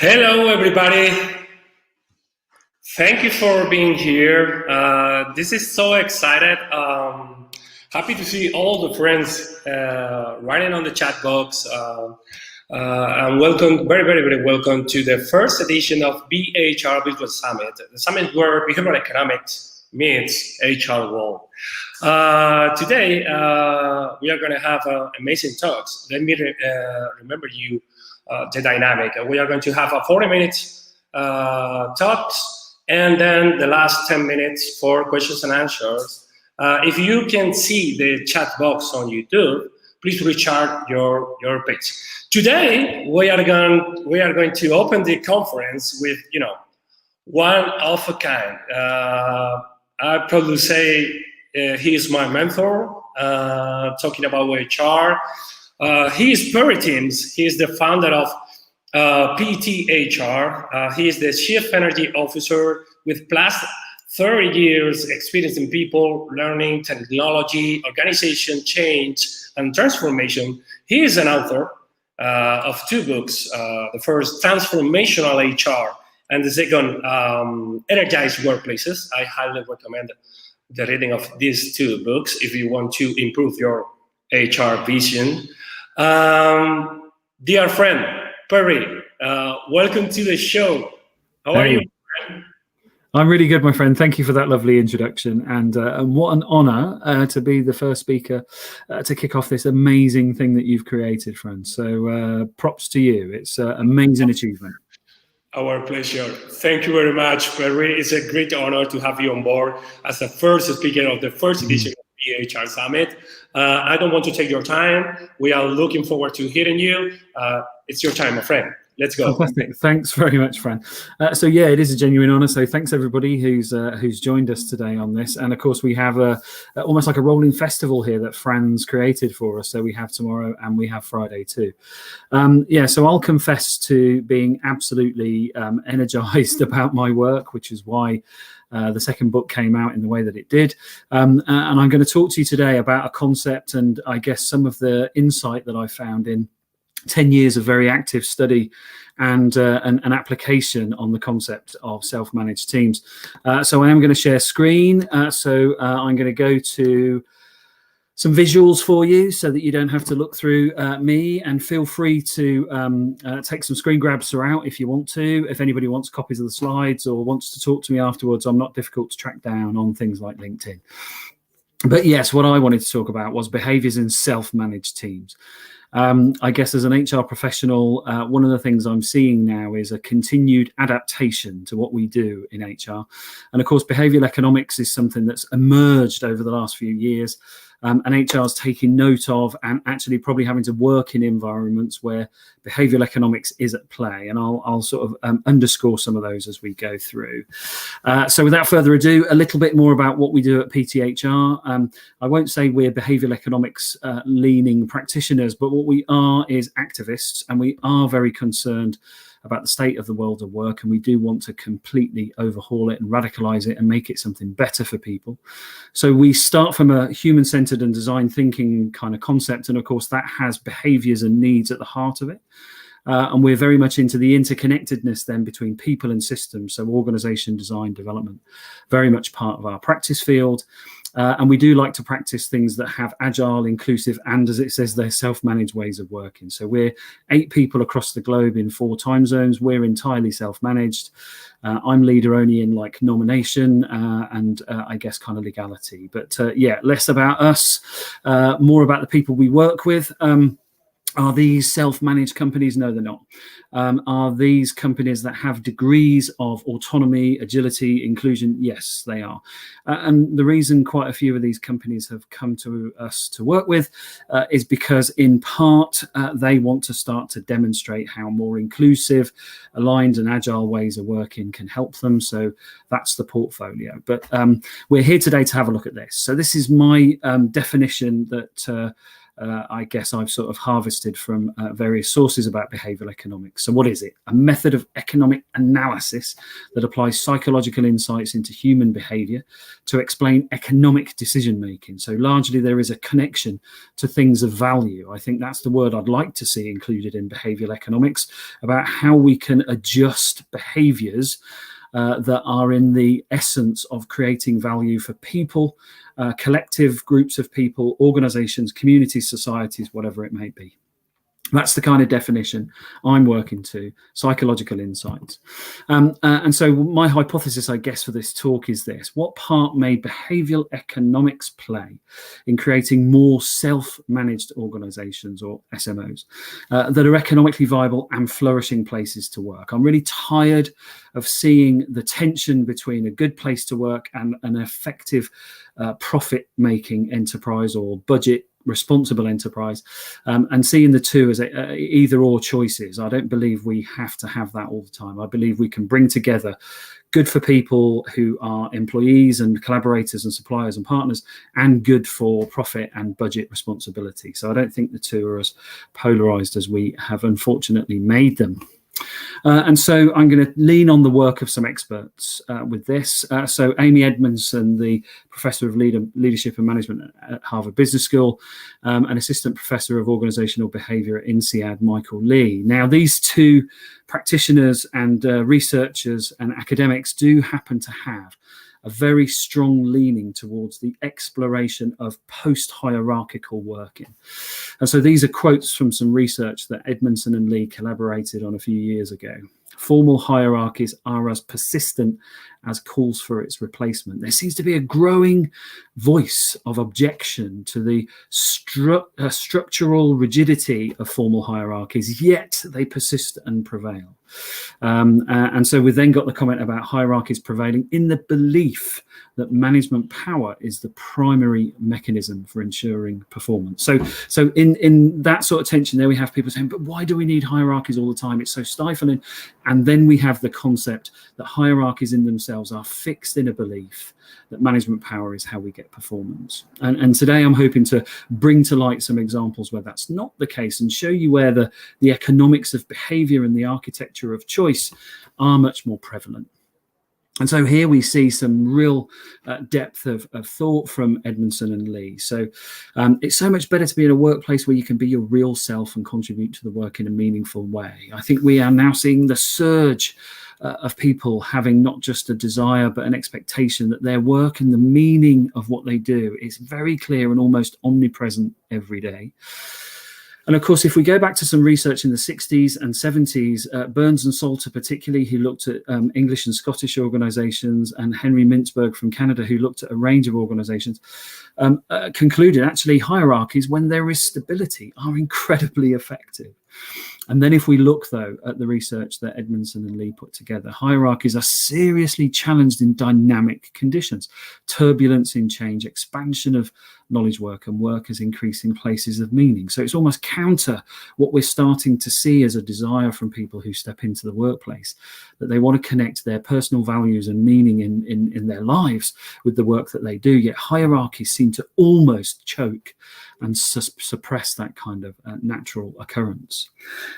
Hello, everybody. Thank you for being here. This is so excited. Happy to see all the friends writing on the chat box. And welcome, very welcome to the first edition of BHR Business Summit, the summit where behavioral economics meets HR world. Today, we are going to have amazing talks. Let me remember you the dynamic. We are going to have a 40-minute talks, and then the last 10 minutes for questions and answers. If you can see the chat box on YouTube, please recharge your page. Today we are going to open the conference with one of a kind. I probably say he is my mentor. Talking about HR. He is Perry Teams. He is the founder of PTHR. He is the Chief Energy Officer with plus 30 years experience in people, learning, technology, organization, change, and transformation. He is an author of two books. The first, Transformational HR, and the second, Energized Workplaces. I highly recommend the reading of these two books if you want to improve your HR vision. Dear friend, Perry, welcome to the show. How are you? I'm really good, my friend. Thank you for that lovely introduction. And what an honor to be the first speaker to kick off this amazing thing that you've created, friend. So props to you. It's an amazing achievement. Our pleasure. Thank you very much, Perry. It's a great honor to have you on board as the first speaker of the first edition of the BHR Summit. I don't want to take your time. We are looking forward to hearing you. It's your time, my friend. Let's go. Fantastic. Thanks very much, friend. So yeah, it is a genuine honor. So thanks everybody who's joined us today on this. And of course, we have almost like a rolling festival here that Fran's created for us. So we have tomorrow and we have Friday too. So I'll confess to being absolutely energized about my work, which is why the second book came out in the way that it did. And I'm going to talk to you today about a concept and I guess some of the insight that I found in 10 years of very active study and an application on the concept of self-managed teams. So I am going to share screen. I'm going to go to some visuals for you so that you don't have to look through me, and feel free to take some screen grabs throughout if you want to. If anybody wants copies of the slides or wants to talk to me afterwards, I'm not difficult to track down on things like LinkedIn. But yes, what I wanted to talk about was behaviors in self-managed teams. I guess as an HR professional, one of the things I'm seeing now is a continued adaptation to what we do in HR. And of course, behavioral economics is something that's emerged over the last few years. And HR is taking note of and actually probably having to work in environments where behavioral economics is at play. And I'll sort of underscore some of those as we go through. So without further ado, a little bit more about what we do at PTHR. I won't say we're behavioral economics leaning practitioners, but what we are is activists, and we are very concerned about the state of the world of work, and we do want to completely overhaul it and radicalize it and make it something better for people. So we start from a human-centered and design thinking kind of concept, and of course that has behaviors and needs at the heart of it. And we're very much into the interconnectedness then between people and systems. So organization, design, development, very much part of our practice field. And we do like to practice things that have agile, inclusive, and as it says, they're self-managed ways of working. So we're 8 people across the globe in 4 time zones. We're entirely self-managed. I'm leader only in like nomination and I guess kind of legality. But yeah, less about us, more about the people we work with. Are these self-managed companies? No, they're not. Are these companies that have degrees of autonomy, agility, inclusion? Yes, they are. And the reason quite a few of these companies have come to us to work with is because in part, they want to start to demonstrate how more inclusive, aligned and agile ways of working can help them. So that's the portfolio. But we're here today to have a look at this. So this is my definition that I guess I've sort of harvested from various sources about behavioral economics. So what is it? A method of economic analysis that applies psychological insights into human behavior to explain economic decision making. So largely there is a connection to things of value. I think that's the word I'd like to see included in behavioral economics, about how we can adjust behaviors that are in the essence of creating value for people, collective groups of people, organizations, communities, societies, whatever it may be. That's the kind of definition I'm working to, psychological insights. And so my hypothesis, I guess, for this talk is this: what part may behavioral economics play in creating more self-managed organizations, or SMOs, that are economically viable and flourishing places to work? I'm really tired of seeing the tension between a good place to work and an effective profit-making enterprise or budget responsible enterprise, and seeing the two as either or choices. I don't believe we have to have that all the time. I believe we can bring together good for people who are employees and collaborators and suppliers and partners, and good for profit and budget responsibility. So I don't think the two are as polarized as we have unfortunately made them. And so I'm going to lean on the work of some experts with this. So Amy Edmondson, the Professor of Leadership and Management at Harvard Business School, and Assistant Professor of Organizational Behavior at INSEAD, Michael Lee. Now, these two practitioners and researchers and academics do happen to have a very strong leaning towards the exploration of post-hierarchical working. And so these are quotes from some research that Edmondson and Lee collaborated on a few years ago. Formal hierarchies are as persistent as calls for its replacement. There seems to be a growing voice of objection to the structural rigidity of formal hierarchies, yet they persist and prevail. And so we've then got the comment about hierarchies prevailing in the belief that management power is the primary mechanism for ensuring performance. So in that sort of tension there, we have people saying, but why do we need hierarchies all the time? It's so stifling. And then we have the concept that hierarchies in themselves are fixed in a belief that management power is how we get performance. And today I'm hoping to bring to light some examples where that's not the case, and show you where the economics of behavior and the architecture of choice are much more prevalent. And so here we see some real depth of thought from Edmondson and Lee. So it's so much better to be in a workplace where you can be your real self and contribute to the work in a meaningful way. I think we are now seeing the surge of people having not just a desire, but an expectation that their work and the meaning of what they do is very clear and almost omnipresent every day. And of course, if we go back to some research in the 60s and 70s, Burns and Salter particularly, who looked at English and Scottish organisations, and Henry Mintzberg from Canada, who looked at a range of organisations, concluded actually hierarchies, when there is stability, are incredibly effective. And then if we look, though, at the research that Edmondson and Lee put together, hierarchies are seriously challenged in dynamic conditions: turbulence in change, expansion of knowledge work, and work as increasing places of meaning. So it's almost counter what we're starting to see as a desire from people who step into the workplace, that they want to connect their personal values and meaning in their lives with the work that they do. Yet hierarchies seem to almost choke and suppress that kind of natural occurrence.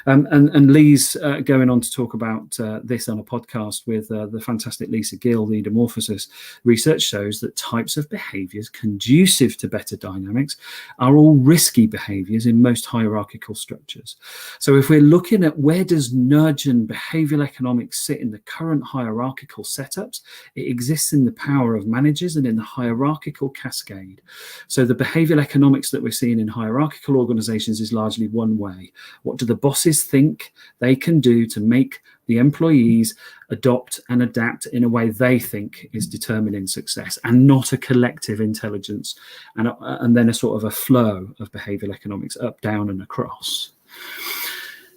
And Lee's going on to talk about this on a podcast with the fantastic Lisa Gill. The Dimorphosis research shows that types of behaviours conducive to better dynamics are all risky behaviours in most hierarchical structures. So if we're looking at where does nudge and behavioural economics sit in the current hierarchical setups, it exists in the power of managers and in the hierarchical cascade. So the behavioural economics that we're seeing in hierarchical organisations is largely one way. What do the bosses think they can do to make the employees adopt and adapt in a way they think is determining success, and not a collective intelligence and then a sort of a flow of behavioural economics up, down and across.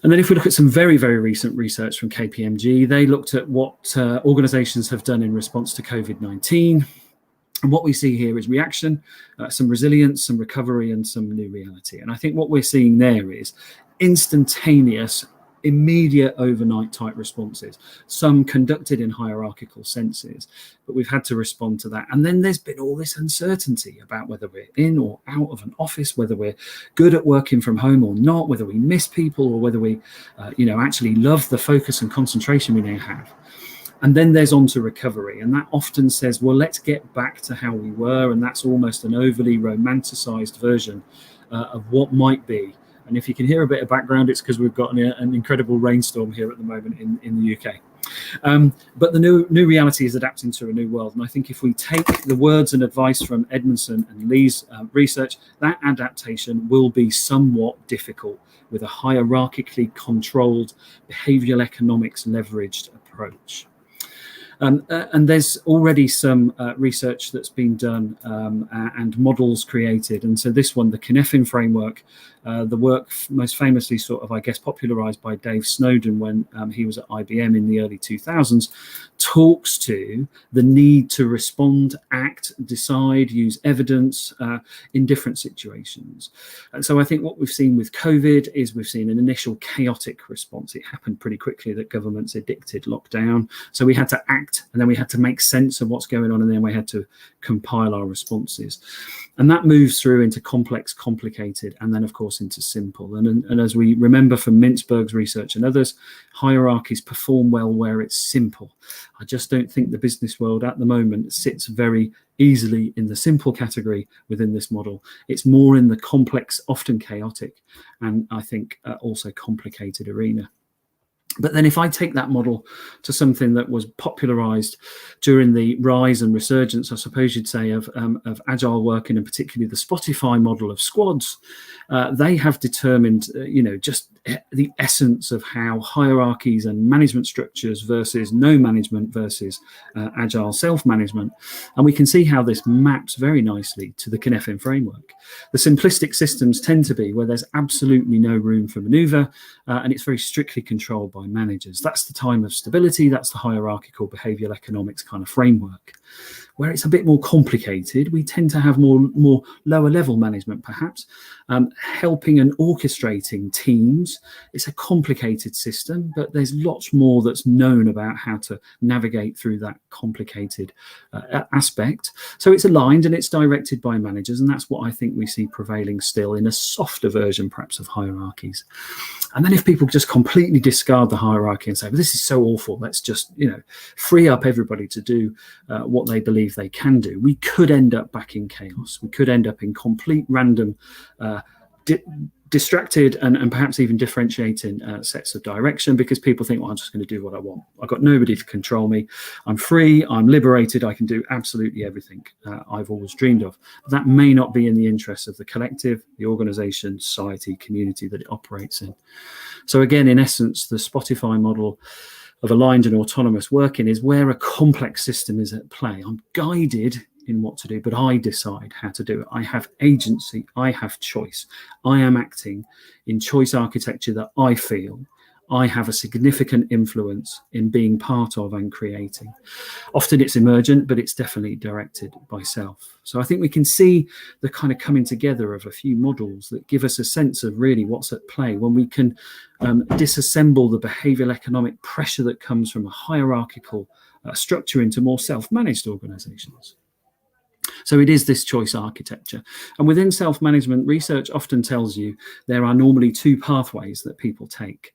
And then if we look at some very, very recent research from KPMG, they looked at what organisations have done in response to COVID-19. And what we see here is reaction, some resilience, some recovery, and some new reality. And I think what we're seeing there is instantaneous immediate overnight type responses, some conducted in hierarchical senses, but we've had to respond to that. And then there's been all this uncertainty about whether we're in or out of an office, whether we're good at working from home or not, whether we miss people, or whether we actually love the focus and concentration we now have. And then there's on to recovery, and that often says, well, let's get back to how we were, and that's almost an overly romanticized version of what might be. And if you can hear a bit of background, it's because we've got an incredible rainstorm here at the moment in the UK. But the new reality is adapting to a new world. And I think if we take the words and advice from Edmondson and Lee's research, that adaptation will be somewhat difficult with a hierarchically controlled behavioral economics leveraged approach. And there's already some research that's been done and models created. And so this one, the Cynefin framework, the work most famously sort of, I guess, popularized by Dave Snowden when he was at IBM in the early 2000s, talks to the need to respond, act, decide, use evidence in different situations. And so I think what we've seen with COVID is we've seen an initial chaotic response. It happened pretty quickly that governments edicted lockdown. So we had to act, and then we had to make sense of what's going on, and then we had to compile our responses. And that moves through into complex, complicated, and then, of course, into simple. And as we remember from Mintzberg's research and others, hierarchies perform well where it's simple. I just don't think the business world at the moment sits very easily in the simple category within this model. It's more in the complex, often chaotic, and I think also complicated arena. But then if I take that model to something that was popularized during the rise and resurgence, I suppose you'd say, of agile working, and particularly the Spotify model of squads, they have determined, just the essence of how hierarchies and management structures versus no management versus agile self-management. And we can see how this maps very nicely to the Cynefin framework. The simplistic systems tend to be where there's absolutely no room for maneuver, and it's very strictly controlled by managers. That's the time of stability. That's the hierarchical behavioral economics kind of framework. Where it's a bit more complicated, we tend to have more lower level management, perhaps, helping and orchestrating teams. It's a complicated system, but there's lots more that's known about how to navigate through that complicated aspect. So it's aligned and it's directed by managers, and that's what I think we see prevailing still in a softer version, perhaps, of hierarchies. And then if people just completely discard the hierarchy and say, well, this is so awful, let's just, free up everybody to do what they believe they can do, we could end up back in chaos. We could end up in complete random, distracted and perhaps even differentiating sets of direction, because people think, well, I'm just going to do what I want. I've got nobody to control me. I'm free. I'm liberated. I can do absolutely everything I've always dreamed of. That may not be in the interests of the collective, the organization, society, community that it operates in. So again, in essence, the Spotify model of aligned and autonomous working is where a complex system is at play. I'm guided in what to do, but I decide how to do it. I have agency. I have choice. I am acting in choice architecture that I feel I have a significant influence in being part of and creating. Often it's emergent, but it's definitely directed by self. So I think we can see the kind of coming together of a few models that give us a sense of really what's at play when we can disassemble the behavioral economic pressure that comes from a hierarchical structure into more self-managed organizations. So it is this choice architecture. And within self-management, research often tells you there are normally two pathways that people take.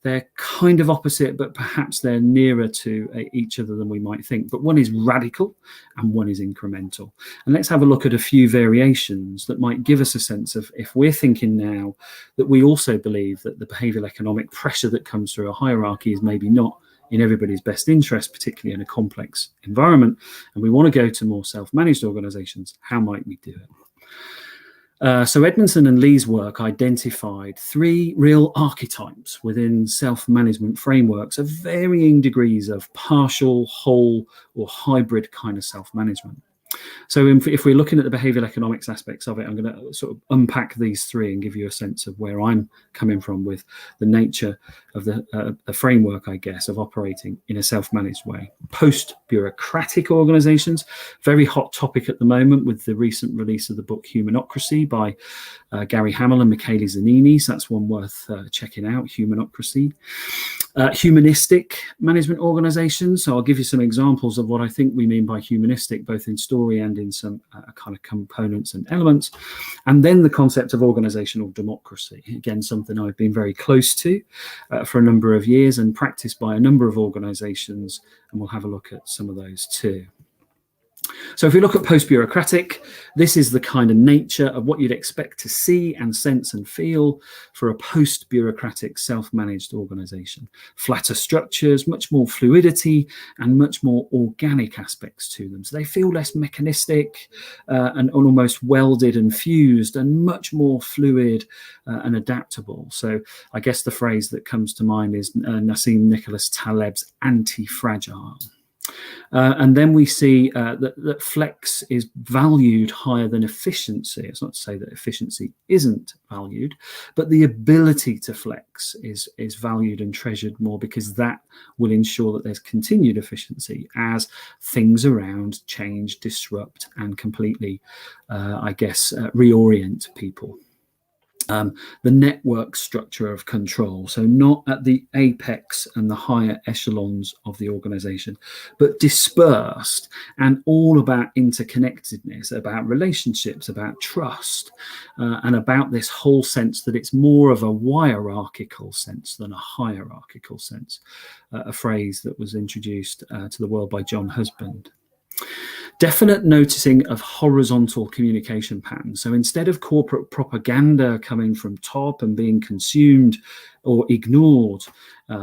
They're kind of opposite, but perhaps they're nearer to each other than we might think. But one is radical and one is incremental. And let's have a look at a few variations that might give us a sense of, if we're thinking now that we also believe that the behavioral economic pressure that comes through a hierarchy is maybe not in everybody's best interest, particularly in a complex environment, and we want to go to more self-managed organizations, how might we do it? So Edmondson and Lee's work identified three real archetypes within self-management frameworks of varying degrees of partial, whole, or hybrid kind of self-management. So if we're looking at the behavioral economics aspects of it, I'm going to sort of unpack these three and give you a sense of where I'm coming from with the nature of the framework, I guess, of operating in a self-managed way. Post-bureaucratic organizations, very hot topic at the moment with the recent release of the book Humanocracy by Gary Hamel and Michele Zanini. So that's one worth checking out, Humanocracy. Humanistic management organizations. So I'll give you some examples of what I think we mean by humanistic, both in story and in some kind of components and elements. And then the concept of organizational democracy. Again, something I've been very close to for a number of years and practiced by a number of organizations. And we'll have a look at some of those too. So if we look at post-bureaucratic, this is the kind of nature of what you'd expect to see and sense and feel for a post-bureaucratic self-managed organization. Flatter structures, much more fluidity, and much more organic aspects to them. So they feel less mechanistic and almost welded and fused and much more fluid and adaptable. So I guess the phrase that comes to mind is Nassim Nicholas Taleb's anti-fragile. And then we see that flex is valued higher than efficiency. It's not to say that efficiency isn't valued, but the ability to flex is valued and treasured more, because that will ensure that there's continued efficiency as things around change, disrupt, and completely, reorient people. The network structure of control, so not at the apex and the higher echelons of the organization, but dispersed and all about interconnectedness, about relationships, about trust, and about this whole sense that it's more of a hierarchical sense than a hierarchical sense, a phrase that was introduced to the world by John Husband. Definite noticing of horizontal communication patterns. So instead of corporate propaganda coming from top and being consumed or ignored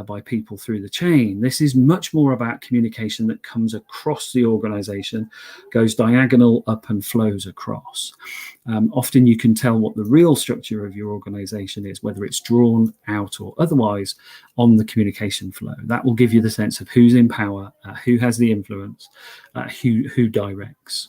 by people through the chain, this is much more about communication that comes across the organization, goes diagonal up and flows across. Often you can tell what the real structure of your organization is, whether it's drawn out or otherwise, on the communication flow. That will give you the sense of who's in power, who has the influence, who directs.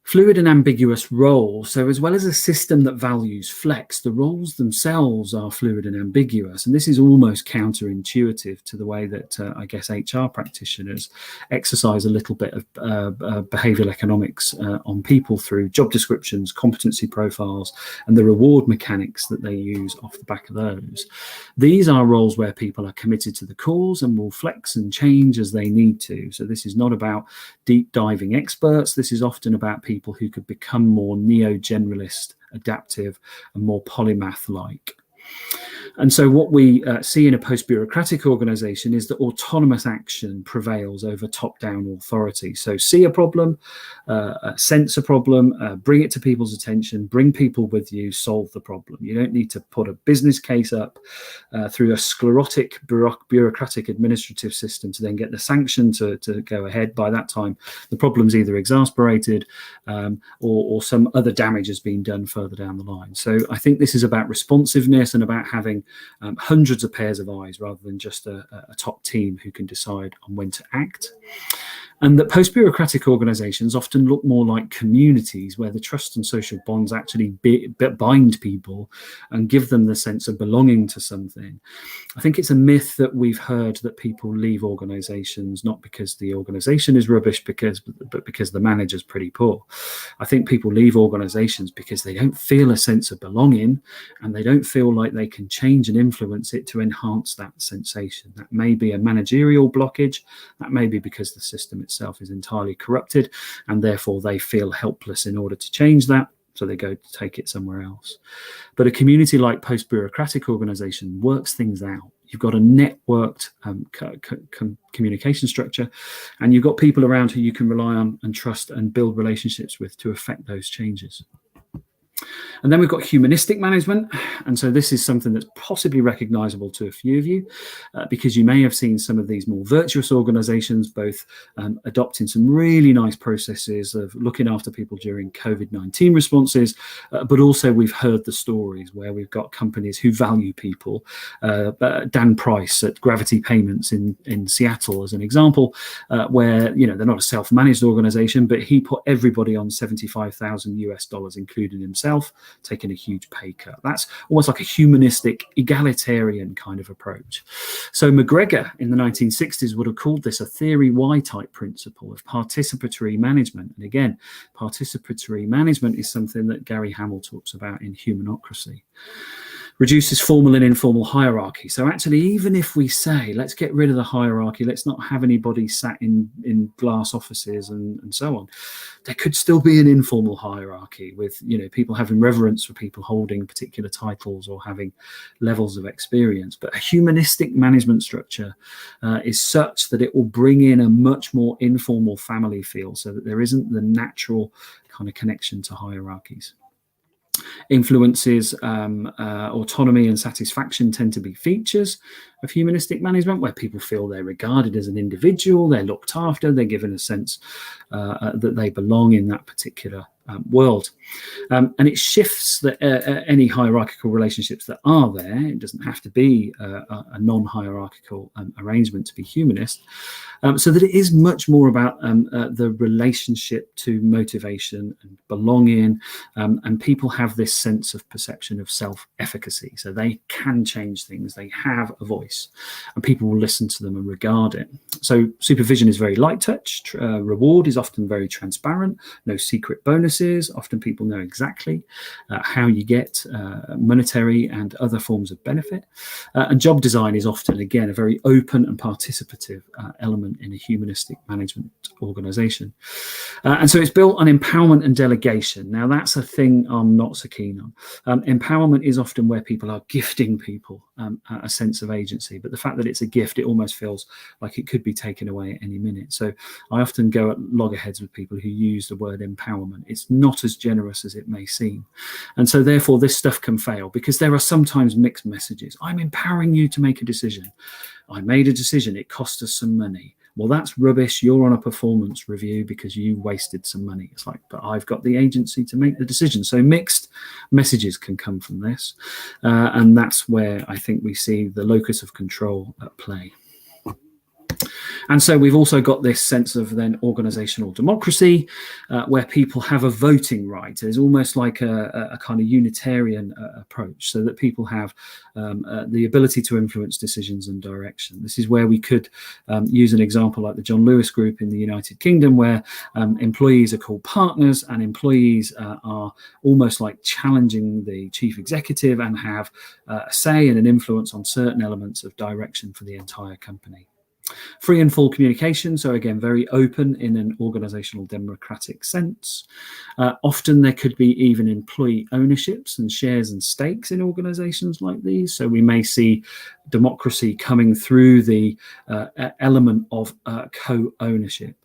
Fluid and ambiguous roles. So as well as a system that values flex, the roles themselves are fluid and ambiguous. And this is almost counterintuitive to the way that I guess HR practitioners exercise a little bit of behavioral economics on people through job descriptions, competency profiles, and the reward mechanics that they use off the back of those. These are roles where people are committed to the cause and will flex and change as they need to. So this is not about deep diving experts. This is often about people who could become more neo-generalist, adaptive, and more polymath-like. And so what we see in a post-bureaucratic organization is that autonomous action prevails over top-down authority. So see a problem, sense a problem, bring it to people's attention, bring people with you, solve the problem. You don't need to put a business case up through a sclerotic bureaucratic administrative system to then get the sanction to go ahead. By that time, the problem's either exasperated or some other damage has been done further down the line. So I think this is about responsiveness and about having hundreds of pairs of eyes rather than just a top team who can decide on when to act. And that post-bureaucratic organizations often look more like communities where the trust and social bonds actually bind people and give them the sense of belonging to something. I think it's a myth that we've heard that people leave organizations not because the organization is rubbish, but because the manager's pretty poor. I think people leave organizations because they don't feel a sense of belonging and they don't feel like they can change and influence it to enhance that sensation. That may be a managerial blockage. That may be because the system itself is entirely corrupted and therefore they feel helpless in order to change that, so they go to take it somewhere else. But a community like post-bureaucratic organization works things out. You've got a networked communication structure, and you've got people around who you can rely on and trust and build relationships with to affect those changes. And then we've got humanistic management. And so this is something that's possibly recognizable to a few of you, because you may have seen some of these more virtuous organizations, both adopting some really nice processes of looking after people during COVID-19 responses, but also we've heard the stories where we've got companies who value people. Dan Price at Gravity Payments in Seattle, as an example, where, you know, they're not a self-managed organization, but he put everybody on $75,000 US, including himself, taking a huge pay cut. That's almost like a humanistic, egalitarian kind of approach. So McGregor in the 1960s would have called this a theory Y type principle of participatory management. And again, participatory management is something that Gary Hamel talks about in Humanocracy. Reduces formal and informal hierarchy. So actually, even if we say, let's get rid of the hierarchy, let's not have anybody sat in glass offices and so on, there could still be an informal hierarchy with, you know, people having reverence for people holding particular titles or having levels of experience. But a humanistic management structure is such that it will bring in a much more informal family feel, so that there isn't the natural kind of connection to hierarchies. Influences, autonomy and satisfaction tend to be features of humanistic management, where people feel they're regarded as an individual, they're looked after, they're given a sense that they belong in that particular world. And it shifts any hierarchical relationships that are there. It doesn't have to be a non-hierarchical arrangement to be humanist, so that it is much more about the relationship to motivation and belonging, and people have this sense of perception of self-efficacy, so they can change things, they have a voice, and people will listen to them and regard it. So supervision is very light touch, reward is often very transparent, no secret bonuses. Often people know exactly how you get monetary and other forms of benefit. And job design is often, again, a very open and participative element in a humanistic management organization. And so it's built on empowerment and delegation. Now, that's a thing I'm not so keen on. Empowerment is often where people are gifting people a sense of agency, but the fact that it's a gift, it almost feels like it could be taken away at any minute. So I often go at loggerheads with people who use the word empowerment. It's not as generous as it may seem. And so therefore this stuff can fail, because there are sometimes mixed messages. I'm empowering you to make a decision. I made a decision, it cost us some money. Well, that's rubbish. You're on a performance review because you wasted some money. It's like, but I've got the agency to make the decision. So mixed messages can come from this. And that's where I think we see the locus of control at play. And so we've also got this sense of then organizational democracy, where people have a voting right. There's almost like a kind of Unitarian approach, so that people have the ability to influence decisions and direction. This is where we could use an example like the John Lewis Group in the United Kingdom, where employees are called partners, and employees are almost like challenging the chief executive and have a say and an influence on certain elements of direction for the entire company. Free and full communication, so again, very open in an organizational democratic sense. Often there could be even employee ownerships and shares and stakes in organizations like these. So we may see democracy coming through the element of co-ownership.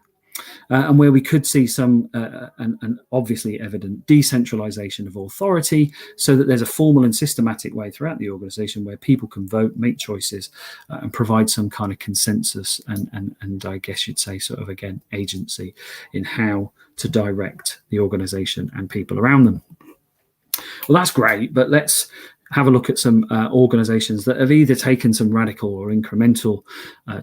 And where we could see some, and obviously evident, decentralization of authority, so that there's a formal and systematic way throughout the organization where people can vote, make choices, and provide some kind of consensus and I guess you'd say sort of, again, agency in how to direct the organization and people around them. Well, that's great, but let's have a look at some organizations that have either taken some radical or incremental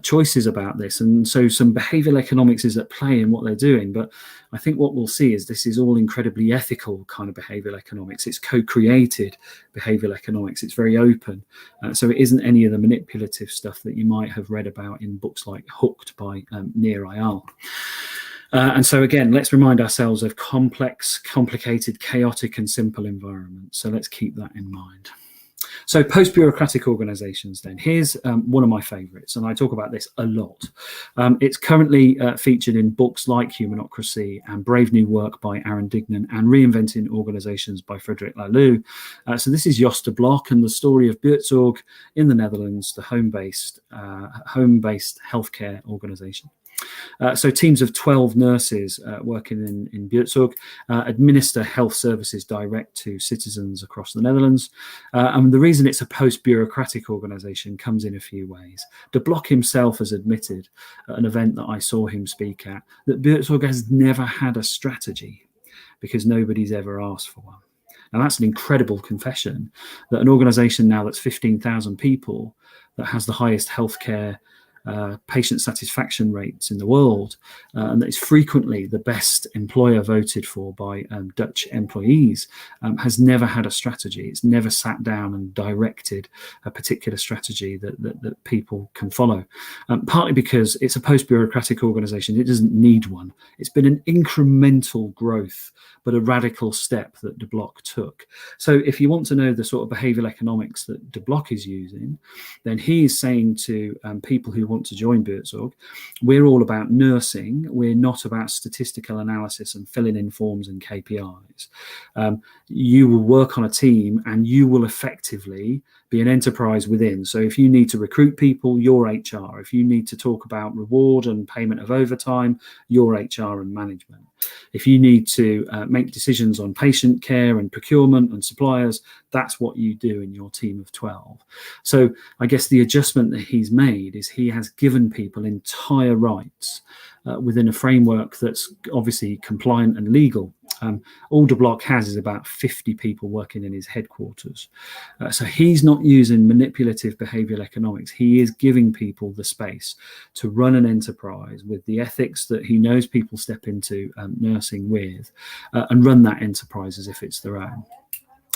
choices about this. And so some behavioral economics is at play in what they're doing. But I think what we'll see is this is all incredibly ethical kind of behavioral economics. It's co-created behavioral economics. It's very open. So it isn't any of the manipulative stuff that you might have read about in books like Hooked by Nir Eyal. And so again, let's remind ourselves of complex, complicated, chaotic and simple environments. So let's keep that in mind. So post-bureaucratic organizations then. Here's one of my favorites, and I talk about this a lot. It's currently featured in books like Humanocracy and Brave New Work by Aaron Dignan and Reinventing Organizations by Frederick Laloux. So this is Jos de Blok and the story of Buurtzorg in the Netherlands, the home-based healthcare organization. So teams of 12 nurses working in Buurtzorg administer health services direct to citizens across the Netherlands. And the reason it's a post-bureaucratic organisation comes in a few ways. De Blok himself has admitted at an event that I saw him speak at that Buurtzorg has never had a strategy because nobody's ever asked for one. Now, that's an incredible confession that an organisation now that's 15,000 people, that has the highest healthcare patient satisfaction rates in the world, and that is frequently the best employer voted for by Dutch employees, has never had a strategy. It's never sat down and directed a particular strategy that people can follow, partly because it's a post-bureaucratic organisation. It doesn't need one. It's been an incremental growth, but a radical step that De Blok took. So if you want to know the sort of behavioural economics that De Blok is using, then he is saying to people who want to join Buurtzorg, we're all about nursing. We're not about statistical analysis and filling in forms and KPIs. You will work on a team and you will effectively be an enterprise within. So if you need to recruit people, you're HR. If you need to talk about reward and payment of overtime, you're HR and management. If you need to make decisions on patient care and procurement and suppliers, that's what you do in your team of 12. So I guess the adjustment that he's made is he has given people entire rights within a framework that's obviously compliant and legal. All De Blok has is about 50 people working in his headquarters. So he's not using manipulative behavioral economics. He is giving people the space to run an enterprise with the ethics that he knows people step into nursing with, and run that enterprise as if it's their own.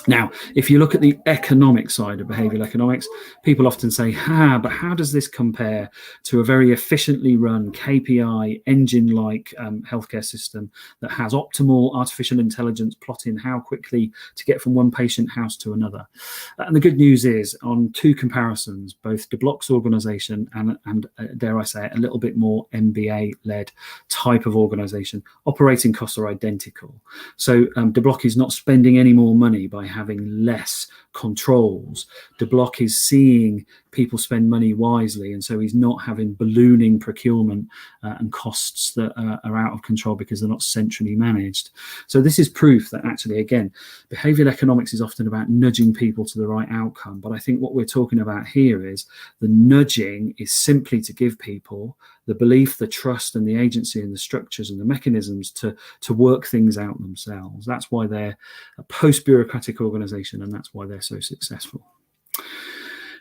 Now, if you look at the economic side of behavioral economics, people often say, but how does this compare to a very efficiently run KPI engine-like healthcare system that has optimal artificial intelligence plotting how quickly to get from one patient house to another? And the good news is, on two comparisons, both De Blok's organisation and dare I say it, a little bit more MBA-led type of organisation, operating costs are identical. So De Blok is not spending any more money by having less controls. De Blok is seeing people spend money wisely, and so he's not having ballooning procurement and costs that are out of control because they're not centrally managed. So this is proof that actually, again, behavioral economics is often about nudging people to the right outcome. But I think what we're talking about here is the nudging is simply to give people the belief, the trust, and the agency and the structures and the mechanisms to work things out themselves. That's why they're a post-bureaucratic organisation, and that's why they're so successful.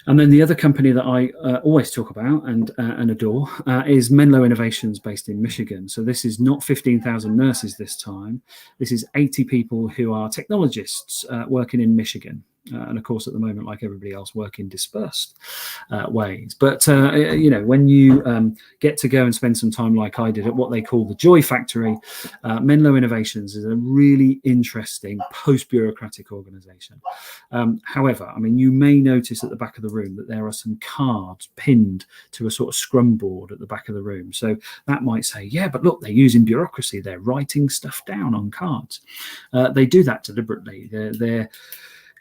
And then the other company that I always talk about and adore is Menlo Innovations, based in Michigan. So this is not 15,000 nurses this time. This is 80 people who are technologists working in Michigan. And of course, at the moment, like everybody else, work in dispersed ways. But, when you get to go and spend some time like I did at what they call the Joy Factory, Menlo Innovations is a really interesting post-bureaucratic organisation. However, you may notice at the back of the room that there are some cards pinned to a sort of scrum board at the back of the room. So that might say, yeah, but look, they're using bureaucracy. They're writing stuff down on cards. They do that deliberately. They're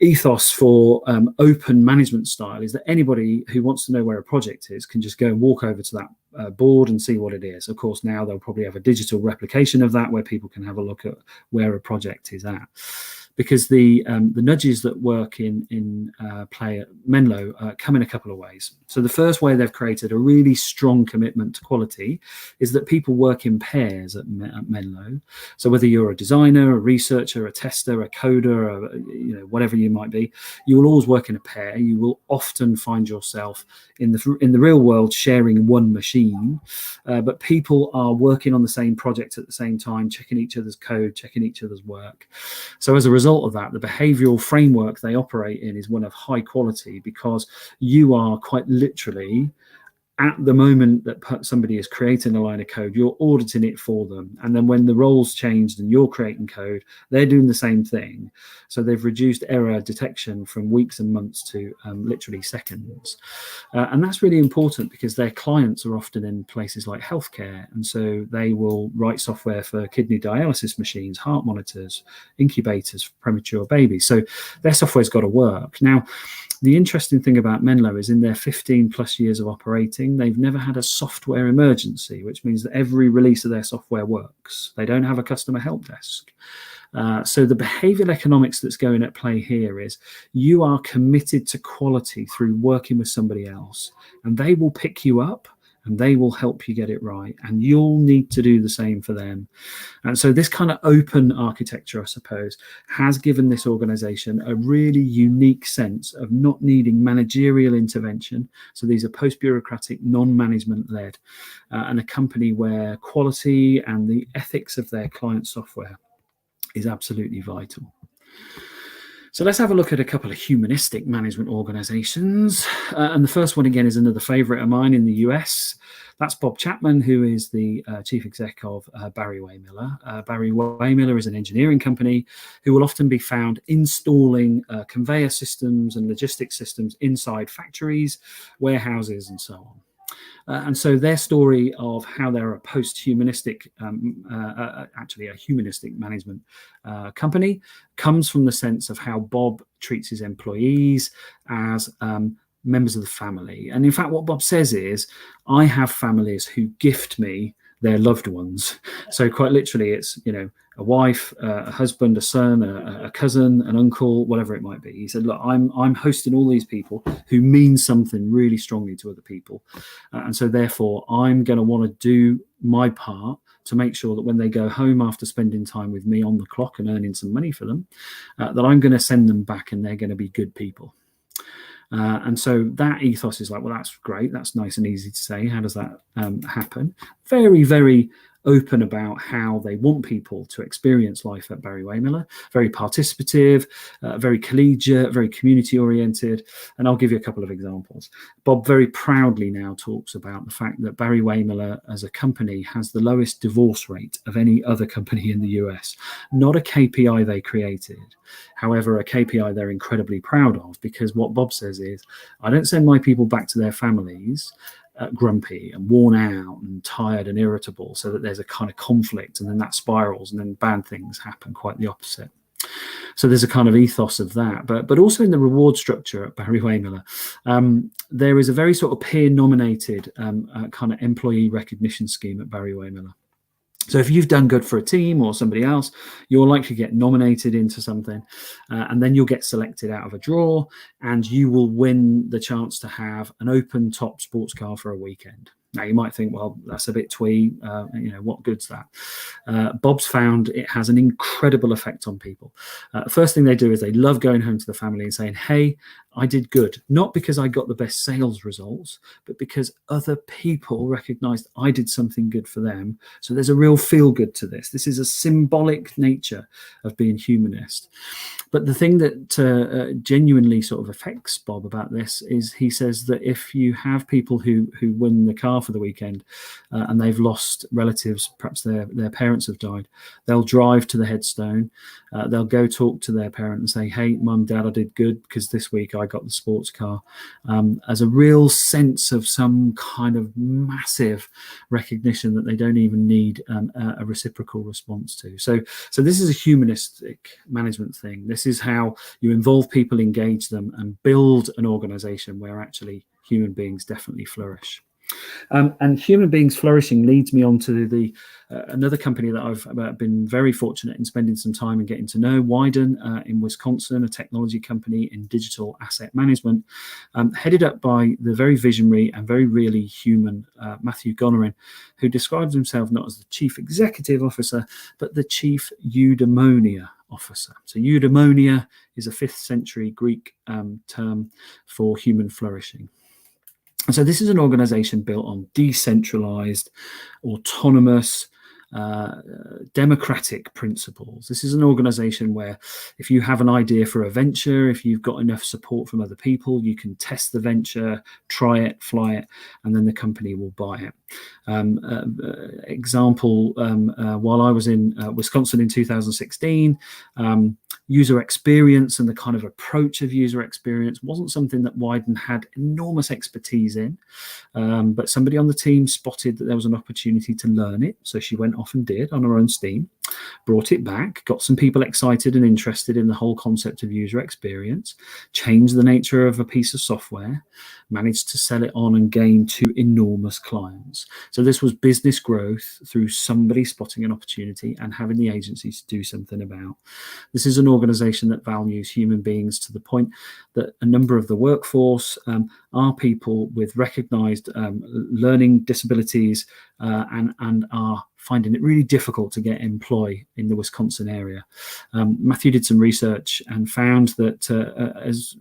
ethos for open management style is that anybody who wants to know where a project is can just go and walk over to that board and see what it is. Of course, now they'll probably have a digital replication of that where people can have a look at where a project is at. Because the nudges that work in play at Menlo come in a couple of ways. So the first way they've created a really strong commitment to quality is that people work in pairs at Menlo. So whether you're a designer, a researcher, a tester, a coder, whatever you might be, you will always work in a pair. You will often find yourself in the real world sharing one machine, but people are working on the same project at the same time, checking each other's code, checking each other's work. So as a result of that, the behavioral framework they operate in is one of high quality, because you are quite literally, at the moment that somebody is creating a line of code, you're auditing it for them. And then when the roles changed and you're creating code, they're doing the same thing. So they've reduced error detection from weeks and months to literally seconds. And that's really important because their clients are often in places like healthcare. And so they will write software for kidney dialysis machines, heart monitors, incubators for premature babies. So their software's got to work. Now, The interesting thing about Menlo is in their 15 plus years of operating, they've never had a software emergency, which means that every release of their software works. They don't have a customer help desk. So the behavioral economics that's going at play here is you are committed to quality through working with somebody else, and they will pick you up and they will help you get it right, and you'll need to do the same for them. And so this kind of open architecture, I suppose, has given this organization a really unique sense of not needing managerial intervention. So these are post-bureaucratic, non-management led, and a company where quality and the ethics of their client software is absolutely vital. So let's have a look at a couple of humanistic management organizations. And the first one, again, is another favorite of mine in the US. That's Bob Chapman, who is the chief exec of Barry Wehmiller. Barry Wehmiller is an engineering company who will often be found installing conveyor systems and logistics systems inside factories, warehouses, and so on. And so their story of how they're a post-humanistic, actually a humanistic management company, comes from the sense of how Bob treats his employees as members of the family. And in fact, what Bob says is, I have families who gift me their loved ones. So quite literally, it's, you know, a wife, a husband, a son, a cousin, an uncle, whatever it might be. He said, look, I'm hosting all these people who mean something really strongly to other people. And so therefore, I'm going to want to do my part to make sure that when they go home after spending time with me on the clock and earning some money for them, that I'm going to send them back and they're going to be good people. And so that ethos is like, well, that's great. That's nice and easy to say. How does that happen? Very, very open about how they want people to experience life at Barry Wehmiller. Very participative, very collegiate, very community oriented. And I'll give you a couple of examples. Bob very proudly now talks about the fact that Barry Wehmiller as a company has the lowest divorce rate of any other company in the US. Not a KPI they created. However, a KPI they're incredibly proud of, because what Bob says is, I don't send my people back to their families grumpy and worn out and tired and irritable, so that there's a kind of conflict and then that spirals and then bad things happen. Quite the opposite. So there's a kind of ethos of that, but also in the reward structure at Barry Wehmiller, there is a very sort of peer nominated kind of employee recognition scheme at Barry Wehmiller. So if you've done good for a team or somebody else, you're likely to get nominated into something, and then you'll get selected out of a draw, and you will win the chance to have an open top sports car for a weekend. Now, you might think, well, that's a bit twee. What good's that? Bob's found it has an incredible effect on people. First thing they do is they love going home to the family and saying, hey, I did good. Not because I got the best sales results, but because other people recognized I did something good for them. So there's a real feel good to this. This is a symbolic nature of being humanist. But the thing that genuinely sort of affects Bob about this is he says that if you have people who win the car for the weekend and they've lost relatives, perhaps their parents have died, they'll drive to the headstone, they'll go talk to their parent and say, hey, mum, dad, I did good because this week I got the sports car, as a real sense of some kind of massive recognition that they don't even need a reciprocal response to. So this is a humanistic management thing. This is how you involve people, engage them, and build an organization where actually human beings definitely flourish. And human beings flourishing leads me on to the another company that I've been very fortunate in spending some time and getting to know, Wyden in Wisconsin, a technology company in digital asset management, headed up by the very visionary and very really human Matthew Gonerin, who describes himself not as the chief executive officer, but the chief eudaimonia officer. So eudaimonia is a 5th century Greek term for human flourishing. And so this is an organization built on decentralized, autonomous, democratic principles. This is an organization where if you have an idea for a venture, if you've got enough support from other people, you can test the venture, try it, fly it, and then the company will buy it. Example, while I was in Wisconsin in 2016, user experience and the kind of approach of user experience wasn't something that Wyden had enormous expertise in, but somebody on the team spotted that there was an opportunity to learn it. So she went off often did on our own steam, brought it back, got some people excited and interested in the whole concept of user experience, changed the nature of a piece of software, managed to sell it on and gain 2 enormous clients. So this was business growth through somebody spotting an opportunity and having the agency to do something about. This is an organization that values human beings to the point that a number of the workforce are people with recognized learning disabilities and are finding it really difficult to get employ in the Wisconsin area. Matthew did some research and found that as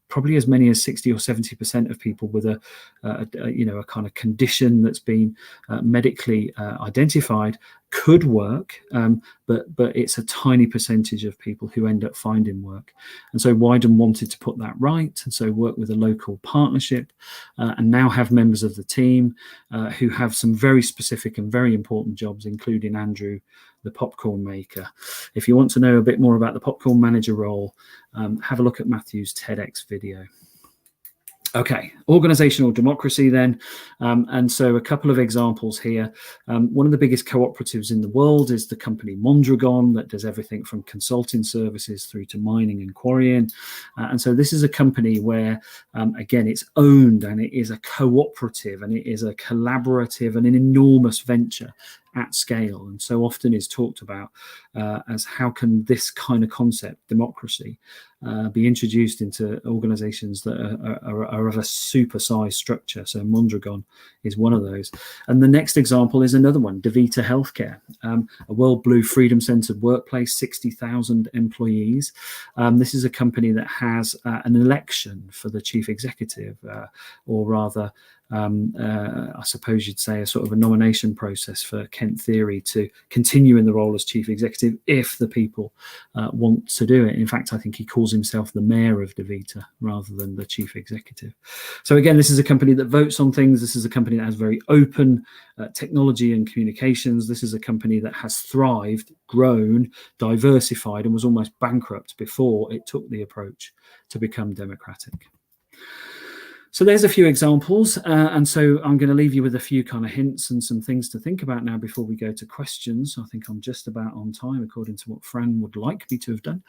probably as many as 60 or 70% of people with a kind of condition that's been medically identified could work, but it's a tiny percentage of people who end up finding work. And so Wyden wanted to put that right, and so work with a local partnership and now have members of the team who have some very specific and very important jobs, including Andrew, the popcorn maker. If you want to know a bit more about the popcorn manager role, have a look at Matthew's TEDx video. Okay, organizational democracy then. And so a couple of examples here. One of the biggest cooperatives in the world is the company Mondragon that does everything from consulting services through to mining and quarrying. And so this is a company where, again, it's owned and it is a cooperative and it is a collaborative and an enormous venture at scale, and so often is talked about as how can this kind of concept, democracy, be introduced into organizations that are of a super-sized structure. So Mondragon is one of those. And the next example is another one, DaVita Healthcare, a World Blue freedom-centered workplace, 60,000 employees. This is a company that has an election for the chief executive, or rather, I suppose you'd say a sort of a nomination process for Kent Theory to continue in the role as chief executive if the people want to do it. In fact, I think he calls himself the mayor of DaVita rather than the chief executive. So again, this is a company that votes on things. This is a company that has very open technology and communications. This is a company that has thrived, grown, diversified, and was almost bankrupt before it took the approach to become democratic. So there's a few examples, and so I'm going to leave you with a few kind of hints and some things to think about now before we go to questions. I think I'm just about on time according to what Fran would like me to have done.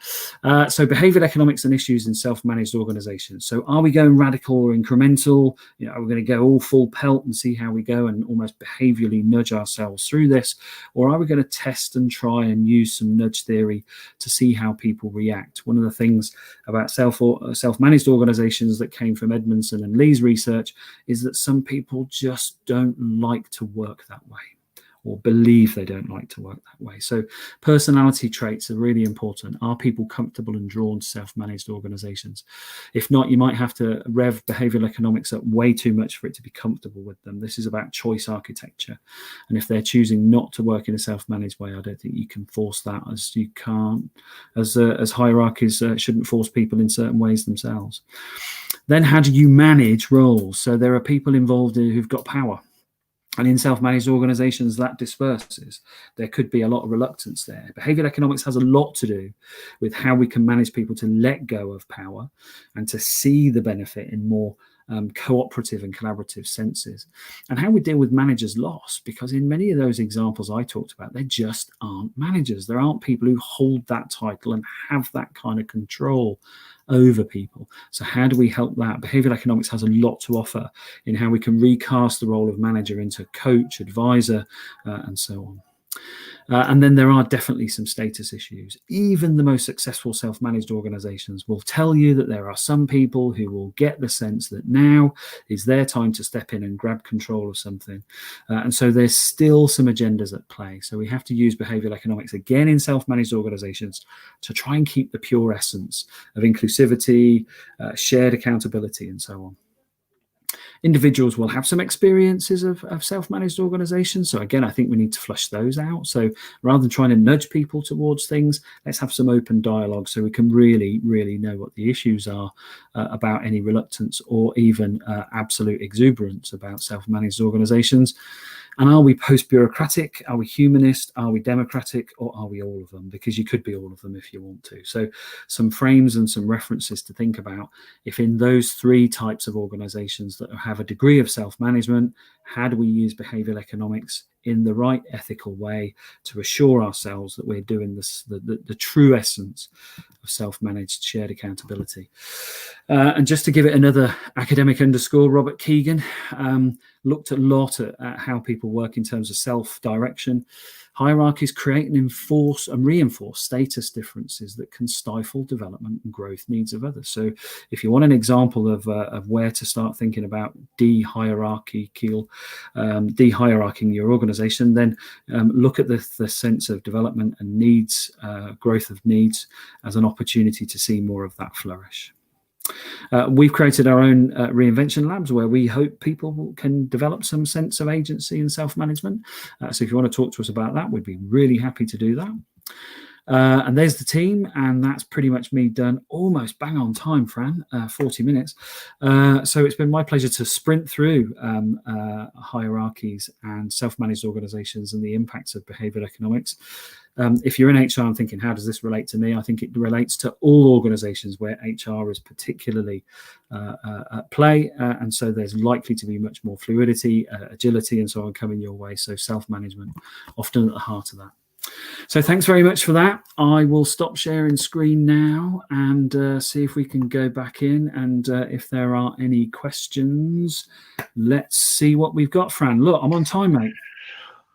So behavioral economics and issues in self-managed organizations. So are we going radical or incremental? Are we going to go all full pelt and see how we go and almost behaviorally nudge ourselves through this? Or are we going to test and try and use some nudge theory to see how people react? One of the things about self-managed organizations that came from Edmondson and Lee's research is that some people just don't like to work that way, or believe they don't like to work that way. So personality traits are really important. Are people comfortable and drawn to self-managed organizations? If not, you might have to rev behavioral economics up way too much for it to be comfortable with them. This is about choice architecture. And if they're choosing not to work in a self-managed way, I don't think you can force that, as you can't, as hierarchies shouldn't force people in certain ways themselves. Then how do you manage roles? So there are people involved who've got power. And in self-managed organizations, that disperses. There could be a lot of reluctance there. Behavioral economics has a lot to do with how we can manage people to let go of power and to see the benefit in more cooperative and collaborative senses, and how we deal with managers' loss, because in many of those examples I talked about, they just aren't managers. There aren't people who hold that title and have that kind of control over people. So how do we help that? Behavioral economics has a lot to offer in how we can recast the role of manager into coach, advisor, and so on. And then there are definitely some status issues. Even the most successful self-managed organizations will tell you that there are some people who will get the sense that now is their time to step in and grab control of something. And so there's still some agendas at play. So we have to use behavioral economics again in self-managed organizations to try and keep the pure essence of inclusivity, shared accountability, and so on. Individuals will have some experiences of self-managed organizations. So again, I think we need to flush those out. So rather than trying to nudge people towards things, let's have some open dialogue so we can really, really know what the issues are about any reluctance or even absolute exuberance about self-managed organizations. And are we post-bureaucratic? Are we humanist? Are we democratic? Or are we all of them? Because you could be all of them if you want to. So some frames and some references to think about. If in those three types of organizations that have a degree of self-management, how do we use behavioral economics in the right ethical way to assure ourselves that we're doing this, the true essence of self-managed shared accountability. And just to give it another academic underscore, Robert Keegan looked a lot at how people work in terms of self-direction. Hierarchies create and enforce and reinforce status differences that can stifle development and growth needs of others. So if you want an example of where to start thinking about de-hierarchying your organization, then look at the sense of development and needs, growth of needs, as an opportunity to see more of that flourish. We've created our own reinvention labs where we hope people can develop some sense of agency and self-management. So if you want to talk to us about that, we'd be really happy to do that. And there's the team, and that's pretty much me done, almost bang on time, Fran, 40 minutes. So it's been my pleasure to sprint through hierarchies and self-managed organizations and the impacts of behavioral economics. If you're in HR and thinking, how does this relate to me? I think it relates to all organizations where HR is particularly at play. And so there's likely to be much more fluidity, agility, and so on coming your way. So self-management often at the heart of that. So thanks very much for that. I will stop sharing screen now and see if we can go back in. And if there are any questions, let's see what we've got, Fran. Look, I'm on time, mate.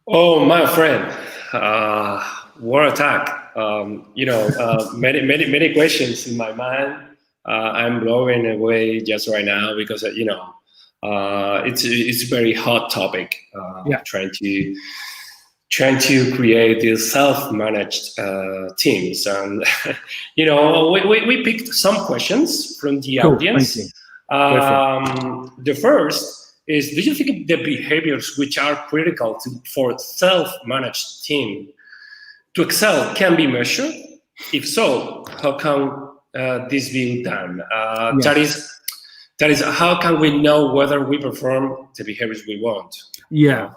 Oh, my friend, war attack. Many questions in my mind. I'm blowing away just right now because it's a very hot topic. Trying to create these self-managed teams, and we picked some questions from the audience. The first is, do you think the behaviors which are critical for self-managed team to excel can be measured? If so, how can this be done? That is, how can we know whether we perform the behaviors we want? Yeah.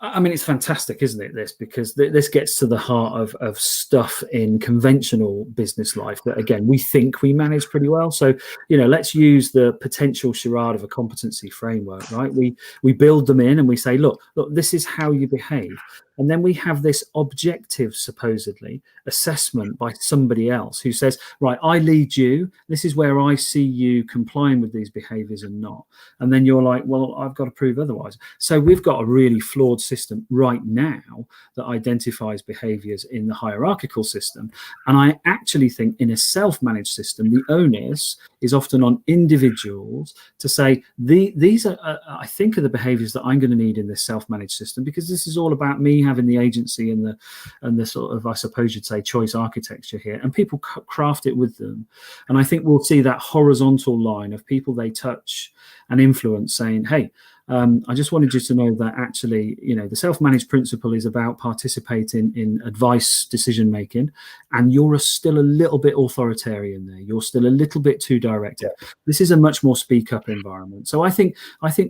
I mean, it's fantastic, isn't it, this? Because this gets to the heart of stuff in conventional business life that, again, we think we manage pretty well. So, let's use the potential charade of a competency framework, right? We build them in and we say, look, this is how you behave. And then we have this objective, supposedly, assessment by somebody else who says, right, I lead you. This is where I see you complying with these behaviors and not. And then you're like, well, I've got to prove otherwise. So we've got a really flawed system right now that identifies behaviors in the hierarchical system. And I actually think in a self-managed system, the onus is often on individuals to say, these are, I think, are the behaviors that I'm going to need in this self-managed system, because this is all about me having the agency and the sort of, I suppose you'd say, choice architecture here, and people craft it with them. And I think we'll see that horizontal line of people they touch and influence saying, hey, I just wanted you to know that actually, the self-managed principle is about participating in advice decision making, and you're still a little bit authoritarian there. You're still a little bit too directive. Yeah. This is a much more speak up environment. So I think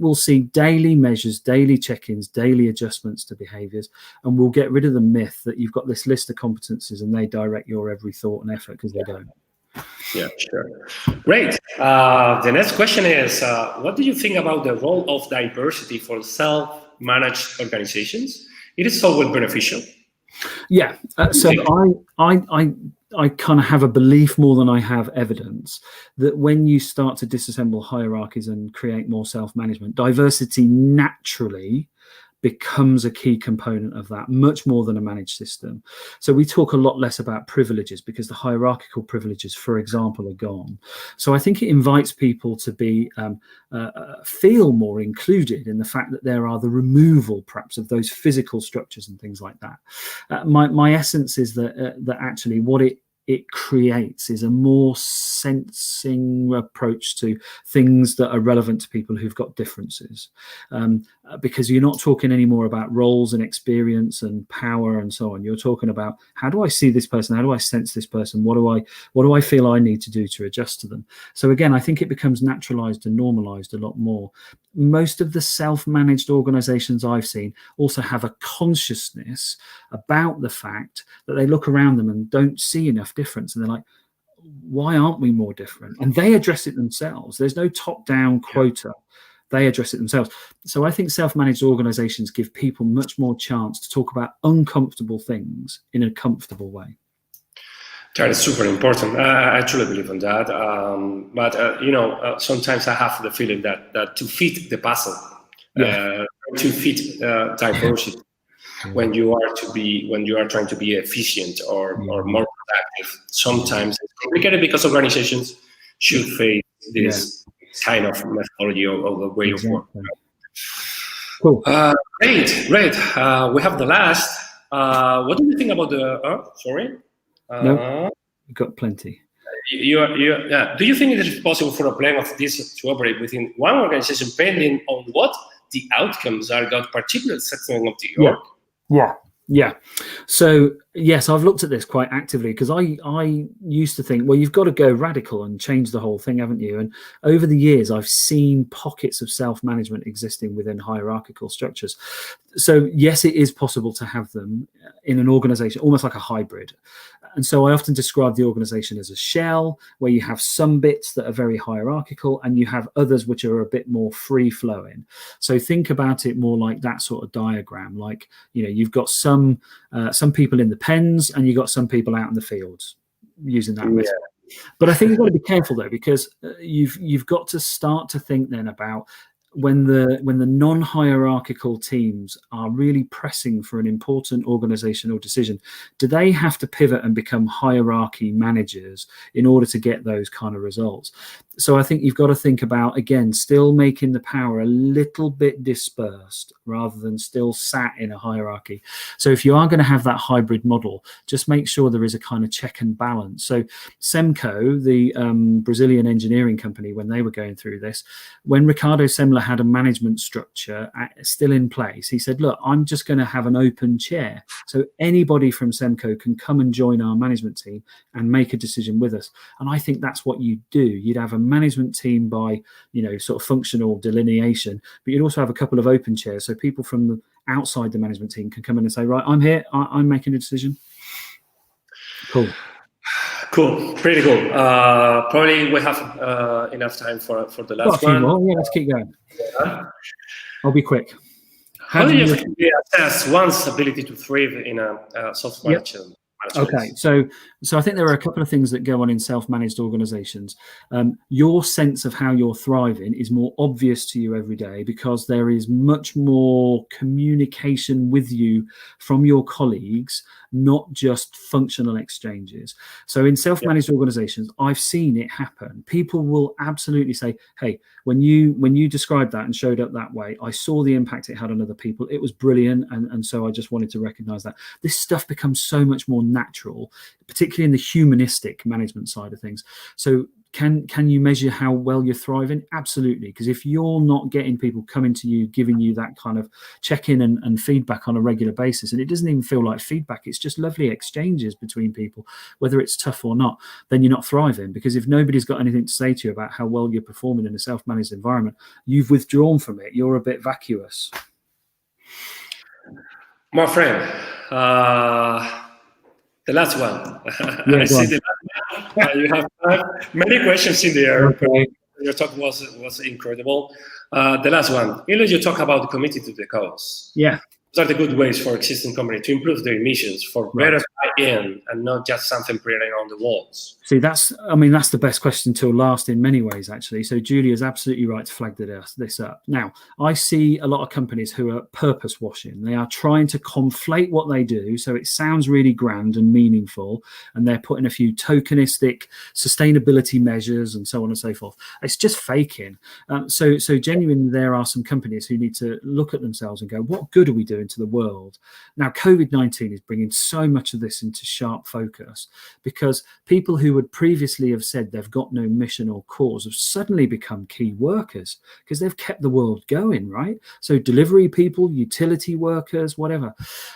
we'll see daily measures, daily check-ins, daily adjustments to behaviors, and we'll get rid of the myth that you've got this list of competencies and they direct your every thought and effort, because they don't. Yeah, sure. Great. The next question is, what do you think about the role of diversity for self-managed organizations? It is so well beneficial. Yeah. So I kind of have a belief more than I have evidence that when you start to disassemble hierarchies and create more self-management, diversity naturally becomes a key component of that, much more than a managed system. So we talk a lot less about privileges because the hierarchical privileges, for example, are gone. So I think it invites people to be feel more included in the fact that there are the removal, perhaps, of those physical structures and things like that. My essence is that actually what it creates is a more sensing approach to things that are relevant to people who've got differences, because you're not talking anymore about roles and experience and power and so on. You're talking about, how do I see this person? How do I sense this person? What do I feel I need to do to adjust to them? So again, I think it becomes naturalized and normalized a lot more. Most of the self-managed organizations I've seen also have a consciousness about the fact that they look around them and don't see enough difference, and they're like, why aren't we more different? And they address it themselves. There's no top-down quota. they address it themselves. So I think self-managed organizations give people much more chance to talk about uncomfortable things in a comfortable way. That is super important. I truly believe in that. But sometimes I have the feeling that to fit the puzzle, to fit diversity, when you are trying to be efficient or more productive, sometimes it's complicated because organizations should face this kind of methodology or the way of work. Cool. Great. We have the last. What do you think about the? Sorry. No, you've got plenty. Do you think it is possible for a plan of this to operate within one organization, depending on what the outcomes are got particular section of the org? Yeah. So yes, I've looked at this quite actively because I used to think, well, you've got to go radical and change the whole thing, haven't you? And over the years, I've seen pockets of self-management existing within hierarchical structures. So yes, it is possible to have them in an organization, almost like a hybrid. And so I often describe the organization as a shell where you have some bits that are very hierarchical and you have others which are a bit more free flowing. So think about it more like that sort of diagram. Like, you've got some people in the pens and you've got some people out in the fields using that method. But I think you've got to be careful though, because you've got to start to think then about when the non-hierarchical teams are really pressing for an important organizational decision, do they have to pivot and become hierarchy managers in order to get those kind of results? So I think you've got to think about, again, still making the power a little bit dispersed rather than still sat in a hierarchy. So if you are going to have that hybrid model, just make sure there is a kind of check and balance. So Semco, the Brazilian engineering company, when they were going through this, when Ricardo Semler had a management structure still in place, he said, look, I'm just going to have an open chair. So anybody from Semco can come and join our management team and make a decision with us. And I think that's what you do. You'd have a management team by, sort of functional delineation, but you'd also have a couple of open chairs. So people from the outside the management team can come in and say, right, I'm here, I'm making a decision. Cool. Pretty cool. Probably we have enough time for the last one. More. Yeah, let's keep going. I'll be quick. How do you assess one's ability to thrive in a self-managed? Okay, so I think there are a couple of things that go on in self-managed organizations. Your sense of how you're thriving is more obvious to you every day because there is much more communication with you from your colleagues, not just functional exchanges. So in self-managed organizations, I've seen it happen. People will absolutely say, hey, when you described that and showed up that way, I saw the impact it had on other people. It was brilliant. And so I just wanted to recognize that. This stuff becomes so much more natural, particularly in the humanistic management side of things. So can you measure how well you're thriving? Absolutely. Because if you're not getting people coming to you, giving you that kind of check-in and feedback on a regular basis, and it doesn't even feel like feedback, it's just lovely exchanges between people, whether it's tough or not, then you're not thriving. Because if nobody's got anything to say to you about how well you're performing in a self-managed environment, you've withdrawn from it. You're a bit vacuous. My friend, the last one. I see you have many questions in there. Okay. Your talk was incredible. The last one. You talk about the committed to the cause. Yeah. Those are the good ways for existing companies to improve their emissions for better buy-in and not just something printed on the walls. See, that's the best question till last in many ways, actually. So Julia's absolutely right to flag this up. Now, I see a lot of companies who are purpose washing. They are trying to conflate what they do so it sounds really grand and meaningful, and they're putting a few tokenistic sustainability measures and so on and so forth. It's just faking. So genuinely, there are some companies who need to look at themselves and go, what good are we doing to the world? Now, COVID-19 is bringing so much of this into sharp focus because people who would previously have said they've got no mission or cause have suddenly become key workers because they've kept the world going, right? So delivery people, utility workers, whatever.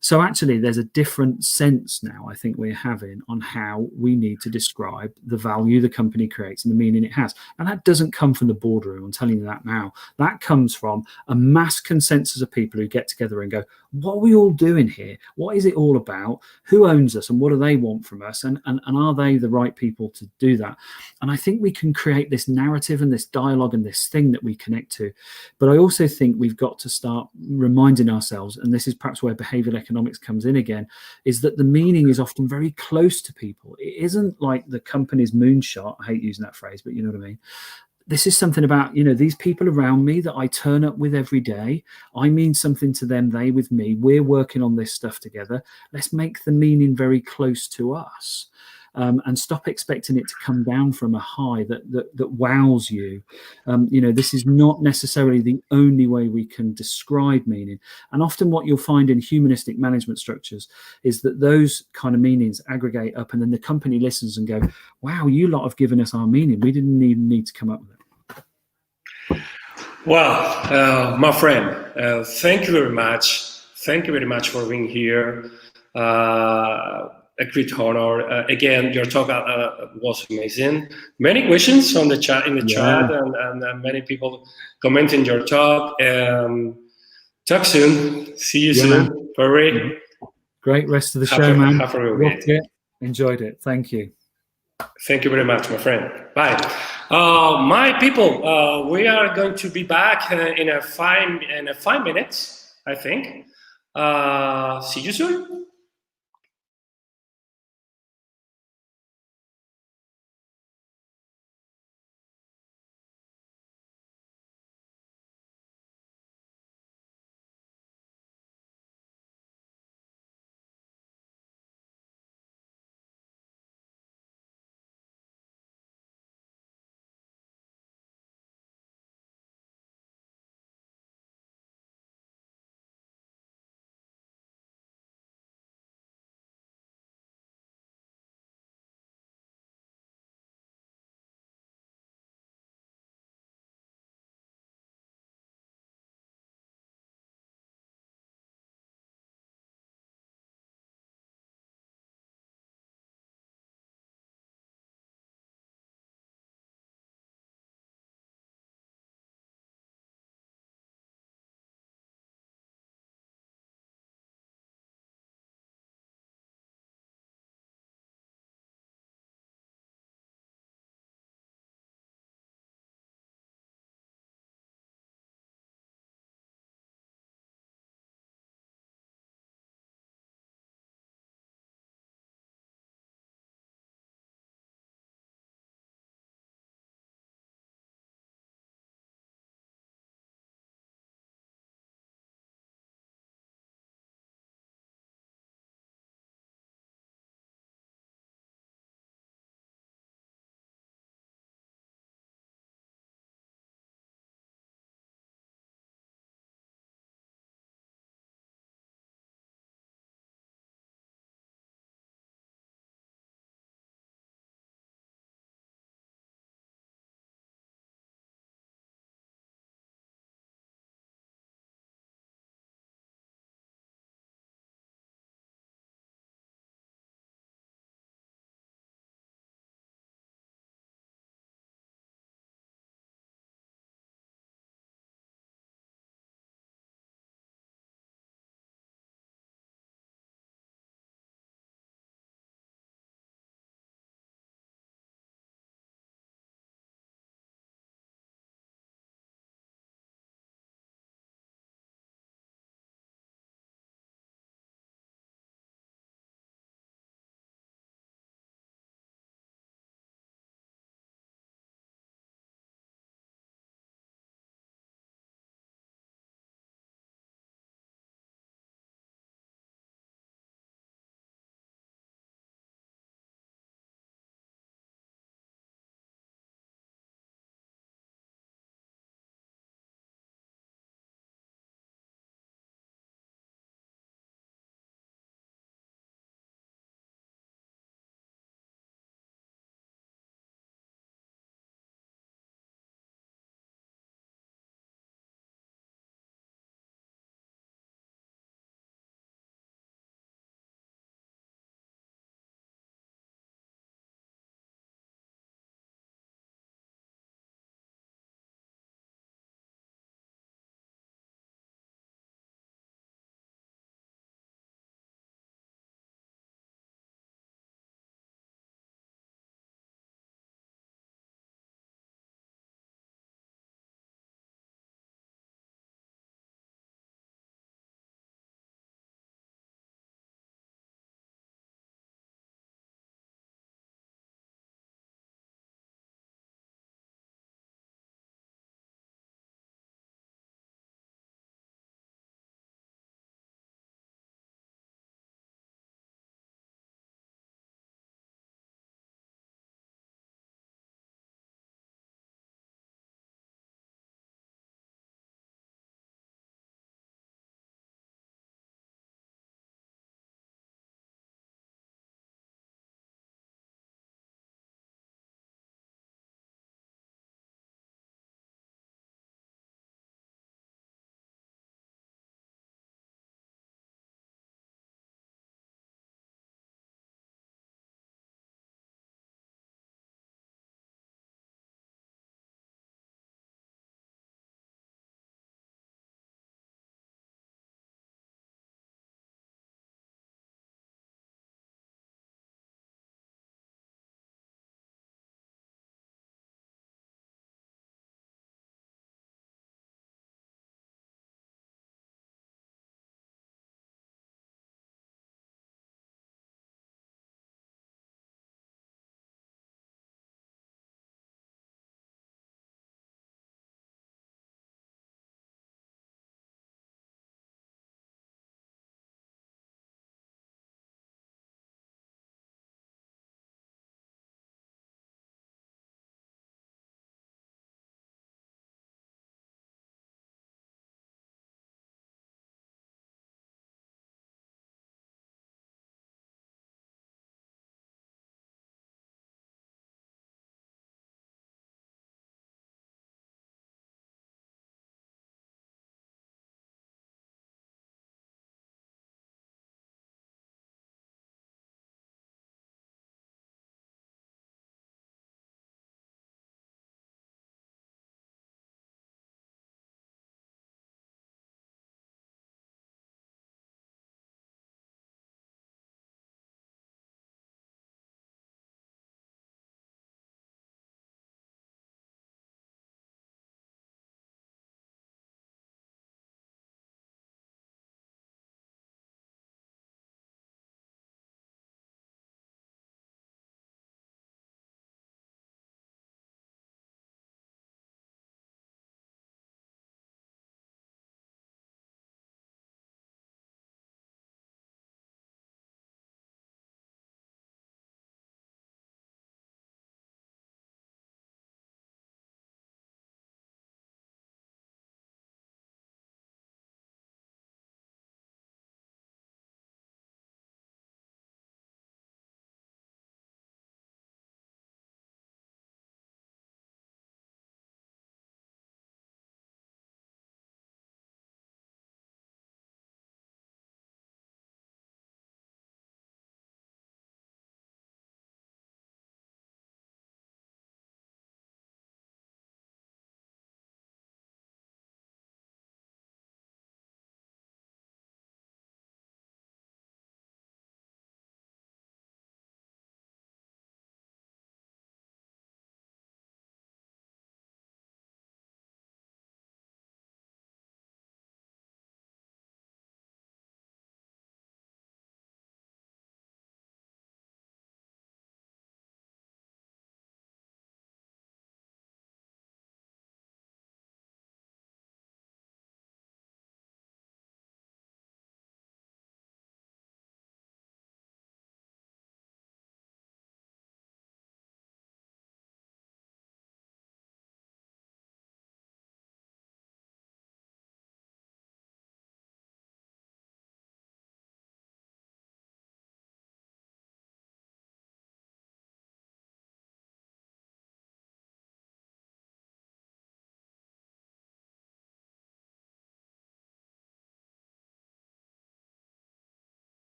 So actually, there's a different sense now I think we're having on how we need to describe the value the company creates and the meaning it has. And that doesn't come from the boardroom, I'm telling you that now. That comes from a mass consensus of people who get together and go, what are we all doing here? What is it all about? Who owns owns us and what do they want from us, and are they the right people to do that? And I think we can create this narrative and this dialogue and this thing that we connect to. But I also think we've got to start reminding ourselves, and this is perhaps where behavioral economics comes in again, is that the meaning is often very close to people. It isn't like the company's moonshot. I hate using that phrase, but you know what I mean. This is something about, these people around me that I turn up with every day. I mean something to them, they with me. We're working on this stuff together. Let's make the meaning very close to us, and stop expecting it to come down from a high that wows you. This is not necessarily the only way we can describe meaning. And often what you'll find in humanistic management structures is that those kind of meanings aggregate up, and then the company listens and go, wow, you lot have given us our meaning. We didn't even need to come up with it. Well, my friend, thank you very much. Thank you very much for being here. A great honor. Again, your talk was amazing. Many questions on the chat, chat, and many people commenting your talk. Talk soon. See you soon. Bye. Great rest of the show, man. Have a great day. Enjoyed it. Thank you. Thank you very much, my friend. Bye. My people, we are going to be back in 5 minutes, I think. See you soon.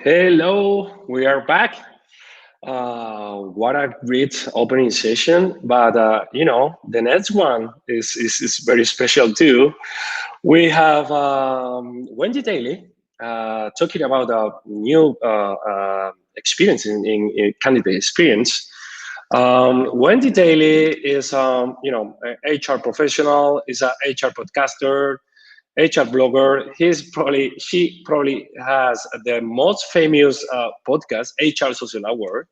Hello, we are back. What a great opening session, but the next one is very special too. We have Wendy Dailey talking about a new experience in candidate experience. Wendy Dailey is, a HR professional, is a HR podcaster, HR blogger. She probably has the most famous podcast, HR Social Hour,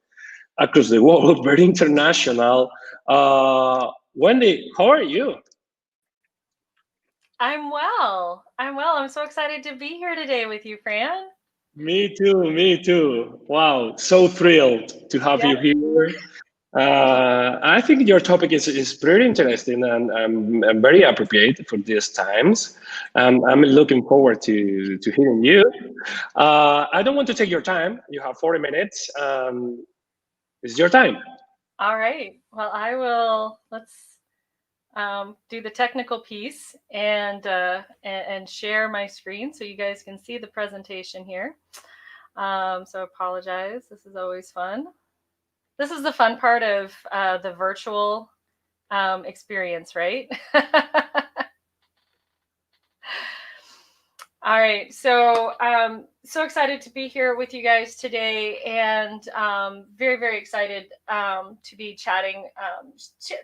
across the world, very international. Wendy, how are you? I'm well. I'm well. I'm so excited to be here today with you, Fran. Me too, me too. Wow, so thrilled to have Yeah. you here. I think your topic is pretty interesting and very appropriate for these times. I'm looking forward to hearing you. I don't want to take your time. You have 40 minutes. It's your time. All right. Well, I will. Let's do the technical piece and share my screen so you guys can see the presentation here. So apologize. This is always fun. This is the fun part of the virtual experience, right? All right, so so excited to be here with you guys today, and very, very excited to be chatting,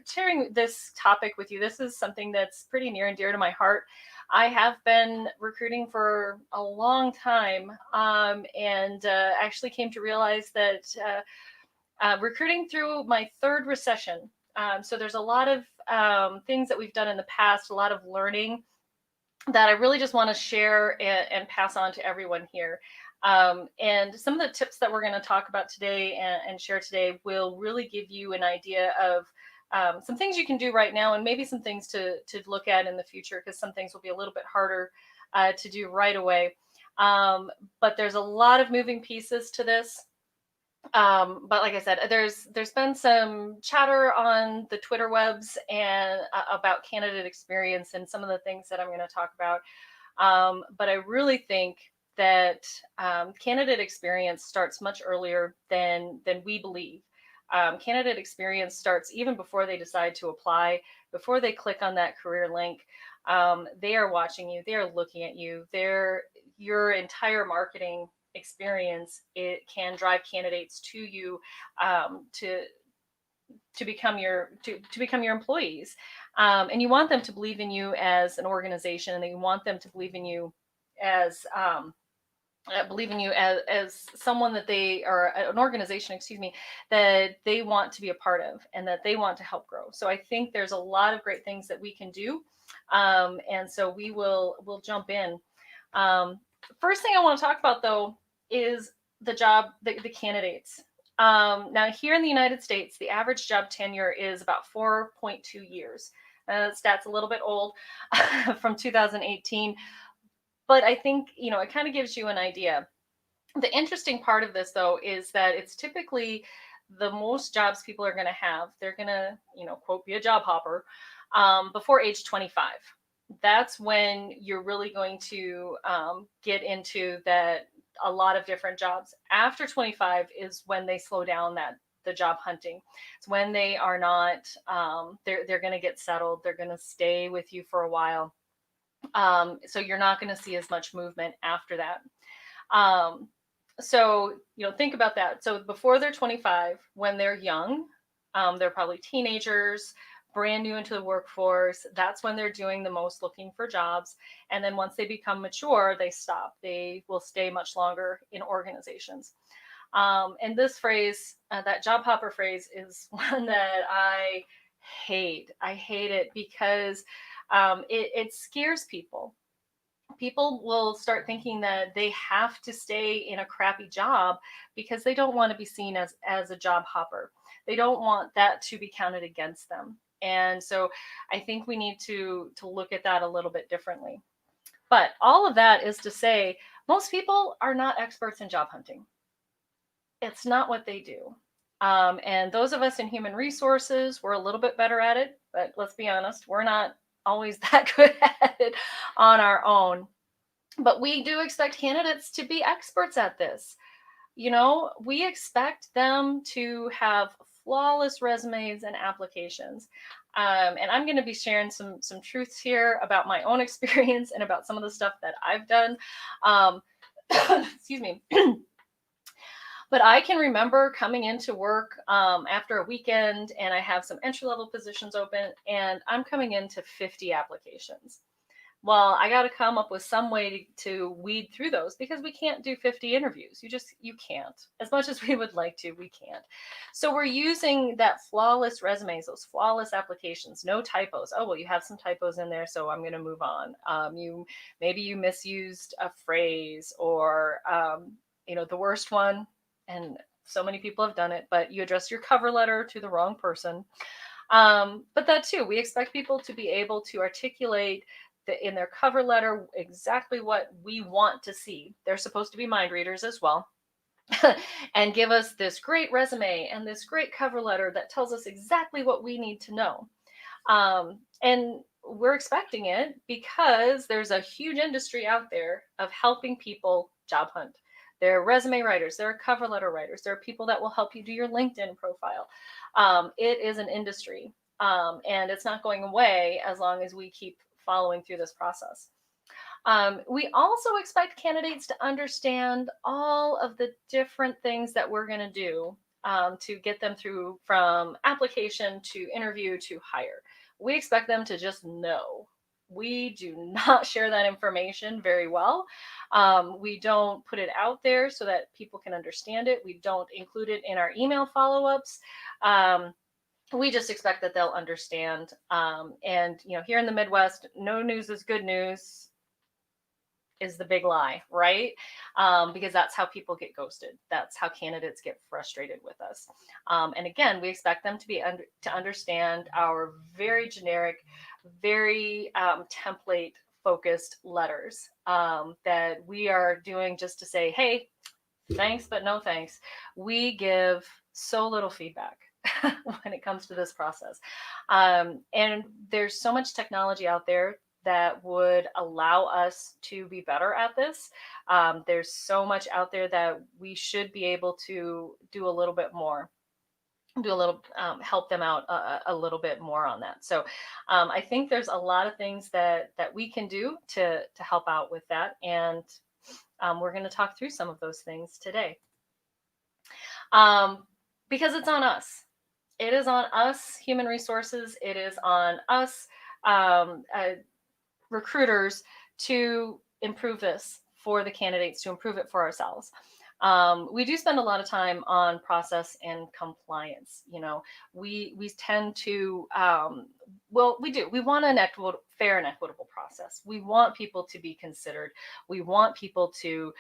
sharing this topic with you. This is something that's pretty near and dear to my heart. I have been recruiting for a long time, and actually came to realize that recruiting through my third recession. So there's a lot of things that we've done in the past, a lot of learning that I really just want to share and pass on to everyone here. And some of the tips that we're going to talk about today and share today will really give you an idea of some things you can do right now, and maybe some things to look at in the future, because some things will be a little bit harder to do right away. But there's a lot of moving pieces to this. But like I said, there's been some chatter on the Twitter webs and about candidate experience and some of the things that I'm going to talk about. But I really think that candidate experience starts much earlier than we believe. Candidate experience starts even before they decide to apply, before they click on that career link. They are watching you. They are looking at you. Your entire marketing experience, it can drive candidates to you to become your employees, and you want them to believe in you as an organization, and you want them to believe in you as someone that they, or an organization, excuse me, that they want to be a part of and that they want to help grow. So I think there's a lot of great things that we can do, and so we'll jump in. First thing I want to talk about, though, is the candidates. Now, here in the United States, the average job tenure is about 4.2 years. Stat's a little bit old from 2018, but I think, it kind of gives you an idea. The interesting part of this, though, is that it's typically the most jobs people are going to have. They're going to, quote, be a job hopper before age 25. That's when you're really going to get into that, a lot of different jobs. After 25 is when they slow down the job hunting. It's when they are not, they're going to get settled. They're going to stay with you for a while. So you're not going to see as much movement after that. So, think about that. So before they're 25, when they're young, they're probably teenagers, brand new into the workforce. That's when they're doing the most looking for jobs. And then once they become mature, they stop. They will stay much longer in organizations. And this phrase, that job hopper phrase, is one that I hate. I hate it because it scares people. People will start thinking that they have to stay in a crappy job because they don't want to be seen as a job hopper. They don't want that to be counted against them. And so I think we need to look at that a little bit differently. But all of that is to say, most people are not experts in job hunting. It's not what they do. And those of us in human resources, we're a little bit better at it, but let's be honest, we're not always that good at it on our own. But we do expect candidates to be experts at this. we expect them to have flawless resumes and applications. And I'm going to be sharing some truths here about my own experience and about some of the stuff that I've done. Excuse me. But I can remember coming into work after a weekend, and I have some entry-level positions open, and I'm coming into 50 applications. Well, I got to come up with some way to weed through those, because we can't do 50 interviews. You can't. As much as we would like to, we can't. So we're using that flawless resumes, those flawless applications, no typos. Oh, well, you have some typos in there, so I'm going to move on. Maybe you misused a phrase, or the worst one, and so many people have done it, but you address your cover letter to the wrong person. But that too, we expect people to be able to articulate in their cover letter exactly what we want to see. They're supposed to be mind readers as well. And give us this great resume and this great cover letter that tells us exactly what we need to know. And we're expecting it because there's a huge industry out there of helping people job hunt. There are resume writers, there are cover letter writers, there are people that will help you do your LinkedIn profile. It is an industry, and it's not going away as long as we keep following through this process. We also expect candidates to understand all of the different things that we're going to do to get them through from application to interview to hire. We expect them to just know. We do not share that information very well. We don't put it out there so that people can understand it. We don't include it in our email follow-ups. We just expect that they'll understand. And here in the Midwest, no news is good news is the big lie, right? Because that's how people get ghosted. That's how candidates get frustrated with us. And again, we expect them to understand our very generic, very template focused letters that we are doing just to say, hey, thanks, but no thanks. We give so little feedback when it comes to this process. And there's so much technology out there that would allow us to be better at this. There's so much out there that we should be able to do a little bit more, help them out a little bit more on that. So I think there's a lot of things that we can do to help out with that. And we're going to talk through some of those things today. Because it's on us. It is on us, human resources. It is on us, recruiters, to improve this for the candidates, to improve it for ourselves. We do spend a lot of time on process and compliance. We tend to, we do. We want an fair and equitable process. We want people to be considered. We want people to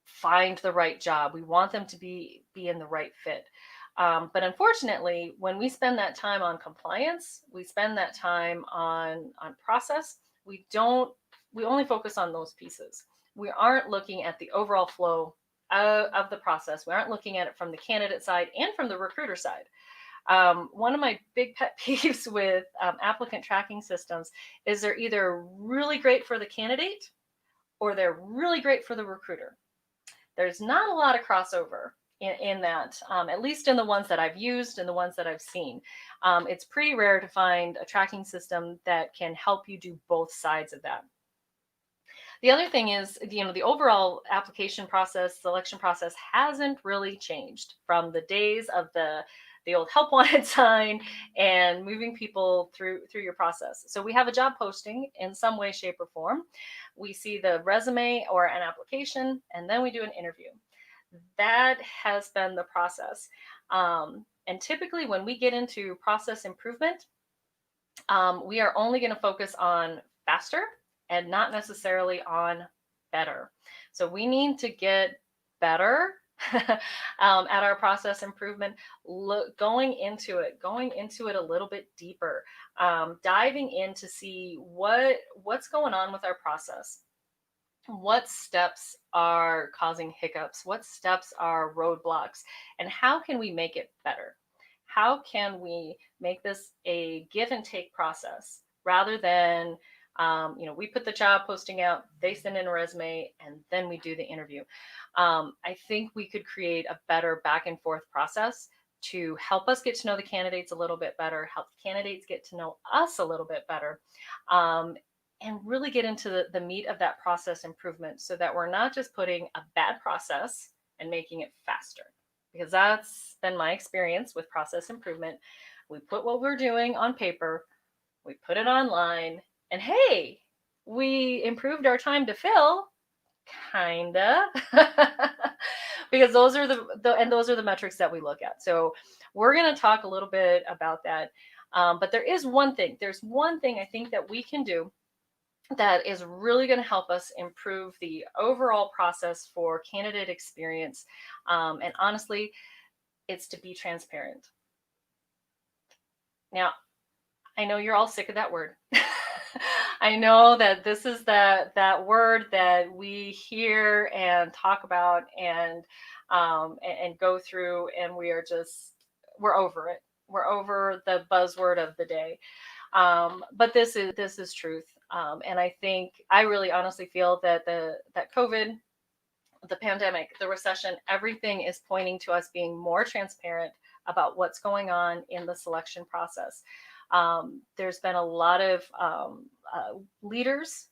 find the right job. We want them to be in the right fit. But unfortunately, when we spend that time on compliance, we spend that time on process, we only focus on those pieces. We aren't looking at the overall flow of the process. We aren't looking at it from the candidate side and from the recruiter side. One of my big pet peeves with applicant tracking systems is they're either really great for the candidate or they're really great for the recruiter. There's not a lot of crossover in that, at least in the ones that I've used and the ones that I've seen. It's pretty rare to find a tracking system that can help you do both sides of that. The other thing is, the overall application process, selection process hasn't really changed from the days of the old help wanted sign and moving people through your process. So we have a job posting in some way, shape, or form. We see the resume or an application, and then we do an interview. That has been the process. And typically when we get into process improvement, we are only going to focus on faster and not necessarily on better. So we need to get better at our process improvement, going into it a little bit deeper, diving in to see what's going on with our process. What steps are causing hiccups? What steps are roadblocks? And how can we make it better? How can we make this a give and take process rather than We put the job posting out, they send in a resume, and then we do the interview. I think we could create a better back and forth process to help us get to know the candidates a little bit better, help candidates get to know us a little bit better, and really get into the meat of that process improvement so that we're not just putting a bad process and making it faster. Because that's been my experience with process improvement. We put what we're doing on paper, we put it online, and hey, we improved our time to fill, kinda. Because those are the metrics that we look at. So we're going to talk a little bit about that. But there's one thing I think that we can do that is really going to help us improve the overall process for candidate experience. And honestly, it's to be transparent. Now, I know you're all sick of that word. I know that this is that word that we hear and talk about and go through, and we're over it. We're over the buzzword of the day. But this is truth. And I really honestly feel that that COVID, the pandemic, the recession, everything is pointing to us being more transparent about what's going on in the selection process. There's been a lot of leaders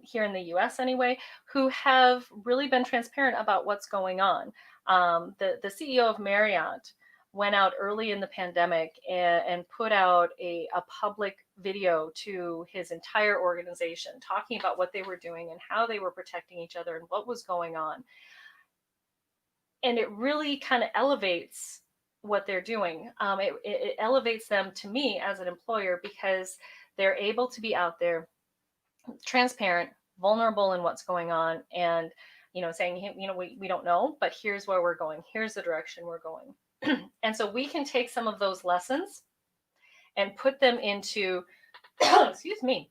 here in the US anyway, who have really been transparent about what's going on. The CEO of Marriott went out early in the pandemic and put out a public video to his entire organization talking about what they were doing and how they were protecting each other and what was going on. And it really kind of elevates what they're doing. It elevates them to me as an employer because they're able to be out there, transparent, vulnerable in what's going on, and saying, we don't know, but here's where we're going. Here's the direction we're going. And so we can take some of those lessons and put them into, excuse me,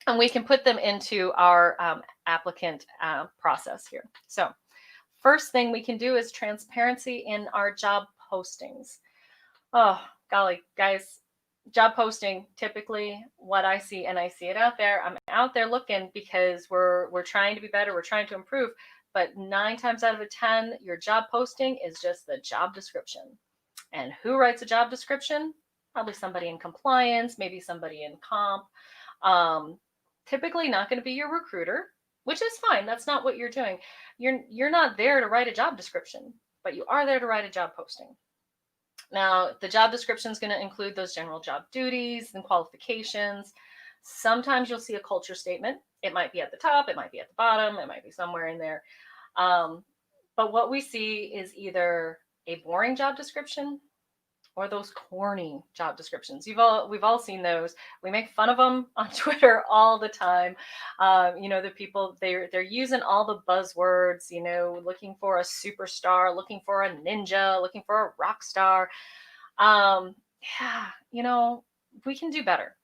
and we can put them into our applicant process here. So first thing we can do is transparency in our job postings. Oh, golly, guys, job posting, typically what I see, and I see it out there, I'm out there looking because we're trying to be better, we're trying to improve, but 9 times out of 10, your job posting is just the job description. And who writes a job description? Probably somebody in compliance, maybe somebody in comp. Typically not going to be your recruiter, which is fine. That's not what you're doing. You're not there to write a job description, but you are there to write a job posting. Now, the job description is going to include those general job duties and qualifications. Sometimes you'll see a culture statement. It might be at the top, it might be at the bottom, it might be somewhere in there. But what we see is either a boring job description or those corny job descriptions. We've all seen those. We make fun of them on Twitter all the time. The people, they're using all the buzzwords, looking for a superstar, looking for a ninja, looking for a rock star. We can do better.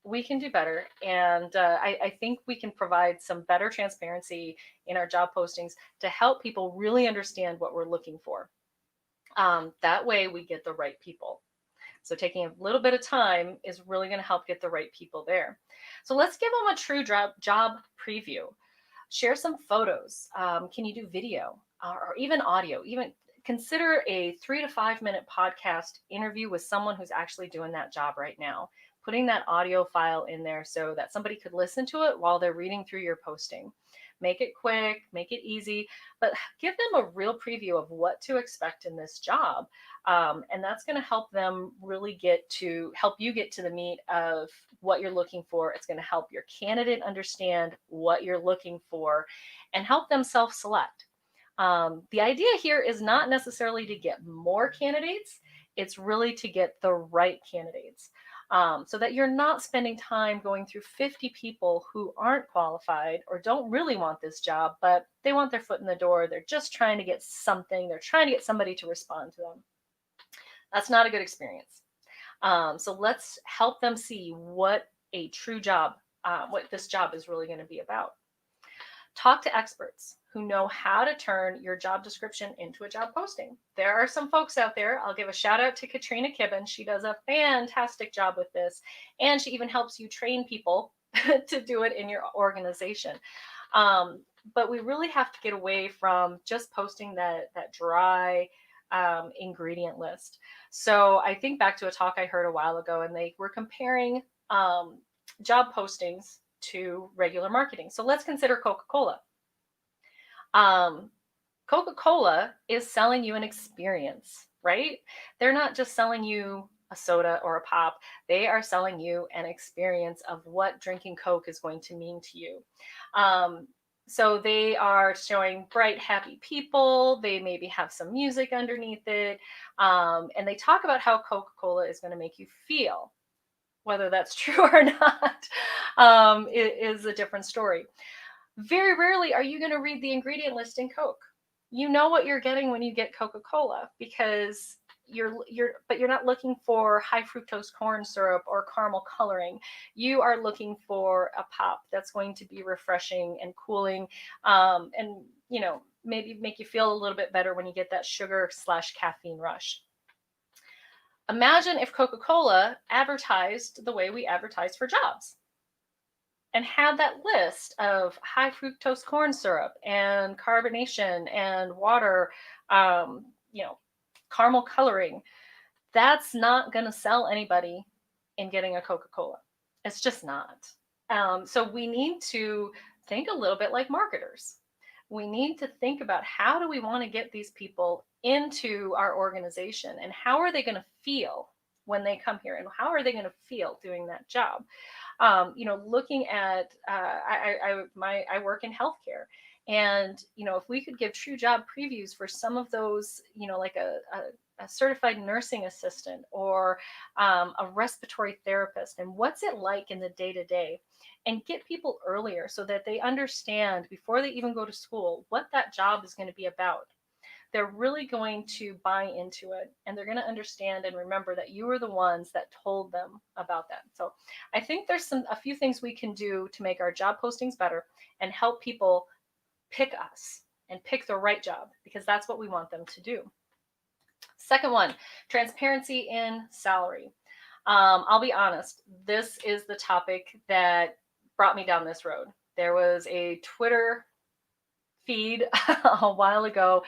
We can do better. And I think we can provide some better transparency in our job postings to help people really understand what we're looking for. That way we get the right people. So taking a little bit of time is really going to help get the right people there. So let's give them a true job preview. Share some photos. Can you do video or even audio? Even consider a 3 to 5 minute podcast interview with someone who's actually doing that job right now. Putting that audio file in there so that somebody could listen to it while they're reading through your posting. Make it quick, make it easy, but give them a real preview of what to expect in this job. And that's going to help them really help you get to the meat of what you're looking for. It's going to help your candidate understand what you're looking for and help them self-select. The idea here is not necessarily to get more candidates. It's really to get the right candidates. So that you're not spending time going through 50 people who aren't qualified or don't really want this job, but they want their foot in the door. They're just trying to get something. They're trying to get somebody to respond to them. That's not a good experience. So let's help them see what a true job, what this job is really going to be about. Talk to experts who know how to turn your job description into a job posting. There are some folks out there. I'll give a shout out to Katrina Kibben. She does a fantastic job with this. And she even helps you train people to do it in your organization. But we really have to get away from just posting that dry ingredient list. So I think back to a talk I heard a while ago, and they were comparing job postings to regular marketing. So let's consider Coca-Cola. Coca-Cola is selling you an experience, right? They're not just selling you a soda or a pop. They are selling you an experience of what drinking Coke is going to mean to you. So they are showing bright, happy people. They maybe have some music underneath it. And they talk about how Coca-Cola is going to make you feel. Whether that's true or not is a different story. Very rarely are you going to read the ingredient list in Coke. You know what you're getting when you get Coca-Cola, because you're not looking for high fructose corn syrup or caramel coloring. You are looking for a pop that's going to be refreshing and cooling, and maybe make you feel a little bit better when you get that sugar/caffeine rush. Imagine if Coca-Cola advertised the way we advertise for jobs, and had that list of high fructose corn syrup and carbonation and water, caramel coloring. That's not going to sell anybody in getting a Coca-Cola. It's just not. So we need to think a little bit like marketers. We need to think about, how do we want to get these people into our organization, and how are they going to feel when they come here, and how are they going to feel doing that job? Looking at, I work in healthcare, and if we could give true job previews for some of those, like a certified nursing assistant or a respiratory therapist, and what's it like in the day-to-day, and get people earlier so that they understand before they even go to school what that job is going to be about. They're really going to buy into it, and they're going to understand and remember that you were the ones that told them about that. So I think there's a few things we can do to make our job postings better and help people pick us and pick the right job, because that's what we want them to do. Second one, transparency in salary. I'll be honest, this is the topic that brought me down this road. There was a Twitter feed a while ago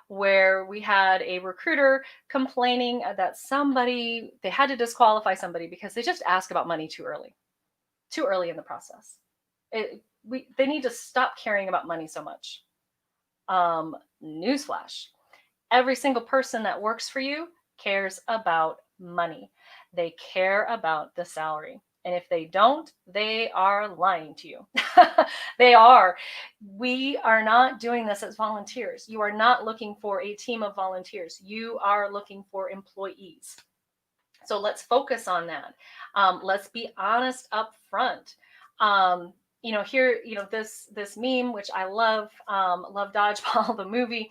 where we had a recruiter complaining that they had to disqualify somebody because they just asked about money too early in the process. They need to stop caring about money so much. Newsflash. Every single person that works for you cares about money. They care about the salary. And if they don't, they are lying to you. They are. We are not doing this as volunteers. You are not looking for a team of volunteers. You are looking for employees. So let's focus on that. Let's be honest up front. Here, this meme, which I love Dodgeball, the movie.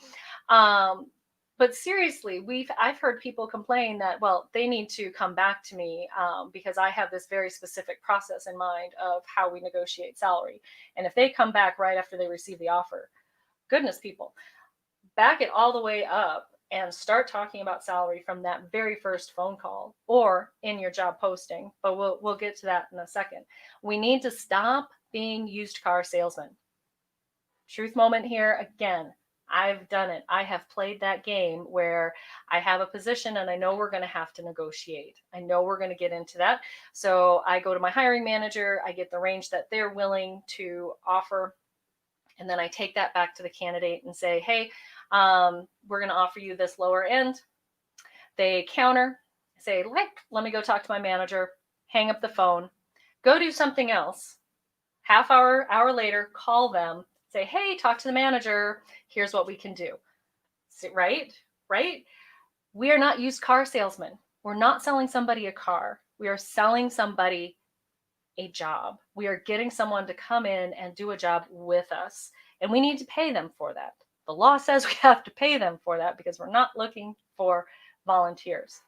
But seriously, I've heard people complain that, well, they need to come back to me because I have this very specific process in mind of how we negotiate salary. And if they come back right after they receive the offer, goodness, people, back it all the way up and start talking about salary from that very first phone call or in your job posting. But we'll get to that in a second. We need to stop being used car salesmen. Truth moment here again. I've done it. I have played that game where I have a position and I know we're going to have to negotiate. I know we're going to get into that. So I go to my hiring manager, I get the range that they're willing to offer. And then I take that back to the candidate and say, hey, we're going to offer you this lower end. They counter, say, let me go talk to my manager, hang up the phone, go do something else. Half hour later, call them, say, hey, talk to the manager. Here's what we can do. Right? We are not used car salesmen. We're not selling somebody a car. We are selling somebody a job. We are getting someone to come in and do a job with us. And we need to pay them for that. The law says we have to pay them for that because we're not looking for volunteers.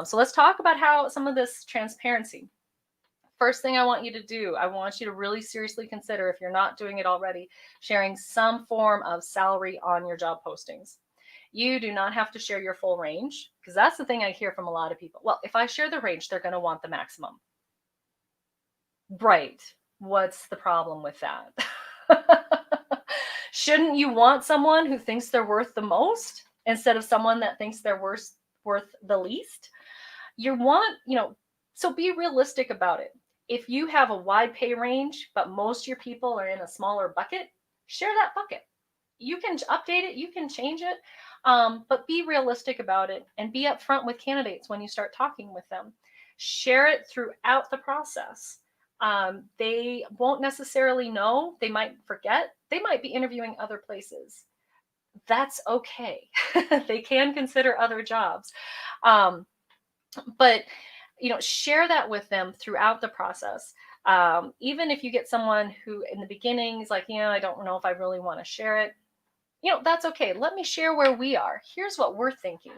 So let's talk about how some of this transparency. First thing I want you to do, I want you to really seriously consider, if you're not doing it already, sharing some form of salary on your job postings. You do not have to share your full range, because that's the thing I hear from a lot of people. Well, if I share the range, they're going to want the maximum. Right. What's the problem with that? Shouldn't you want someone who thinks they're worth the most instead of someone that thinks they're worth the least? You want, so be realistic about it. If you have a wide pay range, but most of your people are in a smaller bucket, share that bucket. You can update it, you can change it, but be realistic about it and be upfront with candidates when you start talking with them. Share it throughout the process. They won't necessarily know. They might forget. They might be interviewing other places. That's okay. They can consider other jobs. But share that with them throughout the process. Even if you get someone who in the beginning is like, I don't know if I really want to share it, that's okay. Let me share where we are. Here's what we're thinking.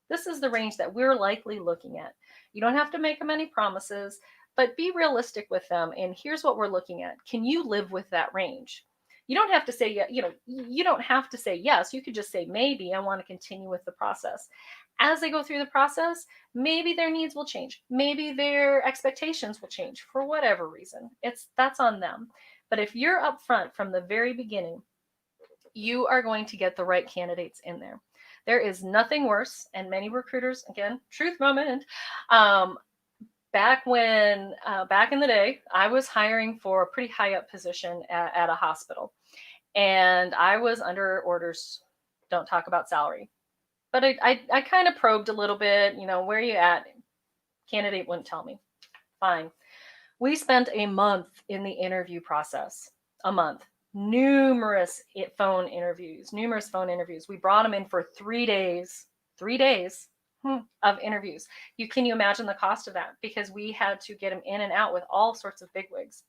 This is the range that we're likely looking at. You don't have to make them any promises, but be realistic with them. And here's what we're looking at. Can you live with that range? You don't have to say, you don't have to say yes. You could just say, maybe I want to continue with the process. As they go through the process, maybe their needs will change. Maybe their expectations will change for whatever reason. That's on them. But if you're upfront from the very beginning, you are going to get the right candidates in there. There is nothing worse, and many recruiters, again, truth moment, back in the day, I was hiring for a pretty high up position at a hospital, and I was under orders, don't talk about salary. But I kind of probed a little bit, where are you at? Candidate wouldn't tell me. Fine. We spent a month in the interview process, a month. Numerous phone interviews. We brought them in for 3 days of interviews. Can you imagine the cost of that? Because we had to get them in and out with all sorts of bigwigs.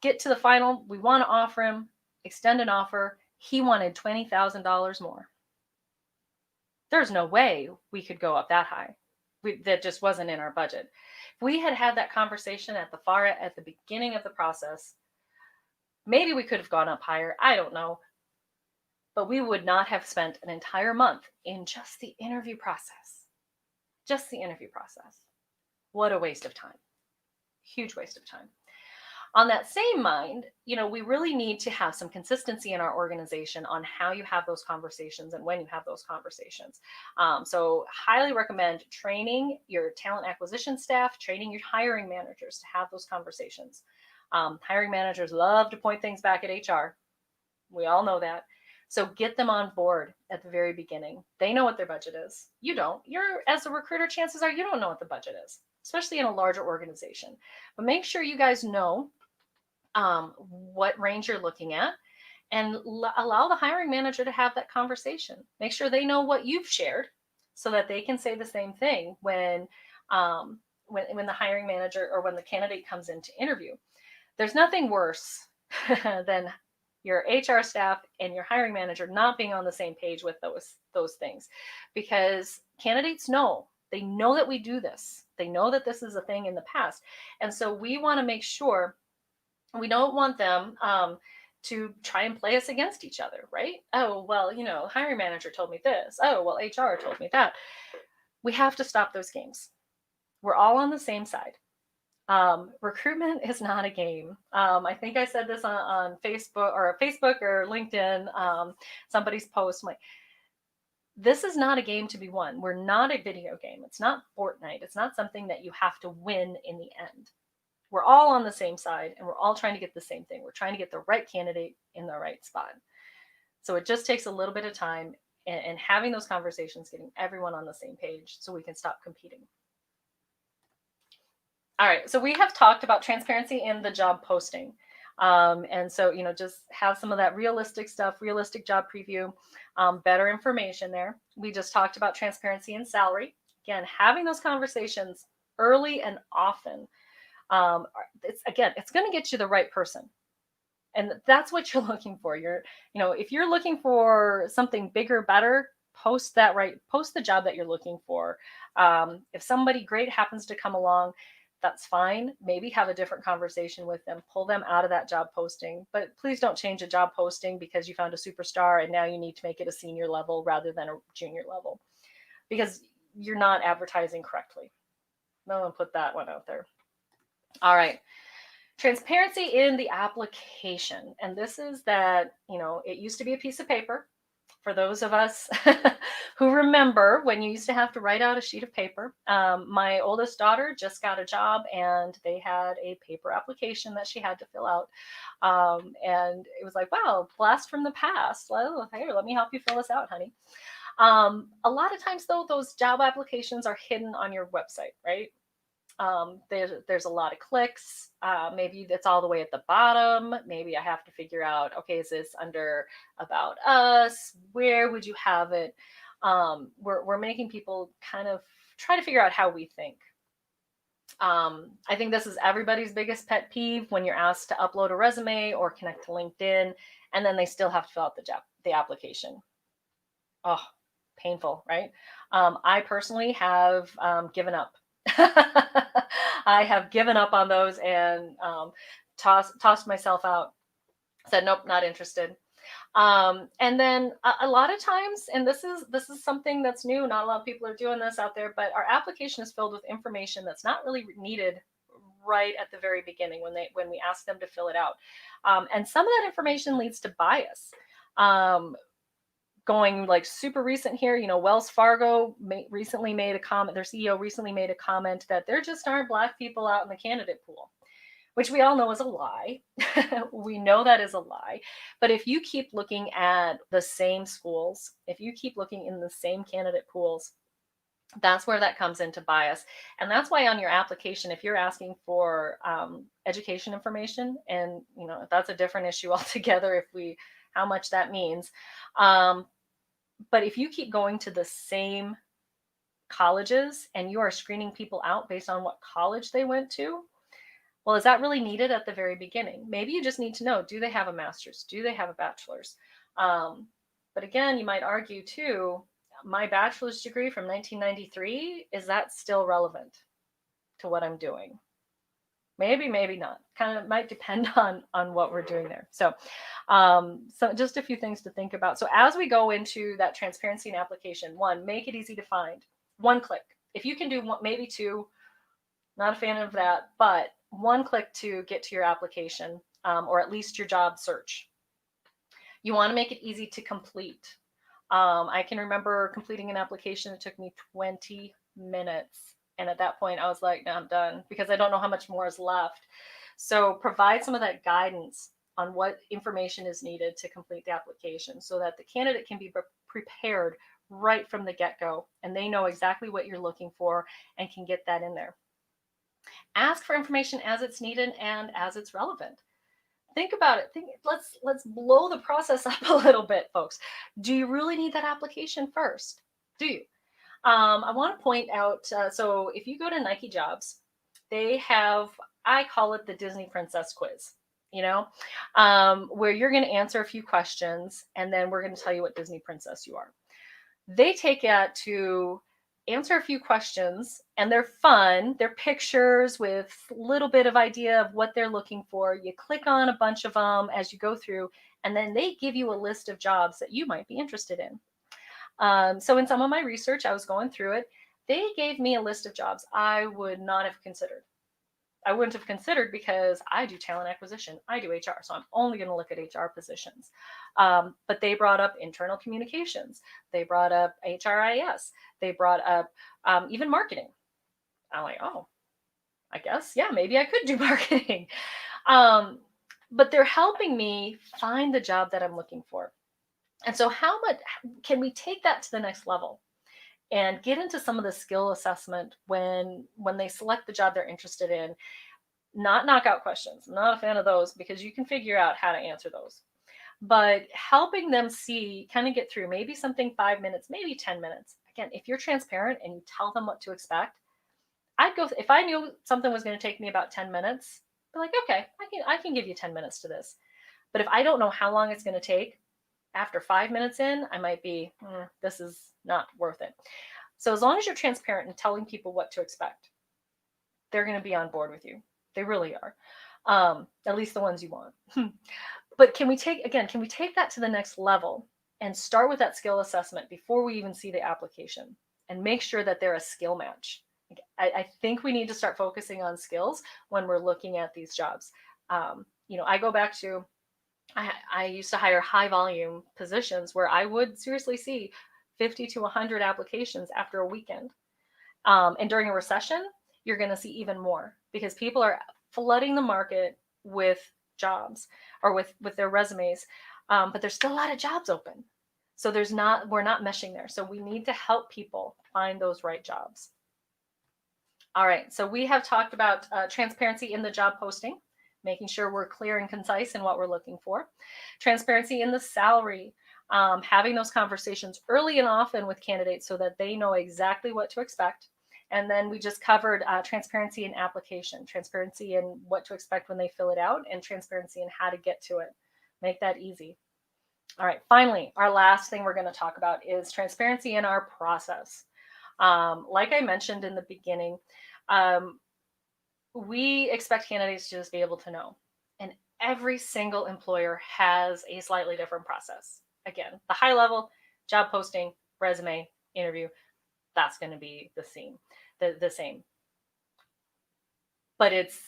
Get to the final, we want to offer him, extend an offer. He wanted $20,000 more. There's no way we could go up that high. That just wasn't in our budget. If we had had that conversation at the beginning of the process, maybe we could have gone up higher. I don't know. But we would not have spent an entire month in just the interview process. Just the interview process. What a waste of time. Huge waste of time. On that same mind, we really need to have some consistency in our organization on how you have those conversations and when you have those conversations. So highly recommend training your talent acquisition staff, training your hiring managers to have those conversations. Hiring managers love to point things back at HR. We all know that. So get them on board at the very beginning. They know what their budget is. You don't. As a recruiter, chances are you don't know what the budget is, especially in a larger organization. But make sure you guys know what range you're looking at, and allow the hiring manager to have that conversation. Make sure they know what you've shared so that they can say the same thing when the hiring manager or when the candidate comes in to interview. There's nothing worse than your HR staff and your hiring manager not being on the same page with those things, because candidates know. They know that we do this. They know that this is a thing in the past. And so we want to make sure we don't want them to try and play us against each other, right? Oh, well, hiring manager told me this. Oh, well, HR told me that. We have to stop those games. We're all on the same side. Recruitment is not a game. I think I said this on Facebook or LinkedIn, somebody's post. I'm like, this is not a game to be won. We're not a video game. It's not Fortnite. It's not something that you have to win in the end. We're all on the same side, and we're all trying to get the same thing. We're trying to get the right candidate in the right spot. So it just takes a little bit of time and having those conversations, getting everyone on the same page so we can stop competing. All right, so we have talked about transparency in the job posting. And so, just have some of that realistic stuff, realistic job preview, better information there. We just talked about transparency in salary. Again, having those conversations early and often. It's going to get you the right person. And that's what you're looking for. If you're looking for something bigger, better, post the job that you're looking for. If somebody great happens to come along, that's fine. Maybe have a different conversation with them, pull them out of that job posting, but please don't change a job posting because you found a superstar and now you need to make it a senior level rather than a junior level, because you're not advertising correctly. No one put that one out there. All right. Transparency in the application. And this is that, it used to be a piece of paper. For those of us who remember when you used to have to write out a sheet of paper, my oldest daughter just got a job and they had a paper application that she had to fill out. And it was like, wow, blast from the past. Well, here, let me help you fill this out, honey. A lot of times, though, those job applications are hidden on your website, right? There's a lot of clicks. Maybe that's all the way at the bottom. Maybe I have to figure out, okay, is this under About Us? Where would you have it? We're making people kind of try to figure out how we think. I think this is everybody's biggest pet peeve when you're asked to upload a resume or connect to LinkedIn, and then they still have to fill out the application. Oh, painful, right? I personally have given up. I have given up on those and tossed myself out. Said, nope, not interested. And then a lot of times, and this is something that's new, not a lot of people are doing this out there, but our application is filled with information that's not really needed right at the very beginning when we ask them to fill it out. And some of that information leads to bias. Going like super recent here, Wells Fargo recently made a comment, their CEO recently made a comment that there just aren't Black people out in the candidate pool, which we all know is a lie. We know that is a lie. But if you keep looking at the same schools, if you keep looking in the same candidate pools, that's where that comes into bias. And that's why on your application, if you're asking for education information, and that's a different issue altogether how much that means. But if you keep going to the same colleges and you are screening people out based on what college they went to, well, is that really needed at the very beginning? Maybe you just need to know, do they have a master's? Do they have a bachelor's? But again, you might argue too, my bachelor's degree from 1993, is that still relevant to what I'm doing? Maybe, maybe not. Kind of might depend on what we're doing there. So just a few things to think about. So as we go into that transparency in application, one, make it easy to find. One click. If you can do one, maybe two, not a fan of that, but one click to get to your application, or at least your job search. You want to make it easy to complete. I can remember completing an application. It took me 20 minutes. And at that point, I was like, no, I'm done, because I don't know how much more is left. So provide some of that guidance on what information is needed to complete the application so that the candidate can be prepared right from the get-go and they know exactly what you're looking for and can get that in there. Ask for information as it's needed and as it's relevant. Think about it. Let's blow the process up a little bit, folks. Do you really need that application first? Do you? I want to point out, so if you go to Nike Jobs, they have, I call it the Disney Princess Quiz, where you're going to answer a few questions and then we're going to tell you what Disney princess you are. They take it to answer a few questions and they're fun. They're pictures with a little bit of idea of what they're looking for. You click on a bunch of them as you go through, and then they give you a list of jobs that you might be interested in. So in some of my research, I was going through it. They gave me a list of jobs I would not have considered. I wouldn't have considered because I do talent acquisition. I do HR. So I'm only going to look at HR positions. But they brought up internal communications. They brought up HRIS. They brought up even marketing. I'm like, oh, I guess, yeah, maybe I could do marketing. But they're helping me find the job that I'm looking for. And so how much can we take that to the next level and get into some of the skill assessment when they select the job they're interested in? Not knockout questions. I'm not a fan of those because you can figure out how to answer those. But helping them see, kind of get through maybe something 5 minutes, maybe 10 minutes. Again, if you're transparent and you tell them what to expect, I'd go, if I knew something was going to take me about 10 minutes, be like, okay, I can give you 10 minutes to this. But if I don't know how long it's going to take, after 5 minutes in, I might be, this is not worth it. So as long as you're transparent and telling people what to expect, they're going to be on board with you. They really are. At least the ones you want. But can we take that to the next level and start with that skill assessment before we even see the application and make sure that they're a skill match? I think we need to start focusing on skills when we're looking at these jobs. I go back to, I used to hire high volume positions where I would seriously see 50 to 100 applications after a weekend. And during a recession, you're going to see even more because people are flooding the market with jobs or with their resumes. But there's still a lot of jobs open. So we're not meshing there. So we need to help people find those right jobs. All right, so we have talked about transparency in the job posting, making sure we're clear and concise in what we're looking for. Transparency in the salary, having those conversations early and often with candidates so that they know exactly what to expect. And then we just covered transparency in application, transparency in what to expect when they fill it out, and transparency in how to get to it. Make that easy. All right, finally, our last thing we're going to talk about is transparency in our process. Like I mentioned in the beginning, we expect candidates to just be able to know. And every single employer has a slightly different process. Again, the high level, job posting, resume, interview, that's going to be the same. But it's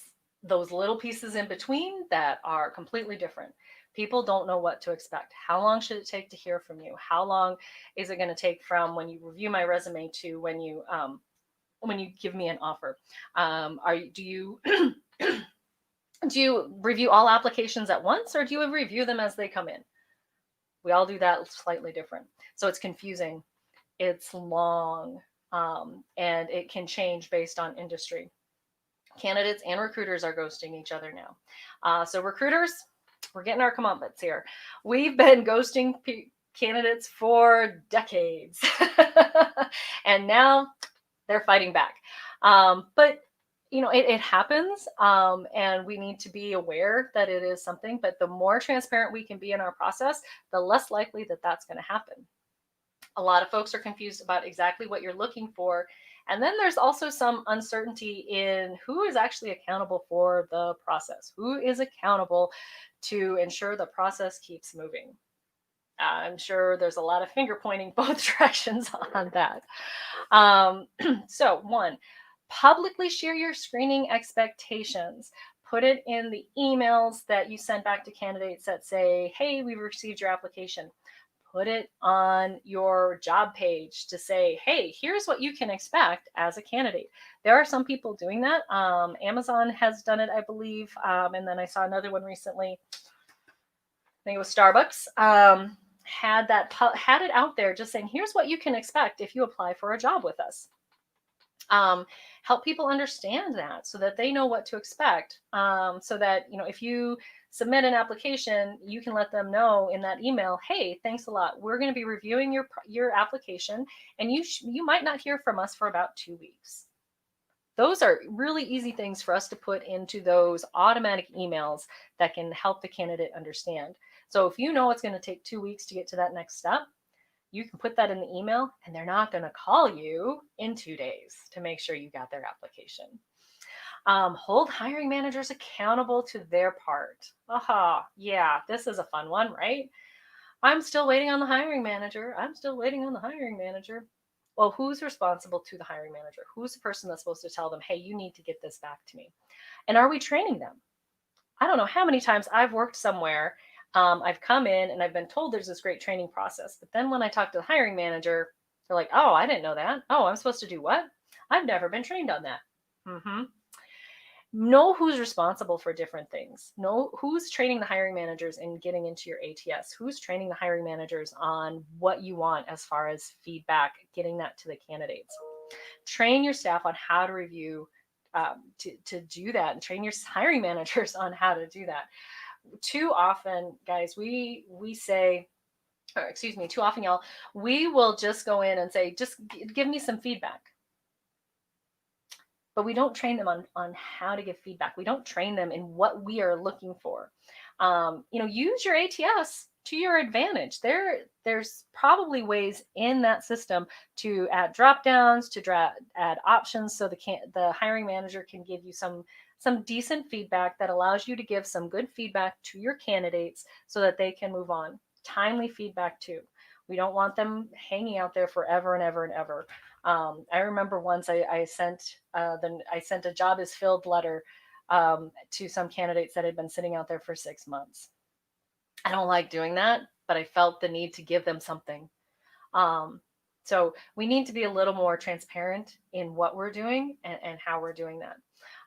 those little pieces in between that are completely different. People don't know what to expect. How long should it take to hear from you? How long is it going to take from when you review my resume to when you give me an offer? Do you do you review all applications at once, or do you review them as they come in? We all do that slightly different. So it's confusing. It's long, and it can change based on industry. Candidates and recruiters are ghosting each other now. So recruiters, we're getting our comeuppance here. We've been ghosting candidates for decades. And now they're fighting back. But it happens, and we need to be aware that it is something. But the more transparent we can be in our process, the less likely that that's going to happen. A lot of folks are confused about exactly what you're looking for. And then there's also some uncertainty in who is actually accountable for the process, who is accountable to ensure the process keeps moving. I'm sure there's a lot of finger pointing both directions on that. So 1, publicly share your screening expectations. Put it in the emails that you send back to candidates that say, hey, we've received your application. Put it on your job page to say, hey, here's what you can expect as a candidate. There are some people doing that. Amazon has done it, I believe. And then I saw another one recently. I think it was Starbucks. Had it out there just saying, here's what you can expect if you apply for a job with us. Help people understand that so that they know what to expect. So that, if you submit an application, you can let them know in that email, hey, thanks a lot. We're going to be reviewing your application, and you might not hear from us for about 2 weeks. Those are really easy things for us to put into those automatic emails that can help the candidate understand. So if you know it's going to take 2 weeks to get to that next step, you can put that in the email, and they're not going to call you in 2 days to make sure you got their application. Hold hiring managers accountable to their part. Yeah, this is a fun one, right? I'm still waiting on the hiring manager. Well, who's responsible to the hiring manager? Who's the person that's supposed to tell them, hey, you need to get this back to me? And are we training them? I don't know how many times I've worked somewhere. I've come in and I've been told there's this great training process. But then when I talk to the hiring manager, they're like, oh, I didn't know that. Oh, I'm supposed to do what? I've never been trained on that. Know who's responsible for different things. Know who's training the hiring managers in getting into your ATS. Who's training the hiring managers on what you want as far as feedback, getting that to the candidates. Train your staff on how to review, to do that, and train your hiring managers on how to do that. Too often, guys, we say, too often, y'all, we will just go in and say, just give me some feedback. But we don't train them on how to give feedback. We don't train them in what we are looking for. Use your ATS to your advantage. There's probably ways in that system to add drop downs, to add options, so the hiring manager can give you some decent feedback that allows you to give some good feedback to your candidates so that they can move on. Timely feedback too. We don't want them hanging out there forever and ever and ever. I remember once I sent a job is filled letter to some candidates that had been sitting out there for 6 months. I don't like doing that, but I felt the need to give them something. So we need to be a little more transparent in what we're doing and how we're doing that.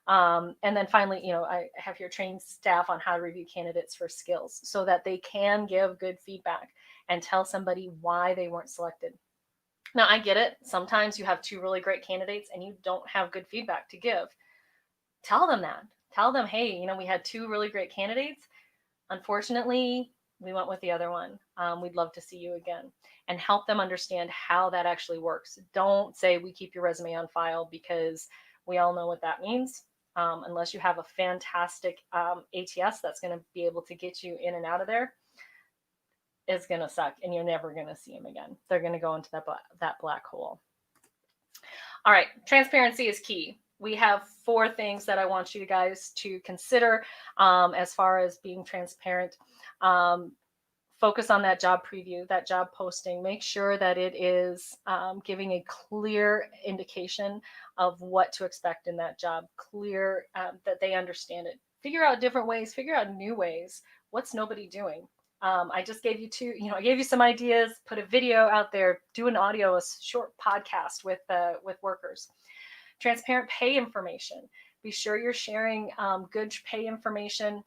And then finally, I have here trained staff on how to review candidates for skills so that they can give good feedback and tell somebody why they weren't selected. Now, I get it. Sometimes you have 2 really great candidates and you don't have good feedback to give. Tell them that. Tell them, hey, we had 2 really great candidates. Unfortunately, we went with the other one. We'd love to see you again, and help them understand how that actually works. Don't say we keep your resume on file, because we all know what that means. Unless you have a fantastic ATS that's going to be able to get you in and out of there, it's going to suck, and you're never going to see them again. They're going to go into that black hole. All right, transparency is key. We have 4 things that I want you guys to consider as far as being transparent. Focus on that job preview, that job posting. Make sure that it is giving a clear indication of what to expect in that job, clear that they understand it. Figure out different ways, figure out new ways. What's nobody doing? I just gave you 2, I gave you some ideas, put a video out there, do an audio, a short podcast with workers. Transparent pay information. Be sure you're sharing good pay information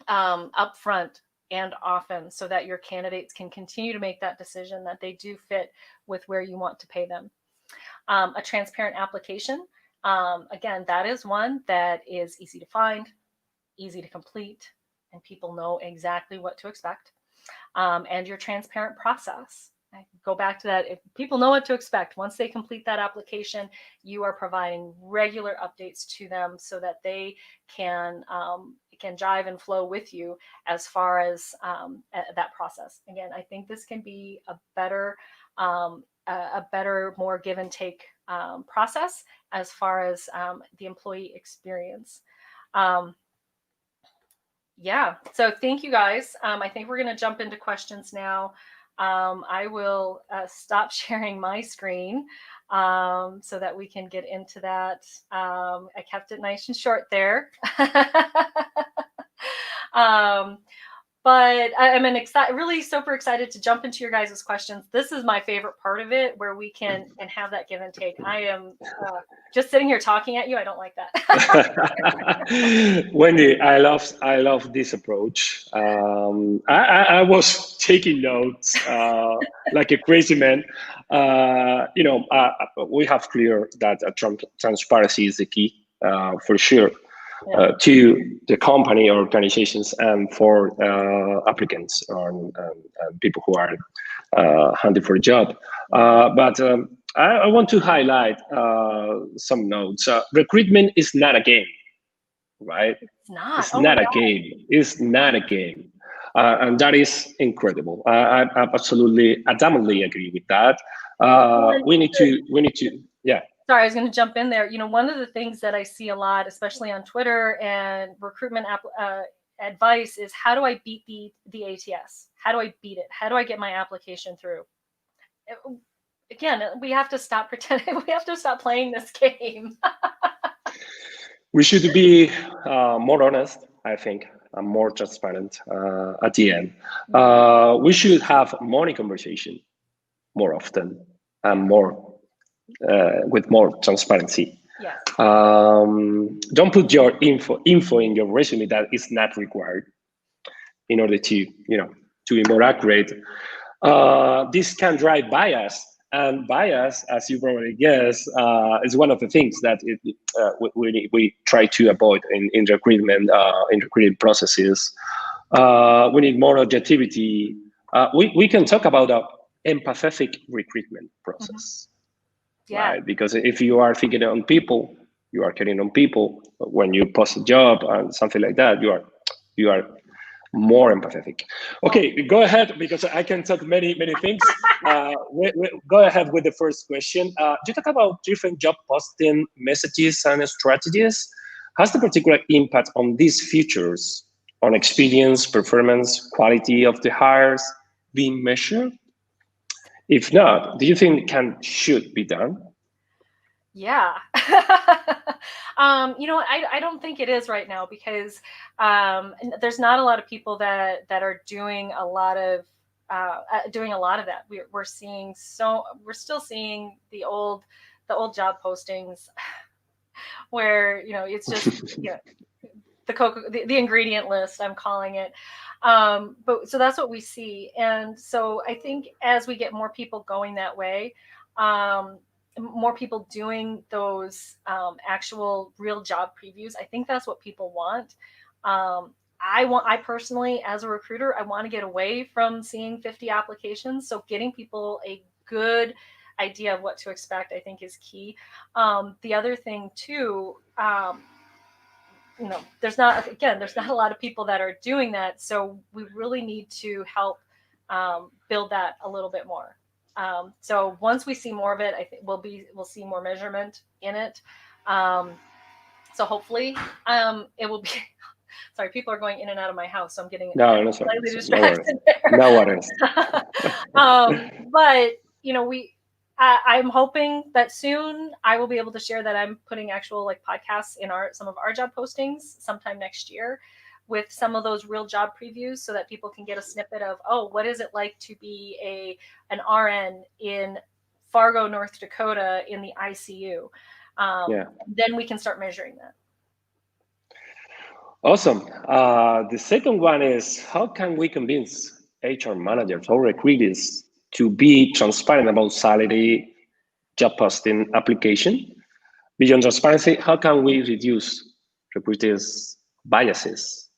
up front and often, so that your candidates can continue to make that decision that they do fit with where you want to pay them. A transparent application. Again, that is one that is easy to find, easy to complete, and people know exactly what to expect. And your transparent process. I go back to that. If people know what to expect, once they complete that application, you are providing regular updates to them so that they can jive and flow with you as far as that process. Again, I think this can be a better, more give and take process as far as the employee experience. Yeah, so thank you guys. I think we're going to jump into questions now. I will stop sharing my screen so that we can get into that. I kept it nice and short there. But I'm really super excited to jump into your guys' questions. This is my favorite part of it, where we can have that give and take. I am just sitting here talking at you. I don't like that. Wendy, I love this approach. I was taking notes like a crazy man. We have clear that transparency is the key for sure. To the company or organizations, and for applicants or people who are hunting for a job. But I want to highlight some notes. Recruitment is not a game, right? It's not. It's not a game. It's not a game. And that is incredible. I absolutely, adamantly agree with that. We need to, yeah. Sorry, I was going to jump in there. One of the things that I see a lot, especially on Twitter and recruitment advice, is how do I beat the ATS? How do I beat it? How do I get my application through? Again, we have to stop pretending. We have to stop playing this game. We should be more honest, I think, and more transparent at the end. We should have money conversation more often and more. With more transparency. Yeah. Don't put your info in your resume that is not required in order to be more accurate. This can drive bias, and bias, as you probably guess, is one of the things that we try to avoid in recruitment processes. We need more objectivity. We can talk about an empathetic recruitment process. Mm-hmm. Yeah. Right? Because if you are thinking on people, you are caring on people. When you post a job and something like that, you are more empathetic. Okay, go ahead, because I can talk many things. Go ahead with the first question. You talk about different job posting messages and strategies. Has the particular impact on these features on experience, performance, quality of the hires been measured? If not, do you think should be done? Yeah. I don't think it is right now because there's not a lot of people that are doing a lot of that. We're still seeing the old job postings where it's just the ingredient list, I'm calling it. But so that's what we see, and so I think as we get more people going that way, more people doing those actual real job previews, I think that's what people want. I personally, as a recruiter, I want to get away from seeing 50 applications. So getting people a good idea of what to expect, I think, is key. The other thing too, there's not a lot of people that are doing that. So we really need to help build that a little bit more. So once we see more of it, I think we'll see more measurement in it. So hopefully it will be. Sorry, people are going in and out of my house, so I'm getting slightly distracted. No worries. But I'm hoping that soon I will be able to share that I'm putting actual podcasts in some of our job postings sometime next year with some of those real job previews so that people can get a snippet of, what is it like to be an RN in Fargo, North Dakota in the ICU? Then we can start measuring that. Awesome. The second one is, how can we convince HR managers or recruiters to be transparent about salary, job posting, application? Beyond transparency, how can we reduce recruiters' biases?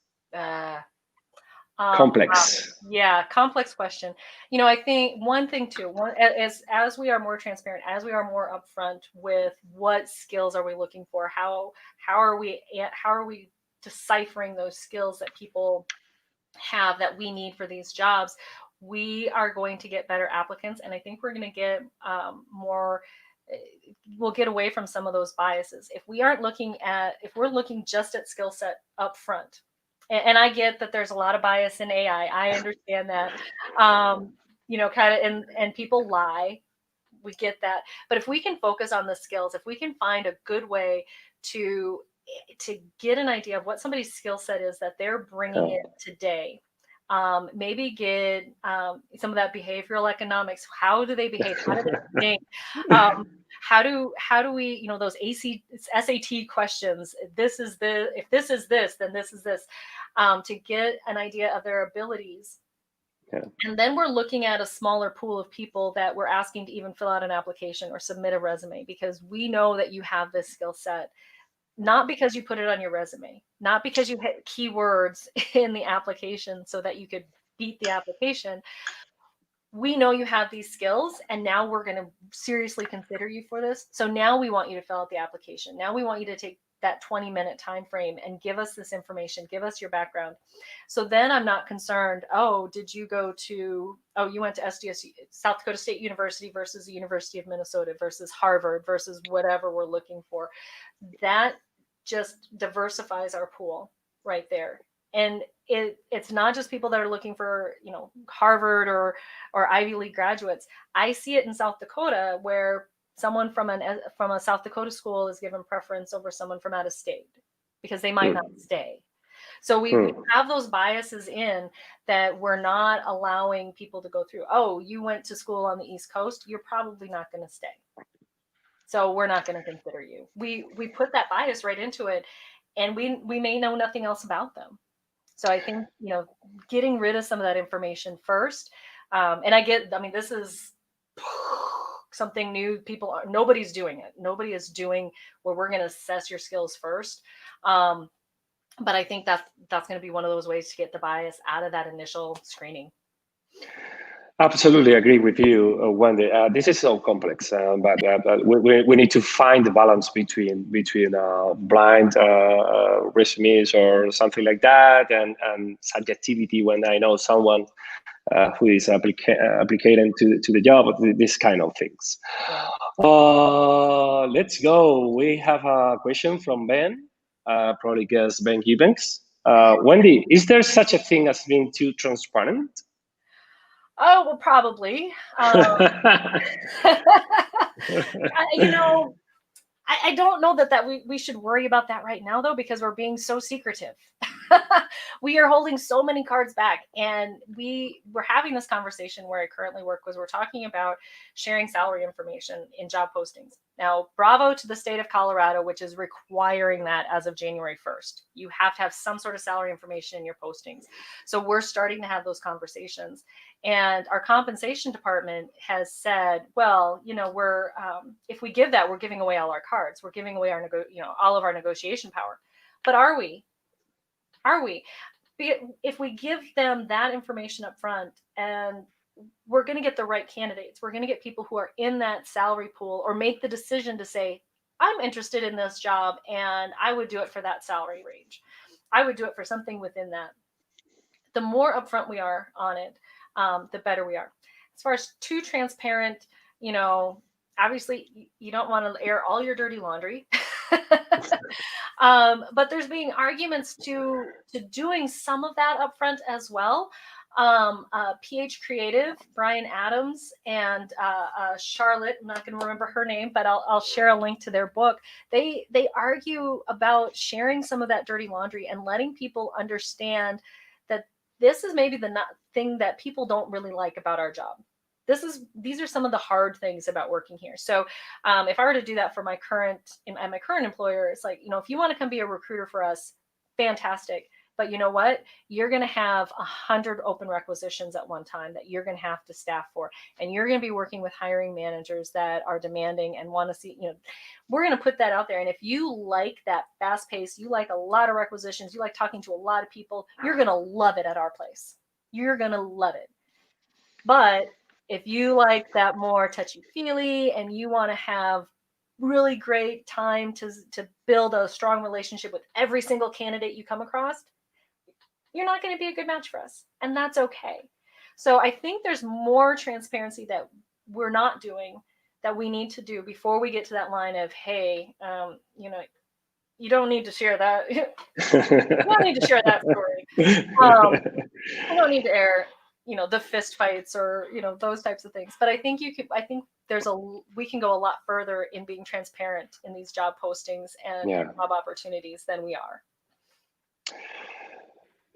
Complex. Complex question. I think one thing too, as we are more transparent, as we are more upfront with what skills are we looking for, how are we deciphering those skills that people have that we need for these jobs, we are going to get better applicants, and I think we're going to get more. We'll get away from some of those biases if we're looking just at skill set up front. And I get that there's a lot of bias in AI. I understand that, and people lie. We get that. But if we can focus on the skills, if we can find a good way to get an idea of what somebody's skill set is that they're bringing in today, maybe get some of that behavioral economics. How do they behave? How do they think? How do we, those SAT questions, if this is this, then this is this, to get an idea of their abilities. And then we're looking at a smaller pool of people that we're asking to even fill out an application or submit a resume, because we know that you have this skill set, not because you put it on your resume, not because you hit keywords in the application so that you could beat the application. We know you have these skills, and now we're going to seriously consider you for this. So now we want you to fill out the application. Now we want you to take that 20-minute time frame and give us this information, give us your background. So then I'm not concerned, did you go to, you went to SDSU, South Dakota State University versus the University of Minnesota versus Harvard versus whatever we're looking for. That just diversifies our pool right there. And it's not just people that are looking for, Harvard or Ivy League graduates. I see it in South Dakota where someone from a South Dakota school is given preference over someone from out of state because they might not stay. So we have those biases in that we're not allowing people to go through. You went to school on the East Coast, you're probably not going to stay. So we're not going to consider you. We put that bias right into it, and we may know nothing else about them. So I think, getting rid of some of that information first. And this is something new. Nobody's doing it. Nobody is doing where we're going to assess your skills first. But I think that's going to be one of those ways to get the bias out of that initial screening. Absolutely agree with you, Wendy. This is so complex, but we need to find the balance between blind resumes or something like that and subjectivity when I know someone who is applying to the job, these kind of things. Let's go. We have a question from Ben, probably guess Ben Eubanks. Wendy, is there such a thing as being too transparent? Oh, well, probably. You know, I don't know that we should worry about that right now, though, because we're being so secretive. We are holding so many cards back, and we're having this conversation where I currently work, was we're talking about sharing salary information in job postings. Now, bravo to the state of Colorado, which is requiring that as of January 1st. You have to have some sort of salary information in your postings. So we're starting to have those conversations. And our compensation department has said, well, you know, we're if we give that, we're giving away all our cards. We're giving away our all of our negotiation power. But are we? Are we? If we give them that information up front, and we're going to get the right candidates, we're going to get people who are in that salary pool or make the decision to say, I'm interested in this job and I would do it for that salary range. I would do it for something within that. The more upfront we are on it, the better we are. As far as too transparent, you know, obviously you don't want to air all your dirty laundry. But there's being arguments to doing some of that upfront as well. PH Creative, Brian Adams, and Charlotte, I'm not going to remember her name, but I'll share a link to their book. They argue about sharing some of that dirty laundry and letting people understand that this is maybe the thing that people don't really like about our job. These are some of the hard things about working here. So if I were to do that for my current employer, it's like, you know, if you want to come be a recruiter for us, fantastic. But you know what? You're going to have 100 open requisitions at one time that you're going to have to staff for. And you're going to be working with hiring managers that are demanding and want to see, you know, we're going to put that out there. And if you like that fast pace, you like a lot of requisitions, you like talking to a lot of people, you're going to love it at our place. You're going to love it. But if you like that more touchy-feely and you want to have really great time to build a strong relationship with every single candidate you come across, you're not going to be a good match for us. And that's okay. So I think there's more transparency that we're not doing that we need to do before we get to that line of, hey, you know, you don't need to share that. You don't need to share that story. You don't need to air, you know, the fist fights or, you know, those types of things. But I think we can go a lot further in being transparent in these job postings and job opportunities than we are.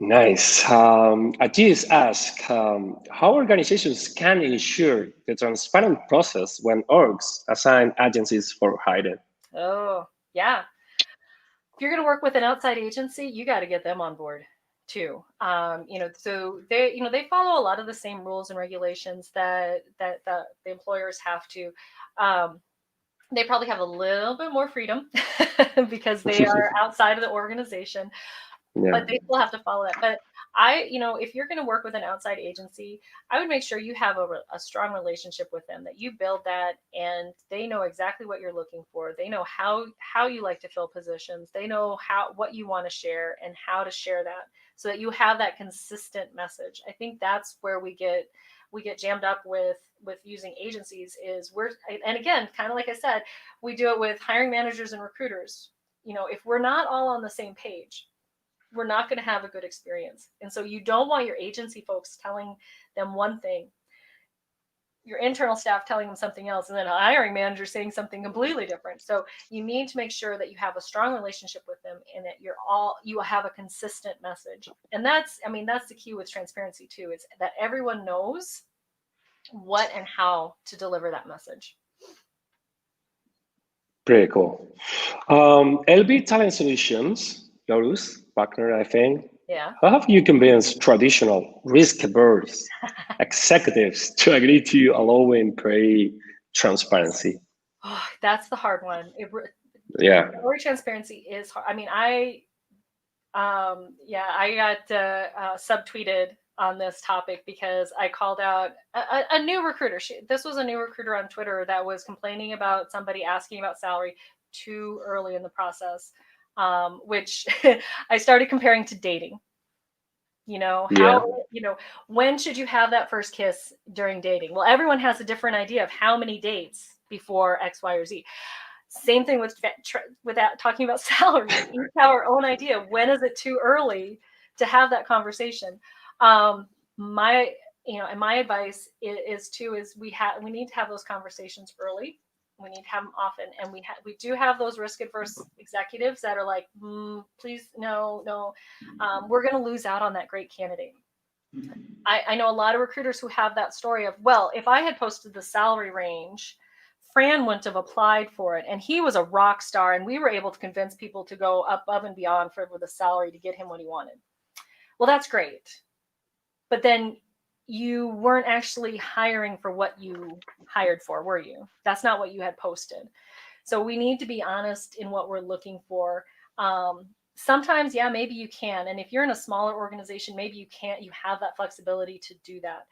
Nice. Ajis asked how organizations can ensure the transparent process when orgs assign agencies for hiring. Oh, yeah. If you're going to work with an outside agency, you got to get them on board too. You know, so they follow a lot of the same rules and regulations that the employers have to. They probably have a little bit more freedom because they are outside of the organization. Yeah. But they still have to follow that. But if you're going to work with an outside agency, I would make sure you have a strong relationship with them, that you build that, and they know exactly what you're looking for. They know how you like to fill positions. They know what you want to share and how to share that, so that you have that consistent message. I think that's where we get jammed up with using agencies. And again, kind of like I said, we do it with hiring managers and recruiters. You know, if we're not all on the same page, we're not going to have a good experience. And so you don't want your agency folks telling them one thing, your internal staff telling them something else, and then a hiring manager saying something completely different. So you need to make sure that you have a strong relationship with them, and that you have a consistent message. And that's the key with transparency too, is that everyone knows what and how to deliver that message. Pretty cool. LB Talent Solutions, Yorus partner, I think. Yeah. How have you convinced traditional risk-averse executives to agree to allowing employee transparency? Oh, that's the hard one. Employee transparency is hard. I mean, I got subtweeted on this topic because I called out a new recruiter. This was a new recruiter on Twitter that was complaining about somebody asking about salary too early in the process. Which I started comparing to dating. You know, when should you have that first kiss during dating? Well, everyone has a different idea of how many dates before X, Y, or Z. Same thing with talking about salary. We have our own idea. When is it too early to have that conversation? My and my advice is we need to have those conversations early. We need to have them often, and we do have those risk adverse executives that are like, please, no, we're going to lose out on that great candidate. I know a lot of recruiters who have that story of, well, if I had posted the salary range, Fran wouldn't have applied for it, and he was a rock star, and we were able to convince people to go above and beyond for the salary to get him what he wanted. Well, that's great, but then you weren't actually hiring for what you hired for, were you? That's not what you had posted. So we need to be honest in what we're looking for. Sometimes, yeah, maybe you can. And if you're in a smaller organization, maybe you can't, you have that flexibility to do that.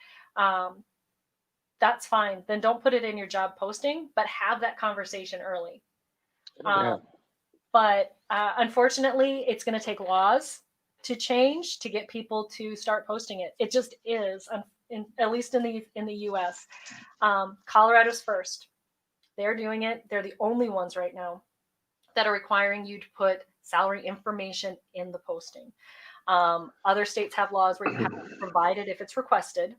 That's fine. Then don't put it in your job posting, but have that conversation early. But unfortunately, it's going to take laws to change to get people to start posting it. It just is, at least in the U.S. Colorado's first. They're doing it. They're the only ones right now that are requiring you to put salary information in the posting. Other states have laws where you have to provide it if it's requested.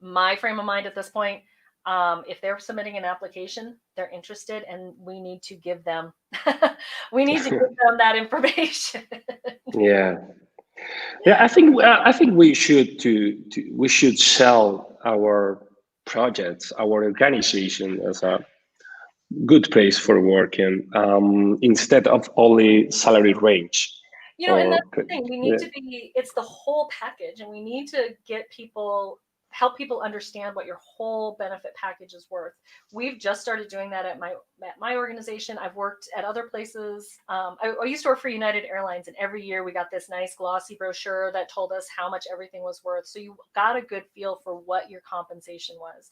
My frame of mind at this point, if they're submitting an application, they're interested, and we need to give them that information. Yeah. I think we should sell our projects, our organization as a good place for working, instead of only salary range. And that's the thing. We need to it's the whole package, and we need to help people understand what your whole benefit package is worth. We've just started doing that at my organization. I've worked at other places. I used to work for United Airlines, and every year we got this nice glossy brochure that told us how much everything was worth. So you got a good feel for what your compensation was.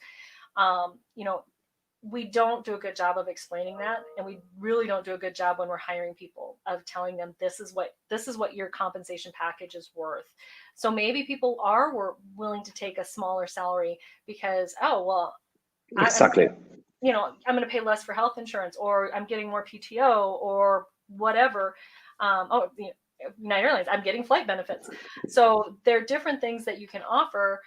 We don't do a good job of explaining that, and we really don't do a good job when we're hiring people of telling them this is what your compensation package is worth. So maybe people are willing to take a smaller salary because, exactly. I'm going to pay less for health insurance, or I'm getting more PTO, or whatever. United Airlines, I'm getting flight benefits. So there are different things that you can offer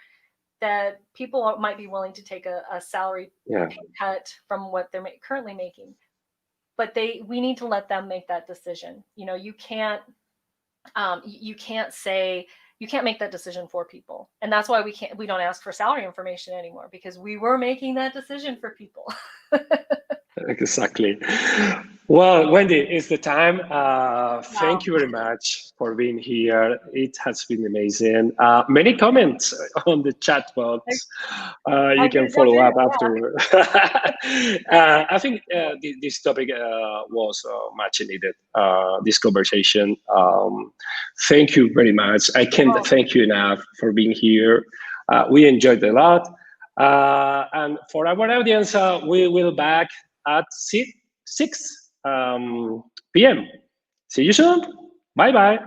that people might be willing to take a salary pay cut from what they're currently making, but we need to let them make that decision. You can't make that decision for people, and that's why we don't ask for salary information anymore, because we were making that decision for people. Exactly. Well, Wendy, it's the time. Thank you very much for being here. It has been amazing. Many comments on the chat box. You can follow up afterward. I think this topic was much needed, this conversation. Thank you very much. I can't thank you enough for being here. We enjoyed a lot. And for our audience, we will back at 6 p.m. See you soon. Bye-bye.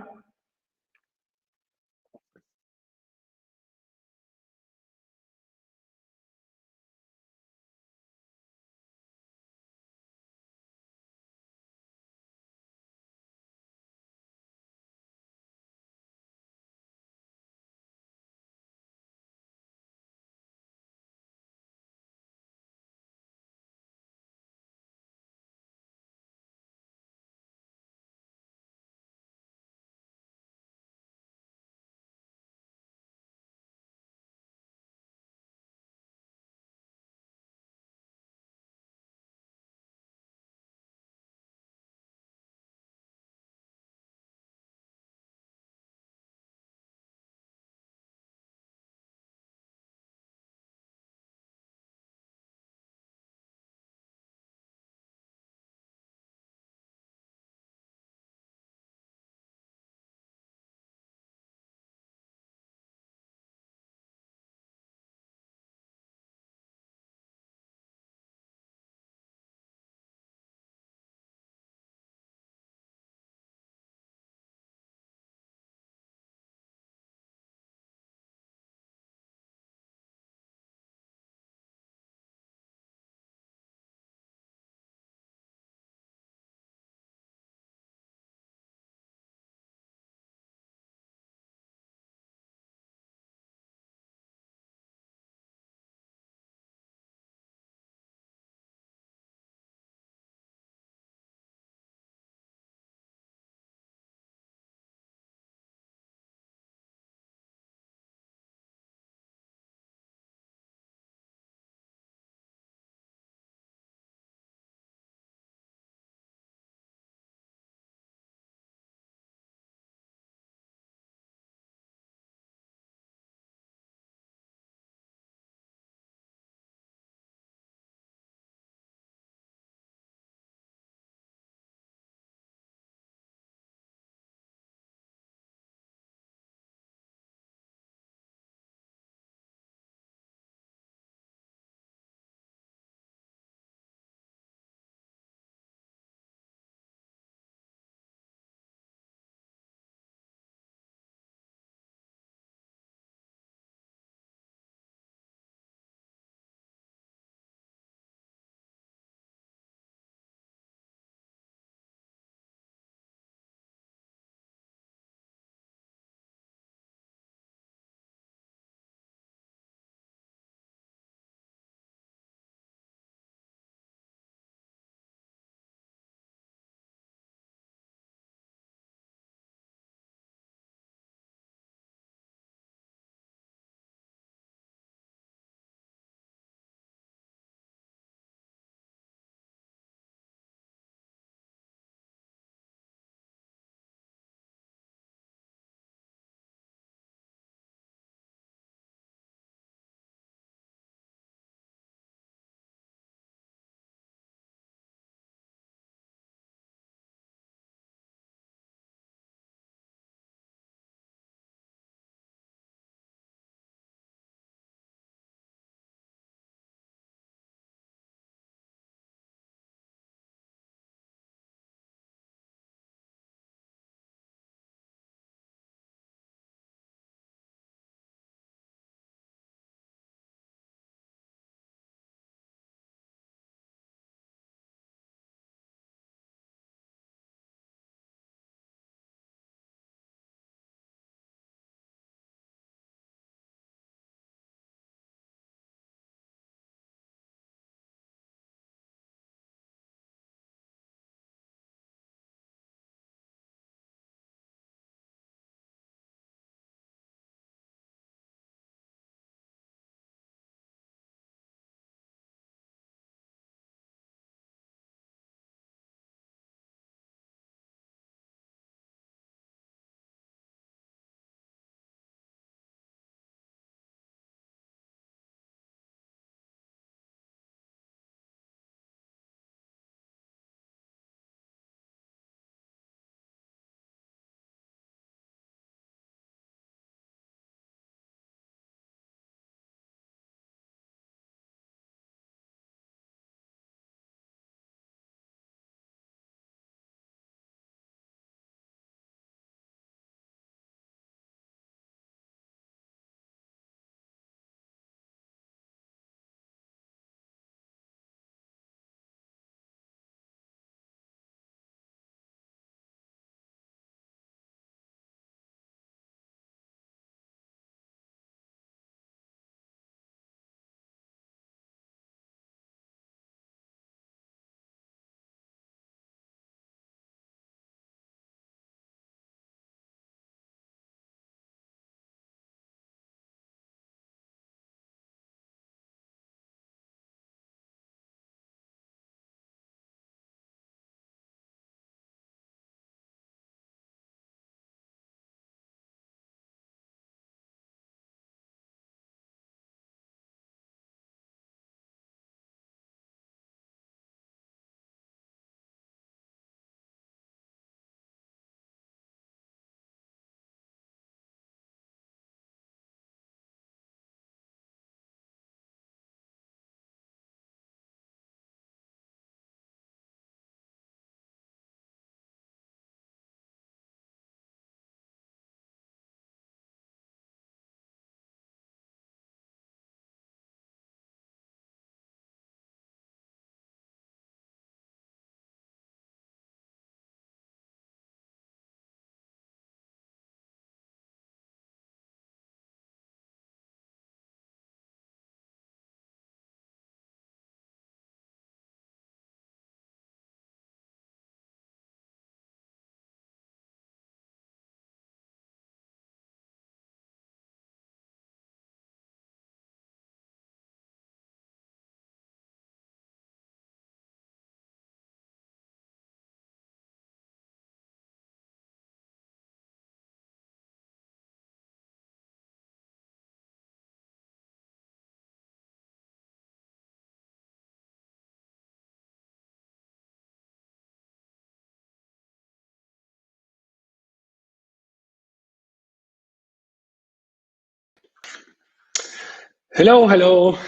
Hello, hello.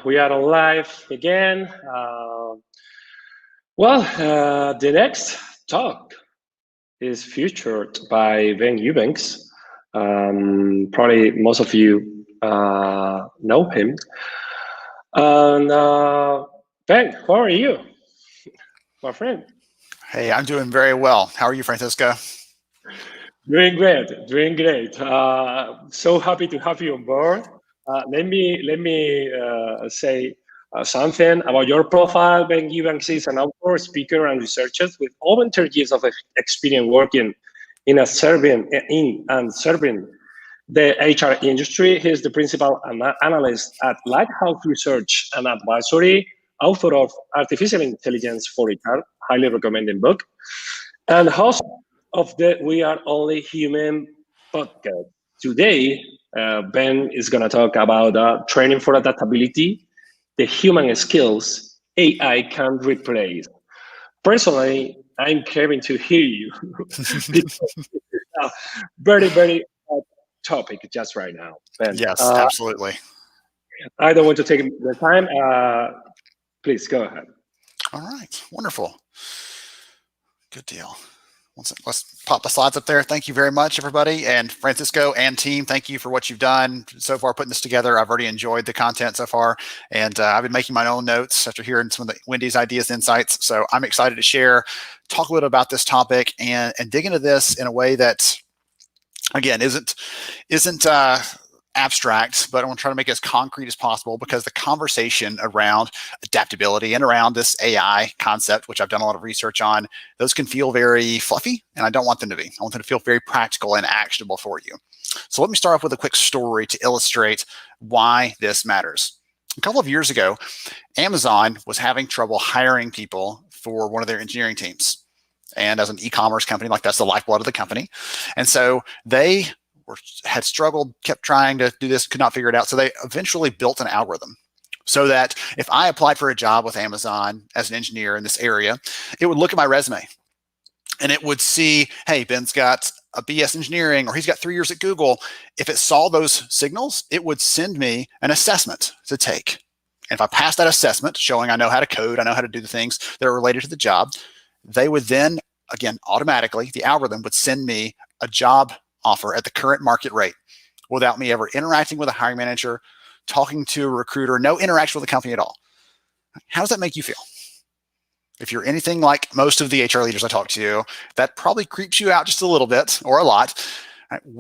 We are on live again. The next talk is featured by Ben Eubanks. Probably most of you know him. And Ben, how are you, my friend? Hey, I'm doing very well. How are you, Francisco? Doing great, doing great. So happy to have you on board. Let me say something about your profile. Ben Eubanks is an author, speaker, and researcher with over 30 years of experience working in serving the HR industry. He is the principal analyst at Lighthouse Research and Advisory, author of Artificial Intelligence for HR, highly recommended book, and host of the We Are Only Human podcast. Today, Ben is going to talk about training for adaptability, the human skills AI can't replace. Personally, I'm craving to hear you. Very, very topic just right now, Ben. Yes, absolutely. I don't want to take the time. Please go ahead. All right, wonderful. Good deal. Let's pop the slides up there. Thank you very much, everybody. And Francisco and team, thank you for what you've done so far putting this together. I've already enjoyed the content so far. And I've been making my own notes after hearing some of Wendy's ideas and insights. So I'm excited to share, talk a little about this topic and dig into this in a way that, again, isn't abstract, but I want to try to make it as concrete as possible because the conversation around adaptability and around this AI concept, which I've done a lot of research on, those can feel very fluffy, and I don't want them to be. I want them to feel very practical and actionable for you. So let me start off with a quick story to illustrate why this matters. A couple of years ago, Amazon was having trouble hiring people for one of their engineering teams. And as an e-commerce company, like that's the lifeblood of the company. And so they had struggled, kept trying to do this, could not figure it out. So they eventually built an algorithm so that if I applied for a job with Amazon as an engineer in this area, it would look at my resume and it would see, hey, Ben's got a BS engineering or he's got 3 years at Google. If it saw those signals, it would send me an assessment to take. And if I passed that assessment showing I know how to code, I know how to do the things that are related to the job, they would then, again, automatically, the algorithm would send me a job offer at the current market rate without me ever interacting with a hiring manager, talking to a recruiter, no interaction with the company at all. How does that make you feel? If you're anything like most of the HR leaders I talk to, that probably creeps you out just a little bit or a lot.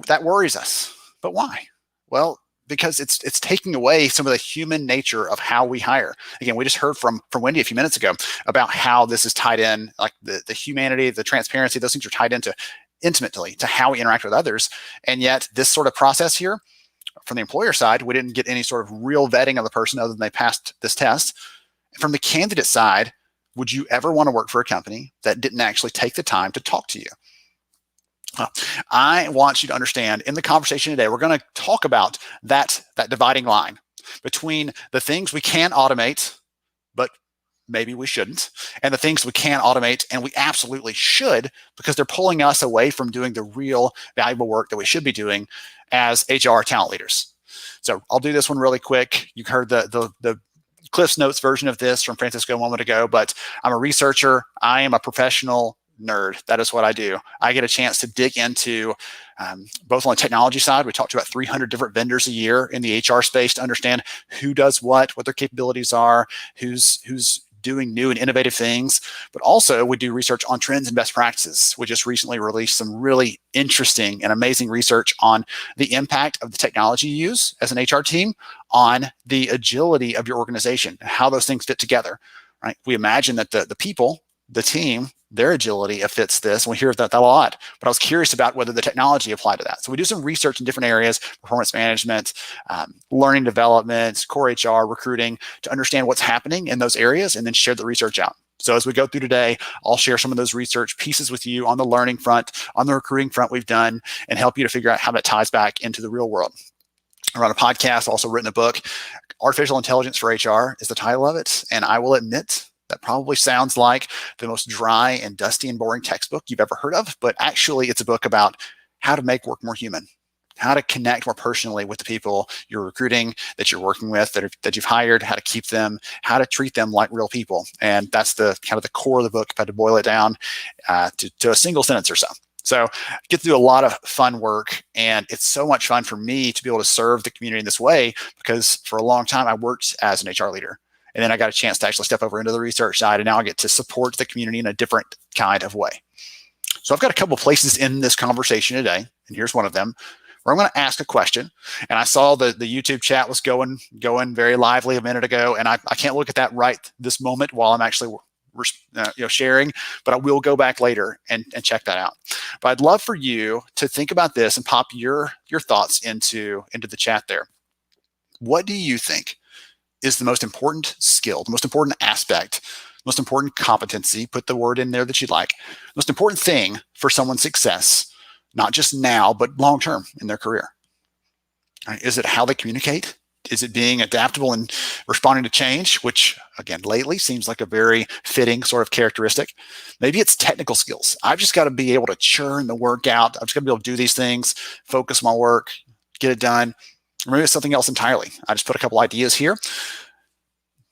That worries us. But why? Well, because it's taking away some of the human nature of how we hire. Again, we just heard from Wendy a few minutes ago about how this is tied in, like the humanity, the transparency, those things are tied into intimately to how we interact with others. And yet this sort of process here from the employer side, we didn't get any sort of real vetting of the person other than they passed this test. From the candidate side, would you ever want to work for a company that didn't actually take the time to talk to you? I want you to understand in the conversation today, we're going to talk about that dividing line between the things we can automate, but maybe we shouldn't, and the things we can automate and we absolutely should because they're pulling us away from doing the real valuable work that we should be doing as HR talent leaders. So I'll do this one really quick. You heard the Cliff's Notes version of this from Francisco a moment ago, but I'm a researcher. I am a professional nerd. That is what I do. I get a chance to dig into both on the technology side. We talk to about 300 different vendors a year in the HR space to understand who does what their capabilities are, who's doing new and innovative things, but also we do research on trends and best practices. We just recently released some really interesting and amazing research on the impact of the technology you use as an HR team on the agility of your organization, how those things fit together, right? We imagine that the people, the team, their agility fits this. And we hear that a lot, but I was curious about whether the technology applied to that. So we do some research in different areas, performance management, learning development, core HR, recruiting, to understand what's happening in those areas and then share the research out. So as we go through today, I'll share some of those research pieces with you on the learning front, on the recruiting front we've done, and help you to figure out how that ties back into the real world. I run a podcast, also written a book. Artificial Intelligence for HR is the title of it. And I will admit, that probably sounds like the most dry and dusty and boring textbook you've ever heard of, but actually it's a book about how to make work more human, how to connect more personally with the people you're recruiting, that you're working with, that you've hired, how to keep them, how to treat them like real people. And that's the kind of the core of the book, if I had to boil it down to a single sentence or so. So I get to do a lot of fun work, and it's so much fun for me to be able to serve the community in this way, because for a long time I worked as an HR leader. And then I got a chance to actually step over into the research side, and now I get to support the community in a different kind of way. So I've got a couple of places in this conversation today, and here's one of them, where I'm going to ask a question. And I saw the YouTube chat was going very lively a minute ago, and I can't look at that right this moment while I'm actually sharing, but I will go back later and check that out. But I'd love for you to think about this and pop your thoughts into the chat there. What do you think is the most important skill, the most important aspect, most important competency, put the word in there that you'd like, most important thing for someone's success, not just now, but long-term in their career? Is it how they communicate? Is it being adaptable and responding to change, which again, lately seems like a very fitting sort of characteristic? Maybe it's technical skills. I've just got to be able to churn the work out. I've just got to be able to do these things, focus my work, get it done. Or maybe it's something else entirely. I just put a couple ideas here.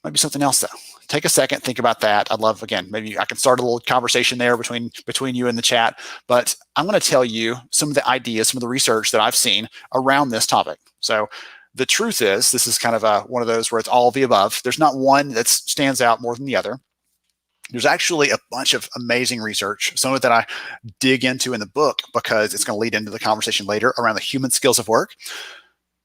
Maybe something else though. Take a second, think about that. I'd love, again, maybe I can start a little conversation there between you and the chat, but I'm going to tell you some of the ideas, some of the research that I've seen around this topic. So the truth is, this is kind of one of those where it's all of the above. There's not one that stands out more than the other. There's actually a bunch of amazing research, some of it that I dig into in the book because it's going to lead into the conversation later around the human skills of work.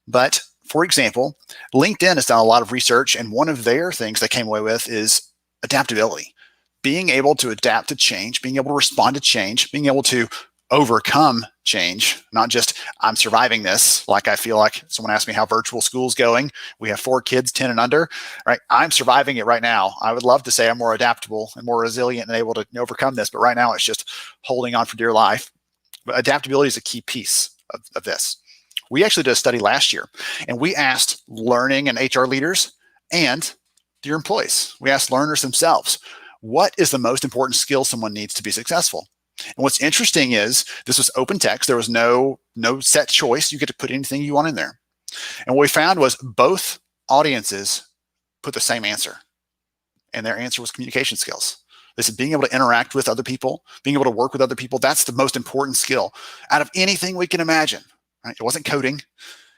But for example, LinkedIn has done a lot of research, and one of their things they came away with is adaptability. Being able to adapt to change, being able to respond to change, being able to overcome change, not just I'm surviving this. Like I feel like someone asked me how virtual school's going. We have 4 kids, 10 and under, right? I'm surviving it right now. I would love to say I'm more adaptable and more resilient and able to overcome this, but right now it's just holding on for dear life. But adaptability is a key piece of this. We actually did a study last year, and we asked learning and HR leaders and your employees. We asked learners themselves, what is the most important skill someone needs to be successful? And what's interesting is this was open text. There was no set choice. You get to put anything you want in there. And what we found was both audiences put the same answer, and their answer was communication skills. They said being able to interact with other people, being able to work with other people, that's the most important skill out of anything we can imagine. Right? It wasn't coding.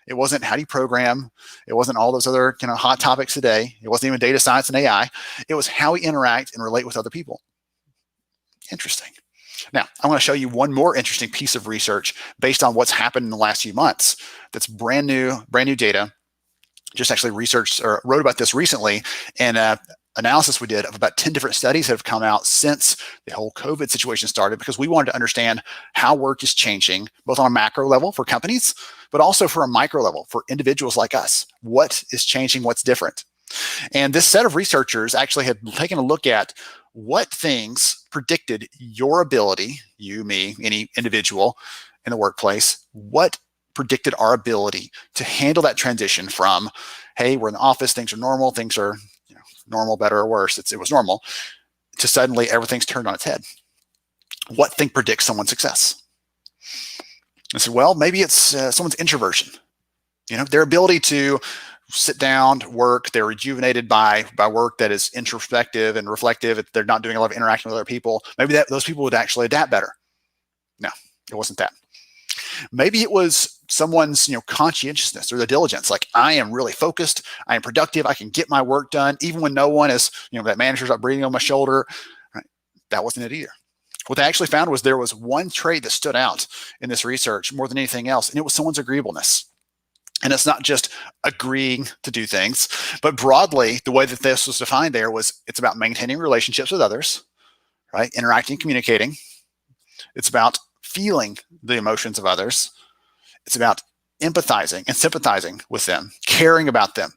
It wasn't how do you program. It wasn't all those other hot topics today. It wasn't even data science and AI. It was how we interact and relate with other people. Interesting. Now, I want to show you one more interesting piece of research based on what's happened in the last few months. That's brand new data. Just actually researched or wrote about this recently in an analysis we did of about 10 different studies that have come out since the whole COVID situation started, because we wanted to understand how work is changing, both on a macro level for companies, but also for a micro level for individuals like us. What is changing? What's different? And this set of researchers actually had taken a look at what things predicted your ability, you, me, any individual in the workplace, what predicted our ability to handle that transition from, hey, we're in the office, things are normal, things are normal, better or worse, it was normal, to suddenly everything's turned on its head. What thing predicts someone's success? I said, well, maybe it's someone's introversion. Their ability to sit down, work, they're rejuvenated by work that is introspective and reflective. They're not doing a lot of interaction with other people. Maybe those people would actually adapt better. No, it wasn't that. Maybe it was someone's, conscientiousness or the diligence. Like, I am really focused. I am productive. I can get my work done, even when no one is, that manager's not breathing on my shoulder. Right? That wasn't it either. What they actually found was there was one trait that stood out in this research more than anything else, and it was someone's agreeableness. And it's not just agreeing to do things, but broadly, the way that this was defined there was it's about maintaining relationships with others, right? Interacting, communicating. It's about feeling the emotions of others. It's about empathizing and sympathizing with them, caring about them.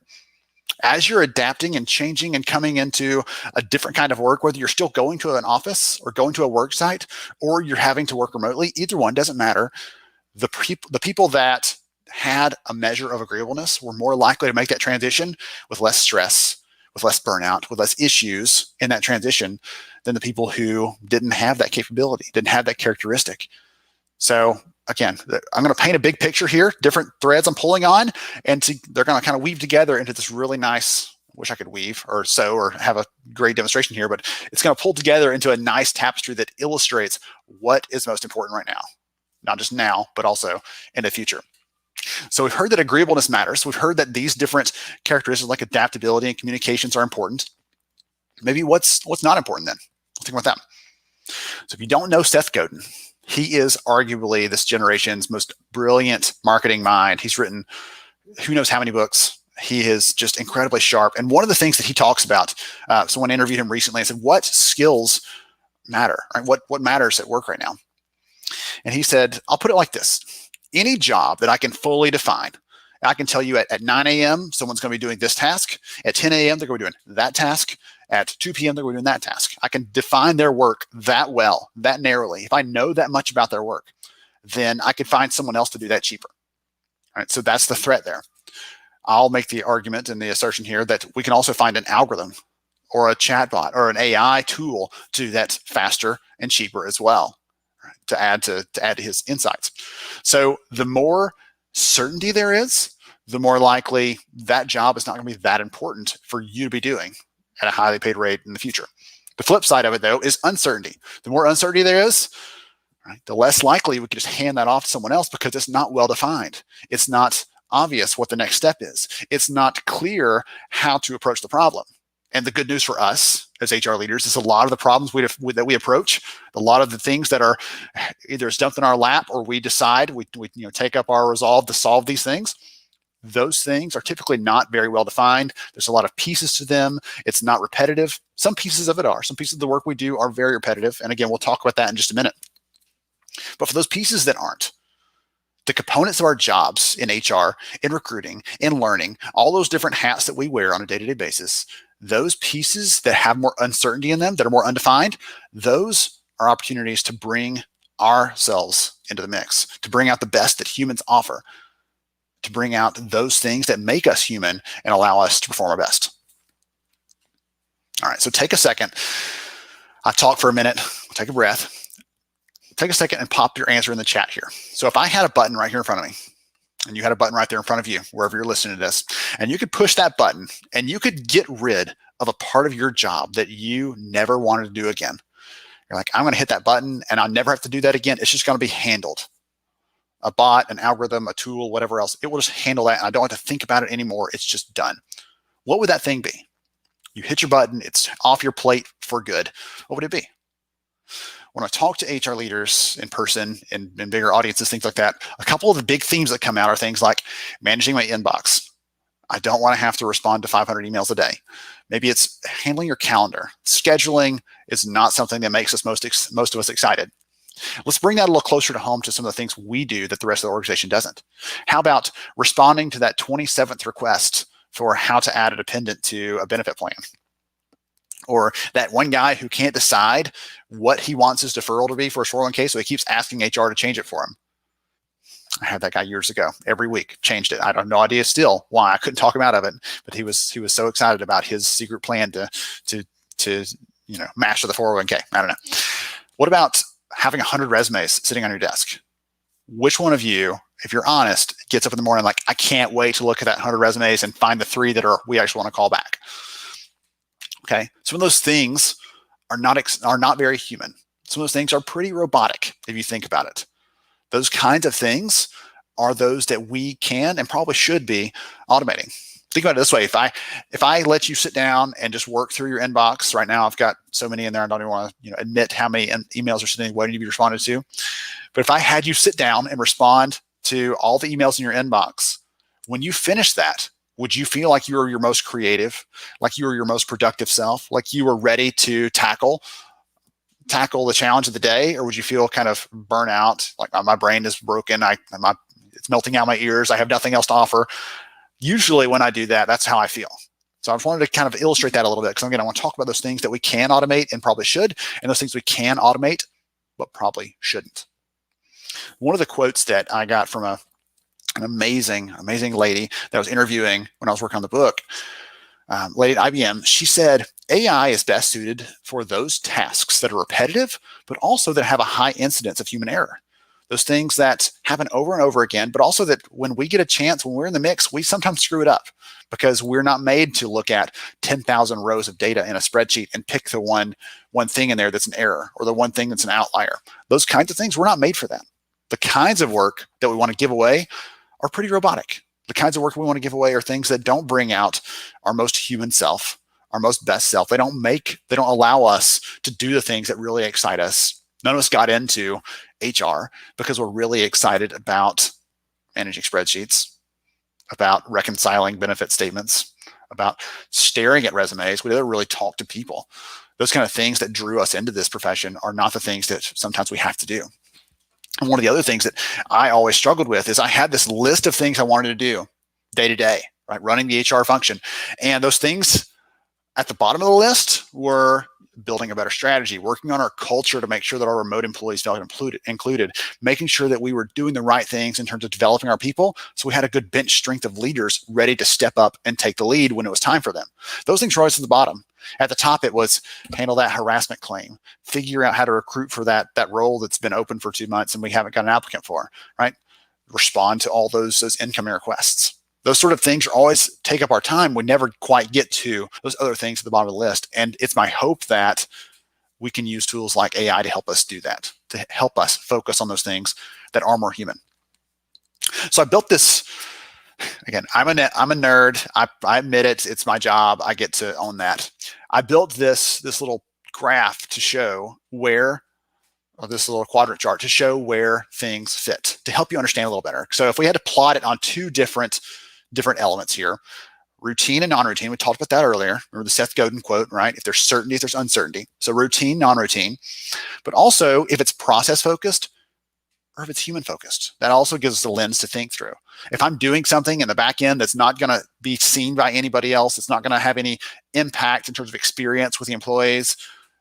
As you're adapting and changing and coming into a different kind of work, whether you're still going to an office or going to a work site, or you're having to work remotely, either one doesn't matter. The people that had a measure of agreeableness were more likely to make that transition with less stress, with less burnout, with less issues in that transition than the people who didn't have that capability, didn't have that characteristic. So again, I'm going to paint a big picture here, different threads I'm pulling on, and they're going to kind of weave together into this really nice, wish I could weave or sew or have a great demonstration here, but it's going to pull together into a nice tapestry that illustrates what is most important right now. Not just now, but also in the future. So we've heard that agreeableness matters. We've heard that these different characteristics like adaptability and communications are important. Maybe what's not important then? Let's think about that. So if you don't know Seth Godin, he is arguably this generation's most brilliant marketing mind. He's written who knows how many books. He is just incredibly sharp. And one of the things that he talks about, someone interviewed him recently and said, what skills matter? Right? What matters at work right now? And he said, I'll put it like this. Any job that I can fully define, I can tell you at 9 a.m., someone's going to be doing this task. At 10 a.m., they're going to be doing that task. At 2 p.m., they're going to be doing that task. I can define their work that well, that narrowly. If I know that much about their work, then I could find someone else to do that cheaper. All right, so that's the threat there. I'll make the argument and the assertion here that we can also find an algorithm or a chatbot or an AI tool to do that faster and cheaper as well, right, to add to his insights. So the more certainty there is, the more likely that job is not going to be that important for you to be doing at a highly paid rate in the future. The flip side of it, though, is uncertainty. The more uncertainty there is, right, the less likely we could just hand that off to someone else because it's not well defined. It's not obvious what the next step is. It's not clear how to approach the problem. And the good news for us as HR leaders is a lot of the problems that we approach, a lot of the things that are either dumped in our lap or we decide we take up our resolve to solve these things. Those things are typically not very well defined. There's a lot of pieces to them. It's not repetitive. Some pieces of it are. Some pieces of the work we do are very repetitive. And again, we'll talk about that in just a minute. But for those pieces that aren't, the components of our jobs in HR, in recruiting, in learning, all those different hats that we wear on a day-to-day basis, those pieces that have more uncertainty in them, that are more undefined, those are opportunities to bring ourselves into the mix, to bring out the best that humans offer, to bring out those things that make us human and allow us to perform our best. All right, so take a second. I talk for a minute, take a breath. Take a second and pop your answer in the chat here. So if I had a button right here in front of me, and you had a button right there in front of you, wherever you're listening to this, and you could push that button and you could get rid of a part of your job that you never wanted to do again. You're like, I'm going to hit that button and I'll never have to do that again. It's just going to be handled. A bot, an algorithm, a tool, whatever else, it will just handle that. And I don't have to think about it anymore. It's just done. What would that thing be? You hit your button, it's off your plate for good. What would it be? When I talk to HR leaders in person and in bigger audiences, things like that, a couple of the big themes that come out are things like managing my inbox. I don't want to have to respond to 500 emails a day. Maybe it's handling your calendar. Scheduling is not something that makes us most of us excited. Let's bring that a little closer to home to some of the things we do that the rest of the organization doesn't. How about responding to that 27th request for how to add a dependent to a benefit plan? Or that one guy who can't decide what he wants his deferral to be for his 401k, so he keeps asking HR to change it for him. I had that guy years ago. Every week, changed it. I have no idea still why. I couldn't talk him out of it, but he was so excited about his secret plan to master the 401k. I don't know. What about having 100 resumes sitting on your desk? Which one of you, if you're honest, gets up in the morning like, I can't wait to look at that 100 resumes and find the 3 that we actually want to call back? Okay, some of those things are not very human. Some of those things are pretty robotic if you think about it. Those kinds of things are those that we can and probably should be automating. Think about it this way: if I let you sit down and just work through your inbox right now, I've got so many in there, I don't even want to admit how many emails are sitting waiting to be responded to. But if I had you sit down and respond to all the emails in your inbox, when you finish that, would you feel like you were your most creative, like you were your most productive self, like you were ready to tackle the challenge of the day? Or would you feel kind of burnt out, like my brain is broken, it's melting out my ears, I have nothing else to offer? Usually when I do that, that's how I feel. So I just wanted to kind of illustrate that a little bit, because again, I want to talk about those things that we can automate and probably should, and those things we can automate but probably shouldn't. One of the quotes that I got from an amazing lady that I was interviewing when I was working on the book, lady at IBM, she said, AI is best suited for those tasks that are repetitive, but also that have a high incidence of human error. those things that happen over and over again, but also that when we get a chance, when we're in the mix, we sometimes screw it up because we're not made to look at 10,000 rows of data in a spreadsheet and pick the one thing in there that's an error or the one thing that's an outlier. Those kinds of things, we're not made for that. The kinds of work that we want to give away are pretty robotic. The kinds of work we want to give away are things that don't bring out our most human self, our most best self. They don't allow us to do the things that really excite us. None of us got into HR because we're really excited about managing spreadsheets, about reconciling benefit statements, about staring at resumes. We never really talk to people. Those kind of things that drew us into this profession are not the things that sometimes we have to do. And one of the other things that I always struggled with is I had this list of things I wanted to do day to day, right? Running the HR function. And those things at the bottom of the list were building a better strategy, working on our culture to make sure that our remote employees felt included, making sure that we were doing the right things in terms of developing our people. So we had a good bench strength of leaders ready to step up and take the lead when it was time for them. Those things were always at the bottom. At the top, it was handle that harassment claim, figure out how to recruit for that role that's been open for 2 months and we haven't got an applicant for, right? Respond to all those incoming requests. Those sort of things always take up our time. We never quite get to those other things at the bottom of the list. And it's my hope that we can use tools like AI to help us do that, to help us focus on those things that are more human. So I built this. Again, I'm a nerd. I admit it. It's my job. I get to own that. I built this little graph to show where, or this little quadrant chart to show where things fit, to help you understand a little better. So if we had to plot it on two different elements here, routine and non-routine, we talked about that earlier. Remember the Seth Godin quote, right? If there's certainty, if there's uncertainty. So routine, non-routine, but also if it's process focused, or if it's human focused. That also gives us a lens to think through. If I'm doing something in the back end that's not going to be seen by anybody else, it's not going to have any impact in terms of experience with the employees,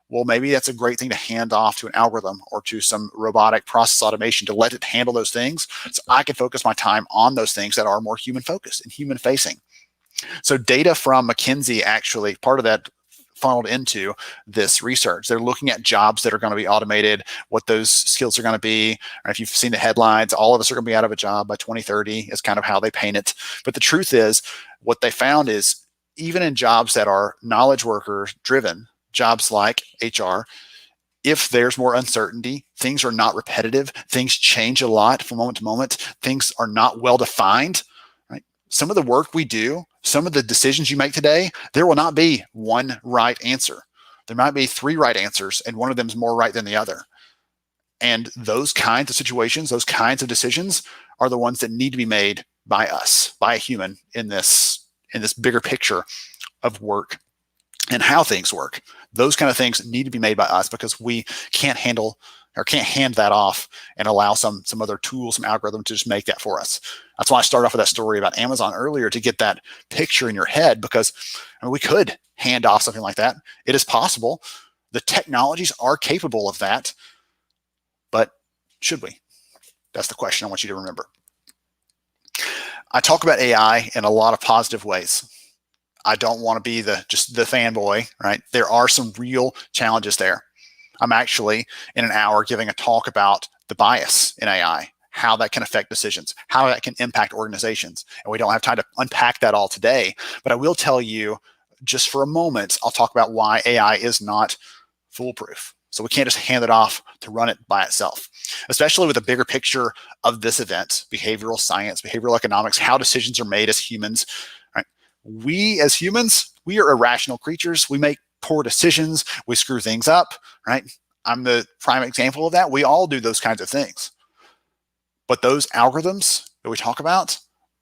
well, maybe that's a great thing to hand off to an algorithm or to some robotic process automation to let it handle those things so I can focus my time on those things that are more human focused and human facing. So data from McKinsey, actually, part of that funneled into this research. They're looking at jobs that are going to be automated, what those skills are going to be. And if you've seen the headlines, all of us are going to be out of a job by 2030 is kind of how they paint it. But the truth is, what they found is even in jobs that are knowledge worker driven, jobs like HR, if there's more uncertainty, things are not repetitive, things change a lot from moment to moment, things are not well defined, right? Some of the work we do, some of the decisions you make today, there will not be one right answer. There might be 3 right answers, and one of them is more right than the other. And those kinds of situations, those kinds of decisions are the ones that need to be made by us, by a human in this bigger picture of work and how things work. Those kind of things need to be made by us because we can't handle or can't hand that off and allow some other tool, some algorithm to just make that for us. That's why I started off with that story about Amazon earlier, to get that picture in your head, because we could hand off something like that. It is possible. The technologies are capable of that, but should we? That's the question I want you to remember. I talk about AI in a lot of positive ways. I don't want to be just the fanboy, right? There are some real challenges there. I'm actually in an hour giving a talk about the bias in AI, how that can affect decisions, how that can impact organizations. And we don't have time to unpack that all today, but I will tell you just for a moment, I'll talk about why AI is not foolproof. So we can't just hand it off to run it by itself, especially with a bigger picture of this event, behavioral science, behavioral economics, how decisions are made as humans, right? We as humans, we are irrational creatures. We make poor decisions. We screw things up, right? I'm the prime example of that. We all do those kinds of things. But those algorithms that we talk about,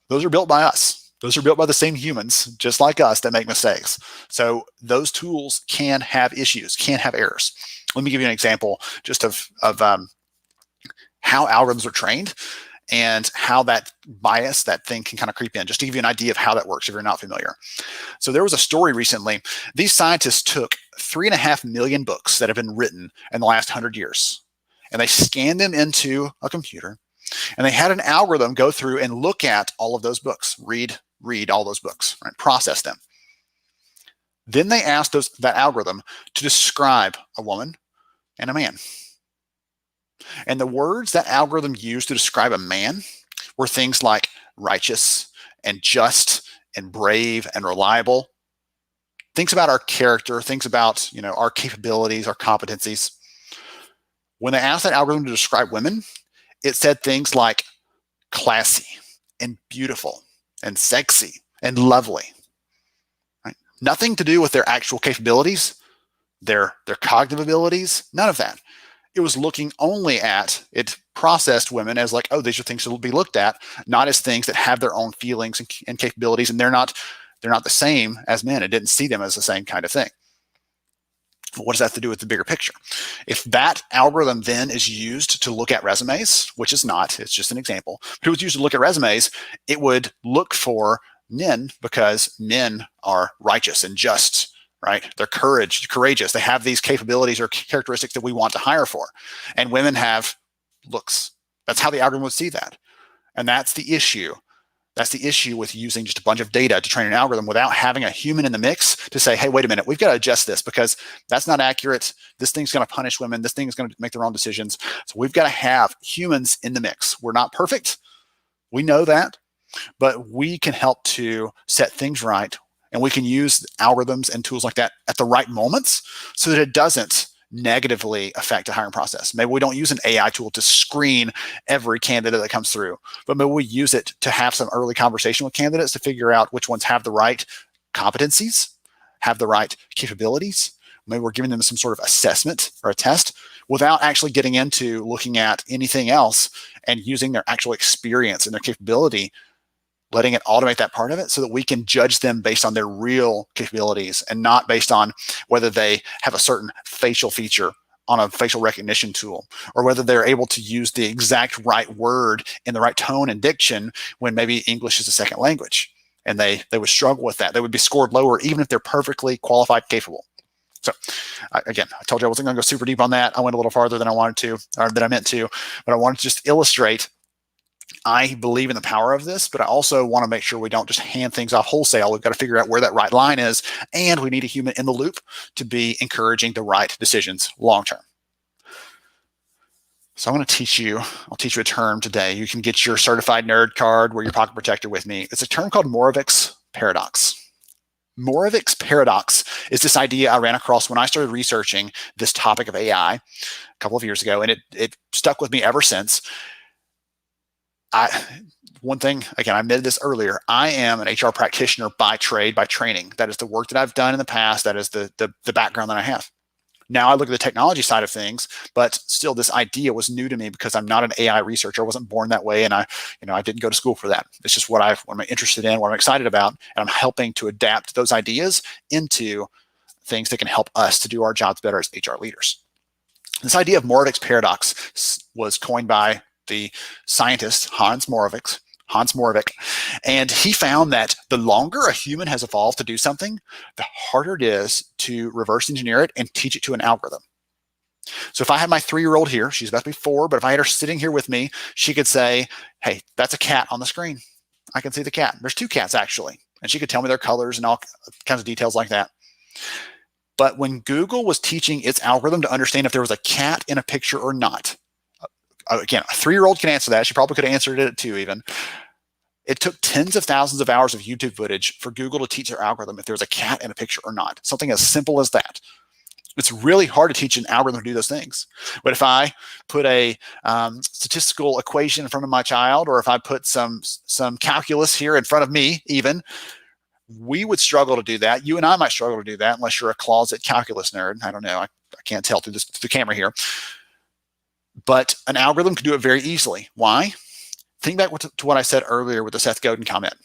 those are built by us. Those are built by the same humans, just like us, that make mistakes. So those tools can have issues, can have errors. Let me give you an example just of how algorithms are trained and how that bias, that thing can kind of creep in, just to give you an idea of how that works if you're not familiar. So there was a story recently. These scientists took 3.5 million books that have been written in the last 100 years, and they scanned them into a computer, and they had an algorithm go through and look at all of those books, read all those books, right? Process them. Then they asked that algorithm to describe a woman and a man. And the words that algorithm used to describe a man were things like righteous and just and brave and reliable. Things about our character, things about, our capabilities, our competencies. When they asked that algorithm to describe women, it said things like classy and beautiful and sexy and lovely. Right? Nothing to do with their actual capabilities, their cognitive abilities, none of that. It was looking only at, it processed women as like, oh, these are things that will be looked at, not as things that have their own feelings and capabilities, and they're not the same as men. It didn't see them as the same kind of thing. What does that have to do with the bigger picture? If that algorithm then is used to look at resumes, which is not, it's just an example, but it was used to look at resumes, it would look for men because men are righteous and just, right? They're courageous. They have these capabilities or characteristics that we want to hire for. And women have looks. That's how the algorithm would see that. And that's the issue. That's the issue with using just a bunch of data to train an algorithm without having a human in the mix to say, hey, wait a minute, we've got to adjust this because that's not accurate. This thing's going to punish women. This thing is going to make their own decisions. So we've got to have humans in the mix. We're not perfect. We know that, but we can help to set things right. And we can use algorithms and tools like that at the right moments so that it doesn't negatively affect the hiring process. Maybe we don't use an AI tool to screen every candidate that comes through, but maybe we use it to have some early conversation with candidates to figure out which ones have the right competencies, have the right capabilities. Maybe we're giving them some sort of assessment or a test without actually getting into looking at anything else and using their actual experience and their capability, letting it automate that part of it so that we can judge them based on their real capabilities and not based on whether they have a certain facial feature on a facial recognition tool or whether they're able to use the exact right word in the right tone and diction when maybe English is a second language. And they would struggle with that. They would be scored lower even if they're perfectly qualified, capable. So again, I told you I wasn't going to go super deep on that. I went a little farther than I wanted to, or than I meant to, but I wanted to just illustrate I believe in the power of this, but I also want to make sure we don't just hand things off wholesale. We've got to figure out where that right line is, and we need a human in the loop to be encouraging the right decisions long term. So I'm going to teach you, I'll teach you a term today. You can get your certified nerd card, wear your pocket protector with me. It's a term called Moravec's paradox. Moravec's paradox is this idea I ran across when I started researching this topic of AI a couple of years ago, and it stuck with me ever since. One thing, again, I admitted this earlier, I am an HR practitioner by trade, by training. That is the work that I've done in the past. That is the background that I have. Now I look at the technology side of things, but still this idea was new to me because I'm not an AI researcher. I wasn't born that way, and I didn't go to school for that. It's just what I'm interested in, what I'm excited about, and I'm helping to adapt those ideas into things that can help us to do our jobs better as HR leaders. This idea of Moravec's paradox was coined by the scientist Hans Moravec, and he found that the longer a human has evolved to do something, the harder it is to reverse engineer it and teach it to an algorithm. So if I had my 3-year-old here, she's about to be 4, but if I had her sitting here with me, she could say, hey, that's a cat on the screen. I can see the cat. There's 2 cats actually. And she could tell me their colors and all kinds of details like that. But when Google was teaching its algorithm to understand if there was a cat in a picture or not, again, a 3-year-old can answer that. She probably could have answered it too, even. It took tens of thousands of hours of YouTube footage for Google to teach their algorithm if there's a cat in a picture or not. Something as simple as that. It's really hard to teach an algorithm to do those things. But if I put a statistical equation in front of my child, or if I put some calculus here in front of me even, we would struggle to do that. You and I might struggle to do that unless you're a closet calculus nerd. I don't know. I can't tell through the camera here. But an algorithm can do it very easily. Why? Think back to what I said earlier with the Seth Godin comment.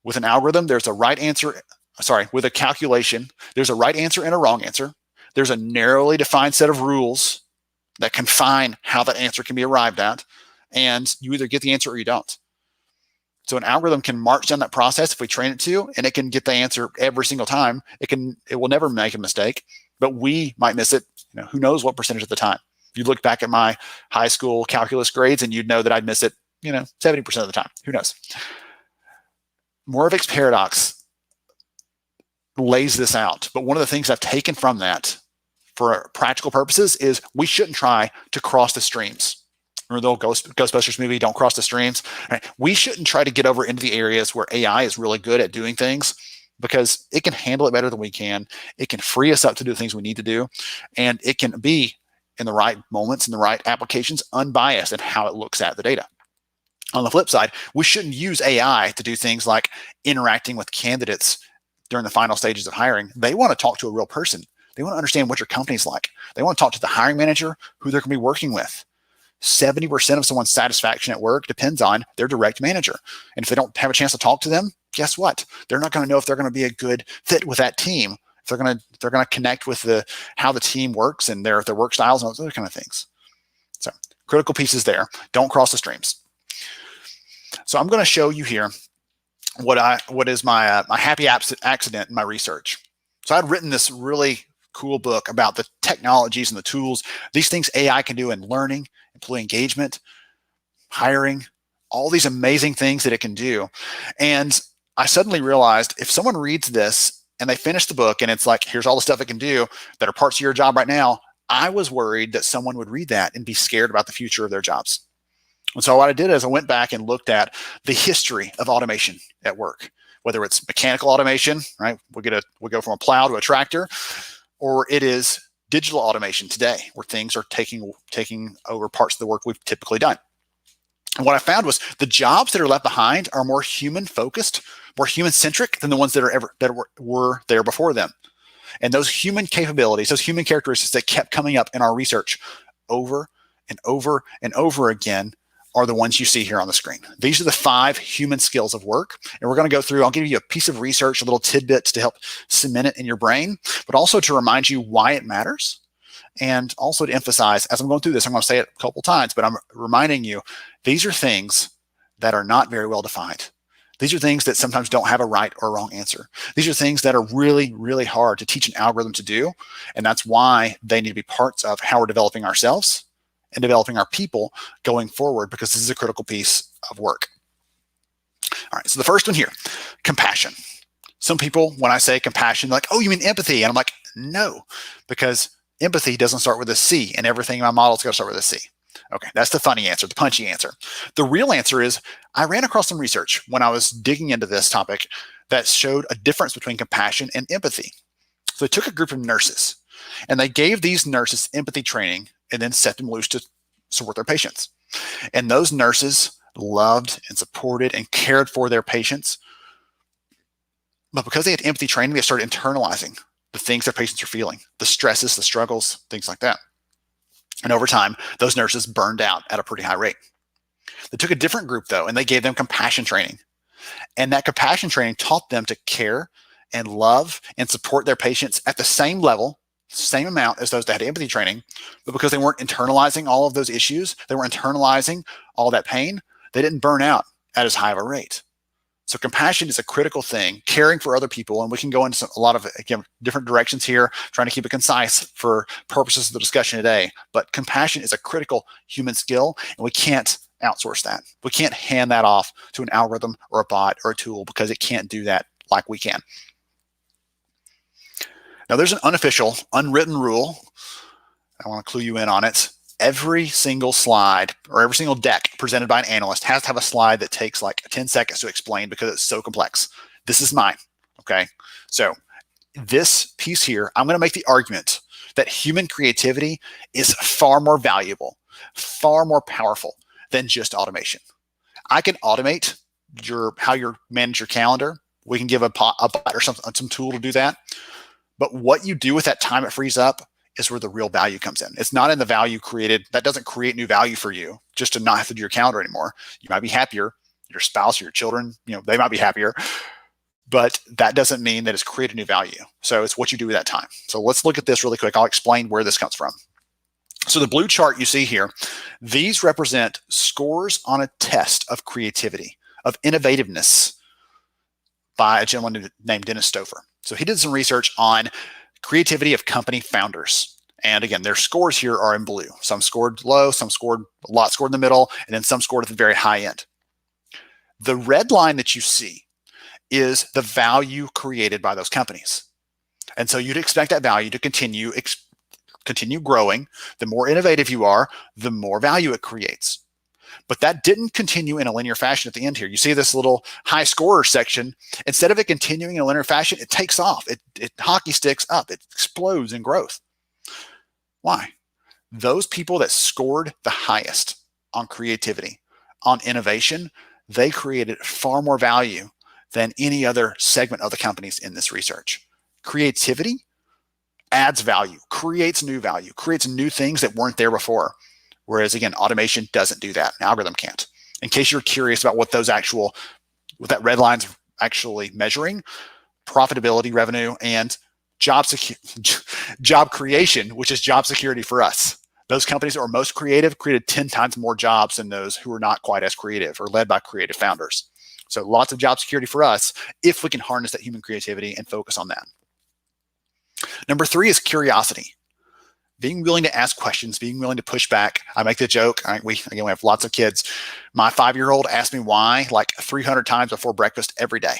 With an algorithm, there's a right answer. Sorry, with a calculation, there's a right answer and a wrong answer. There's a narrowly defined set of rules that confine how that answer can be arrived at. And you either get the answer or you don't. So an algorithm can march down that process if we train it to, and it can get the answer every single time. It will never make a mistake, but we might miss it, who knows what percentage of the time. If you look back at my high school calculus grades, and you'd know that I'd miss it, 70% of the time. Who knows? Moravec's paradox lays this out. But one of the things I've taken from that for practical purposes is we shouldn't try to cross the streams. Remember the old Ghostbusters movie, Don't Cross the Streams? Right? We shouldn't try to get over into the areas where AI is really good at doing things, because it can handle it better than we can. It can free us up to do the things we need to do, and it can be, in the right moments, in the right applications, unbiased in how it looks at the data. On the flip side, we shouldn't use AI to do things like interacting with candidates during the final stages of hiring. They want to talk to a real person. They want to understand what your company's like. They want to talk to the hiring manager, who they're going to be working with. 70% of someone's satisfaction at work depends on their direct manager. And if they don't have a chance to talk to them, guess what? They're not going to know if they're going to be a good fit with that team. If they're going to connect with how the team works and their work styles and those other kind of things. So critical pieces there. Don't cross the streams. So I'm going to show you here what is my happy accident in my research. So I'd written this really cool book about the technologies and the tools, these things AI can do in learning, employee engagement, hiring, all these amazing things that it can do. And I suddenly realized, if someone reads this and they finish the book and it's like, here's all the stuff it can do that are parts of your job right now, I was worried that someone would read that and be scared about the future of their jobs. And so what I did is I went back and looked at the history of automation at work, whether it's mechanical automation, right? We'll go from a plow to a tractor, or it is digital automation today, where things are taking over parts of the work we've typically done. And what I found was the jobs that are left behind are more human focused, more human centric than the ones that were there before them. And those human capabilities, those human characteristics that kept coming up in our research over and over and over again are the ones you see here on the screen. These are the 5 human skills of work. And we're going to go through, I'll give you a piece of research, a little tidbits to help cement it in your brain, but also to remind you why it matters. And also to emphasize, as I'm going through this, I'm going to say it a couple times, but I'm reminding you, these are things that are not very well defined. These are things that sometimes don't have a right or wrong answer. These are things that are really, really hard to teach an algorithm to do. And that's why they need to be parts of how we're developing ourselves and developing our people going forward, because this is a critical piece of work. All right, so the first one here, compassion. Some people, when I say compassion, they're like, oh, you mean empathy? And I'm like, no, because empathy doesn't start with a C, and everything in my model is going to start with a C. Okay, that's the funny answer, the punchy answer. The real answer is, I ran across some research when I was digging into this topic that showed a difference between compassion and empathy. So they took a group of nurses, and they gave these nurses empathy training and then set them loose to support their patients. And those nurses loved and supported and cared for their patients. But because they had empathy training, they started internalizing the things their patients are feeling, the stresses, the struggles, things like that. And over time, those nurses burned out at a pretty high rate. They took a different group, though, and they gave them compassion training. And that compassion training taught them to care and love and support their patients at the same level, same amount as those that had empathy training. But because they weren't internalizing all of those issues, they weren't internalizing all that pain, they didn't burn out at as high of a rate. So compassion is a critical thing, caring for other people, and we can go into a lot of, again, different directions here, trying to keep it concise for purposes of the discussion today. But compassion is a critical human skill, and we can't outsource that. We can't hand that off to an algorithm or a bot or a tool, because it can't do that like we can. Now, there's an unofficial, unwritten rule. I want to clue you in on it. Every single slide or every single deck presented by an analyst has to have a slide that takes like 10 seconds to explain, because it's so complex. This is mine, okay? So this piece here, I'm going to make the argument that human creativity is far more valuable, far more powerful than just automation. I can automate how you manage your calendar. We can give a bot or some tool to do that. But what you do with that time it frees up is where the real value comes in. It's not in the value created. That doesn't create new value for you just to not have to do your calendar anymore. You might be happier. Your spouse or your children, they might be happier, but that doesn't mean that it's created new value. So it's what you do with that time. So let's look at this really quick. I'll explain where this comes from. So the blue chart you see here, these represent scores on a test of creativity, of innovativeness by a gentleman named Dennis Stouffer. So he did some research on creativity of company founders. And again, their scores here are in blue. Some scored low, some scored a lot, scored in the middle, and then some scored at the very high end. The red line that you see is the value created by those companies. And so you'd expect that value to continue continue growing. The more innovative you are, the more value it creates. But that didn't continue in a linear fashion at the end here. You see this little high scorer section. Instead of it continuing in a linear fashion, it takes off. It hockey sticks up. It explodes in growth. Why? Those people that scored the highest on creativity, on innovation, they created far more value than any other segment of the companies in this research. Creativity adds value, creates new things that weren't there before. Whereas again, automation doesn't do that. An algorithm can't. In case you're curious about what that red line's actually measuring, profitability, revenue, and job creation, which is job security for us. Those companies that were most creative created 10 times more jobs than those who were not quite as creative or led by creative founders. So lots of job security for us if we can harness that human creativity and focus on that. Number 3 is curiosity. Being willing to ask questions, being willing to push back. I make the joke, we have lots of kids. My 5-year-old asked me why like 300 times before breakfast every day.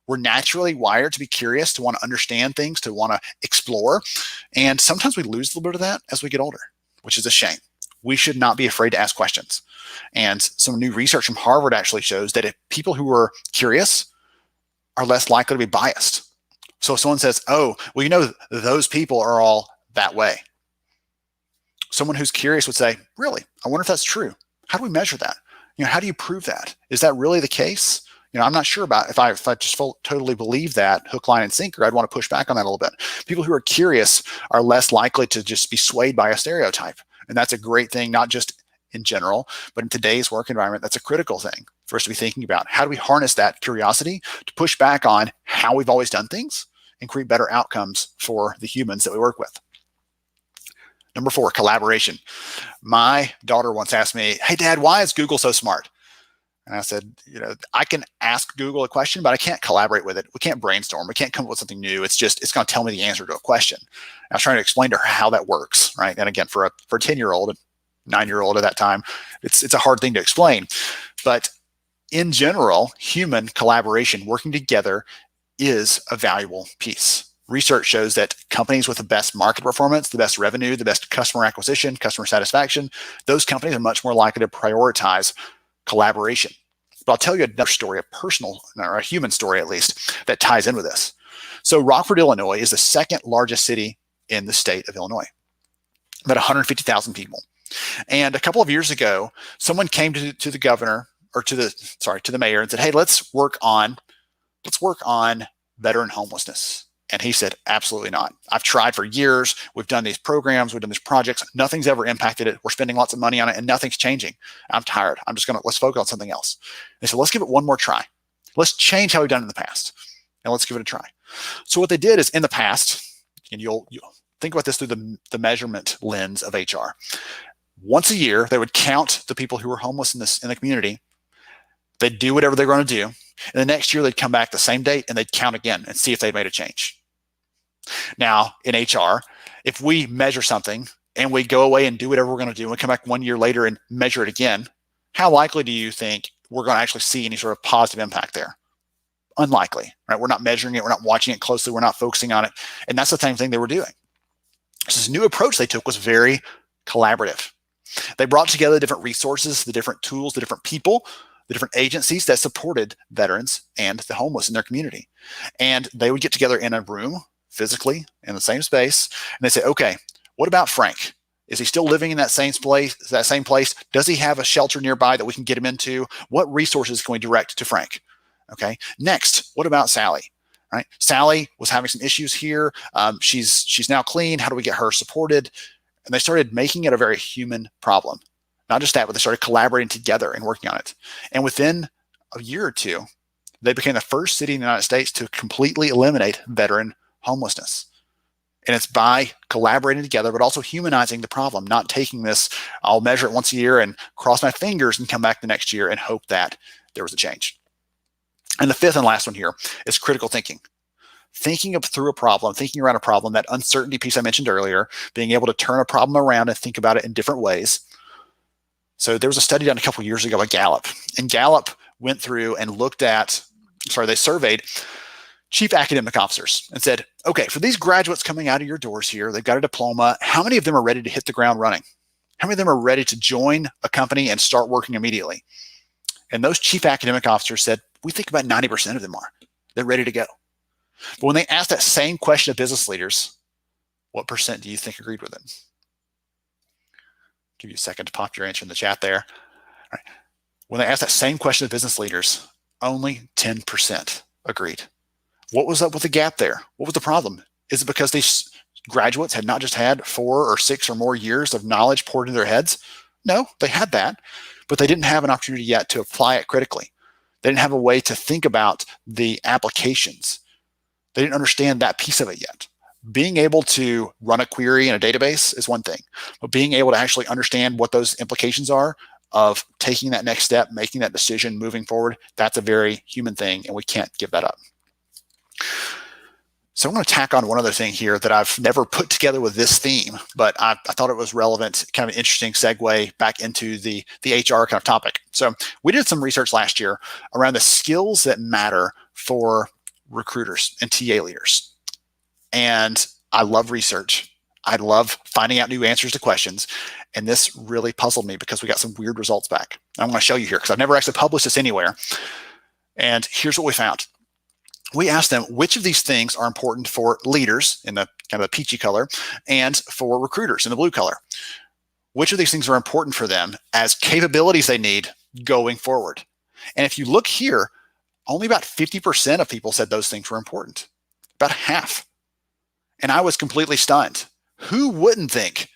We're naturally wired to be curious, to want to understand things, to want to explore. And sometimes we lose a little bit of that as we get older, which is a shame. We should not be afraid to ask questions. And some new research from Harvard actually shows that if people who are curious are less likely to be biased. So if someone says, oh, well, those people are all that way. Someone who's curious would say, really? I wonder if that's true. How do we measure that? How do you prove that? Is that really the case? I'm not sure about if I just totally believe that hook, line, and sinker, I'd want to push back on that a little bit. People who are curious are less likely to just be swayed by a stereotype. And that's a great thing, not just in general, but in today's work environment, that's a critical thing for us to be thinking about. How do we harness that curiosity to push back on how we've always done things and create better outcomes for the humans that we work with? Number 4, collaboration. My daughter once asked me, hey, Dad, why is Google so smart? And I said, I can ask Google a question, but I can't collaborate with it. We can't brainstorm. We can't come up with something new. It's going to tell me the answer to a question. And I was trying to explain to her how that works, right? And again, for a 10-year-old, a 9-year-old at that time, it's a hard thing to explain. But in general, human collaboration, working together, is a valuable piece. Research shows that companies with the best market performance, the best revenue, the best customer acquisition, customer satisfaction, those companies are much more likely to prioritize collaboration. But I'll tell you another story, a personal, or a human story at least, that ties in with this. So Rockford, Illinois is the second largest city in the state of Illinois, about 150,000 people. And a couple of years ago, someone came to the governor, or to the mayor, and said, hey, let's work on veteran homelessness. And he said, absolutely not. I've tried for years. We've done these programs. We've done these projects. Nothing's ever impacted it. We're spending lots of money on it and nothing's changing. I'm tired. Let's focus on something else. They said, let's give it one more try. Let's change how we've done it in the past and let's give it a try. So what they did is in the past, and you'll think about this through the measurement lens of HR. Once a year, they would count the people who were homeless in the community. They'd do whatever they're going to do. And the next year they'd come back the same date and they'd count again and see if they'd made a change. Now in HR, if we measure something and we go away and do whatever we're going to do and we come back 1 year later and measure it again, how likely do you think we're going to actually see any sort of positive impact there? Unlikely, right? We're not measuring it. We're not watching it closely. We're not focusing on it. And that's the same thing they were doing. So this new approach they took was very collaborative. They brought together the different resources, the different tools, the different people, the different agencies that supported veterans and the homeless in their community. And they would get together in a room, physically, in the same space, and they say, okay, what about Frank? Is he still living in that same place? Does he have a shelter nearby that we can get him into? What resources can we direct to Frank? Okay. Next, what about Sally? Right? Sally was having some issues here. She's now clean. How do we get her supported? And they started making it a very human problem. Not just that, but they started collaborating together and working on it. And within a year or two, they became the first city in the United States to completely eliminate veteran homelessness. And it's by collaborating together, but also humanizing the problem, not taking this, I'll measure it once a year and cross my fingers and come back the next year and hope that there was a change. And the fifth and last one here is critical thinking. Thinking through a problem, thinking around a problem, that uncertainty piece I mentioned earlier, being able to turn a problem around and think about it in different ways. So there was a study done a couple of years ago by Gallup, and Gallup went through and they surveyed chief academic officers and said, okay, for these graduates coming out of your doors here, they've got a diploma. How many of them are ready to hit the ground running? How many of them are ready to join a company and start working immediately? And those chief academic officers said, we think about 90% of them are. They're ready to go. But when they asked that same question of business leaders, what percent do you think agreed with them? Give you a second to pop your answer in the chat there. All right. When they asked that same question of business leaders, only 10% agreed. What was up with the gap there? What was the problem? Is it because these graduates had not just had 4 or 6 or more years of knowledge poured into their heads? No, they had that, but they didn't have an opportunity yet to apply it critically. They didn't have a way to think about the applications. They didn't understand that piece of it yet. Being able to run a query in a database is one thing, but being able to actually understand what those implications are of taking that next step, making that decision, moving forward, that's a very human thing, and we can't give that up. So I'm going to tack on one other thing here that I've never put together with this theme, but I thought it was relevant, kind of an interesting segue back into the HR kind of topic. So we did some research last year around the skills that matter for recruiters and TA leaders. And I love research. I love finding out new answers to questions. And this really puzzled me because we got some weird results back. I'm going to show you here because I've never actually published this anywhere. And here's what we found. We asked them which of these things are important for leaders in the kind of the peachy color and for recruiters in the blue color. Which of these things are important for them as capabilities they need going forward? And if you look here, only about 50% of people said those things were important, about half. And I was completely stunned. Who wouldn't think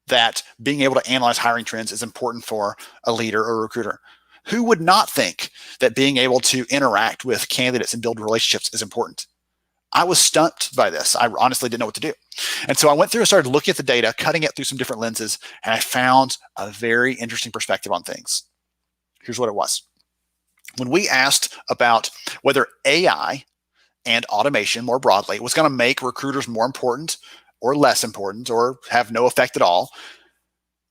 that being able to analyze hiring trends is important for a leader or a recruiter? Who would not think that being able to interact with candidates and build relationships is important? I was stumped by this. I honestly didn't know what to do. And so I went through and started looking at the data, cutting it through some different lenses, and I found a very interesting perspective on things. Here's what it was. When we asked about whether AI and automation more broadly was going to make recruiters more important or less important or have no effect at all,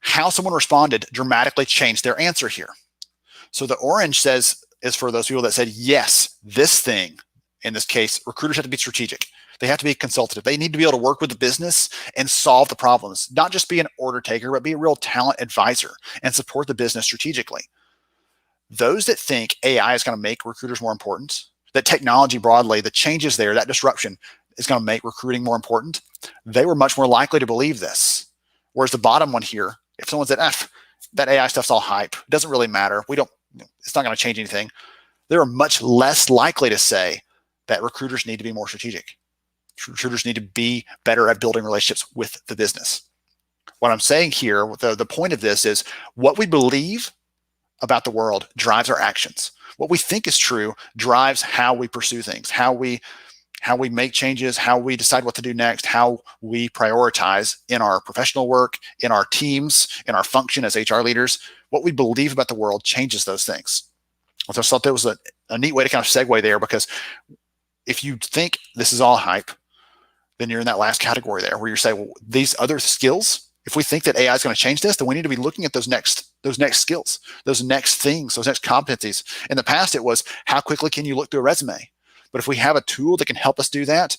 how someone responded dramatically changed their answer here. So the orange is for those people that said, yes, this thing, in this case, recruiters have to be strategic. They have to be consultative. They need to be able to work with the business and solve the problems, not just be an order taker, but be a real talent advisor and support the business strategically. Those that think AI is going to make recruiters more important, that technology broadly, the changes there, that disruption is going to make recruiting more important, they were much more likely to believe this. Whereas the bottom one here, if someone said, that AI stuff's all hype, it doesn't really matter, it's not going to change anything, they were much less likely to say that recruiters need to be more strategic. Recruiters need to be better at building relationships with the business. What I'm saying here, the point of this is what we believe about the world drives our actions. What we think is true drives how we pursue things, how we make changes, how we decide what to do next, how we prioritize in our professional work, in our teams, in our function as HR leaders. What we believe about the world changes those things. So I thought that was a neat way to kind of segue there, because if you think this is all hype, then you're in that last category there where you're saying, well, these other skills, if we think that AI is going to change this, then we need to be looking at those next skills, those next things, those next competencies. In the past, it was how quickly can you look through a resume? But if we have a tool that can help us do that,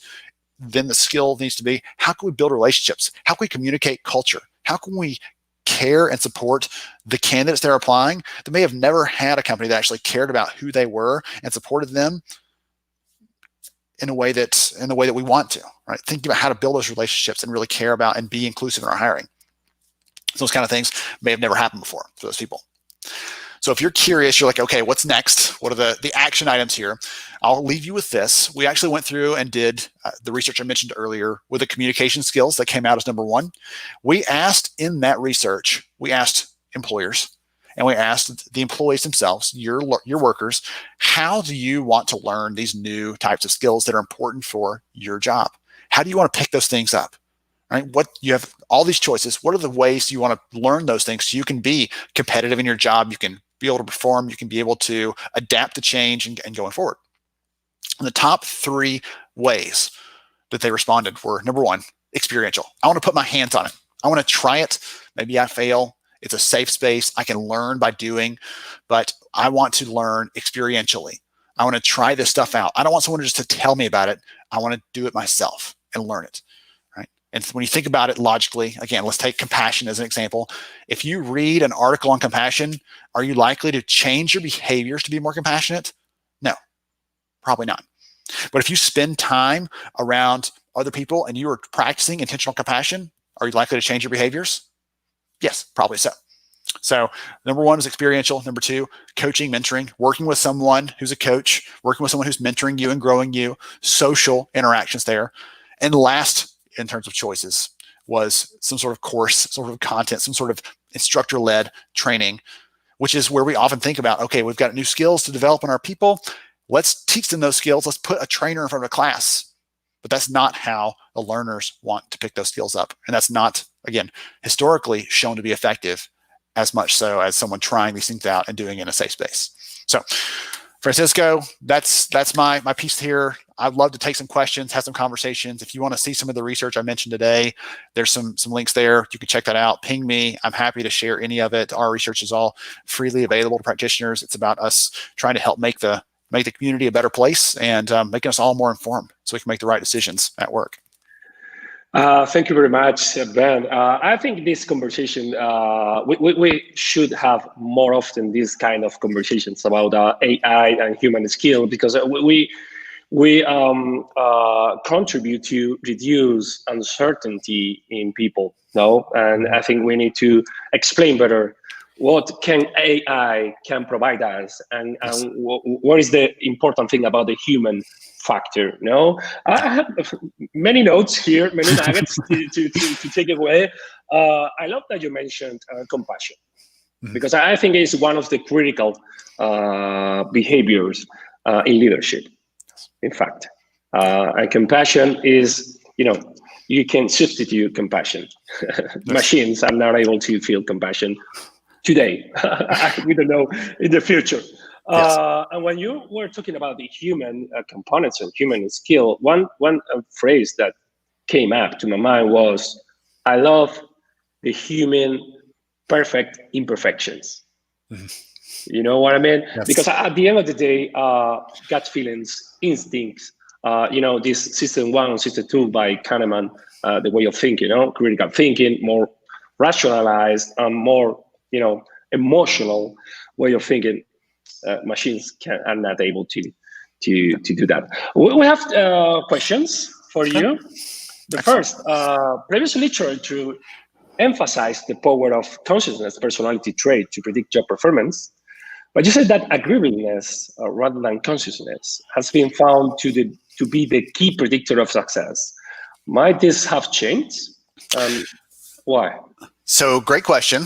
then the skill needs to be, how can we build relationships? How can we communicate culture? How can we care and support the candidates that are applying that may have never had a company that actually cared about who they were and supported them in a way that we want to, right? Thinking about how to build those relationships and really care about and be inclusive in our hiring. Those kind of things may have never happened before for those people. So if you're curious, you're like, okay, what's next? What are the action items here? I'll leave you with this. We actually went through and did the research I mentioned earlier with the communication skills that came out as number one. We asked in that research, we asked employers and we asked the employees themselves, your workers, how do you want to learn these new types of skills that are important for your job? How do you want to pick those things up? Right? You have all these choices. What are the ways you want to learn those things so you can be competitive in your job? You can be able to perform. You can be able to adapt to change and going forward. And the top 3 ways that they responded were, number one, experiential. I want to put my hands on it. I want to try it. Maybe I fail. It's a safe space. I can learn by doing, but I want to learn experientially. I want to try this stuff out. I don't want someone just to tell me about it. I want to do it myself and learn it, right? And when you think about it logically, again, let's take compassion as an example. If you read an article on compassion, are you likely to change your behaviors to be more compassionate? No, probably not. But if you spend time around other people and you are practicing intentional compassion, are you likely to change your behaviors? Yes, probably so. So number one is experiential. Number two, coaching, mentoring, working with someone who's a coach, working with someone who's mentoring you and growing you, social interactions there. And last, in terms of choices, was some sort of course, sort of content, some sort of instructor-led training, which is where we often think about, okay, we've got new skills to develop in our people. Let's teach them those skills. Let's put a trainer in front of a class. But that's not how the learners want to pick those skills up. And that's not, again, historically shown to be effective as much so as someone trying these things out and doing it in a safe space. So, Francisco, that's my piece here. I'd love to take some questions, have some conversations. If you want to see some of the research I mentioned today, there's some links there. You can check that out. Ping me. I'm happy to share any of it. Our research is all freely available to practitioners. It's about us trying to help make the community a better place and making us all more informed so we can make the right decisions at work. Thank you very much, Ben. I think this conversation, we should have more often these kind of conversations about AI and human skill, because we contribute to reduce uncertainty in people, no? And I think we need to explain better what can AI can provide us, and what is the important thing about the human factor. No, I have many notes here, many nuggets to take away. I love that you mentioned compassion, because I think it's one of the critical behaviors in leadership. In fact, and compassion is, you can substitute compassion. Machines are not able to feel compassion today. We don't know in the future. And when you were talking about the human components and human skill, one phrase that came up to my mind was, I love the human perfect imperfections. You know what I mean? Yes. Because at the end of the day, gut feelings, instincts, this system 1, system 2 by Kahneman, the way of thinking, critical thinking, more rationalized and more, emotional way of thinking. Machines are not able to do that. We have questions for you. The first, previous literature emphasized the power of consciousness personality trait to predict job performance, but you said that agreeableness rather than consciousness has been found to be the key predictor of success. Might this have changed? Why? So great question.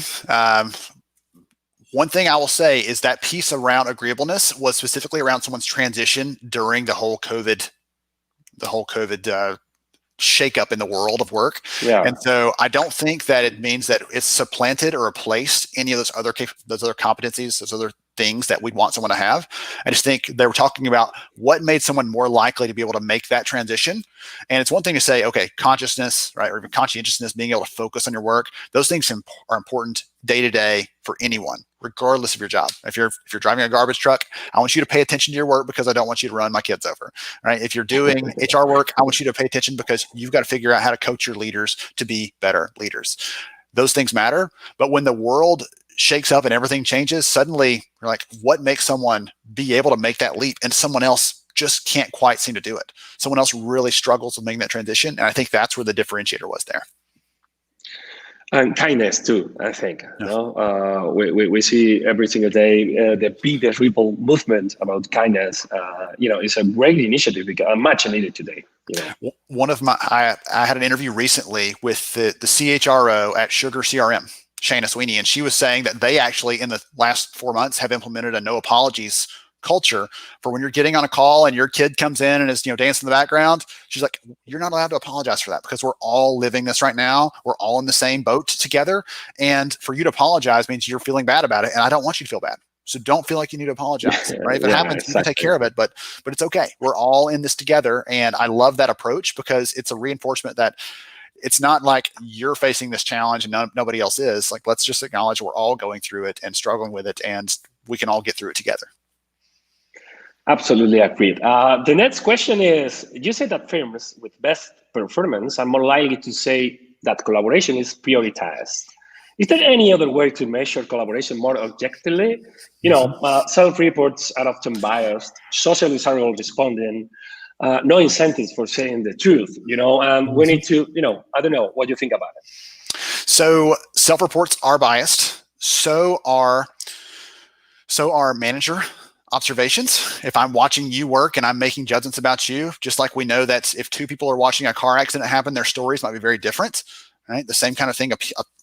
One thing I will say is that piece around agreeableness was specifically around someone's transition during the whole COVID shakeup in the world of work. Yeah. And so I don't think that it means that it's supplanted or replaced any of those other competencies, those other things that we'd want someone to have. I just think they were talking about what made someone more likely to be able to make that transition. And it's one thing to say, okay, consciousness, right, or even conscientiousness, being able to focus on your work. Those things are important day to day for anyone, regardless of your job. If you're driving a garbage truck, I want you to pay attention to your work because I don't want you to run my kids over. Right? If you're doing HR work, I want you to pay attention because you've got to figure out how to coach your leaders to be better leaders. Those things matter. But when the world shakes up and everything changes, suddenly you're like, what makes someone be able to make that leap and someone else just can't quite seem to do it? Someone else really struggles with making that transition. And I think that's where the differentiator was there. And kindness too, I think. Yeah. We see every single day the Be the Ripple movement about kindness. It's a great initiative, much needed today. One of I had an interview recently with the CHRO at Sugar CRM, Shana Sweeney, and she was saying that they actually in the last 4 months have implemented a no apologies culture for when you're getting on a call and your kid comes in and is dancing in the background. She's like, you're not allowed to apologize for that because we're all living this right now. We're all in the same boat together, and for you to apologize means you're feeling bad about it, and I don't want you to feel bad. So don't feel like you need to apologize, right? If it happens, exactly. You can take care of it, but it's okay. We're all in this together, and I love that approach because it's a reinforcement that it's not like you're facing this challenge and nobody else is. Like, let's just acknowledge we're all going through it and struggling with it, and we can all get through it together. Absolutely agreed. The next question is, you said that firms with best performance are more likely to say that collaboration is prioritized. Is there any other way to measure collaboration more objectively? Self-reports are often biased, socialists are all responding, no incentives for saying the truth, and we need to, I don't know what you think about it. So self-reports are biased. So are manager observations. If I'm watching you work and I'm making judgments about you, just like we know that if two people are watching a car accident happen, their stories might be very different, right? The same kind of thing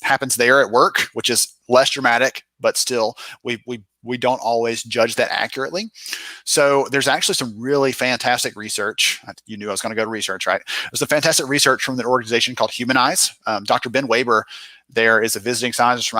happens there at work, which is less dramatic, but still we don't always judge that accurately. So there's actually some really fantastic research. You knew I was going to go to research, right? There's a fantastic research from an organization called Humanize. Dr. Ben Weber there is a visiting scientist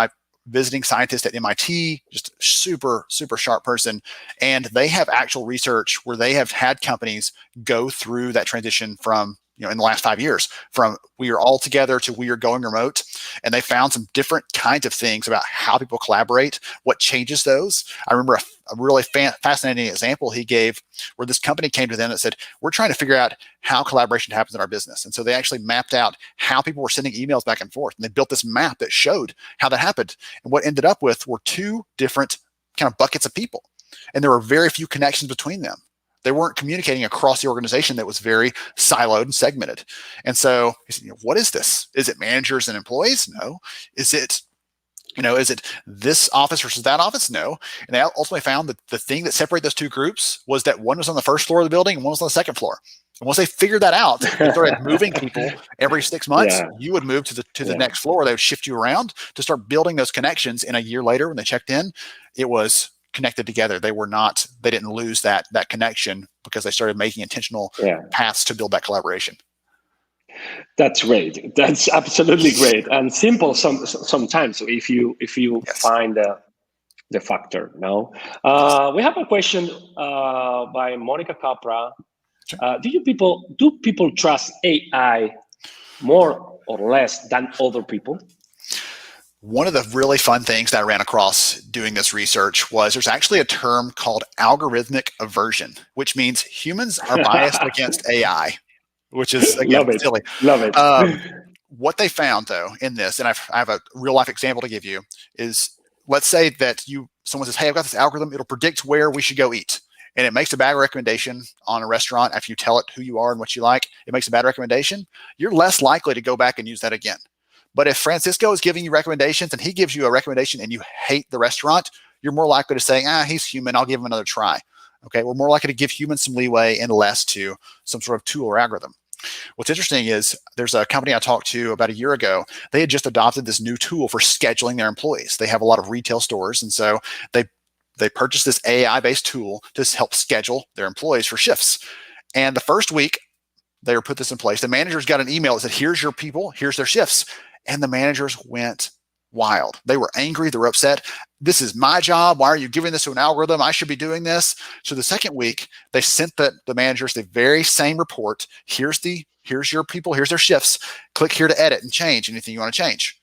at MIT, just a super, super sharp person. And they have actual research where they have had companies go through that transition from, in the last 5 years, from we are all together to we are going remote. And they found some different kinds of things about how people collaborate, what changes those. I remember a really fascinating example he gave where this company came to them that said, we're trying to figure out how collaboration happens in our business. And so they actually mapped out how people were sending emails back and forth. And they built this map that showed how that happened. And what ended up with were two different kind of buckets of people. And there were very few connections between them. They weren't communicating across the organization that was very siloed and segmented. And so he said, what is this? Is it managers and employees? No. Is it this office versus that office? No. And they ultimately found that the thing that separated those two groups was that one was on the first floor of the building and one was on the second floor. And once they figured that out, they started moving people every 6 months. Yeah. You would move to the next floor. They would shift you around to start building those connections. And a year later, when they checked in, it was connected together. They didn't lose that connection because they started making intentional paths to build that collaboration. That's great. That's absolutely great and simple. Sometimes if you find the factor. No, we have a question by Monica Capra. Sure. Do people trust AI more or less than other people? One of the really fun things that I ran across doing this research was there's actually a term called algorithmic aversion, which means humans are biased against AI, which is, again, silly. Love it. What they found, though, in this, and I have a real-life example to give you, is let's say that someone says, hey, I've got this algorithm. It'll predict where we should go eat. And it makes a bad recommendation on a restaurant after you tell it who you are and what you like. It makes a bad recommendation. You're less likely to go back and use that again. But if Francisco is giving you recommendations and he gives you a recommendation and you hate the restaurant, you're more likely to say, he's human, I'll give him another try. Okay, we're more likely to give humans some leeway and less to some sort of tool or algorithm. What's interesting is there's a company I talked to about a year ago. They had just adopted this new tool for scheduling their employees. They have a lot of retail stores, and so they purchased this AI-based tool to help schedule their employees for shifts. And the first week they put this in place, the managers got an email that said, here's your people, here's their shifts. And the managers went wild. They were angry. They were upset. This is my job. Why are you giving this to an algorithm? I should be doing this. So the second week, they sent the managers the very same report. Here's your people. Here's their shifts. Click here to edit and change anything you want to change.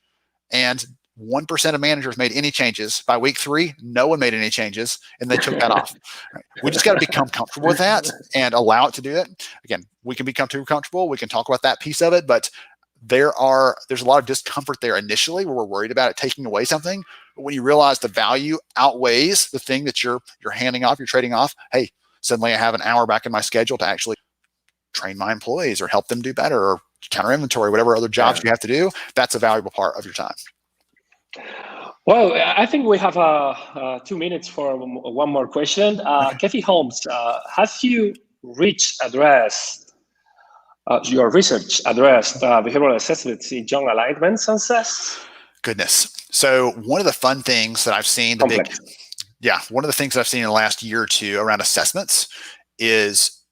And 1% of managers made any changes. By week 3, no one made any changes, and they took that off. Right. We just got to become comfortable with that and allow it to do that. Again, we can become too comfortable. We can talk about that piece of it, but there's a lot of discomfort there initially where we're worried about it taking away something. But when you realize the value outweighs the thing that you're handing off, you're trading off, hey, suddenly I have an hour back in my schedule to actually train my employees or help them do better or counter inventory, whatever other jobs you have to do. That's a valuable part of your time. Well, I think we have 2 minutes for one more question. Kathy Holmes, has your research addressed behavioral assessments in young alignment success? Goodness. So one of the fun things that I've seen, one of the things that I've seen in the last year or two around assessments is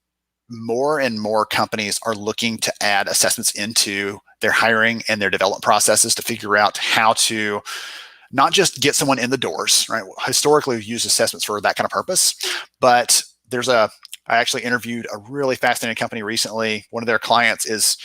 more and more companies are looking to add assessments into their hiring and their development processes to figure out how to not just get someone in the doors, right? Historically, we've used assessments for that kind of purpose, but I actually interviewed a really fascinating company recently. One of their clients is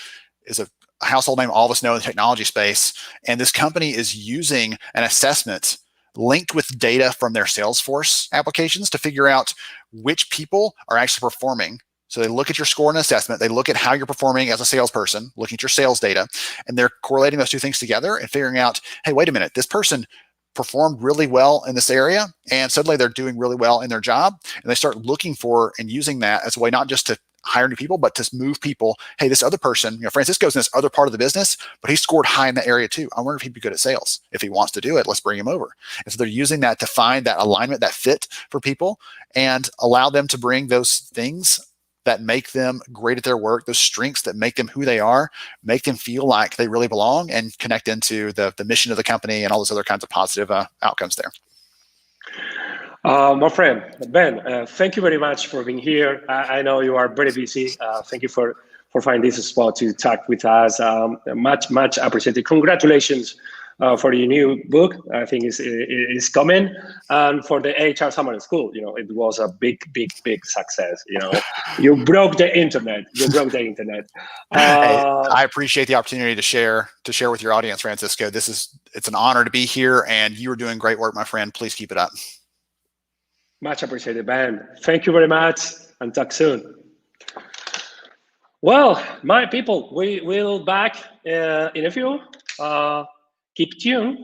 a household name all of us know in the technology space. And this company is using an assessment linked with data from their Salesforce applications to figure out which people are actually performing. So they look at your score and assessment, they look at how you're performing as a salesperson, looking at your sales data, and they're correlating those two things together and figuring out, hey, wait a minute, this person performed really well in this area, and suddenly they're doing really well in their job, and they start looking for and using that as a way not just to hire new people, but to move people. Hey, this other person, Francisco's in this other part of the business, but he scored high in that area too. I wonder if he'd be good at sales. If he wants to do it, let's bring him over. And so they're using that to find that alignment, that fit for people, and allow them to bring those things that make them great at their work, those strengths that make them who they are, make them feel like they really belong, and connect into the mission of the company and all those other kinds of positive outcomes there. My friend, Ben, thank you very much for being here. I know you are very busy. Thank you for finding this spot to talk with us. Much appreciated. Congratulations for your new book. I think it's coming. And for the HR Summer School, it was a big success. You broke the internet. Hey, I appreciate the opportunity to share with your audience, Francisco. It's an honor to be here, and you are doing great work, my friend. Please keep it up. Much appreciated, Ben. Thank you very much, and talk soon. Well, my people, we will back in a few. Keep tuned.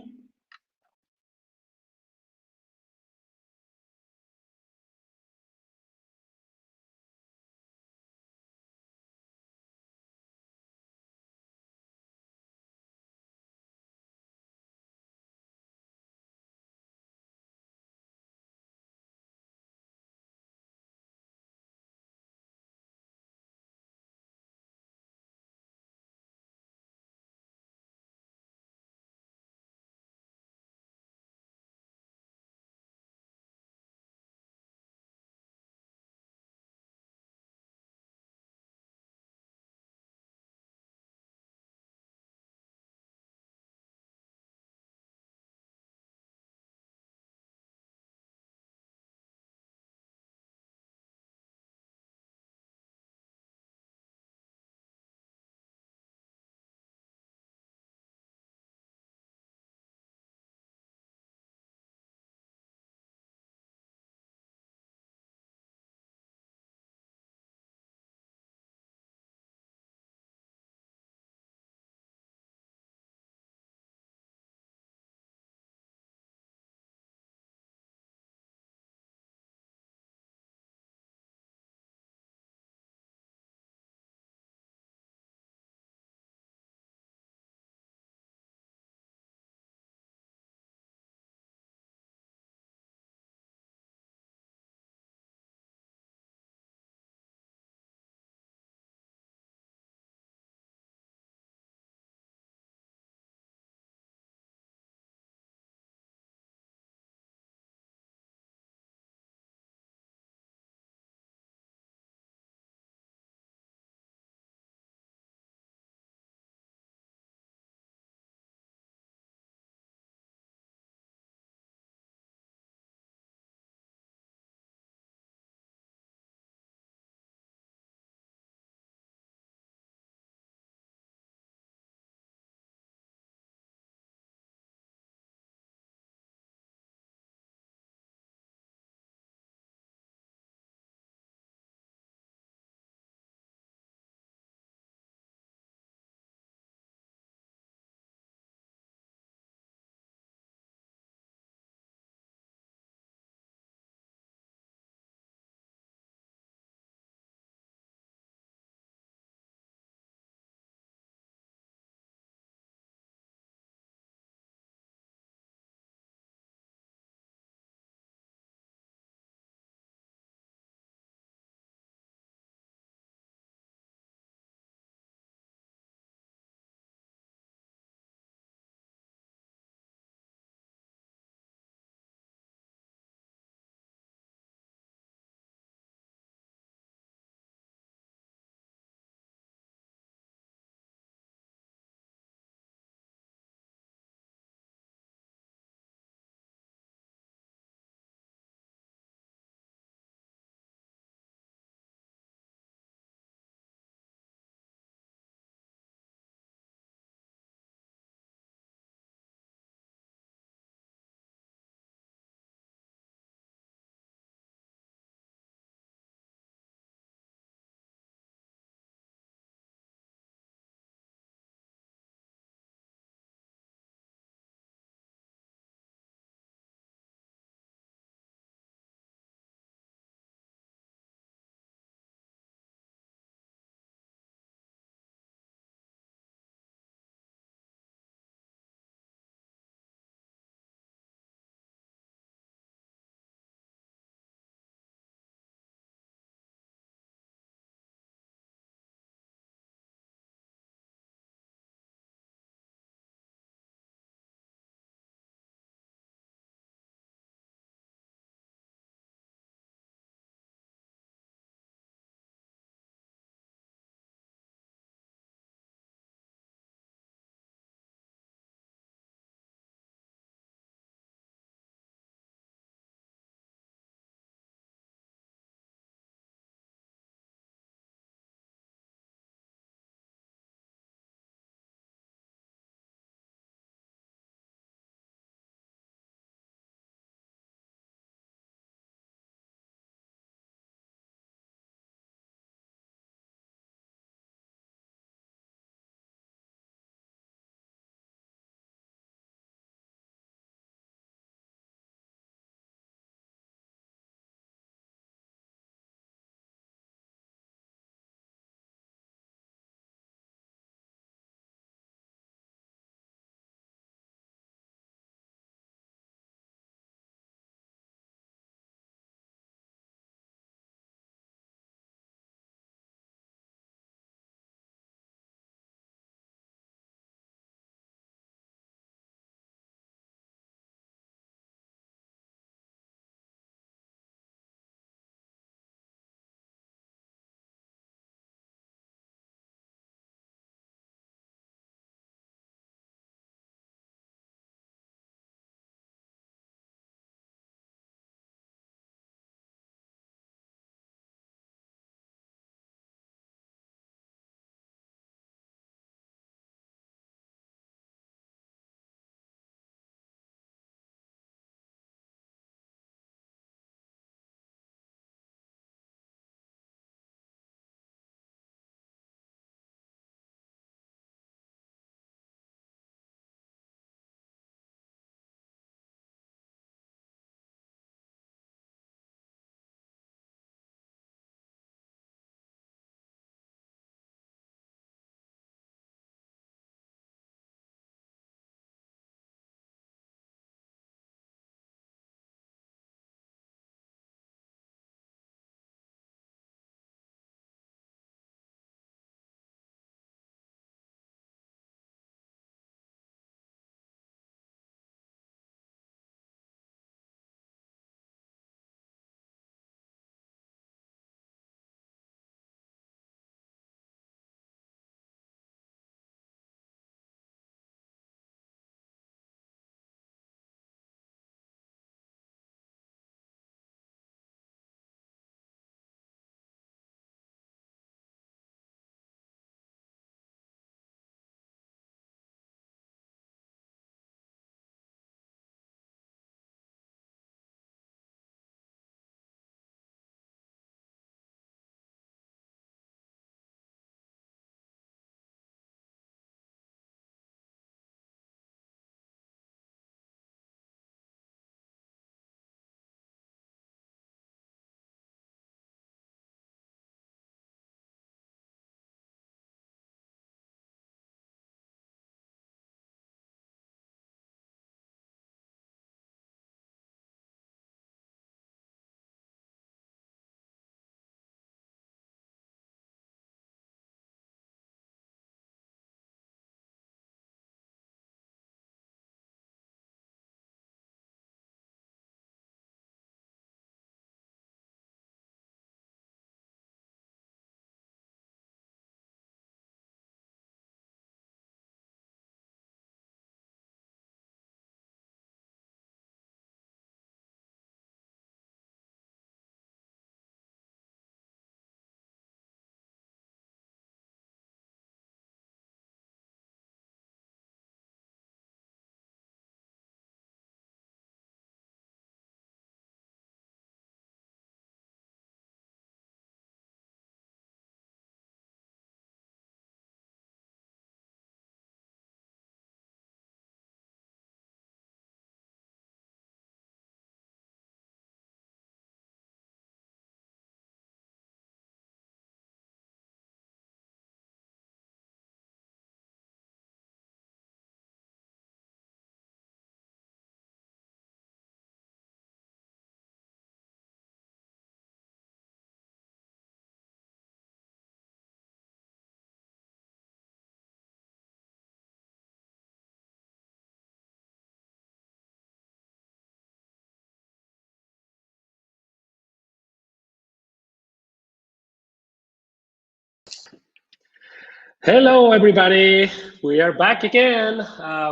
Hello, everybody. We are back again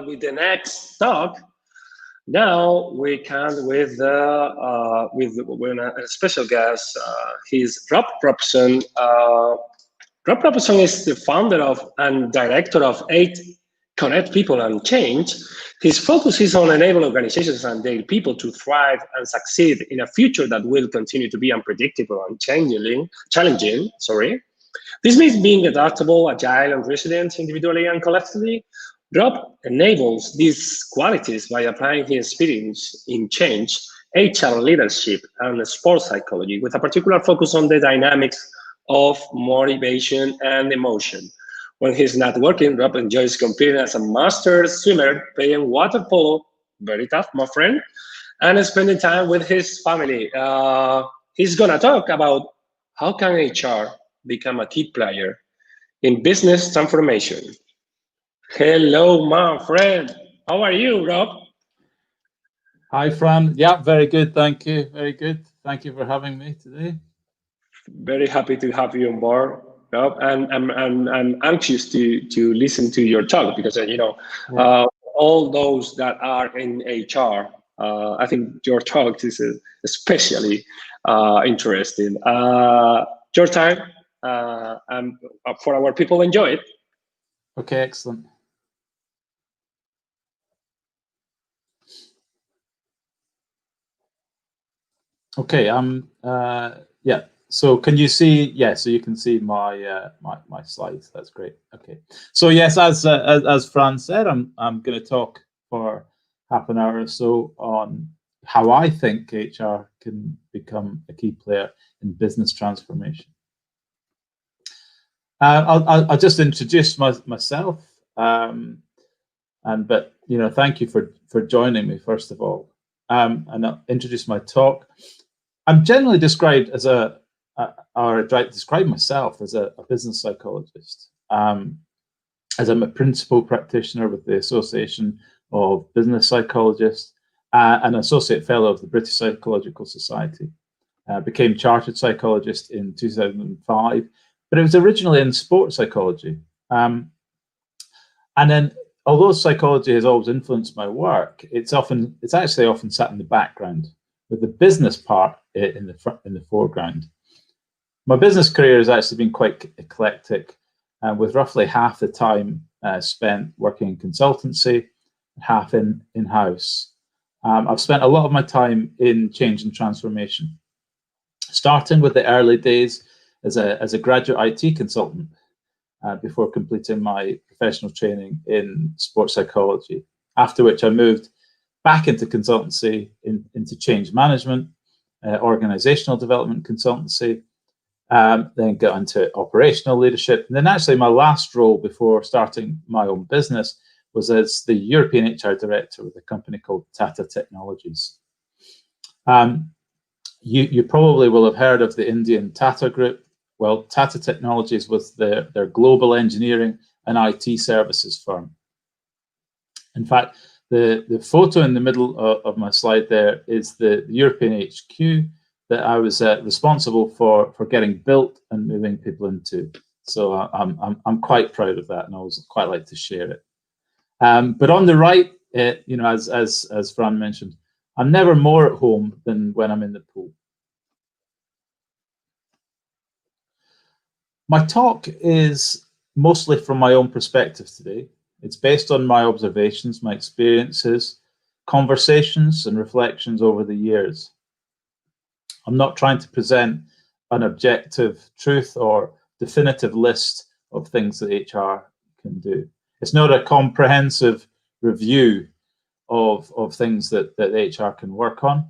with the next talk. Now we come with a special guest. He's Robson. Rob Robson is the founder of and director of 8 Connect People and Change. His focus is on enabling organizations and their people to thrive and succeed in a future that will continue to be unpredictable and challenging. This means being adaptable, agile, and resilient individually and collectively. Rob enables these qualities by applying his experience in change, HR leadership, and sports psychology, with a particular focus on the dynamics of motivation and emotion. When he's not working, Rob enjoys competing as a master swimmer, playing water polo, very tough, my friend, and spending time with his family. He's gonna talk about how can HR become a key player in business transformation. Hello, my friend. How are you, Rob? Hi, Fran. Yeah, very good. Thank you. Very good. Thank you for having me today. Very happy to have you on board, Rob. And I'm anxious to listen to your talk because, all those that are in HR, I think your talk is especially interesting. Your time, and for our people, enjoy it. Okay, excellent. Okay, yeah. So can you see? Yeah, so you can see my my slides. That's great. Okay. So yes, as Fran said, I'm going to talk for half an hour or so on how I think HR can become a key player in business transformation. I'll just introduce myself, but thank you for joining me first of all, and I'll introduce my talk. I'm generally described as describe myself as a business psychologist, as I'm a principal practitioner with the Association of Business Psychologists, an associate fellow of the British Psychological Society. Became chartered psychologist in 2005, but it was originally in sports psychology. And then, although psychology has always influenced my work, it's actually often sat in the background, with the business part in the foreground. My business career has actually been quite eclectic, with roughly half the time spent working in consultancy, half in-house. I've spent a lot of my time in change and transformation, starting with the early days as a graduate IT consultant, before completing my professional training in sports psychology, after which I moved back into consultancy, into change management, organizational development consultancy, then got into operational leadership. And then actually my last role before starting my own business was as the European HR director with a company called Tata Technologies. You probably will have heard of the Indian Tata Group. Well, Tata Technologies was their global engineering and IT services firm. In fact, the photo in the middle of my slide there is the European HQ that I was responsible for getting built and moving people into. So I'm quite proud of that, and I always quite like to share it. But on the right, as Fran mentioned, I'm never more at home than when I'm in the pool. My talk is mostly from my own perspective today. It's based on my observations, my experiences, conversations, and reflections over the years. I'm not trying to present an objective truth or definitive list of things that HR can do. It's not a comprehensive review of things that HR can work on.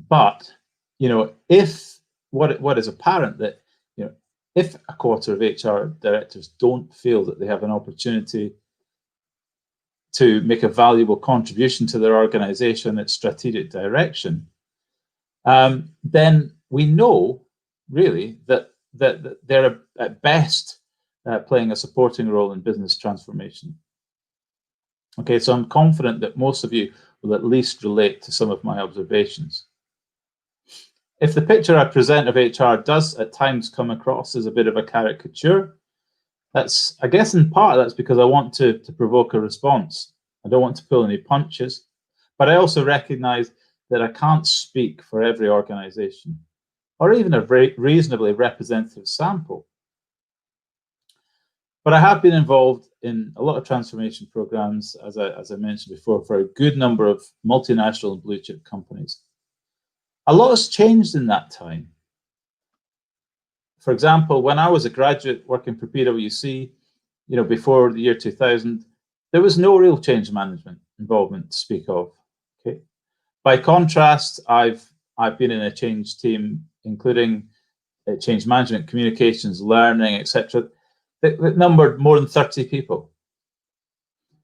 But, if what is apparent that, if a quarter of HR directors don't feel that they have an opportunity to make a valuable contribution to their organization, its strategic direction, then we know really that they're at best playing a supporting role in business transformation. Okay, so I'm confident that most of you will at least relate to some of my observations. If the picture I present of HR does at times come across as a bit of a caricature, I guess in part that's because I want to provoke a response. I don't want to pull any punches, but I also recognize that I can't speak for every organization or even a reasonably representative sample. But I have been involved in a lot of transformation programs, as I mentioned before, for a good number of multinational and blue chip companies. A lot has changed in that time. For example, when I was a graduate working for PwC, before the year 2000, there was no real change management involvement to speak of. Okay. By contrast, I've been in a change team, including change management, communications, learning, etc., that numbered more than 30 people.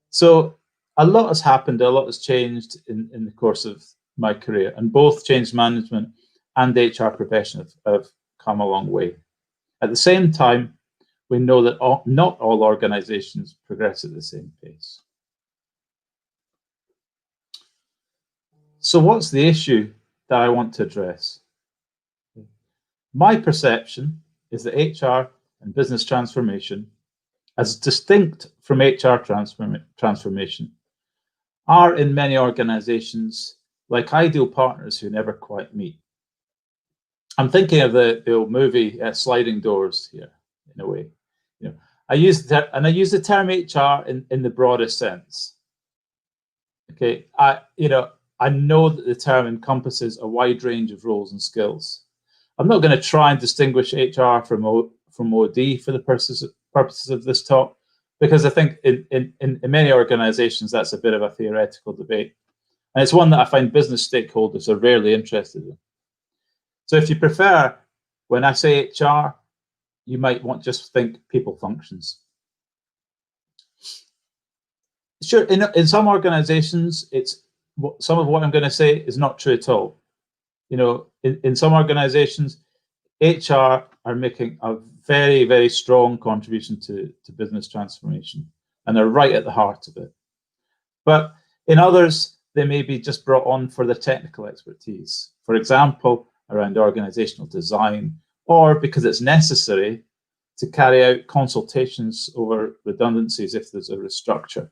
So a lot has happened, a lot has changed in the course of my career, and both change management and the HR profession have come a long way. At the same time, we know that not all organizations progress at the same pace. So what's the issue that I want to address? My perception is that HR and business transformation, as distinct from HR transformation, are in many organizations like ideal partners who never quite meet. I'm thinking of the old movie Sliding Doors here, in a way. I use the term HR in the broadest sense. Okay, I know that the term encompasses a wide range of roles and skills. I'm not going to try and distinguish HR from OD for the purposes of this talk, because I think in many organizations that's a bit of a theoretical debate, and it's one that I find business stakeholders are rarely interested in. So if you prefer, when I say HR, you might want to just think people functions. Sure, in some organizations, some of what I'm going to say is not true at all. In some organizations, HR are making a very, very strong contribution to business transformation, and they're right at the heart of it. But in others, they may be just brought on for their technical expertise. For example, around organizational design, or because it's necessary to carry out consultations over redundancies if there's a restructure.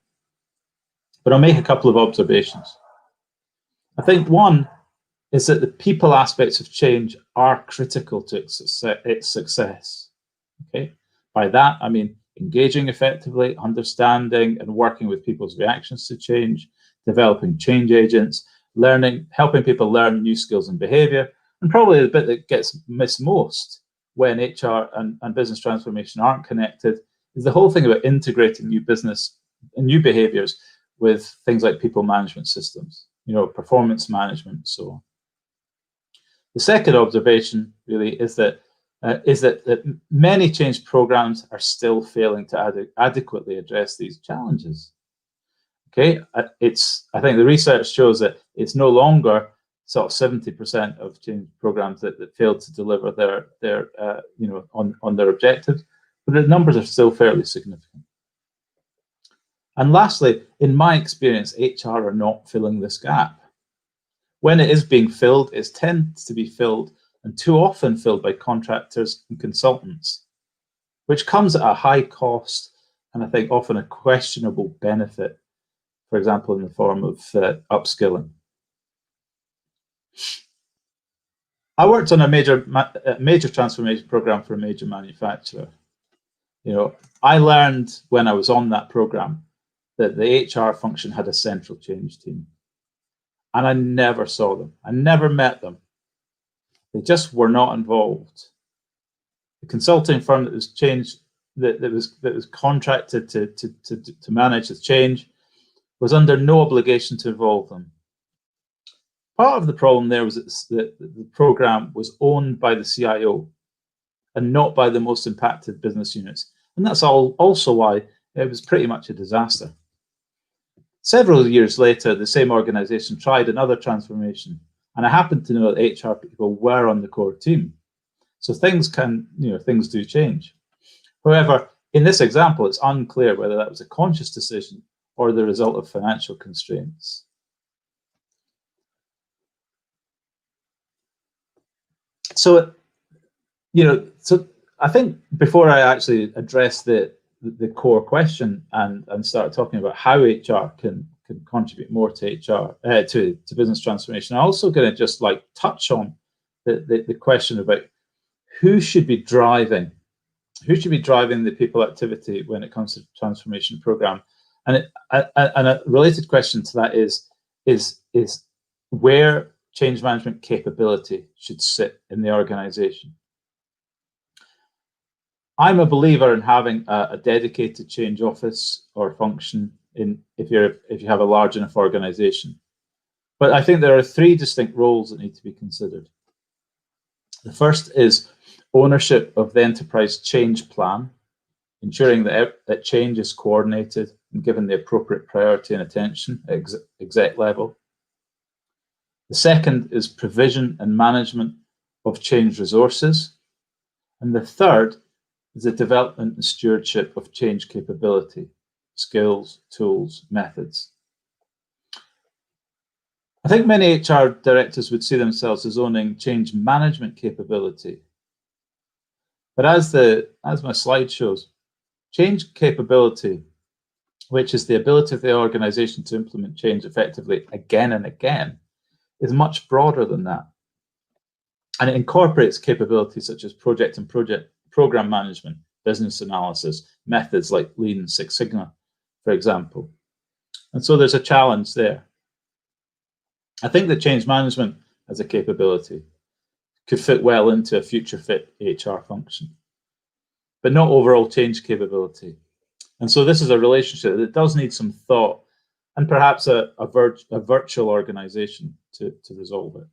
But I'll make a couple of observations. I think one is that the people aspects of change are critical to its success. Okay? By that, I mean engaging effectively, understanding and working with people's reactions to change, developing change agents, helping people learn new skills and behavior. And probably the bit that gets missed most when HR and business transformation aren't connected is the whole thing about integrating new business and new behaviors with things like people management systems, performance management, and so on. The second observation really is that many change programs are still failing to adequately address these challenges. Okay, I think the research shows that it's no longer sort of 70% of change programs that failed to deliver on their objectives, but the numbers are still fairly significant. And lastly, in my experience, HR are not filling this gap. When it is being filled, it tends to be filled, and too often filled, by contractors and consultants, which comes at a high cost and I think often a questionable benefit, for example, in the form of upskilling. I worked on a major transformation program for a major manufacturer. I learned when I was on that program that the HR function had a central change team. And I never saw them. I never met them. They just were not involved. The consulting firm that was contracted to manage the change was under no obligation to involve them. Part of the problem there was that the program was owned by the CIO and not by the most impacted business units. And that's also why it was pretty much a disaster. Several years later, the same organization tried another transformation, and I happen to know that HR people were on the core team. So things do change. However, in this example, it's unclear whether that was a conscious decision or the result of financial constraints. So I think before I actually address the the core question and start talking about how HR can contribute more to HR to business transformation. I'm also going to just like touch on the question about who should be driving the people activity when it comes to transformation program, and a related question to that is where change management capability should sit in the organization. I'm a believer in having a dedicated change office or function if you have a large enough organization. But I think there are three distinct roles that need to be considered. The first is ownership of the enterprise change plan, ensuring that change is coordinated and given the appropriate priority and attention at exec level. The second is provision and management of change resources. And the third is the development and stewardship of change capability, skills, tools, methods. I think many HR directors would see themselves as owning change management capability. But as my slide shows, change capability, which is the ability of the organization to implement change effectively again and again, is much broader than that. And it incorporates capabilities such as project and program management, business analysis, methods like Lean and Six Sigma, for example. And so there's a challenge there. I think that change management as a capability could fit well into a future fit HR function, but not overall change capability. And so this is a relationship that does need some thought and perhaps a virtual organization to resolve it.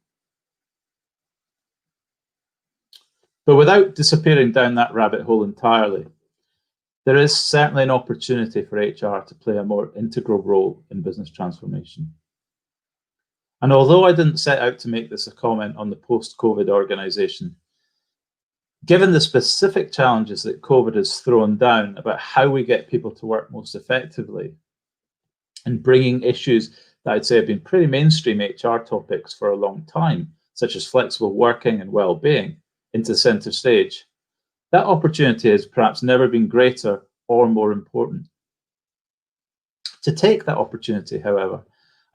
But without disappearing down that rabbit hole entirely, there is certainly an opportunity for HR to play a more integral role in business transformation. And although I didn't set out to make this a comment on the post-COVID organization, given the specific challenges that COVID has thrown down about how we get people to work most effectively and bringing issues that I'd say have been pretty mainstream HR topics for a long time, such as flexible working and well-being, into center stage, that opportunity has perhaps never been greater or more important. To take that opportunity, however,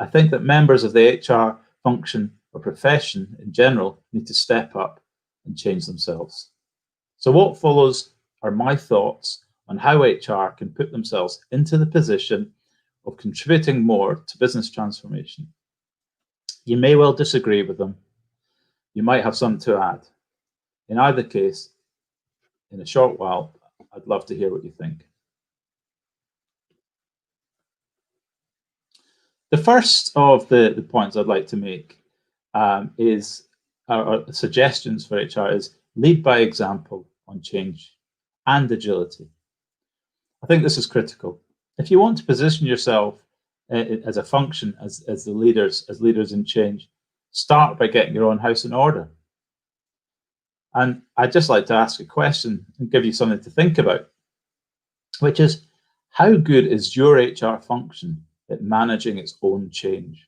I think that members of the HR function or profession in general need to step up and change themselves. So what follows are my thoughts on how HR can put themselves into the position of contributing more to business transformation. You may well disagree with them. You might have some to add. In either case, in a short while, I'd love to hear what you think. The first of the points I'd like to make is suggestions for HR is lead by example on change and agility. I think this is critical. If you want to position yourself as a function, as leaders in change, start by getting your own house in order. And I'd just like to ask a question and give you something to think about, which is, how good is your HR function at managing its own change?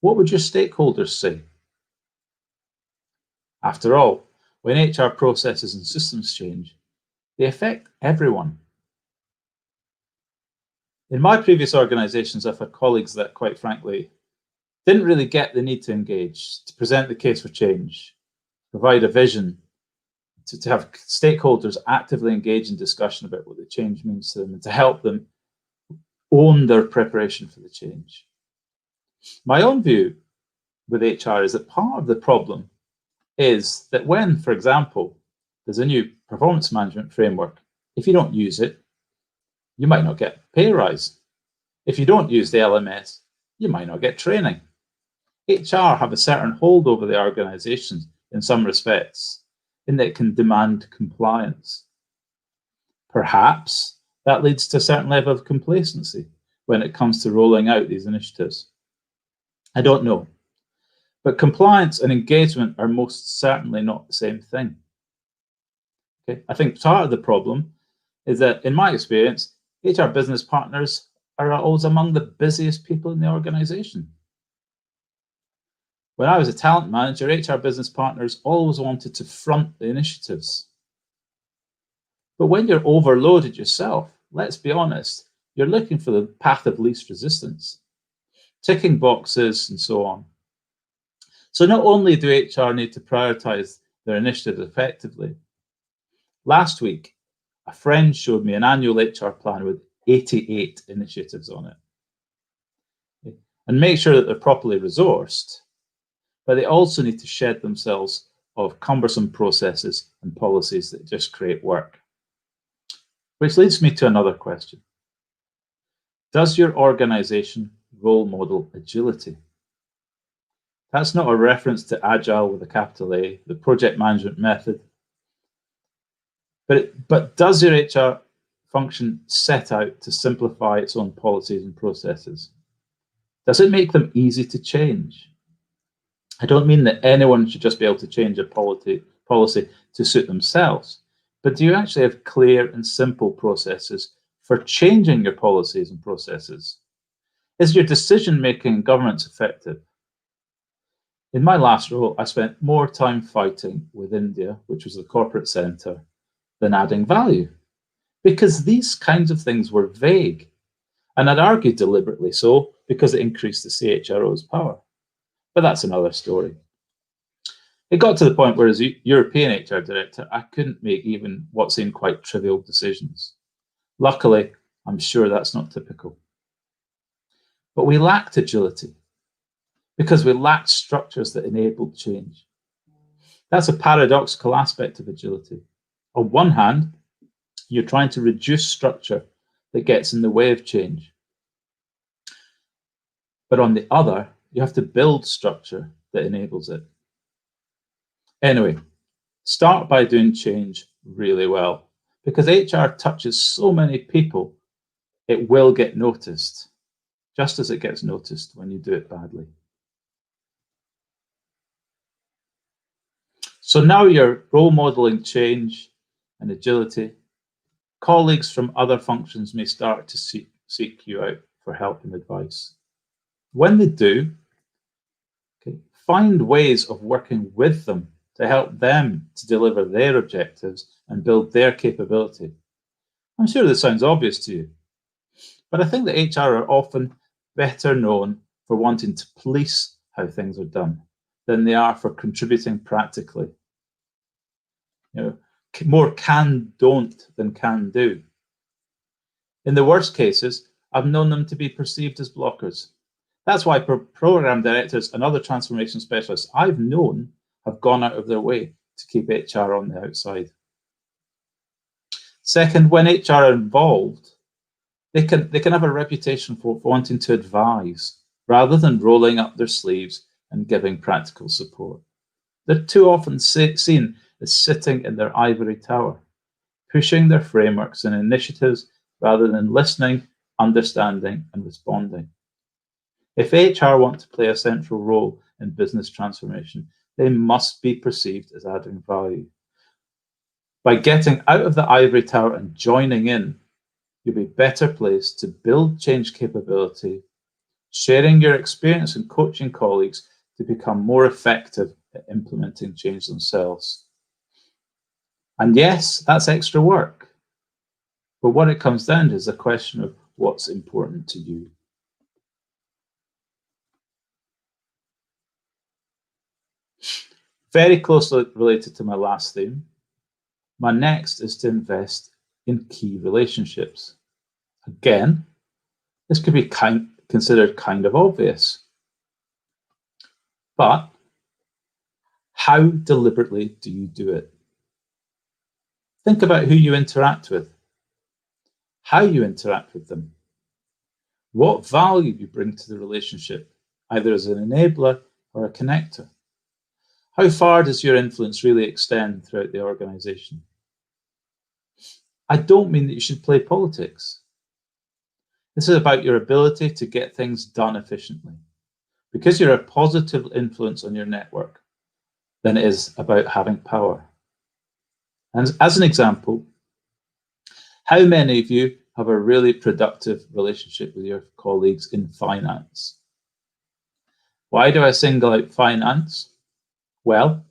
What would your stakeholders say? After all, when HR processes and systems change, they affect everyone. In my previous organizations, I've had colleagues that, quite frankly, didn't really get the need to engage, to present the case for change, provide a vision, to have stakeholders actively engage in discussion about what the change means to them and to help them own their preparation for the change. My own view with HR is that part of the problem is that when, for example, there's a new performance management framework, if you don't use it, you might not get a pay rise. If you don't use the LMS, you might not get training. HR have a certain hold over the organizations in some respects, in that it can demand compliance. Perhaps that leads to a certain level of complacency when it comes to rolling out these initiatives. I don't know. But compliance and engagement are most certainly not the same thing. Okay? I think part of the problem is that, in my experience, HR business partners are always among the busiest people in the organization. When I was a talent manager, HR business partners always wanted to front the initiatives. But when you're overloaded yourself, let's be honest, you're looking for the path of least resistance, ticking boxes and so on. So not only do HR need to prioritize their initiatives effectively, last week, a friend showed me an annual HR plan with 88 initiatives on it. And make sure that they're properly resourced, but they also need to shed themselves of cumbersome processes and policies that just create work. Which leads me to another question. Does your organization role model agility? That's not a reference to Agile with a capital A, the project management method. But does your HR function set out to simplify its own policies and processes? Does it make them easy to change? I don't mean that anyone should just be able to change a policy to suit themselves, but do you actually have clear and simple processes for changing your policies and processes? Is your decision-making and governance effective? In my last role, I spent more time fighting with India, which was the corporate center, than adding value, because these kinds of things were vague. And I'd argue deliberately so, because it increased the CHRO's power. But that's another story. It got to the point where, as a European HR director, I couldn't make even what seemed quite trivial decisions. Luckily, I'm sure that's not typical. But we lacked agility because we lacked structures that enabled change. That's a paradoxical aspect of agility. On one hand, you're trying to reduce structure that gets in the way of change. But on the other, you have to build structure that enables it. Anyway, start by doing change really well, because HR touches so many people, it will get noticed, just as it gets noticed when you do it badly. So now you're role modeling change and agility. Colleagues from other functions may start to seek you out for help and advice. When they do, find ways of working with them to help them to deliver their objectives and build their capability. I'm sure this sounds obvious to you, but I think that HR are often better known for wanting to police how things are done than they are for contributing practically. More can don't than can do. In the worst cases, I've known them to be perceived as blockers. That's why program directors and other transformation specialists I've known have gone out of their way to keep HR on the outside. Second, when HR are involved, they can have a reputation for wanting to advise rather than rolling up their sleeves and giving practical support. They're too often seen as sitting in their ivory tower, pushing their frameworks and initiatives rather than listening, understanding, and responding. If HR want to play a central role in business transformation, they must be perceived as adding value. By getting out of the ivory tower and joining in, you'll be better placed to build change capability, sharing your experience and coaching colleagues to become more effective at implementing change themselves. And yes, that's extra work. But what it comes down to is a question of what's important to you. Very closely related to my last theme, my next is to invest in key relationships. Again, this could be considered kind of obvious. But how deliberately do you do it? Think about who you interact with, how you interact with them, what value you bring to the relationship, either as an enabler or a connector. How far does your influence really extend throughout the organization? I don't mean that you should play politics. This is about your ability to get things done efficiently. Because you're a positive influence on your network, then it is about having power. And as an example, how many of you have a really productive relationship with your colleagues in finance? Why do I single out finance? Well,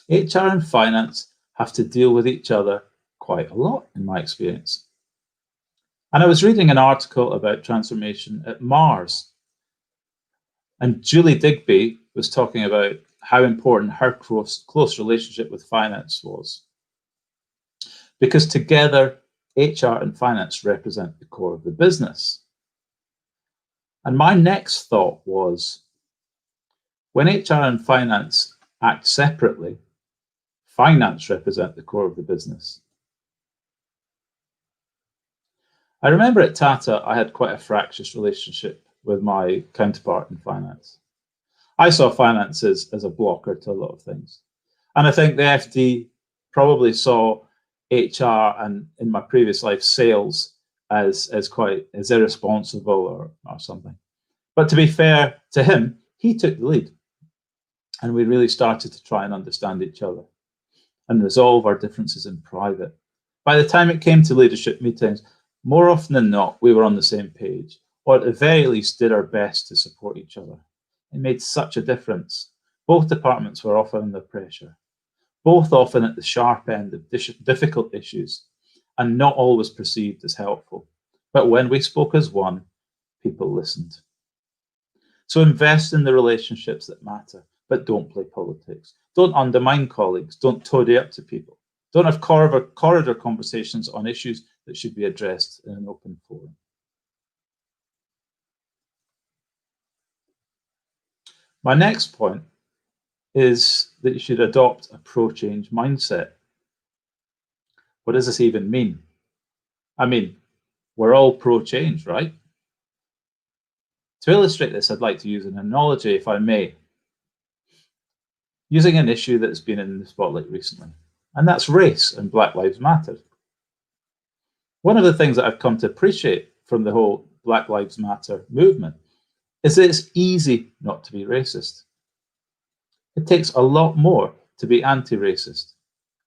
HR and finance have to deal with each other quite a lot in my experience. And I was reading an article about transformation at Mars. And Julie Digby was talking about how important her close relationship with finance was. Because together, HR and finance represent the core of the business. And my next thought was, when HR and finance act separately, finance represent the core of the business. I remember at Tata, I had quite a fractious relationship with my counterpart in finance. I saw finance as a blocker to a lot of things. And I think the FD probably saw HR and, in my previous life, sales as irresponsible or something. But to be fair to him, he took the lead. And we really started to try and understand each other and resolve our differences in private. By the time it came to leadership meetings, more often than not, we were on the same page, or at the very least did our best to support each other. It made such a difference. Both departments were often under pressure, both often at the sharp end of difficult issues, and not always perceived as helpful. But when we spoke as one, people listened. So invest in the relationships that matter, but don't play politics. Don't undermine colleagues. Don't toady up to people. Don't have corridor conversations on issues that should be addressed in an open forum. My next point is that you should adopt a pro-change mindset. What does this even mean? I mean, we're all pro-change, right? To illustrate this, I'd like to use an analogy, if I may, using an issue that's been in the spotlight recently, and that's race and Black Lives Matter. One of the things that I've come to appreciate from the whole Black Lives Matter movement is that it's easy not to be racist. It takes a lot more to be anti-racist.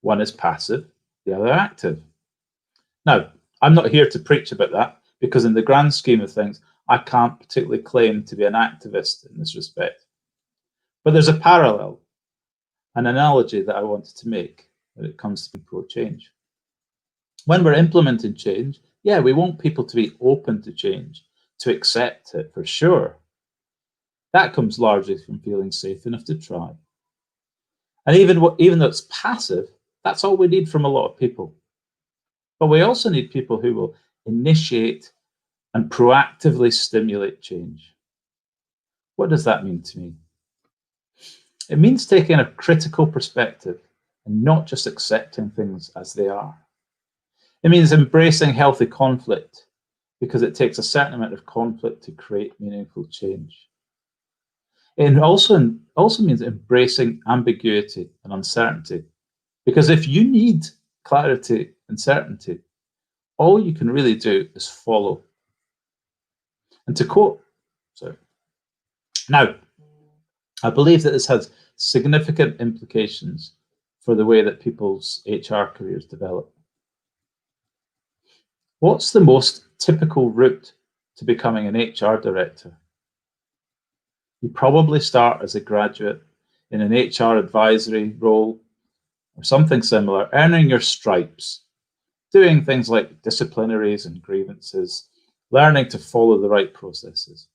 One is passive, the other active. Now, I'm not here to preach about that because in the grand scheme of things, I can't particularly claim to be an activist in this respect. But there's a parallel, an analogy that I wanted to make when it comes to pro-change. When we're implementing change, yeah, we want people to be open to change, to accept it for sure. That comes largely from feeling safe enough to try. And even though it's passive, that's all we need from a lot of people. But we also need people who will initiate and proactively stimulate change. What does that mean to me? It means taking a critical perspective and not just accepting things as they are. It means embracing healthy conflict because it takes a certain amount of conflict to create meaningful change. It also means embracing ambiguity and uncertainty because if you need clarity and certainty, all you can really do is follow. And to quote, now, I believe that this has significant implications for the way that people's HR careers develop. What's the most typical route to becoming an HR director? You probably start as a graduate in an HR advisory role or something similar, earning your stripes, doing things like disciplinaries and grievances, learning to follow the right processes.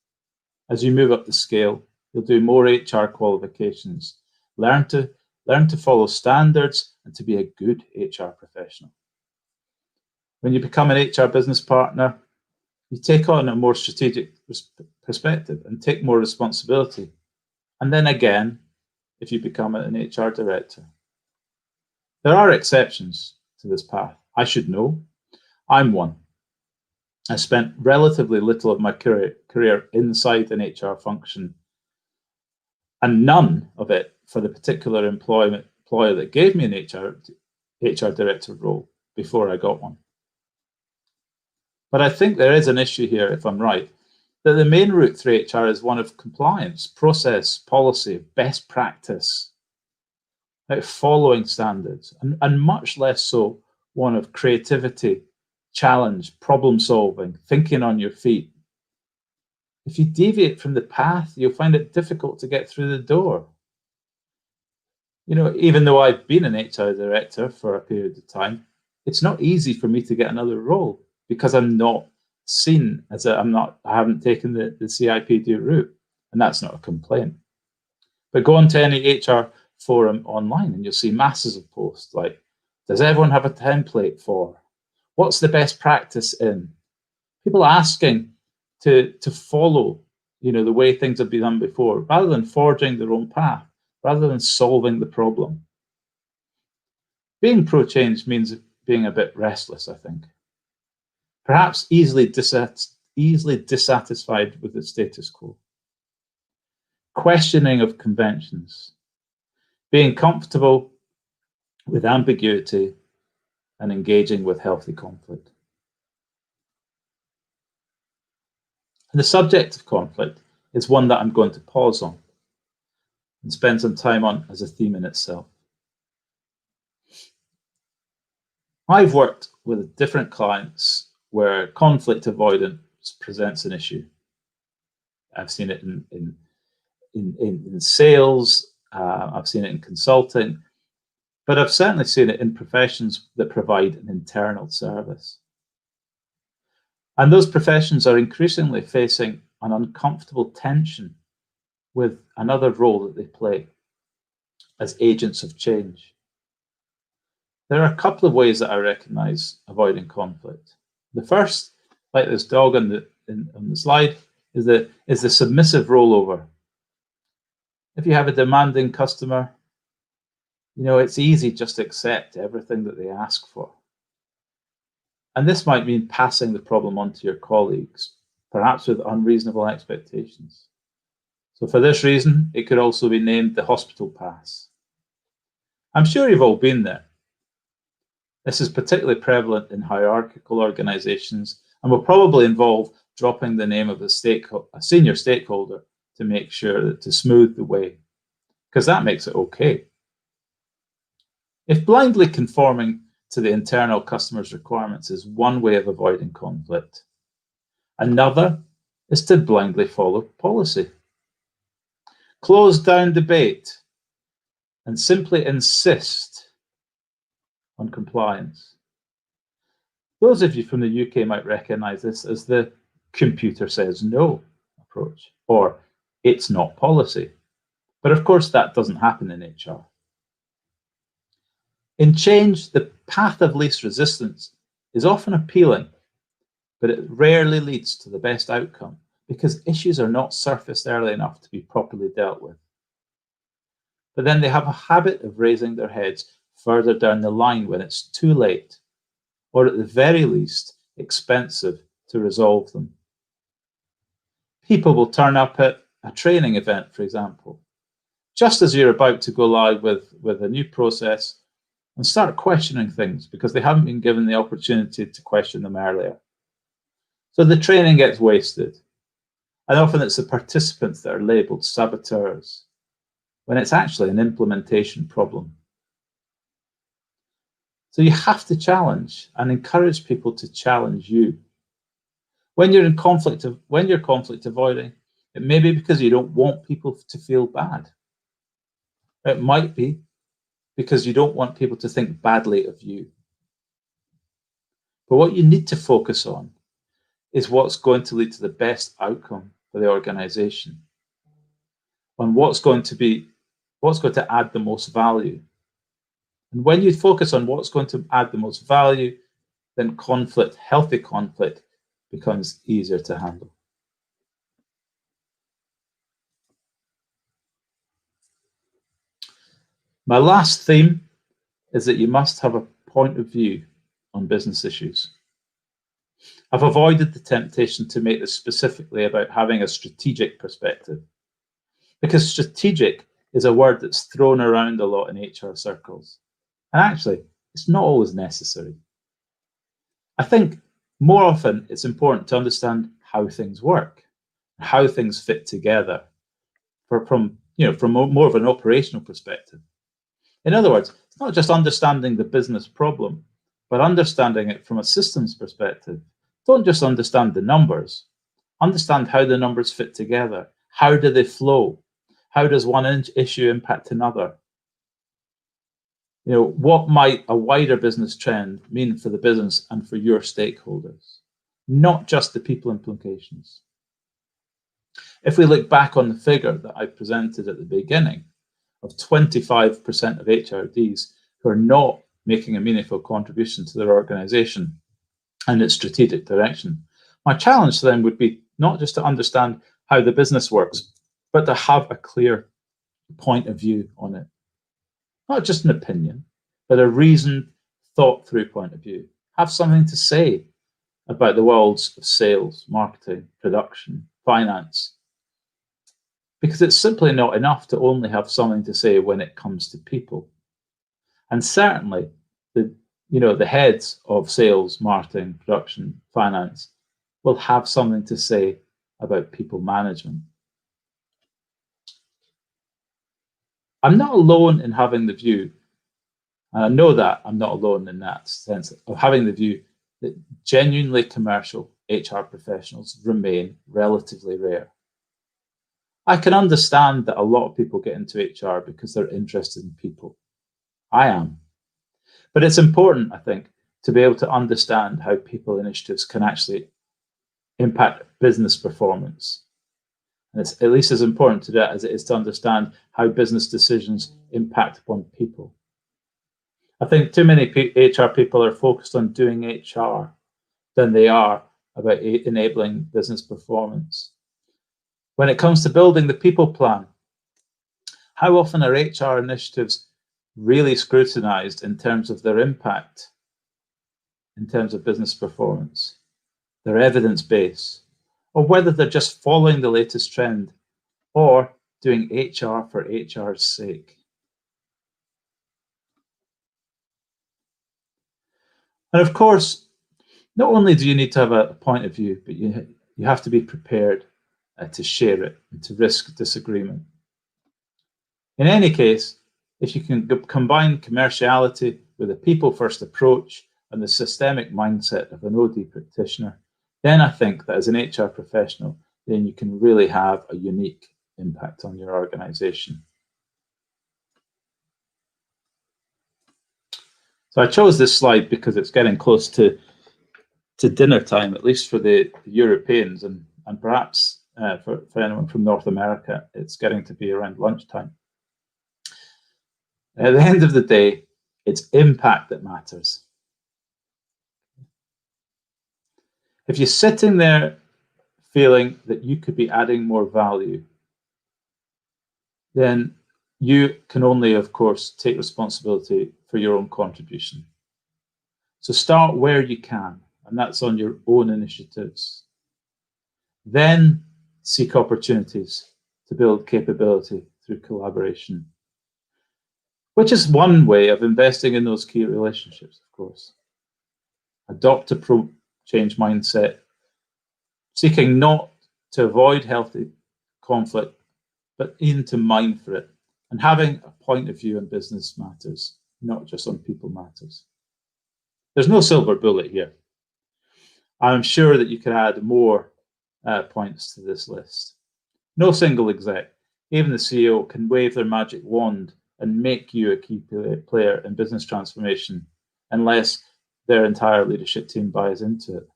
As you move up the scale, you'll do more HR qualifications, learn to follow standards and to be a good HR professional. When you become an HR business partner, you take on a more strategic perspective and take more responsibility. And then again, if you become an HR director. There are exceptions to this path. I should know. I'm one. I spent relatively little of my career inside an HR function and none of it for the particular employer that gave me an HR director role before I got one. But I think there is an issue here, if I'm right, that the main route through HR is one of compliance, process, policy, best practice, like following standards, and much less so one of creativity, challenge, problem solving, thinking on your feet. If you deviate from the path, you'll find it difficult to get through the door. You know, even though I've been an HR director for a period of time, it's not easy for me to get another role because I'm not seen as I haven't taken the CIPD route, and that's not a complaint. But go on to any HR forum online and you'll see masses of posts like, does everyone have a template for? What's the best practice in? People asking to follow, the way things have been done before, rather than forging their own path, rather than solving the problem. Being pro-change means being a bit restless, I think. Perhaps easily dissatisfied with the status quo. Questioning of conventions. Being comfortable with ambiguity and engaging with healthy conflict. And the subject of conflict is one that I'm going to pause on and spend some time on as a theme in itself. I've worked with different clients where conflict avoidance presents an issue. I've seen it in sales, I've seen it in consulting, but I've certainly seen it in professions that provide an internal service. And those professions are increasingly facing an uncomfortable tension with another role that they play as agents of change. There are a couple of ways that I recognize avoiding conflict. The first, like this dog on the slide, is the submissive rollover. If you have a demanding customer, it's easy just to accept everything that they ask for. And this might mean passing the problem on to your colleagues, perhaps with unreasonable expectations. So for this reason, it could also be named the hospital pass. I'm sure you've all been there. This is particularly prevalent in hierarchical organizations and will probably involve dropping the name of a senior stakeholder to make sure that to smooth the way, because that makes it okay. If blindly conforming to the internal customer's requirements is one way of avoiding conflict, another is to blindly follow policy. Close down debate and simply insist on compliance. Those of you from the UK might recognize this as the computer says no approach, or it's not policy. But of course, that doesn't happen in HR. In change, the path of least resistance is often appealing, but it rarely leads to the best outcome because issues are not surfaced early enough to be properly dealt with. But then they have a habit of raising their heads further down the line when it's too late, or at the very least, expensive to resolve them. People will turn up at a training event, for example, just as you're about to go live with a new process and start questioning things because they haven't been given the opportunity to question them earlier. So the training gets wasted. And often it's the participants that are labeled saboteurs, when it's actually an implementation problem. So you have to challenge and encourage people to challenge you. When you're conflict avoiding, it may be because you don't want people to feel bad. It might be because you don't want people to think badly of you. But what you need to focus on is what's going to lead to the best outcome for the organization, on what's going to add the most value. And when you focus on what's going to add the most value, then healthy conflict, becomes easier to handle. My last theme is that you must have a point of view on business issues. I've avoided the temptation to make this specifically about having a strategic perspective, because strategic is a word that's thrown around a lot in HR circles. And actually, it's not always necessary. I think more often it's important to understand how things work, how things fit together from more of an operational perspective. In other words, it's not just understanding the business problem, but understanding it from a systems perspective. Don't just understand the numbers. Understand how the numbers fit together. How do they flow? How does one issue impact another? what might a wider business trend mean for the business and for your stakeholders, not just the people implications. If we look back on the figure that I presented at the beginning of 25% of HRDs who are not making a meaningful contribution to their organization and its strategic direction, my challenge to them would be not just to understand how the business works, but to have a clear point of view on it. Not just an opinion, but a reasoned, thought-through point of view. Have something to say about the worlds of sales, marketing, production, finance. Because it's simply not enough to only have something to say when it comes to people. And certainly, the heads of sales, marketing, production, finance will have something to say about people management. I'm not alone in having the view, and I know that I'm not alone in that sense of having the view that genuinely commercial HR professionals remain relatively rare. I can understand that a lot of people get into HR because they're interested in people. I am. But it's important, I think, to be able to understand how people initiatives can actually impact business performance. And it's at least as important to that as it is to understand how business decisions impact upon people. I think too many HR people are focused on doing HR than they are about enabling business performance. When it comes to building the people plan, how often are HR initiatives really scrutinized in terms of their impact, in terms of business performance, their evidence base, or whether they're just following the latest trend or doing HR for HR's sake? And of course, not only do you need to have a point of view, but you have to be prepared to share it and to risk disagreement. In any case, if you can combine commerciality with a people-first approach and the systemic mindset of an OD practitioner, then I think that as an HR professional, then you can really have a unique impact on your organization. So I chose this slide because it's getting close to dinner time, at least for the Europeans, and perhaps for anyone from North America, it's getting to be around lunchtime. At the end of the day, it's impact that matters. If you're sitting there feeling that you could be adding more value, then you can only, of course, take responsibility for your own contribution. So start where you can, and that's on your own initiatives. Then seek opportunities to build capability through collaboration, which is one way of investing in those key relationships, of course. Adopt a change mindset, seeking not to avoid healthy conflict, but even to mine for it, and having a point of view on business matters, not just on people matters. There's no silver bullet here. I'm sure that you could add more points to this list. No single exec, even the CEO, can wave their magic wand and make you a key player in business transformation unless their entire leadership team buys into it.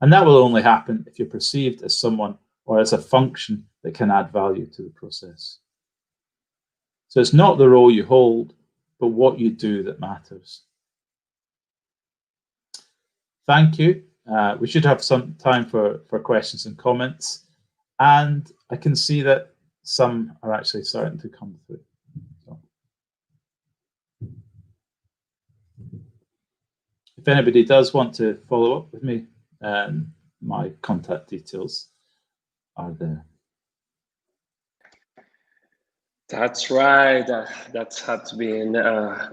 And that will only happen if you're perceived as someone or as a function that can add value to the process. So it's not the role you hold, but what you do that matters. Thank you. We should have some time for questions and comments. And I can see that some are actually starting to come through. So, if anybody does want to follow up with me, my contact details are there. That's right. That's had been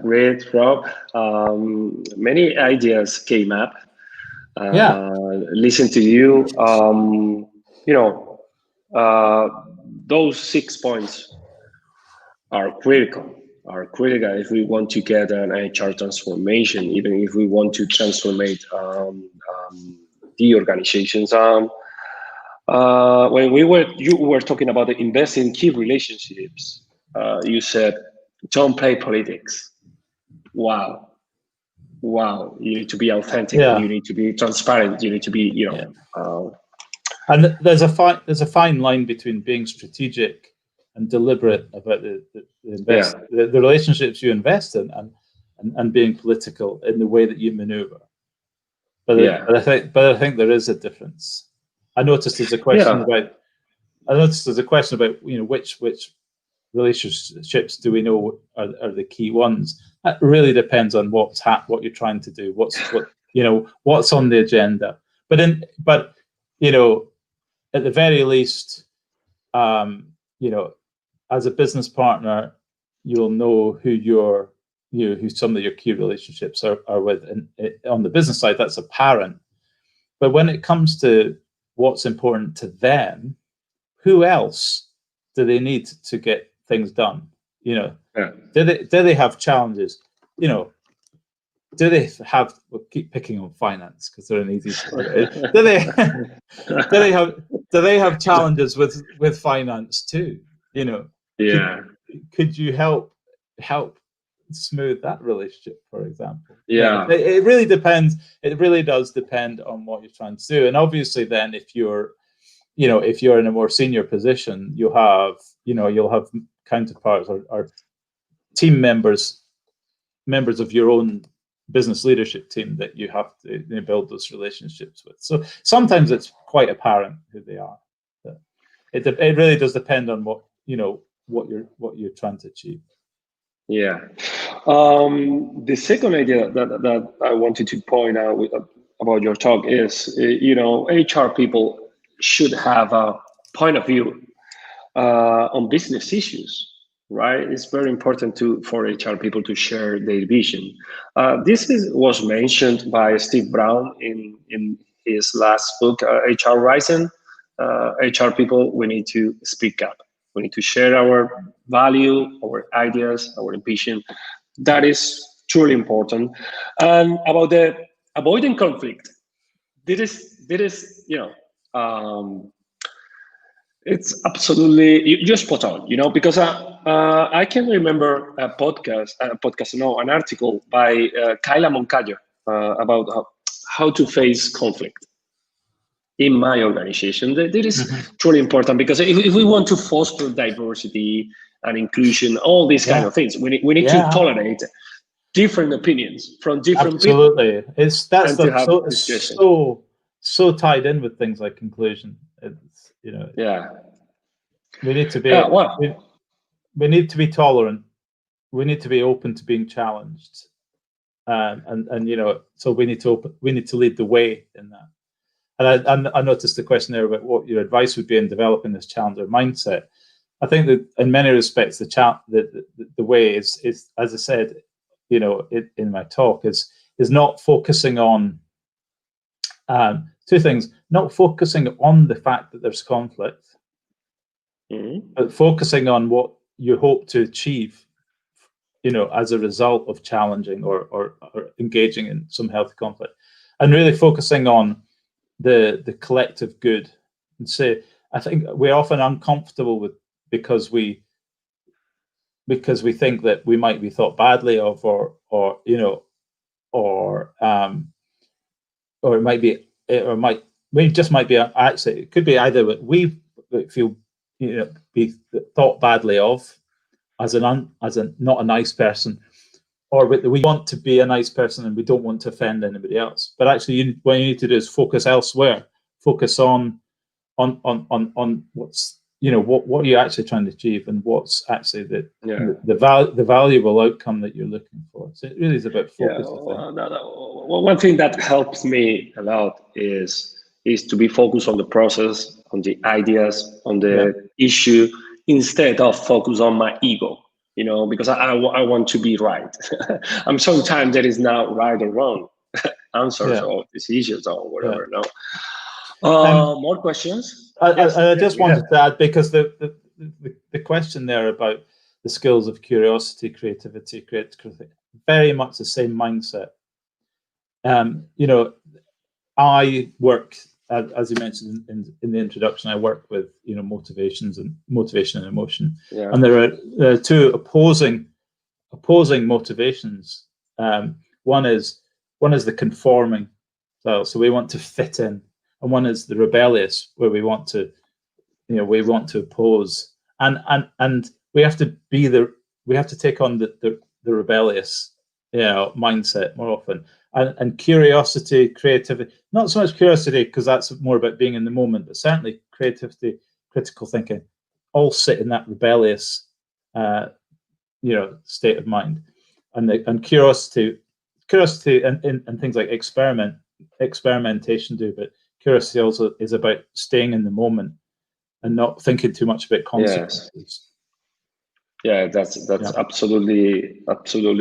great, Rob. Many ideas came up. Listen to you. Those 6 points are critical. If we want to get an HR transformation, even if we want to transformate the organizations. When you were talking about the invest in key relationships, you said don't play politics. wow, you need to be authentic. Yeah. You need to be transparent. You need to be, And there's a fine line between being strategic and deliberate about the relationships you invest in, and being political in the way that you maneuver. But I think there is a difference. I noticed there's a question about which relationships do we know are the key ones. That really depends on what you're trying to do, what's on the agenda. But at the very least, as a business partner, you'll know who some of your key relationships are with. And on the business side, that's apparent. But when it comes to what's important to them, who else do they need to get things done? Do they have challenges? Do they have? We'll keep picking on finance because they're an easy story. do they have challenges with finance too? Could you help smooth that relationship, for example? It really depends. It really does depend on what you're trying to do. And obviously then if you're in a more senior position, you'll have counterparts or team members of your own business leadership team that you have to build those relationships with. So sometimes it's quite apparent who they are. It really does depend on what you're trying to achieve. Yeah. The second idea that I wanted to point out about your talk is, HR people should have a point of view on business issues, right? It's very important for HR people to share their vision. This was mentioned by Steve Brown in his last book, HR Rising. HR people, we need to speak up. We need to share our value, our ideas, our vision. That is truly important. And about the avoiding conflict, it's absolutely, you're spot on, because I can remember an article by Kyla Moncayo about how to face conflict in my organization. That is truly important, because if we want to foster diversity and inclusion, all these kind of things, we need to tolerate different opinions from different people. Absolutely, that's so tied in with things like inclusion. We need to be we need to be tolerant. We need to be open to being challenged, so we need to lead the way in that. And I noticed the question there about what your advice would be in developing this challenger mindset. I think that in many respects, the way is, as I said, in my talk, is not focusing on two things: not focusing on the fact that there's conflict, but focusing on what you hope to achieve, as a result of challenging or engaging in some healthy conflict, and really focusing on the collective good. And say, I think we're often uncomfortable with because we think that we might be thought badly of, or it might be, we just might be, actually it could be either that we feel be thought badly of as not a nice person, or we want to be a nice person and we don't want to offend anybody else. But actually, what you need to do is focus elsewhere. Focus on what's what are you actually trying to achieve, and what's actually the valuable outcome that you're looking for. So it really is about focus. One thing that helps me a lot is to be focused on the process, on the ideas, on the issue, instead of focus on my ego. Because I want to be right. And sometimes there is not right or wrong answers or decisions or whatever. More questions? I just wanted to add, because the question there about the skills of curiosity, creativity, very much the same mindset. I work, as you mentioned in the introduction, I work with motivation and emotion, and there are two opposing motivations One is the conforming style, so we want to fit in, and one is the rebellious, where we want to oppose, and we have to take on the rebellious mindset more often, and curiosity, creativity, not so much curiosity because that's more about being in the moment, but certainly creativity, critical thinking, all sit in that rebellious state of mind, and curiosity and things like experimentation do, but curiosity also is about staying in the moment and not thinking too much about consequences. Yes. Yeah, that's absolutely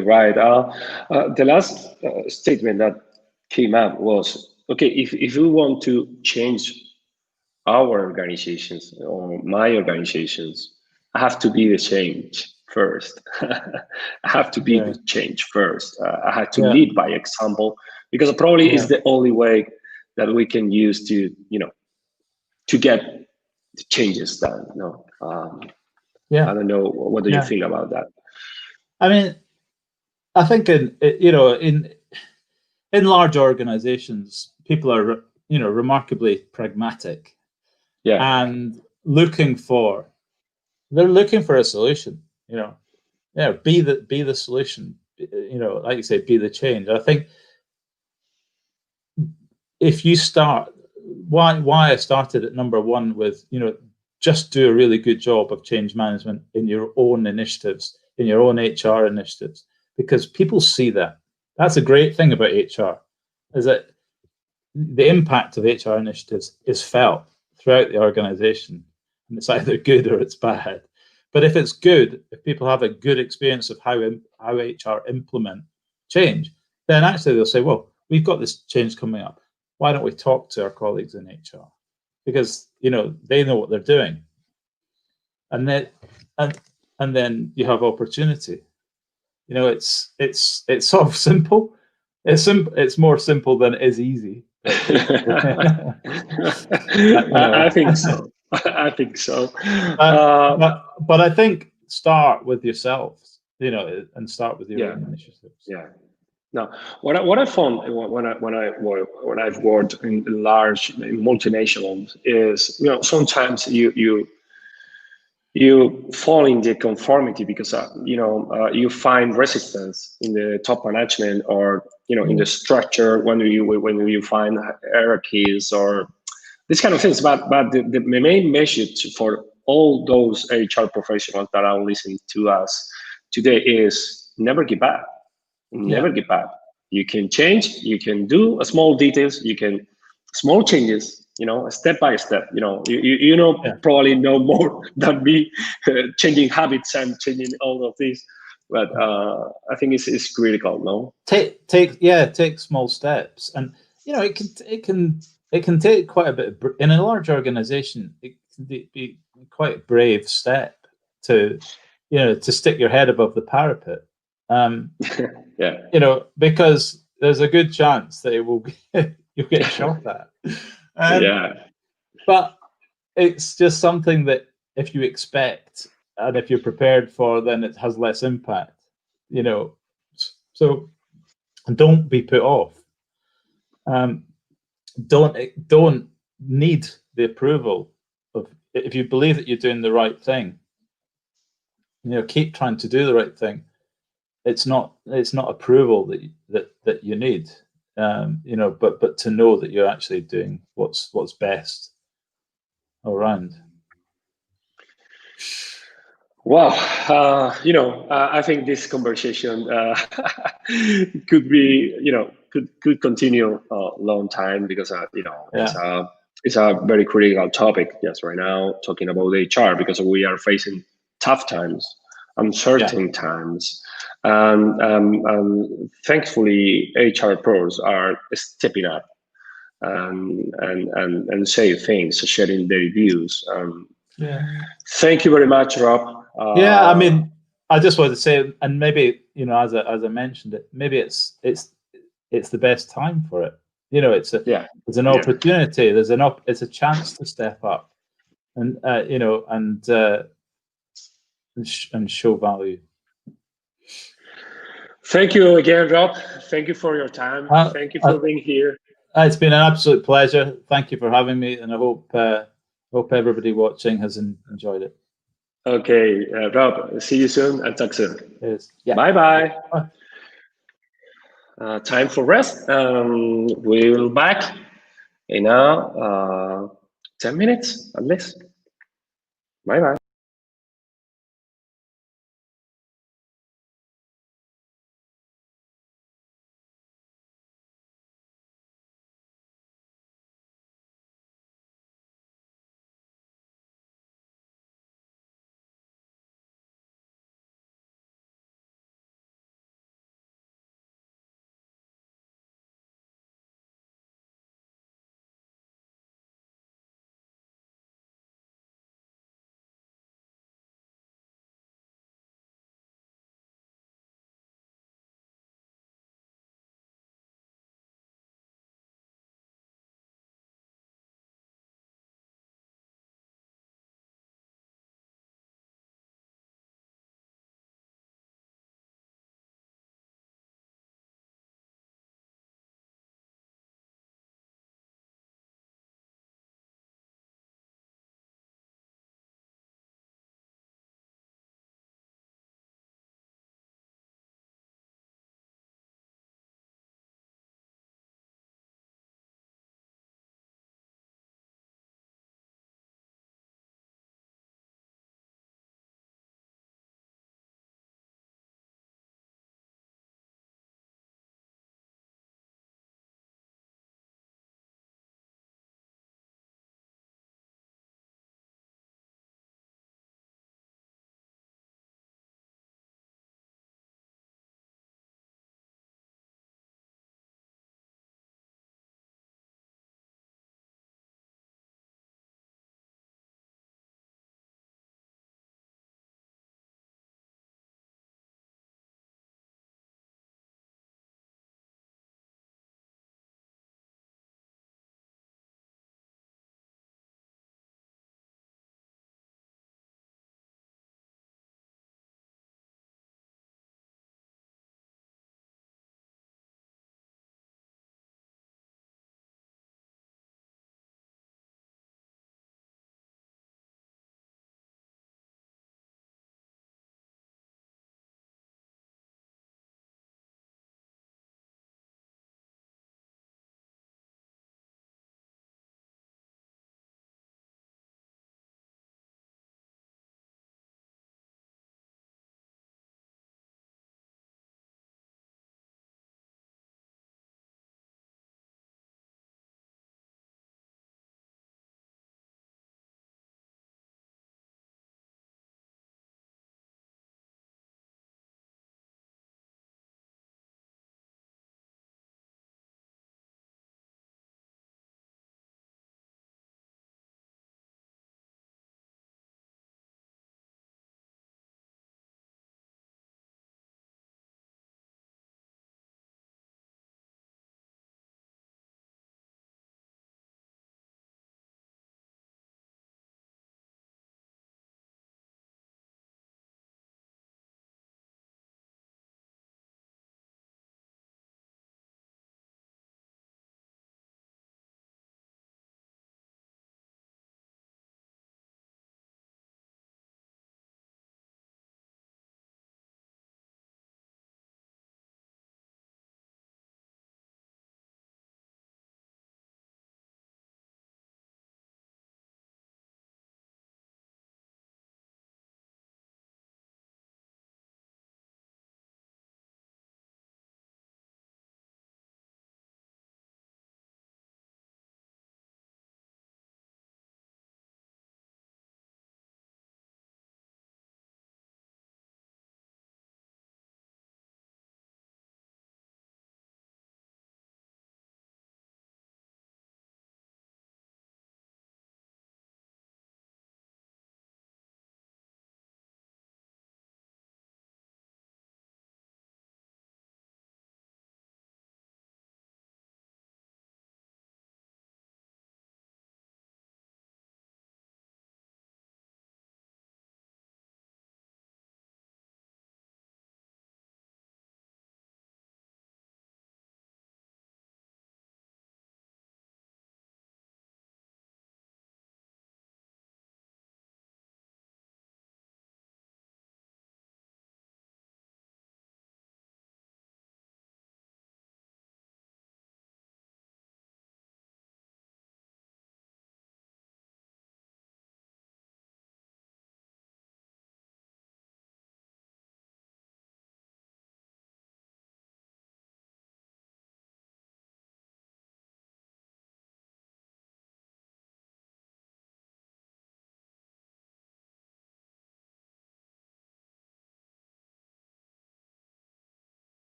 right. The last statement that came up was, okay, if we want to change our organizations or my organizations, I have to be the change first. I have to be the change first. I have to lead by example, because probably is the only way that we can use to get the changes done. I don't know. What do you think about that? I mean, I think in large organizations, people are remarkably pragmatic, and looking for a solution. Be the solution. Like you say, be the change. I think if you start, why I started at number one with just do a really good job of change management in your own initiatives, in your own HR initiatives, because people see that. That's a great thing about HR, is that the impact of HR initiatives is felt throughout the organization, and it's either good or it's bad. But if it's good, if people have a good experience of how HR implement change, then actually they'll say, well, we've got this change coming up. Why don't we talk to our colleagues in HR? Because they know what they're doing, and then you have opportunity. It's sort of simple. It's more simple than it is easy. I think so. I think so. But I think start with yourselves, and start with your own initiatives. Yeah. Now, what I found when I've worked in large multinationals is, sometimes you fall in the conformity because you find resistance in the top management, or in the structure when you find hierarchies or these kind of things. But the main message for all those HR professionals that are listening to us today is never give up. Never give up. You can change. You can do small details. You can small changes. Step by step. Probably know more than me, changing habits and changing all of these. But I think it's critical. No. Take small steps, and it can take quite a bit in a large organization. It can be quite a brave step to stick your head above the parapet. Because there's a good chance that you'll get shot at. But it's just something that if you expect and if you're prepared for, then it has less impact. So don't be put off. Don't need the approval of, if you believe that you're doing the right thing. Keep trying to do the right thing. It's not approval that you need, but to know that you're actually doing what's best all around. Wow, I think this conversation could be, could continue a long time, because it's a very critical topic just right now, talking about HR, because we are facing tough times, uncertain times. And thankfully, HR pros are stepping up and say things, sharing their views. Thank you very much, Rob. I mean, I just wanted to say, and maybe as I mentioned it, maybe it's the best time for it. It's an opportunity. It's a chance to step up, and and show value. Thank you again, Rob. Thank you for your time. Thank you for being here. It's been an absolute pleasure. Thank you for having me, and I hope everybody watching has enjoyed it. Okay, Rob, see you soon and talk soon. Yes. Yeah. Bye-bye. Time for rest. We will back in 10 minutes at least. Bye-bye.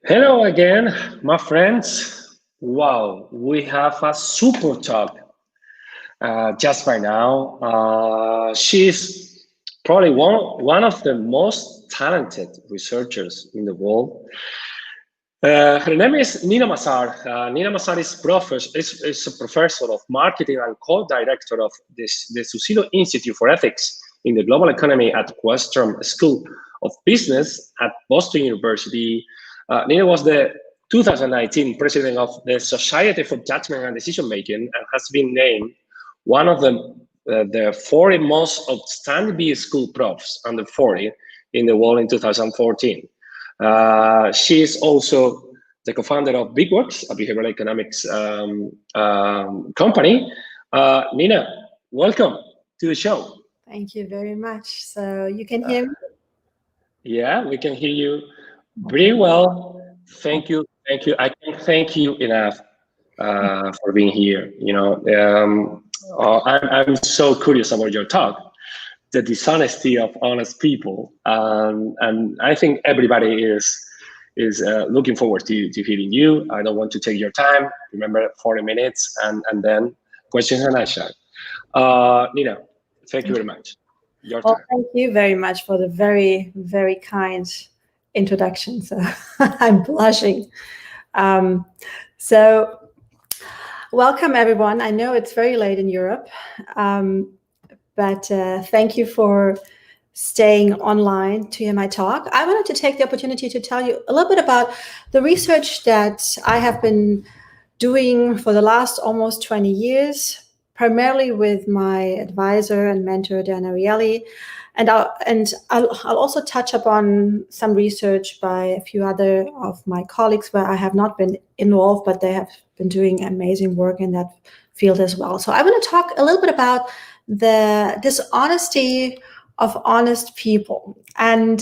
Hello again, my friends. Wow, we have a super talk just right now. She's probably one of the most talented researchers in the world. Her name is Nina Mazar. Nina Mazar is a professor of marketing and co-director of the Susilo Institute for Ethics in the Global Economy at Western School of Business at Boston University. Nina was the 2019 president of the Society for Judgment and Decision Making and has been named one of the 40 most outstanding B school profs under 40 in the world in 2014. She is also the co-founder of BigWorks, a behavioral economics company. Nina, welcome to the show. Thank you very much. So you can hear me? Yeah, we can hear you pretty well. Thank you. Thank you. I can't thank you enough for being here. You know, I'm so curious about your talk, the dishonesty of honest people, and I think everybody is looking forward to hearing you. I don't want to take your time. Remember, 40 minutes, and then questions and answers. Nina, thank you very much. Your time. Thank you very much for the very, very kind introduction. So I'm blushing. So welcome, everyone. I know it's very late in Europe, but thank you for staying online to hear my talk. I wanted to take the opportunity to tell you a little bit about the research that I have been doing for the last almost 20 years, primarily with my advisor and mentor, Dan Ariely. And I'll also touch upon some research by a few other of my colleagues where I have not been involved, but they have been doing amazing work in that field as well. So I want to talk a little bit about the dishonesty of honest people. And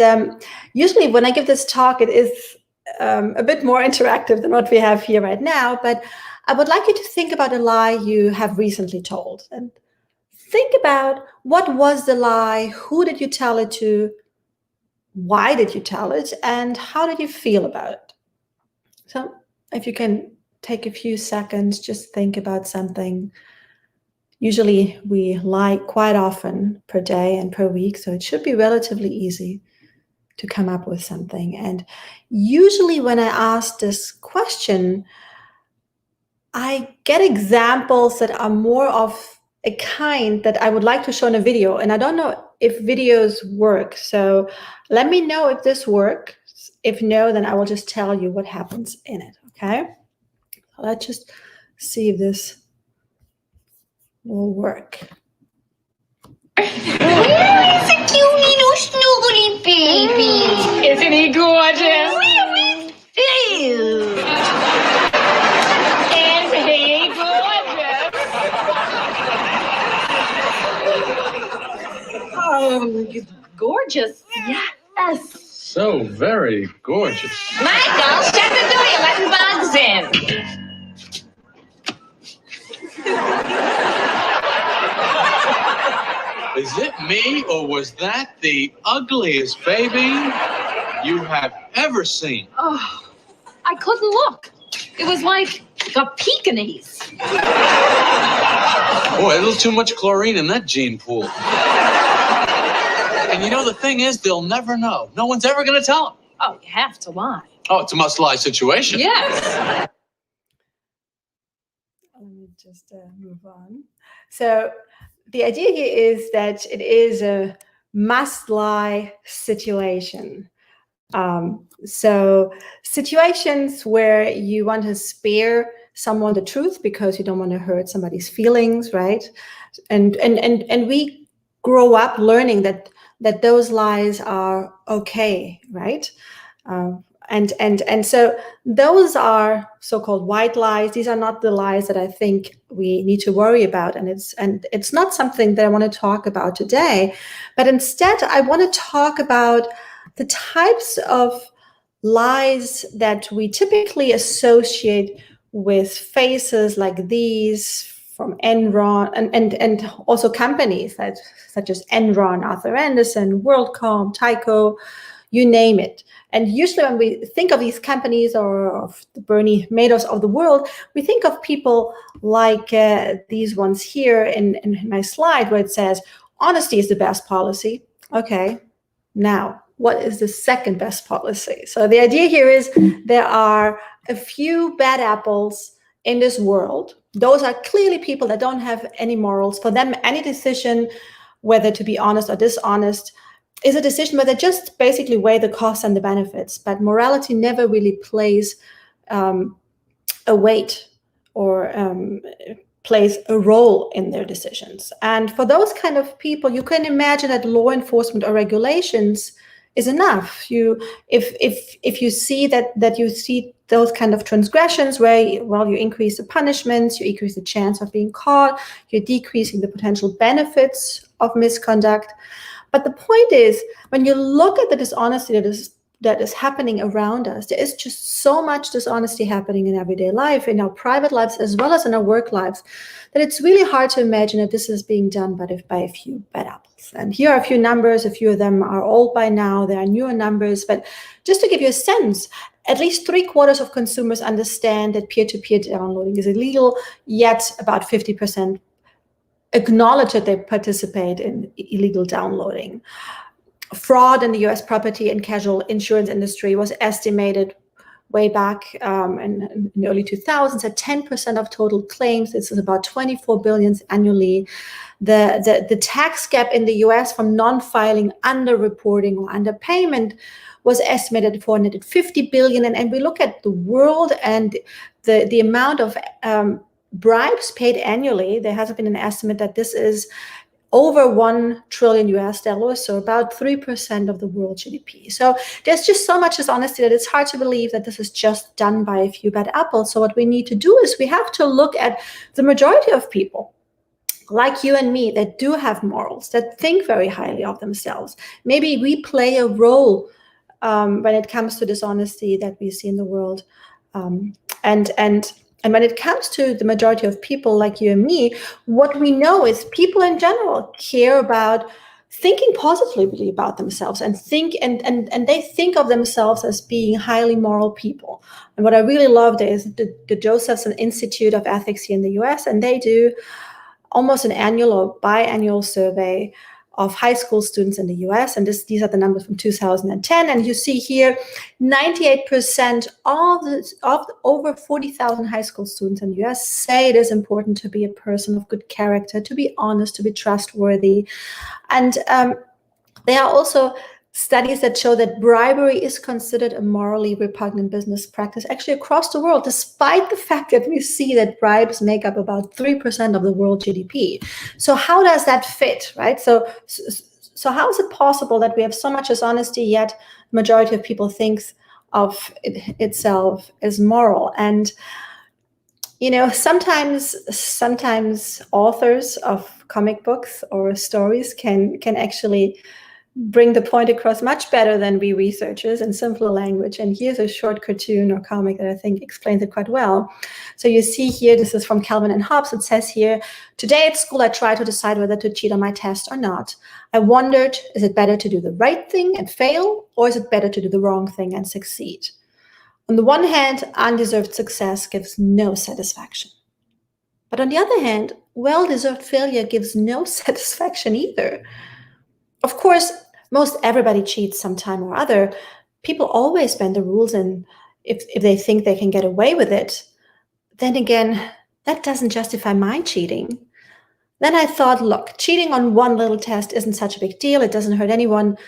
usually when I give this talk, it is a bit more interactive than what we have here right now, but I would like you to think about a lie you have recently told. And think about, what was the lie? Who did you tell it to? Why did you tell it? And how did you feel about it? So if you can take a few seconds, just think about something. Usually we lie quite often per day and per week, so it should be relatively easy to come up with something. And usually when I ask this question, I get examples that are more of a kind that I would like to show in a video. And I don't know if videos work. So let me know if this works. If no, then I will just tell you what happens in it, okay? Let's just see if this will work. Where is a cute little snuggly baby? Isn't he gorgeous? Ew. Isn't he gorgeous? Oh, you're gorgeous. Yes. So very gorgeous. Michael, shut the door. You're letting bugs in. Is it me, or was that the ugliest baby you have ever seen? Oh, I couldn't look. It was like a Pekingese. Boy, a little too much chlorine in that gene pool. And you know, the thing is, they'll never know. No one's ever going to tell them. Oh, you have to lie. Oh, it's a must-lie situation. Yes. Let me just move on. So the idea here is that it is a must-lie situation. So situations where you want to spare someone the truth because you don't want to hurt somebody's feelings, right? And we grow up learning that those lies are okay, right? And so those are so-called white lies. These are not the lies that I think we need to worry about. And it's not something that I want to talk about today, but instead I want to talk about the types of lies that we typically associate with faces like these from Enron and also companies such as Enron, Arthur Andersen, WorldCom, Tyco. you name it. And usually when we think of these companies or of the Bernie Madoffs of the world, we think of people like these ones here in my slide where it says, honesty is the best policy. Okay, now, what is the second best policy? So the idea here is there are a few bad apples in this world. Those are clearly people that don't have any morals. For them, any decision, whether to be honest or dishonest, is a decision where they just basically weigh the costs and the benefits. But morality never really plays a weight or plays a role in their decisions. And for those kind of people, you can imagine that law enforcement or regulations is enough. If you see that you see those kind of transgressions where, you increase the punishments, you increase the chance of being caught, you're decreasing the potential benefits of misconduct. But the point is, when you look at the dishonesty that is happening around us, there is just so much dishonesty happening in everyday life, in our private lives, as well as in our work lives, that it's really hard to imagine that this is being done by a few bad apples. And here are a few numbers. A few of them are old by now. There are newer numbers. But just to give you a sense, at least 3/4 of consumers understand that peer-to-peer downloading is illegal, yet about 50% acknowledge that they participate in illegal downloading. Fraud in the US property and casual insurance industry was estimated way back in the early 2000s at 10% of total claims. This is about 24 billion annually. The tax gap in the US from non-filing, underreporting, or underpayment was estimated at 450 billion. And we look at the world and the amount of bribes paid annually. There has been an estimate that this is over $1 trillion US, so about 3% of the world GDP. So there's just so much dishonesty that it's hard to believe that this is just done by a few bad apples. So what we need to do is we have to look at the majority of people, like you and me, that do have morals, that think very highly of themselves. Maybe we play a role when it comes to dishonesty that we see in the world. And when it comes to the majority of people like you and me, what we know is people in general care about thinking positively about themselves and they think of themselves as being highly moral people. And what I really loved is the Josephson Institute of Ethics here in the US, and they do almost an annual or biannual survey of high school students in the US, and these are the numbers from 2010. And you see here, 98% of over 40,000 high school students in the US say it is important to be a person of good character, to be honest, to be trustworthy. And there are also studies that show that bribery is considered a morally repugnant business practice actually across the world, despite the fact that we see that bribes make up about 3% of the world GDP. So how does that fit, right? So how is it possible that we have so much dishonesty, yet the majority of people thinks of itself as moral? And sometimes authors of comic books or stories can actually bring the point across much better than we researchers in simpler language. And here's a short cartoon or comic that I think explains it quite well. So you see here, this is from Calvin and Hobbes. It says here, today at school, I tried to decide whether to cheat on my test or not. I wondered, is it better to do the right thing and fail, or is it better to do the wrong thing and succeed? On the one hand, undeserved success gives no satisfaction. But on the other hand, well-deserved failure gives no satisfaction either. Of course, most everybody cheats sometime or other. People always bend the rules, and if they think they can get away with it, then again, that doesn't justify my cheating. Then I thought, look, cheating on one little test isn't such a big deal. It doesn't hurt anyone.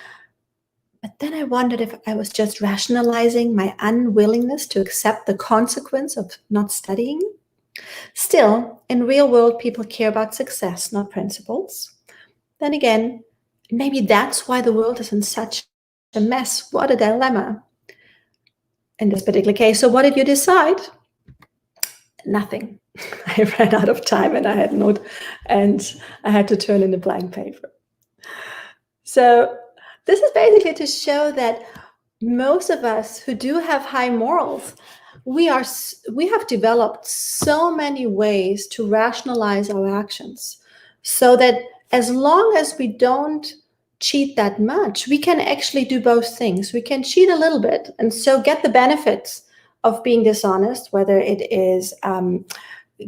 But then I wondered if I was just rationalizing my unwillingness to accept the consequence of not studying. Still, in real world, people care about success, not principles. Then again, maybe that's why the world is in such a mess. What a dilemma in this particular case. So what did you decide? Nothing. I ran out of time and I had to turn in a blank paper. So this is basically to show that most of us who do have high morals, we have developed so many ways to rationalize our actions so that as long as we don't cheat that much. We can actually do both things. We can cheat a little bit and so get the benefits of being dishonest, whether it is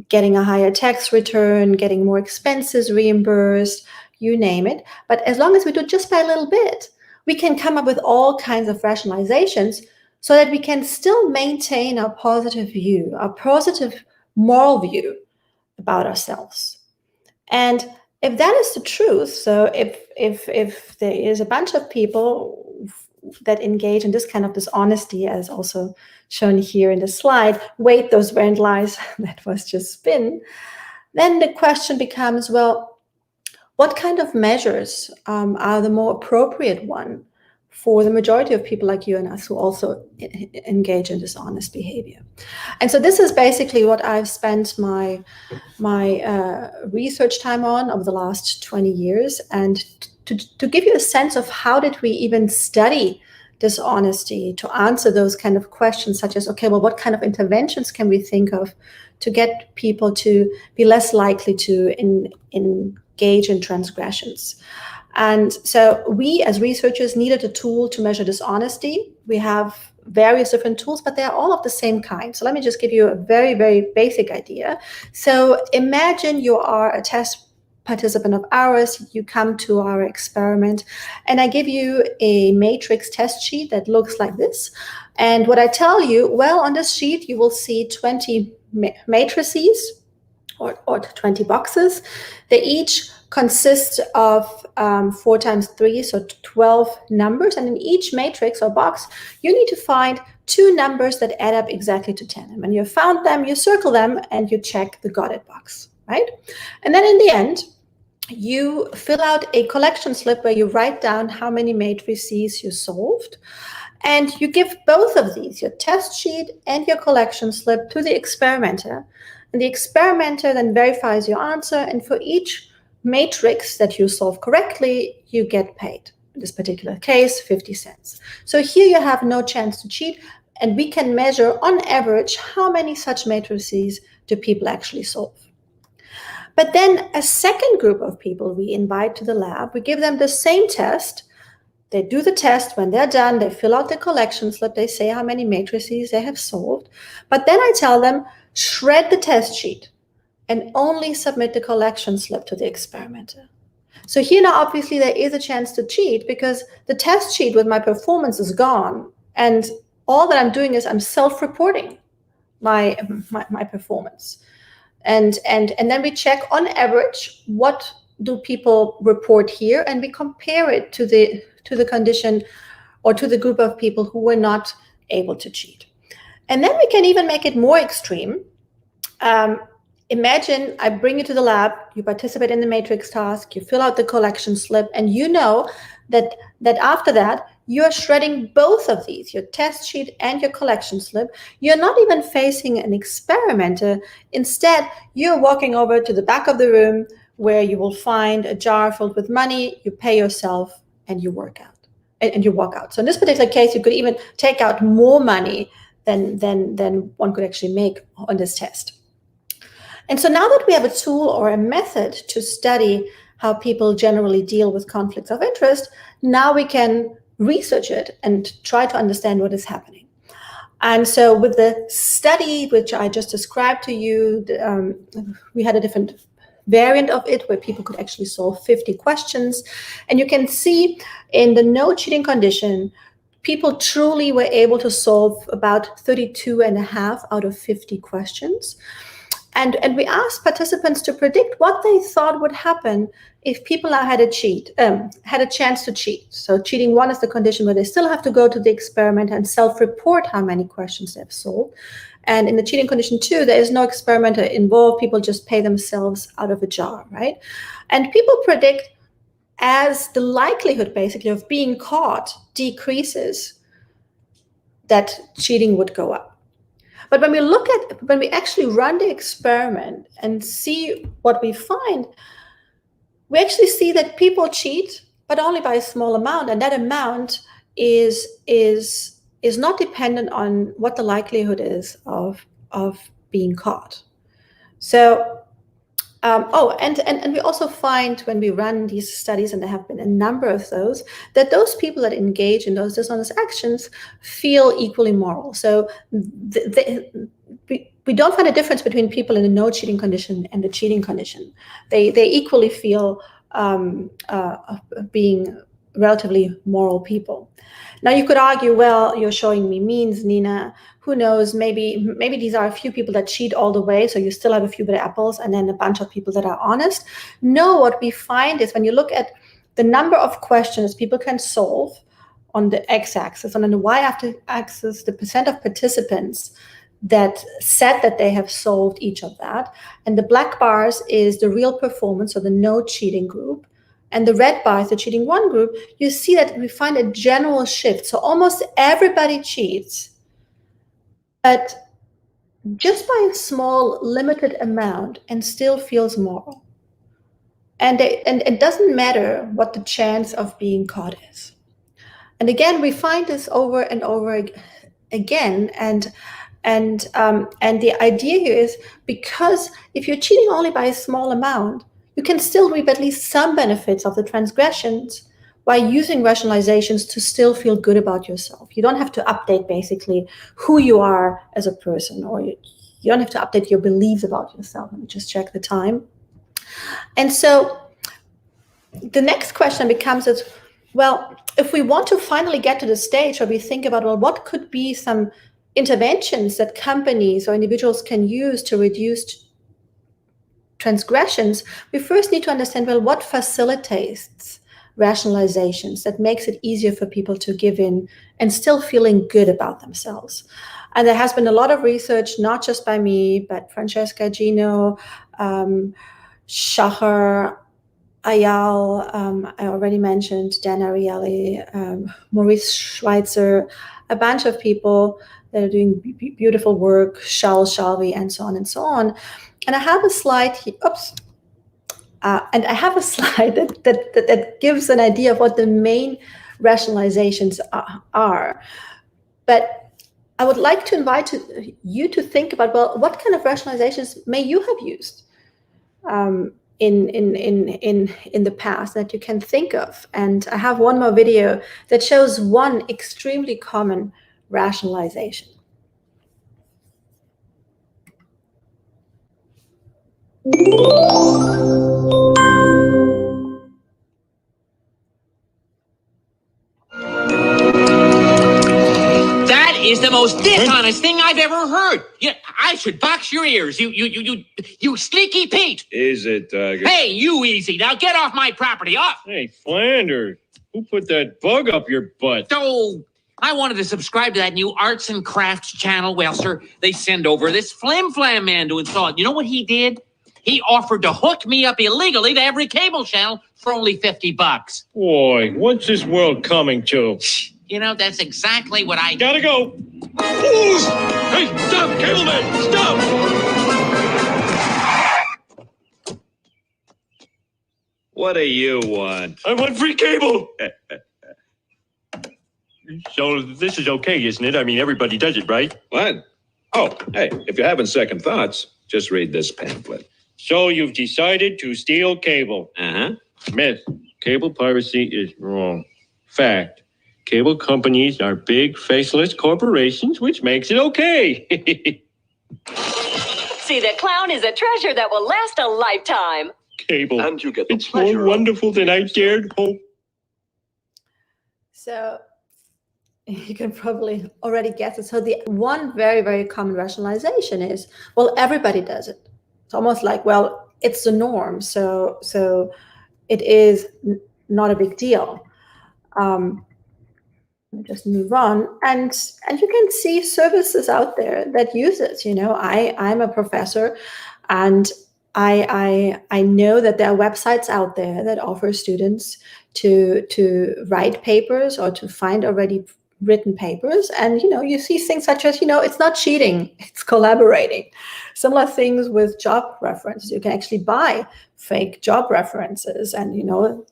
getting a higher tax return, getting more expenses reimbursed, you name it. But as long as we do it just by a little bit, we can come up with all kinds of rationalizations so that we can still maintain our positive view, our positive moral view about ourselves. And if that is the truth, so if there is a bunch of people that engage in this kind of dishonesty, as also shown here in the slide, wait, those weren't lies, that was just spin, then the question becomes, well, what kind of measures are the more appropriate one for the majority of people like you and us who also engage in dishonest behavior? And so this is basically what I've spent my research time on over the last 20 years. And to give you a sense of how did we even study dishonesty, to answer those kind of questions such as, okay, well, what kind of interventions can we think of to get people to be less likely to engage in transgressions? And so we as researchers needed a tool to measure dishonesty. We have various different tools, but they're all of the same kind. So let me just give you a very, very basic idea. So imagine you are a test participant of ours, you come to our experiment, and I give you a matrix test sheet that looks like this. And what I tell you, well, on this sheet, you will see 20 matrices or 20 boxes. They each consist of 4 times 3, so 12 numbers. And in each matrix or box, you need to find 2 numbers that add up exactly to 10. And when you found them, you circle them and you check the got it box, right? And then in the end, you fill out a collection slip where you write down how many matrices you solved. And you give both of these, your test sheet and your collection slip, to the experimenter. And the experimenter then verifies your answer. And for each matrix that you solve correctly, you get paid. In this particular case, 50 cents. So here you have no chance to cheat. And we can measure on average how many such matrices do people actually solve. But then a second group of people we invite to the lab, we give them the same test. They do the test. When they're done, they fill out the collection slip. They say how many matrices they have solved. But then I tell them, shred the test sheet and only submit the collection slip to the experimenter. So here now, obviously, there is a chance to cheat because the test sheet with my performance is gone. And all that I'm doing is I'm self-reporting my performance. And then we check on average, what do people report here? And we compare it to the condition or to the group of people who were not able to cheat. And then we can even make it more extreme. Imagine I bring you to the lab, you participate in the matrix task, you fill out the collection slip, and you know that after that, you're shredding both of these, your test sheet and your collection slip. You're not even facing an experimenter. Instead, you're walking over to the back of the room where you will find a jar filled with money, you pay yourself, and you work out. And you walk out. So in this particular case, you could even take out more money than one could actually make on this test. And so now that we have a tool or a method to study how people generally deal with conflicts of interest, now we can research it and try to understand what is happening. And so with the study, which I just described to you, we had a different variant of it where people could actually solve 50 questions. And you can see in the no cheating condition, people truly were able to solve about 32.5 out of 50 questions. And we asked participants to predict what they thought would happen if people now had a chance to cheat. So cheating 1 is the condition where they still have to go to the experiment and self-report how many questions they've solved. And in the cheating condition 2, there is no experimenter involved. People just pay themselves out of a jar, right? And people predict as the likelihood basically of being caught decreases, that cheating would go up. But when we actually run the experiment and see what we find, we actually see that people cheat, but only by a small amount. And that amount is not dependent on what the likelihood is of being caught. So And we also find when we run these studies, and there have been a number of those, that those people that engage in those dishonest actions feel equally moral. So we don't find a difference between people in the no cheating condition and the cheating condition. They equally feel being relatively moral people. Now you could argue, well, you're showing me means, Nina. Who knows? Maybe these are a few people that cheat all the way, so you still have a few bad apples, and then a bunch of people that are honest. No, what we find is when you look at the number of questions people can solve on the x-axis, and on the y-axis, the percent of participants that said that they have solved each of that, and the black bars is the real performance, or the no cheating group. And the red bar is the cheating one group. You see that we find a general shift. So almost everybody cheats, but just by a small, limited amount, and still feels moral. And it doesn't matter what the chance of being caught is. And again, we find this over and over again. And the idea here is, because if you're cheating only by a small amount, you can still reap at least some benefits of the transgressions by using rationalizations to still feel good about yourself. You don't have to update basically who you are as a person, or you don't have to update your beliefs about yourself. Let me just check the time. And so the next question becomes, well, if we want to finally get to the stage where we think about, well, what could be some interventions that companies or individuals can use to reduce transgressions, we first need to understand, well, what facilitates rationalizations that makes it easier for people to give in and still feeling good about themselves. And there has been a lot of research, not just by me, but Francesca Gino, Shachar, Ayal, I already mentioned, Dan Ariely, Maurice Schweitzer, a bunch of people that are doing beautiful work, Shal Shalvi, and so on and so on. And I have a slide here. Oops. And I have a slide that gives an idea of what the main rationalizations are. But I would like to invite you to think about, well, what kind of rationalizations may you have used in the past that you can think of? And I have one more video that shows one extremely common rationalization. That is the most dishonest thing I've ever heard. Yeah, I should box your ears. You sneaky Pete. Is it, Hey, you easy. Now get off my property. Off. Hey, Flanders, who put that bug up your butt? So I wanted to subscribe to that new arts and crafts channel. Well, sir, they send over this flim flam man to install it. You know what he did? He offered to hook me up illegally to every cable channel for only $50. Boy, what's this world coming to? You know, that's exactly what I... Gotta go. Ooh! Hey, stop, cable man, stop! What do you want? I want free cable. So this is okay, isn't it? I mean, everybody does it, right? What? Oh, hey, if you're having second thoughts, just read this pamphlet. So you've decided to steal cable. Uh-huh. Myth. Cable piracy is wrong. Fact. Cable companies are big, faceless corporations, which makes it okay. See, the clown is a treasure that will last a lifetime. Cable. And you get the it's more wonderful than I dared hope. So you can probably already guess it. So the one very, very common rationalization is, well, everybody does it. It's almost like, well, it's the norm, so it is not a big deal. Let me just move on, and you can see services out there that use it. You know, I'm a professor, and I know that there are websites out there that offer students to write papers or to find already written papers, and you see things such as it's not cheating, it's collaborating. Similar things with job references. You can actually buy fake job references, and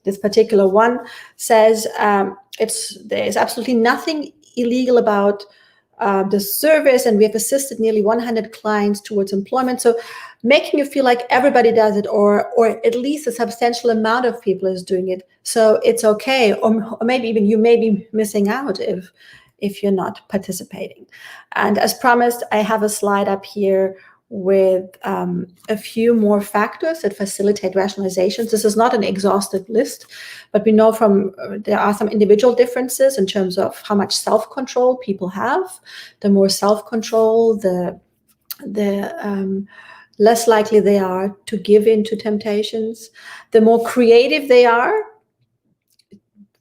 this particular one says there's absolutely nothing illegal about the service, and we have assisted nearly 100 clients towards employment. So making you feel like everybody does it, or at least a substantial amount of people is doing it. So it's okay, or maybe even you may be missing out if you're not participating. And as promised, I have a slide up here with a few more factors that facilitate rationalizations. This is not an exhaustive list, but we know there are some individual differences in terms of how much self-control people have. The more self-control, the less likely they are to give in to temptations. The more creative they are,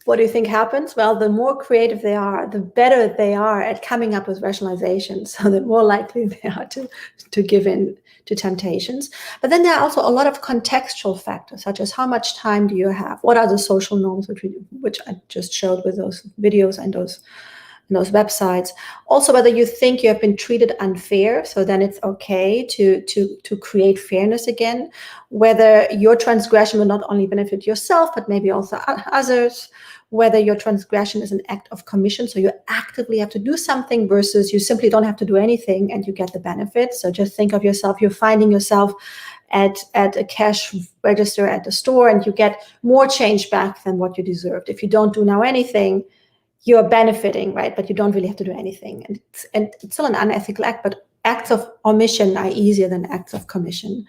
what do you think happens? Well, the more creative they are, the better they are at coming up with rationalizations. So the more likely they are to give in to temptations. But then there are also a lot of contextual factors, such as how much time do you have? What are the social norms, which I just showed with those videos and those websites. Also, whether you think you have been treated unfair, so then it's okay to create fairness again. Whether your transgression will not only benefit yourself, but maybe also others. Whether your transgression is an act of commission, so you actively have to do something versus you simply don't have to do anything and you get the benefit. So just think of yourself, you're finding yourself at a cash register at the store and you get more change back than what you deserved. If you don't do now anything, you're benefiting, right? But you don't really have to do anything. And it's still an unethical act, but acts of omission are easier than acts of commission.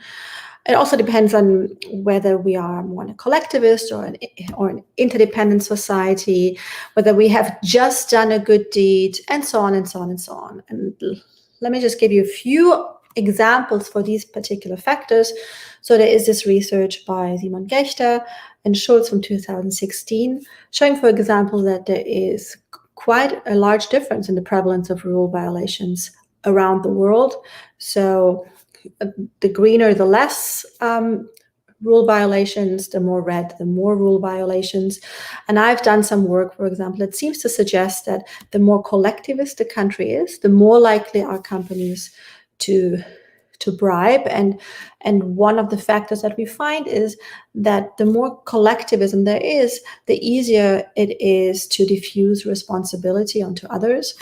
It also depends on whether we are more in a collectivist or an interdependent society, whether we have just done a good deed, and so on and so on and so on. And let me just give you a few examples for these particular factors. So there is this research by Simon Gechter and Schulz from 2016, showing, for example, that there is quite a large difference in the prevalence of rule violations around the world. So the greener, the less rule violations, the more red, the more rule violations. And I've done some work, for example, it seems to suggest that the more collectivist the country is, the more likely are companies to bribe. And one of the factors that we find is that the more collectivism there is, the easier it is to diffuse responsibility onto others.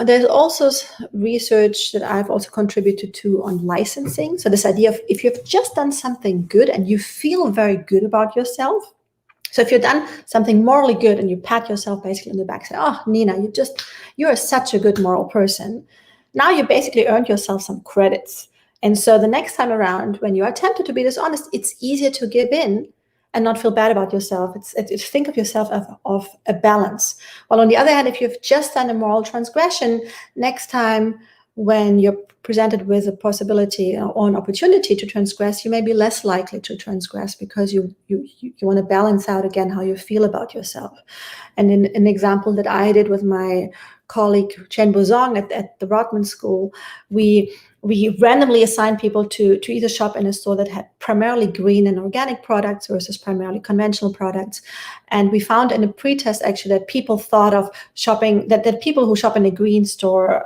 There's also research that I've also contributed to on licensing. So this idea of if you've just done something good and you feel very good about yourself. So if you've done something morally good and you pat yourself basically on the back, say, oh, Nina, you're such a good moral person. Now you basically earned yourself some credits. And so the next time around, when you are tempted to be dishonest, it's easier to give in and not feel bad about yourself. It's think of yourself of a balance. While on the other hand, if you've just done a moral transgression, next time when you're presented with a possibility or an opportunity to transgress, you may be less likely to transgress because you want to balance out again how you feel about yourself. And in an example that I did with my colleague Chen Bozong at the Rotman School, we randomly assigned people to either shop in a store that had primarily green and organic products versus primarily conventional products. And we found in a pretest actually that people thought of shopping, that people who shop in a green store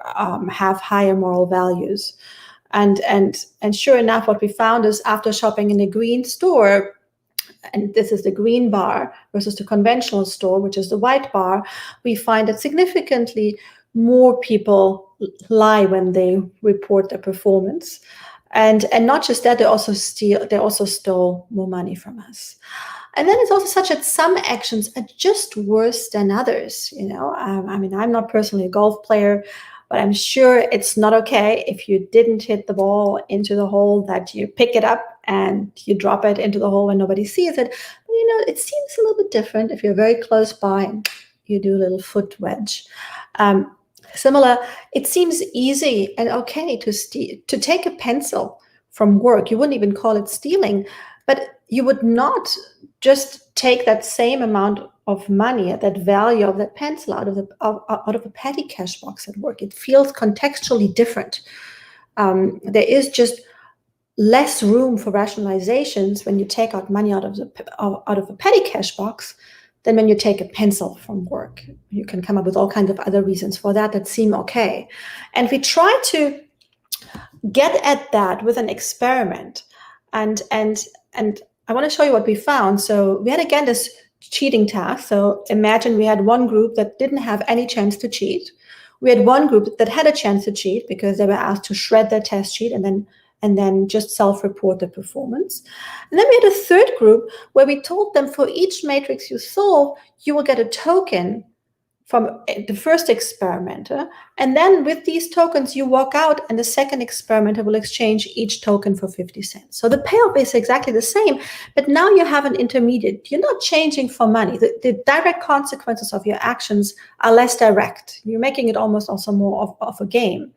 have higher moral values. And sure enough, what we found is after shopping in a green store, and this is the green bar versus the conventional store, which is the white bar, we find that significantly more people lie when they report their performance. And not just that, they also stole more money from us. And then it's also such that some actions are just worse than others. You know, I mean, I'm not personally a golf player, but I'm sure it's not okay if you didn't hit the ball into the hole, that you pick it up and you drop it into the hole when nobody sees it. But, you know, it seems a little bit different if you're very close by and you do a little foot wedge. Similar, it seems easy and okay to take a pencil from work. You wouldn't even call it stealing, but you would not just take that same amount of money, that value of that pencil out of a petty cash box at work. It feels contextually different. There is just less room for rationalizations when you take out money out of a petty cash box than when you take a pencil from work. You can come up with all kinds of other reasons for that seem okay. And we try to get at that with an experiment. And I want to show you what we found. So we had, again, this cheating task. So imagine we had one group that didn't have any chance to cheat. We had one group that had a chance to cheat because they were asked to shred their test sheet and then just self-report their performance. And then we had a third group where we told them for each matrix you solve, you will get a token from the first experimenter. And then with these tokens, you walk out and the second experimenter will exchange each token for 50 cents. So the payoff is exactly the same, but now you have an intermediate. You're not changing for money. The direct consequences of your actions are less direct. You're making it almost also more of a game.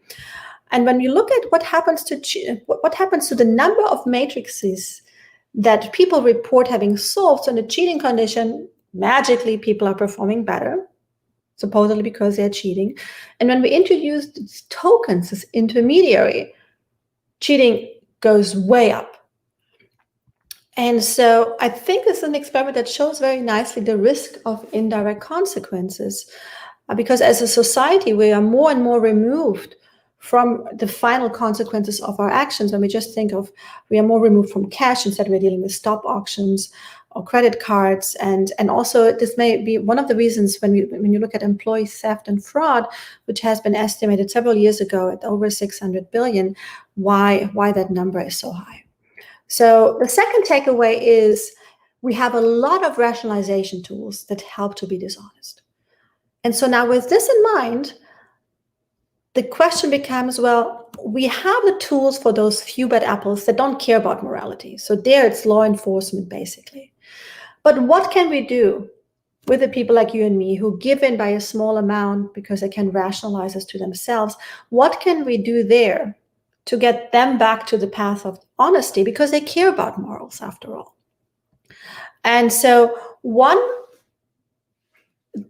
And when you look at what happens to the number of matrices that people report having solved, so in a cheating condition, magically people are performing better, supposedly because they're cheating. And when we introduce these tokens as intermediary, cheating goes way up. And so I think this is an experiment that shows very nicely the risk of indirect consequences, because as a society, we are more and more removed from the final consequences of our actions. When we just think of, we are more removed from cash, instead we're dealing with stop auctions or credit cards. And also this may be one of the reasons when you look at employee theft and fraud, which has been estimated several years ago at over 600 billion, why that number is so high. So the second takeaway is we have a lot of rationalization tools that help to be dishonest. And so now with this in mind, the question becomes, well, we have the tools for those few bad apples that don't care about morality. So there it's law enforcement, basically. But what can we do with the people like you and me who give in by a small amount because they can rationalize this to themselves? What can we do there to get them back to the path of honesty, because they care about morals after all? And so one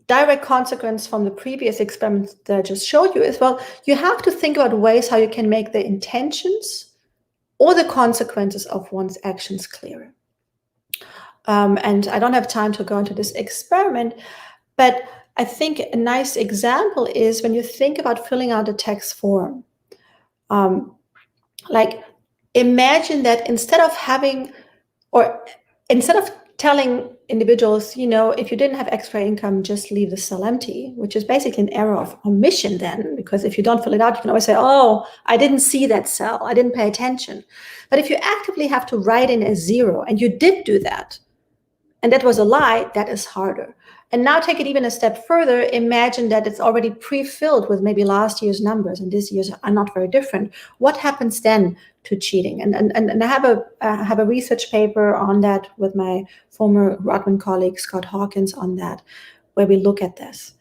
direct consequence from the previous experiments that I just showed you is, well, you have to think about ways how you can make the intentions or the consequences of one's actions clearer. And I don't have time to go into this experiment, but I think a nice example is when you think about filling out a tax form. Like, imagine that instead of telling individuals, if you didn't have extra income, just leave the cell empty, which is basically an error of omission then, because if you don't fill it out, you can always say, oh, I didn't see that cell, I didn't pay attention. But if you actively have to write in a 0, and you did do that, and that was a lie, that is harder. And now take it even a step further. Imagine that it's already pre-filled with maybe last year's numbers, and this year's are not very different. What happens then to cheating? And I have a research paper on that with my former Rodman colleague Scott Hawkins on that, where we look at this.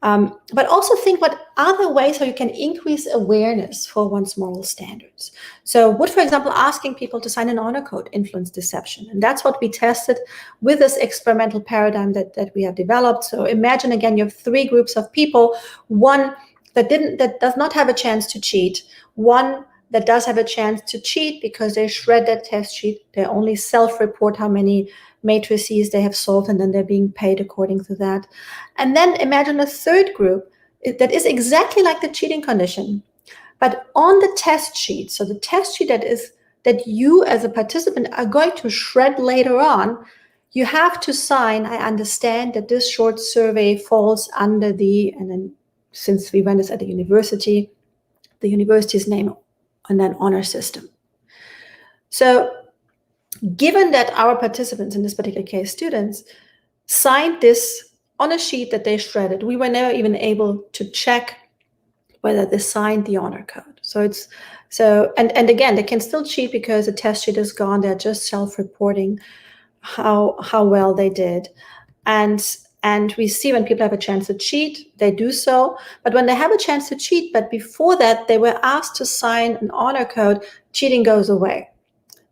But also think about other ways how you can increase awareness for one's moral standards. So would, for example, asking people to sign an honor code influence deception? And that's what we tested with this experimental paradigm that we have developed. So imagine, again, you have 3 groups of people, one that does not have a chance to cheat, one that does have a chance to cheat because they shred their test sheet, they only self-report how many matrices they have solved, and then they're being paid according to that. And then imagine a third group that is exactly like the cheating condition, but on the test sheet. So the test sheet that you as a participant are going to shred later on, you have to sign, I understand that this short survey falls under and then since we ran this at the university's name and then honor system. So given that our participants, in this particular case students, signed this on a sheet that they shredded, we were never even able to check whether they signed the honor code. And again, they can still cheat because the test sheet is gone. They're just self-reporting how well they did. And we see when people have a chance to cheat, they do so. But when they have a chance to cheat, but before that they were asked to sign an honor code, cheating goes away.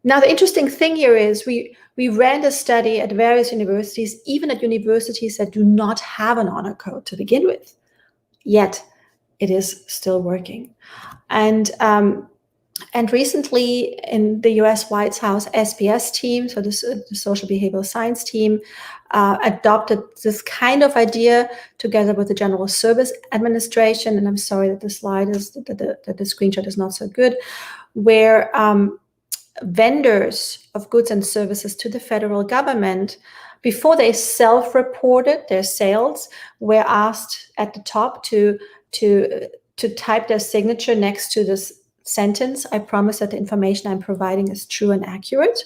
Now, the interesting thing here is we ran a study at various universities, even at universities that do not have an honor code to begin with, yet it is still working. And recently in the US White House SPS team, so the social behavioral science team, adopted this kind of idea together with the General Service Administration. And I'm sorry that the screenshot is not so good, where vendors of goods and services to the federal government, before they self-reported their sales, were asked at the top to to type their signature next to this sentence, I promise that the information I'm providing is true and accurate.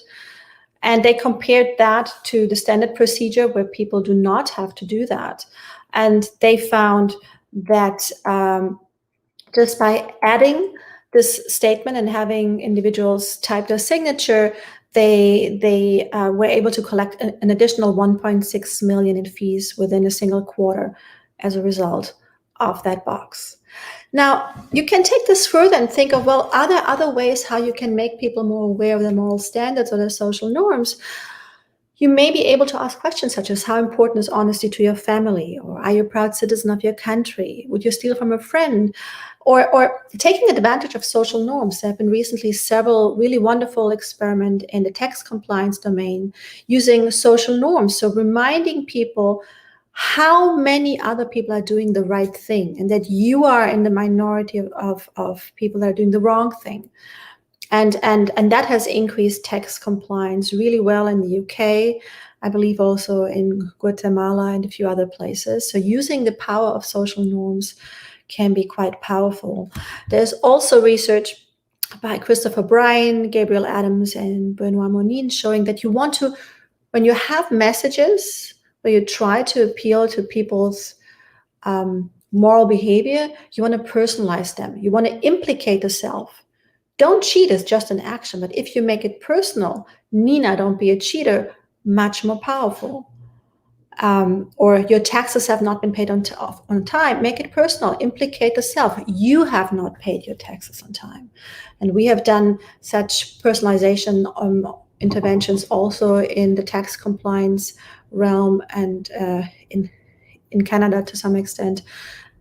And they compared that to the standard procedure where people do not have to do that. And they found that just by adding this statement and having individuals type their signature, they were able to collect an additional 1.6 million in fees within a single quarter as a result of that box. Now, you can take this further and think of, well, are there other ways how you can make people more aware of their moral standards or their social norms? You may be able to ask questions such as, how important is honesty to your family? Or are you a proud citizen of your country? Would you steal from a friend? Or taking advantage of social norms. There have been recently several really wonderful experiments in the tax compliance domain using social norms. So reminding people how many other people are doing the right thing and that you are in the minority of people that are doing the wrong thing. And that has increased tax compliance really well in the UK, I believe also in Guatemala and a few other places. So using the power of social norms can be quite powerful. There's also research by Christopher Bryan, Gabriel Adams, and Benoit Monin showing that you want to, when you have messages where you try to appeal to people's moral behavior, you want to personalize them. You want to implicate the self. Don't cheat is just an action, but if you make it personal, Nina, don't be a cheater, much more powerful. Or your taxes have not been paid on time, make it personal, implicate the self. You have not paid your taxes on time. And we have done such personalization interventions also in the tax compliance realm and in Canada to some extent,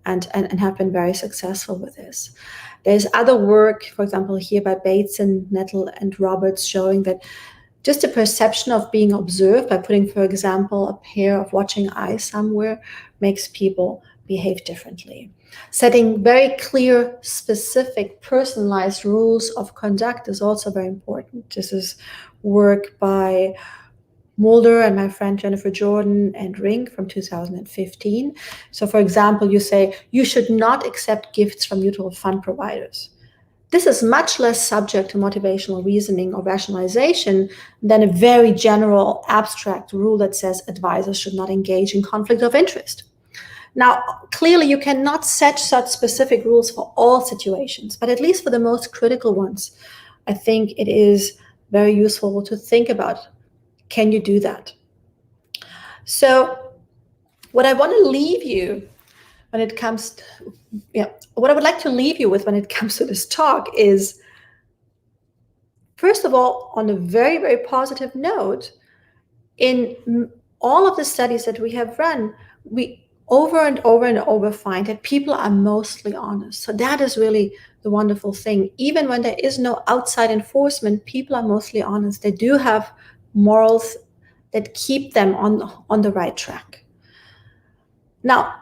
and have been very successful with this. There's other work, for example, here by Bates and Nettle and Roberts, showing that just a perception of being observed by putting, for example, a pair of watching eyes somewhere makes people behave differently. Setting very clear, specific, personalized rules of conduct is also very important. This is work by Mulder and my friend Jennifer Jordan and Rink from 2015. So, for example, you say, you should not accept gifts from mutual fund providers. This is much less subject to motivational reasoning or rationalization than a very general abstract rule that says advisors should not engage in conflict of interest. Now, clearly you cannot set such specific rules for all situations, but at least for the most critical ones, I think it is very useful to think about, can you do that? So what I want to leave you when it comes to, what I would like to leave you with when it comes to this talk is, first of all, on a very, very positive note, in all of the studies that we have run, we over and over and over find that people are mostly honest. So that is really the wonderful thing. Even when there is no outside enforcement, people are mostly honest. They do have morals that keep them on the right track. Now,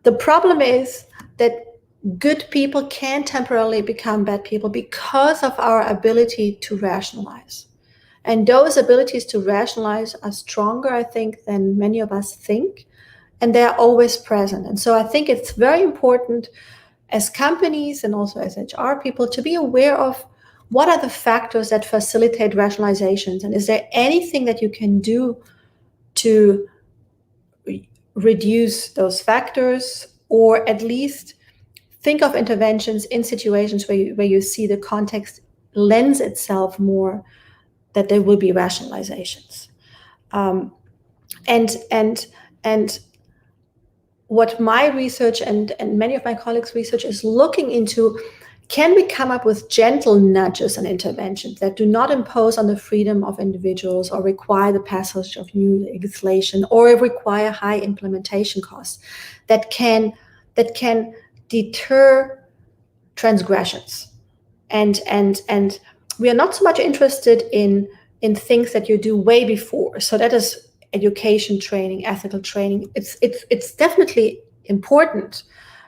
the problem is that good people can temporarily become bad people because of our ability to rationalize. And those abilities to rationalize are stronger, I think, than many of us think, and they're always present. And so I think it's very important as companies and also as HR people to be aware of what are the factors that facilitate rationalizations, and is there anything that you can do to reduce those factors, or at least think of interventions in situations where you see the context lends itself more that there will be rationalizations. And what my research and many of my colleagues' research is looking into, can we come up with gentle nudges and interventions that do not impose on the freedom of individuals or require the passage of new legislation or require high implementation costs that can deter transgressions? And we are not so much interested in things that you do way before. So that is education training, ethical training. It's definitely important.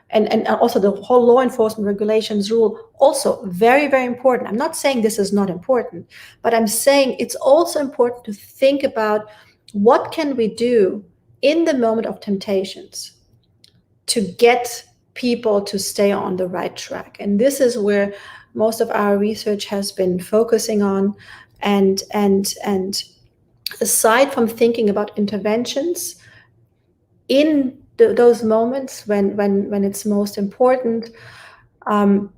And also the whole law enforcement regulations rule, also very, very important. I'm not saying this is not important, but I'm saying it's also important to think about what can we do in the moment of temptations to get people to stay on the right track. And this is where most of our research has been focusing on. And aside from thinking about interventions in those moments when it's most important, and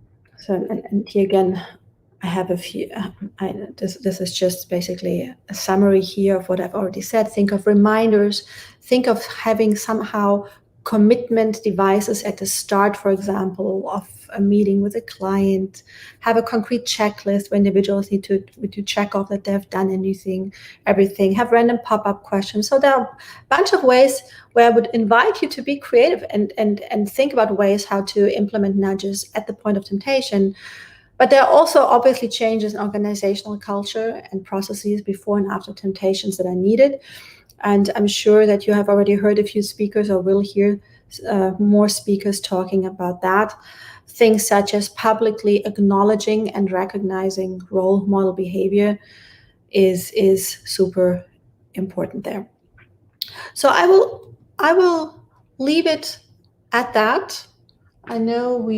here again, I have a few. This is just basically a summary here of what I've already said. Think of reminders. Think of having somehow commitment devices at the start, for example, of a meeting with a client. Have a concrete checklist where individuals need to check off that they've done everything. Have random pop-up questions. So there are a bunch of ways where I would invite you to be creative and think about ways how to implement nudges at the point of temptation. But there are also obviously changes in organizational culture and processes before and after temptations that are needed. And I'm sure that you have already heard a few speakers or will hear more speakers talking about that. Things such as publicly acknowledging and recognizing role model behavior is super important there. So I will leave it at that. I know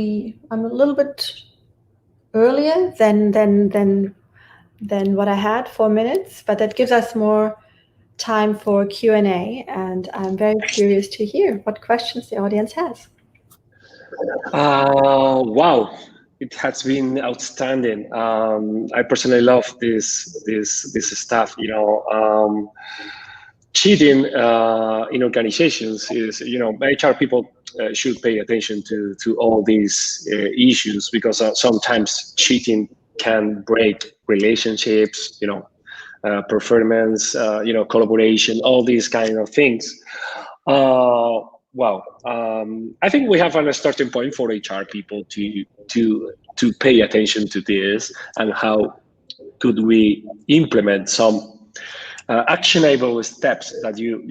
I'm a little bit earlier than what I had, 4 minutes, but that gives us more time for Q&A, and I'm very curious to hear what questions the audience has. Wow, it has been outstanding. I personally love this stuff. Cheating in organizations is, HR people should pay attention to all these issues, because sometimes cheating can break relationships, performance, collaboration, all these kind of things. Wow. I think we have a starting point for HR people to pay attention to this, and how could we implement some actionable steps that you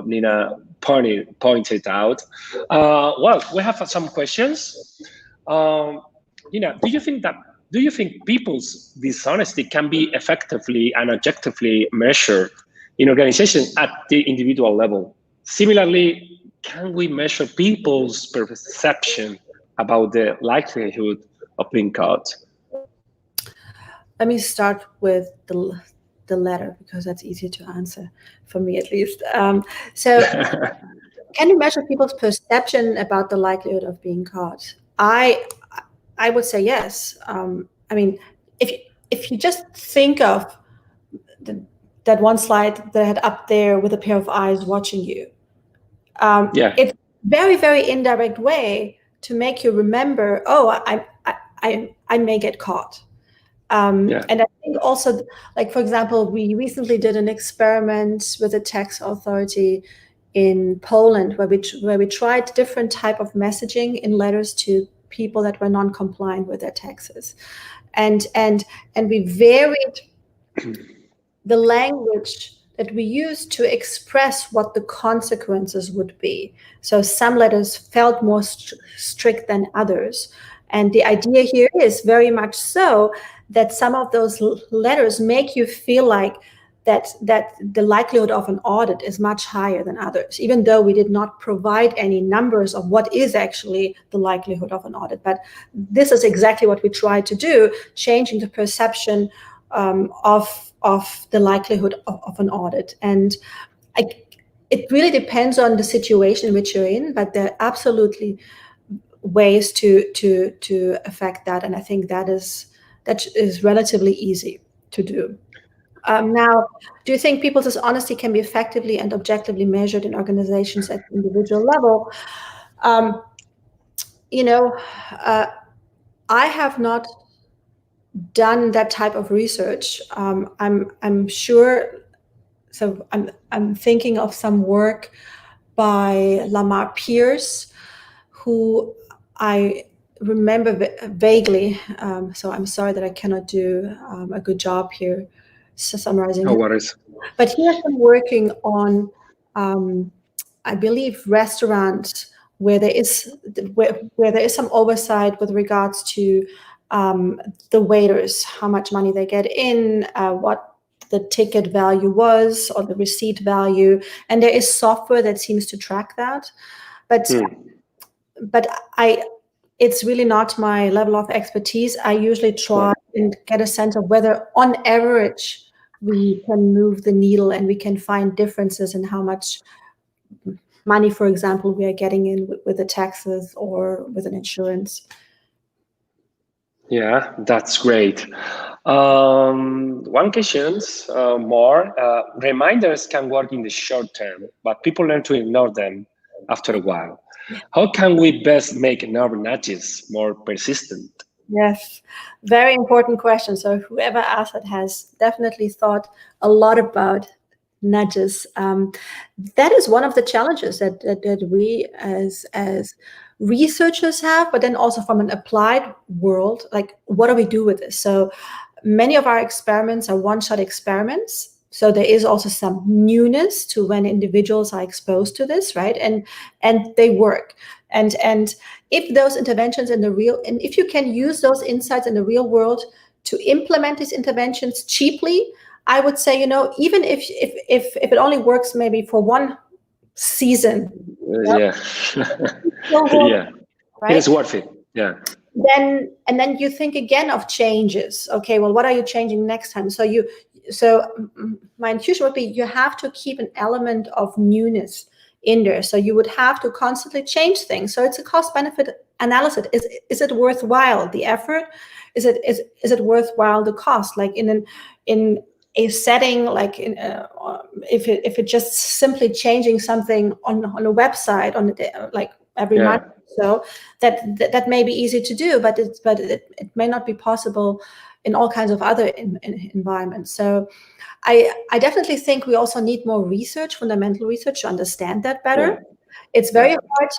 Nina pointed out. Well, we have some questions. Nina, do you think people's dishonesty can be effectively and objectively measured in organizations at the individual level? Similarly, can we measure people's perception about the likelihood of being caught? Let me start with the latter, because that's easier to answer, for me at least. So can you measure people's perception about the likelihood of being caught? I would say yes. I mean, if you just think of that one slide that I had up there with a pair of eyes watching you, it's very, very indirect way to make you remember, oh, I may get caught. And I think also, like, for example, we recently did an experiment with a tax authority in Poland where we tried different type of messaging in letters to people that were non-compliant with their taxes, and we varied the language that we used to express what the consequences would be. So some letters felt more strict than others, and the idea here is very much so that some of those letters make you feel like that the likelihood of an audit is much higher than others, even though we did not provide any numbers of what is actually the likelihood of an audit. But this is exactly what we tried to do, changing the perception of the likelihood of an audit. And it really depends on the situation in which you're in, but there are absolutely ways to affect that. And I think that is relatively easy to do. Now, do you think people's dishonesty can be effectively and objectively measured in organizations at the individual level? I have not done that type of research. I'm sure. So I'm thinking of some work by Lamar Pierce, who I remember vaguely. So I'm sorry that I cannot do a good job here summarizing. No worries. But he has been working on, I believe, restaurants where there is some oversight with regards to the waiters, how much money they get in, what the ticket value was or the receipt value, and there is software that seems to track that. But but it's really not my level of expertise. I usually try and get a sense of whether, on average, we can move the needle and we can find differences in how much money, for example, we are getting in with the taxes or with an insurance. Yeah, that's great. One question more. Reminders can work in the short term, but people learn to ignore them after a while. How can we best make nerve nudges more persistent? Yes, very important question. So whoever asked it has definitely thought a lot about nudges. That is one of the challenges that we as researchers have, but then also from an applied world, like what do we do with this? So many of our experiments are one-shot experiments. So there is also some newness to when individuals are exposed to this, right? And they work. And if those interventions in the real, and if you can use those insights in the real world to implement these interventions cheaply, I would say, even if it only works maybe for one season, yeah, right? It's worth it. Yeah. Then you think again of changes. Okay, well, what are you changing next time? So my intuition would be you have to keep an element of newness in there. So you would have to constantly change things. So it's a cost-benefit analysis. Is it worthwhile the effort? Is it worthwhile the cost? Like in a setting, like if it just simply changing something on a website on like every month. So that may be easy to do, but it may not be possible in all kinds of other environments. So I definitely think we also need more research, fundamental research, to understand that better. Yeah. It's very hard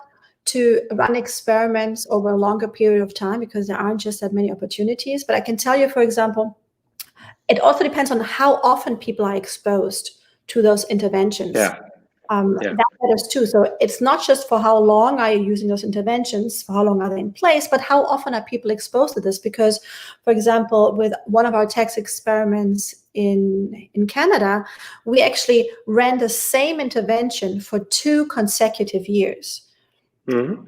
to run experiments over a longer period of time because there aren't just that many opportunities. But I can tell you, for example, it also depends on how often people are exposed to those interventions. That matters too. So it's not just for how long are you using those interventions, for how long are they in place, but how often are people exposed to this? Because, for example, with one of our text experiments in Canada, we actually ran the same intervention for 2 consecutive years. Mm-hmm.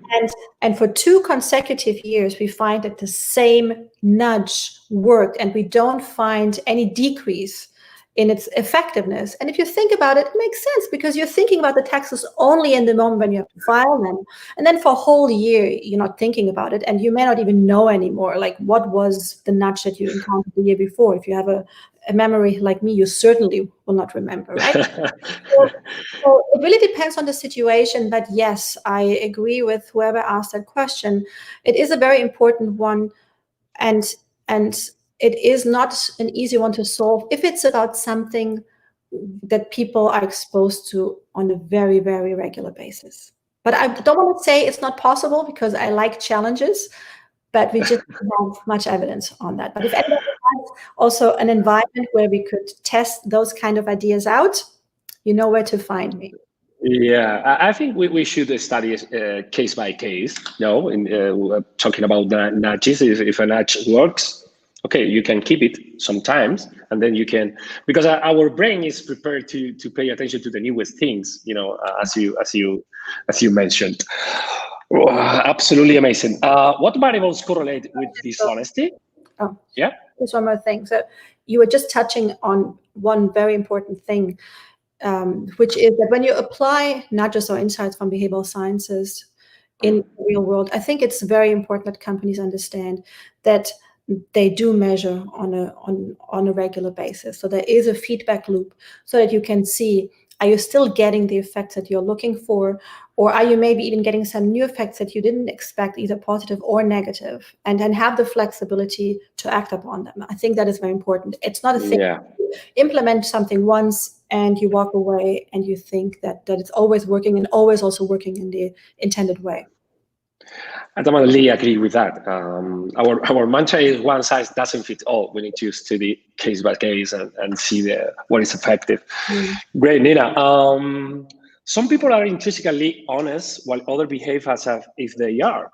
And for 2 consecutive years, we find that the same nudge worked, and we don't find any decrease in its effectiveness. And if you think about it, it makes sense because you're thinking about the taxes only in the moment when you have to file them. And then for a whole year, you're not thinking about it, and you may not even know anymore, like what was the nudge that you encountered the year before. If you have a memory like me, you certainly will not remember, right? So it really depends on the situation. But yes, I agree with whoever asked that question. It is a very important one, and it is not an easy one to solve if it's about something that people are exposed to on a very, very regular basis. But I don't want to say it's not possible because I like challenges, but we just don't have much evidence on that. But if anyone has also an environment where we could test those kind of ideas out, you know where to find me. Yeah, I think we should study case by case. Talking about the nudges, if a nudge works, okay, you can keep it sometimes, and then you can, because our brain is prepared to pay attention to the newest things, as you mentioned. Oh, absolutely amazing. What variables correlate with dishonesty? Oh, yeah. There's one more thing. So you were just touching on one very important thing, which is that when you apply nudges or insights from behavioral sciences in the real world, I think it's very important that companies understand that they do measure on a regular basis. So there is a feedback loop so that you can see, are you still getting the effects that you're looking for, or are you maybe even getting some new effects that you didn't expect, either positive or negative, and then have the flexibility to act upon them. I think that is very important. It's not a thing. Yeah. You implement something once and you walk away and you think that it's always working and always also working in the intended way. I totally agree with that. Our mantra is one size doesn't fit all. We need to study case by case and see what is effective. Great, Nina. Some people are intrinsically honest while others behave as if they are.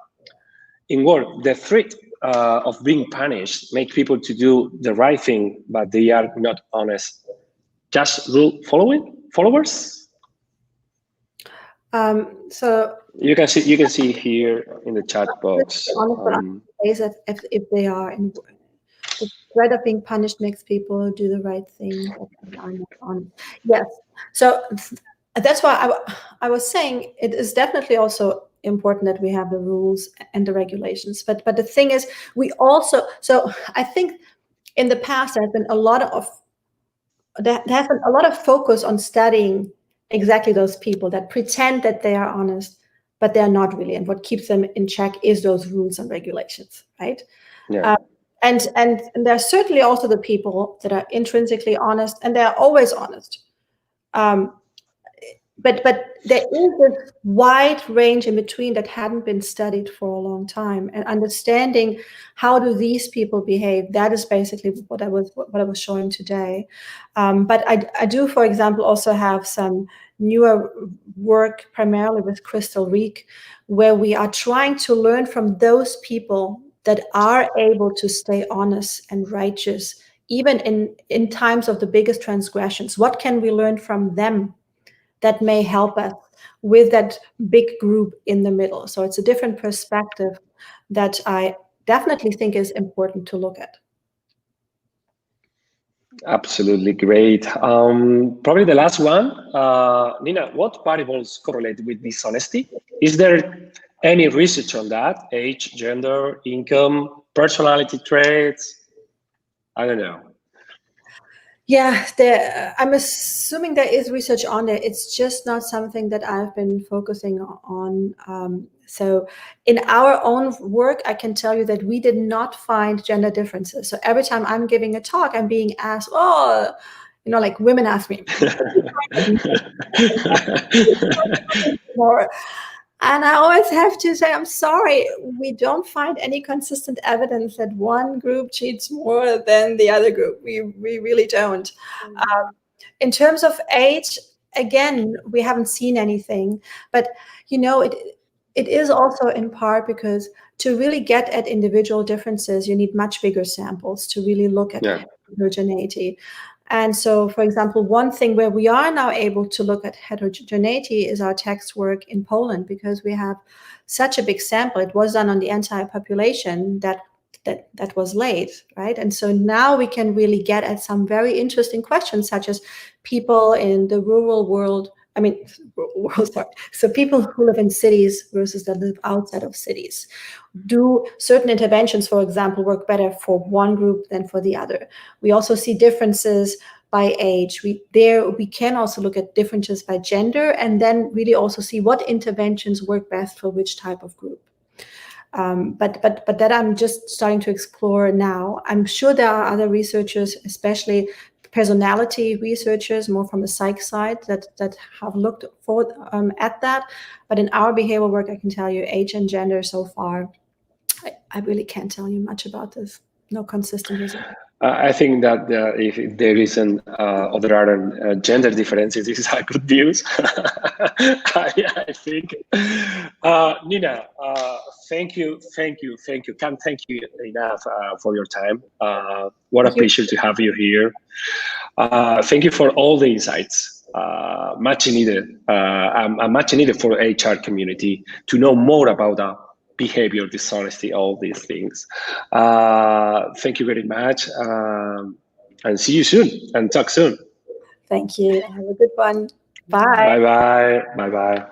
In work, the threat of being punished makes people to do the right thing, but they are not honest. Just rule followers? So You can see here in the chat box. Is that if they are in the threat of being punished makes people do the right thing. Yes. So that's why I was saying it is definitely also important that we have the rules and the regulations. But the thing is, we also, so I think in the past there has been a lot of focus on studying exactly those people that pretend that they are honest, but they're not really. And what keeps them in check is those rules and regulations, right? Yeah. And there are certainly also the people that are intrinsically honest, and they're always honest. But there is this wide range in between that hadn't been studied for a long time, and understanding how do these people behave. That is basically what I was showing today. But I do, for example, also have some newer work, primarily with Crystal Reek, where we are trying to learn from those people that are able to stay honest and righteous, even in times of the biggest transgressions. What can we learn from them that may help us with that big group in the middle? So it's a different perspective that I definitely think is important to look at. Absolutely great. Probably the last one, Nina, what variables correlate with dishonesty? Is there any research on that? Age, gender, income, personality traits? I don't know. Yeah, I'm assuming there is research on it. It's just not something that I've been focusing on. So in our own work, I can tell you that we did not find gender differences. So every time I'm giving a talk, I'm being asked, like women ask me. And I always have to say, I'm sorry, we don't find any consistent evidence that one group cheats more than the other group. We really don't. In terms of age, again, we haven't seen anything. But, it is also in part because to really get at individual differences, you need much bigger samples to really look at heterogeneity. And so, for example, one thing where we are now able to look at heterogeneity is our text work in Poland, because we have such a big sample. It was done on the entire population that was laid, right? And so now we can really get at some very interesting questions, such as people in the rural world. So people who live in cities versus that live outside of cities. Do certain interventions, for example, work better for one group than for the other? We also see differences by age. We can also look at differences by gender, and then really also see what interventions work best for which type of group. But that I'm just starting to explore now. I'm sure there are other researchers, especially personality researchers, more from the psych side, that have looked at that. But in our behavioral work, I can tell you age and gender so far, I really can't tell you much about this. No consistent result. I think that if there isn't or there are gender differences, this is good news. I think. Nina, thank you. Can't thank you enough for your time. What a pleasure to have you here. Thank you for all the insights. Much needed. Much needed for HR community to know more about that. Behavior, dishonesty, all these things. Thank you very much, and see you soon and talk soon. Thank you. Have a good one. Bye. Bye-bye. Bye-bye.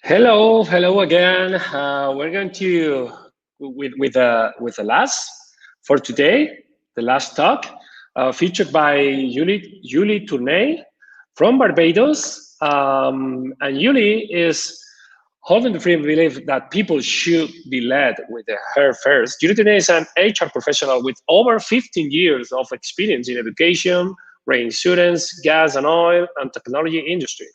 Hello again. We're going to with the last for today, the last talk, featured by Turney from Barbados, and Yuli is holding the free belief that people should be led with her first. Yuli Turney is an HR professional with over 15 years of experience in education, reinsurance, gas and oil, and technology industry.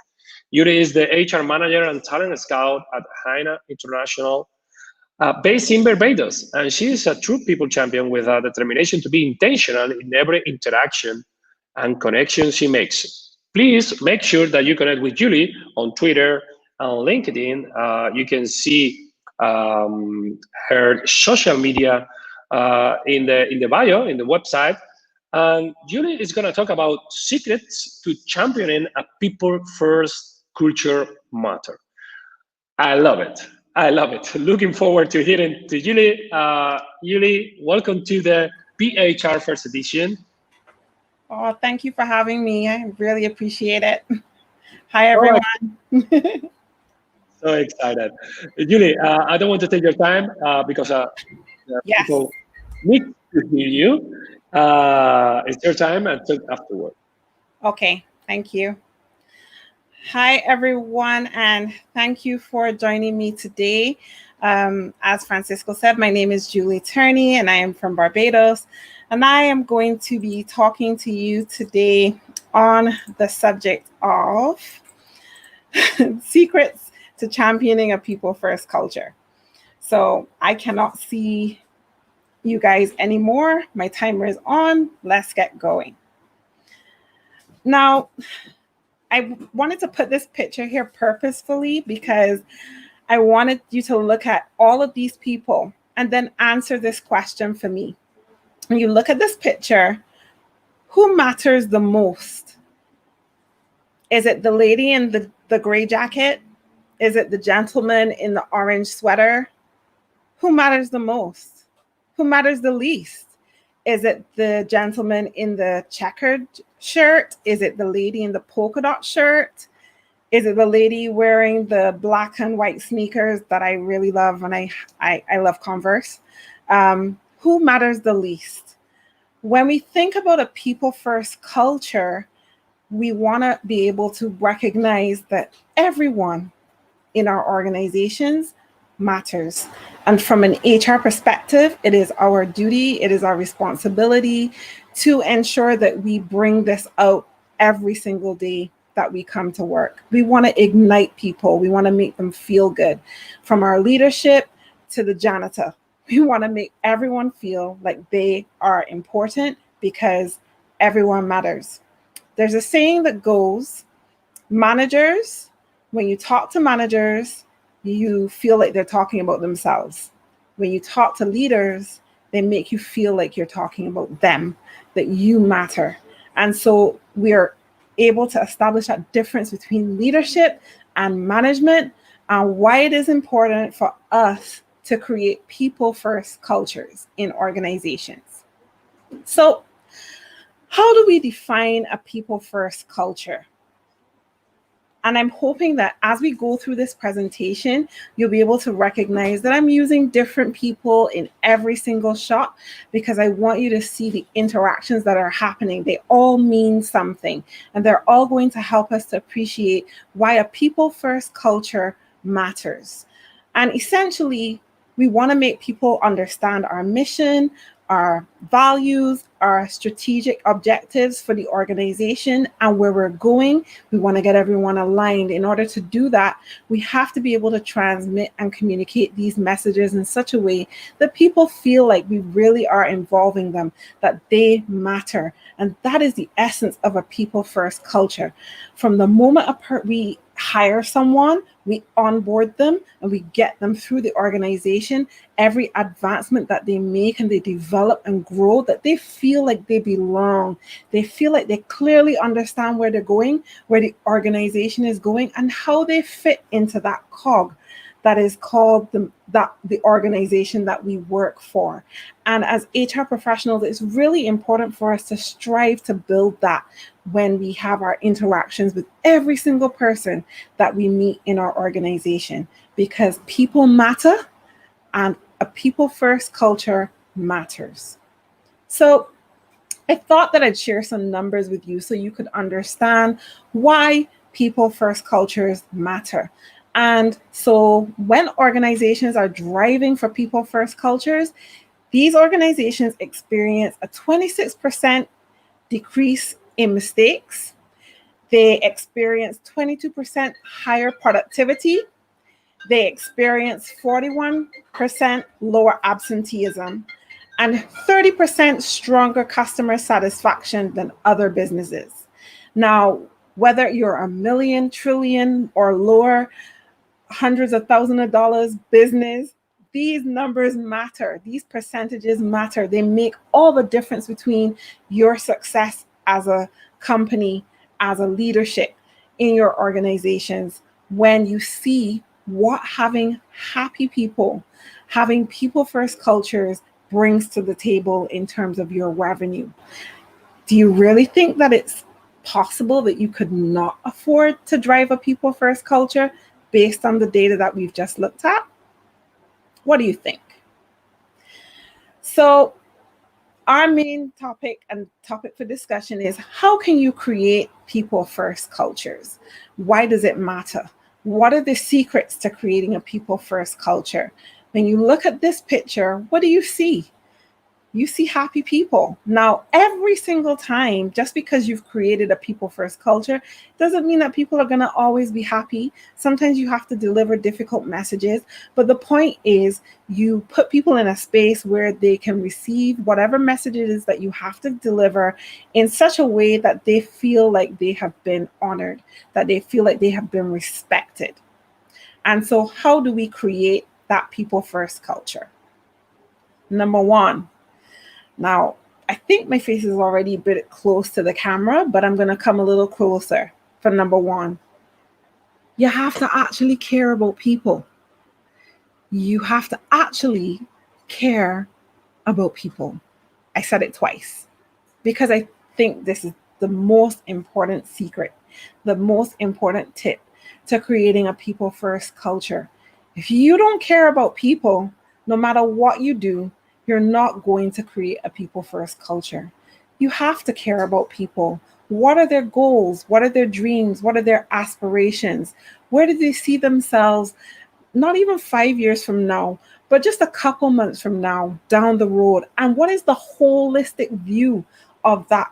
Yuri is the HR manager and talent scout at Haina International, based in Barbados. And she is a true people champion with a determination to be intentional in every interaction and connection she makes. Please make sure that you connect with Julie on Twitter and LinkedIn. You can see her social media in the bio, in the website. And Julie is going to talk about secrets to championing a people-first culture matter. I love it. Looking forward to hearing to Julie. Julie, welcome to the BHR First Edition. Oh, thank you for having me. I really appreciate it. Hi, everyone. So excited. Julie, I don't want to take your time because yes. People need to hear you. It's your time and talk afterward. Okay, thank you. Hi, everyone, and thank you for joining me today. As Francisco said, my name is Julie Turney, and I am from Barbados. And I am going to be talking to you today on the subject of secrets to championing a people-first culture. So I cannot see you guys anymore. My timer is on. Let's get going. Now, I wanted to put this picture here purposefully because I wanted you to look at all of these people and then answer this question for me. When you look at this picture, who matters the most? Is it the lady in the gray jacket? Is it the gentleman in the orange sweater? Who matters the most? Who matters the least? Is it the gentleman in the checkered shirt? Is it the lady in the polka dot shirt? Is it the lady wearing the black and white sneakers that I really love, and I love Converse? Who matters the least? When we think about a people-first culture, we want to be able to recognize that everyone in our organizations matters. And from an HR perspective, it is our duty, it is our responsibility to ensure that we bring this out every single day that we come to work. We want to ignite people. We want to make them feel good. From our leadership to the janitor, we want to make everyone feel like they are important because everyone matters. There's a saying that goes, managers, when you talk to managers, you feel like they're talking about themselves. When you talk to leaders, they make you feel like you're talking about them, that you matter. And so we are able to establish that difference between leadership and management and why it is important for us to create people-first cultures in organizations. So how do we define a people-first culture? And I'm hoping that as we go through this presentation, you'll be able to recognize that I'm using different people in every single shot because I want you to see the interactions that are happening. They all mean something, and they're all going to help us to appreciate why a people-first culture matters. And essentially, we want to make people understand our mission, our values, our strategic objectives for the organization, and where we're going. We want to get everyone aligned. In order to do that, we have to be able to transmit and communicate these messages in such a way that people feel like we really are involving them, that they matter. And that is the essence of a people-first culture. From the moment we hire someone, we onboard them and we get them through the organization, every advancement that they make and they develop and grow, that they feel like they belong. They feel like they clearly understand where they're going, where the organization is going, and how they fit into that cog. that is called the organization that we work for. And as HR professionals, it's really important for us to strive to build that when we have our interactions with every single person that we meet in our organization, because people matter and a people-first culture matters. So I thought that I'd share some numbers with you so you could understand why people-first cultures matter. And so when organizations are driving for people-first cultures, these organizations experience a 26% decrease in mistakes. They experience 22% higher productivity. They experience 41% lower absenteeism and 30% stronger customer satisfaction than other businesses. Now, whether you're a million, trillion, or lower, hundreds of thousands of dollars business, these numbers matter. These percentages matter. They make all the difference between your success as a company, as a leadership in your organizations, when you see what having happy people, having people-first cultures brings to the table in terms of your revenue. Do you really think that it's possible that you could not afford to drive a people-first culture based on the data that we've just looked at? What do you think? So our main topic and topic for discussion is, how can you create people-first cultures? Why does it matter? What are the secrets to creating a people-first culture? When you look at this picture, what do you see? You see happy people. Now, every single time, just because you've created a people-first culture, doesn't mean that people are going to always be happy. Sometimes you have to deliver difficult messages. But the point is, you put people in a space where they can receive whatever message it is that you have to deliver in such a way that they feel like they have been honored, that they feel like they have been respected. And so how do we create that people-first culture? Number one. Now, I think my face is already a bit close to the camera, but I'm going to come a little closer for number one. You have to actually care about people. You have to actually care about people. I said it twice because I think this is the most important secret, the most important tip to creating a people-first culture. If you don't care about people, no matter what you do, you're not going to create a people-first culture. You have to care about people. What are their goals? What are their dreams? What are their aspirations? Where do they see themselves, not even 5 years from now, but just a couple months from now, down the road? And what is the holistic view of that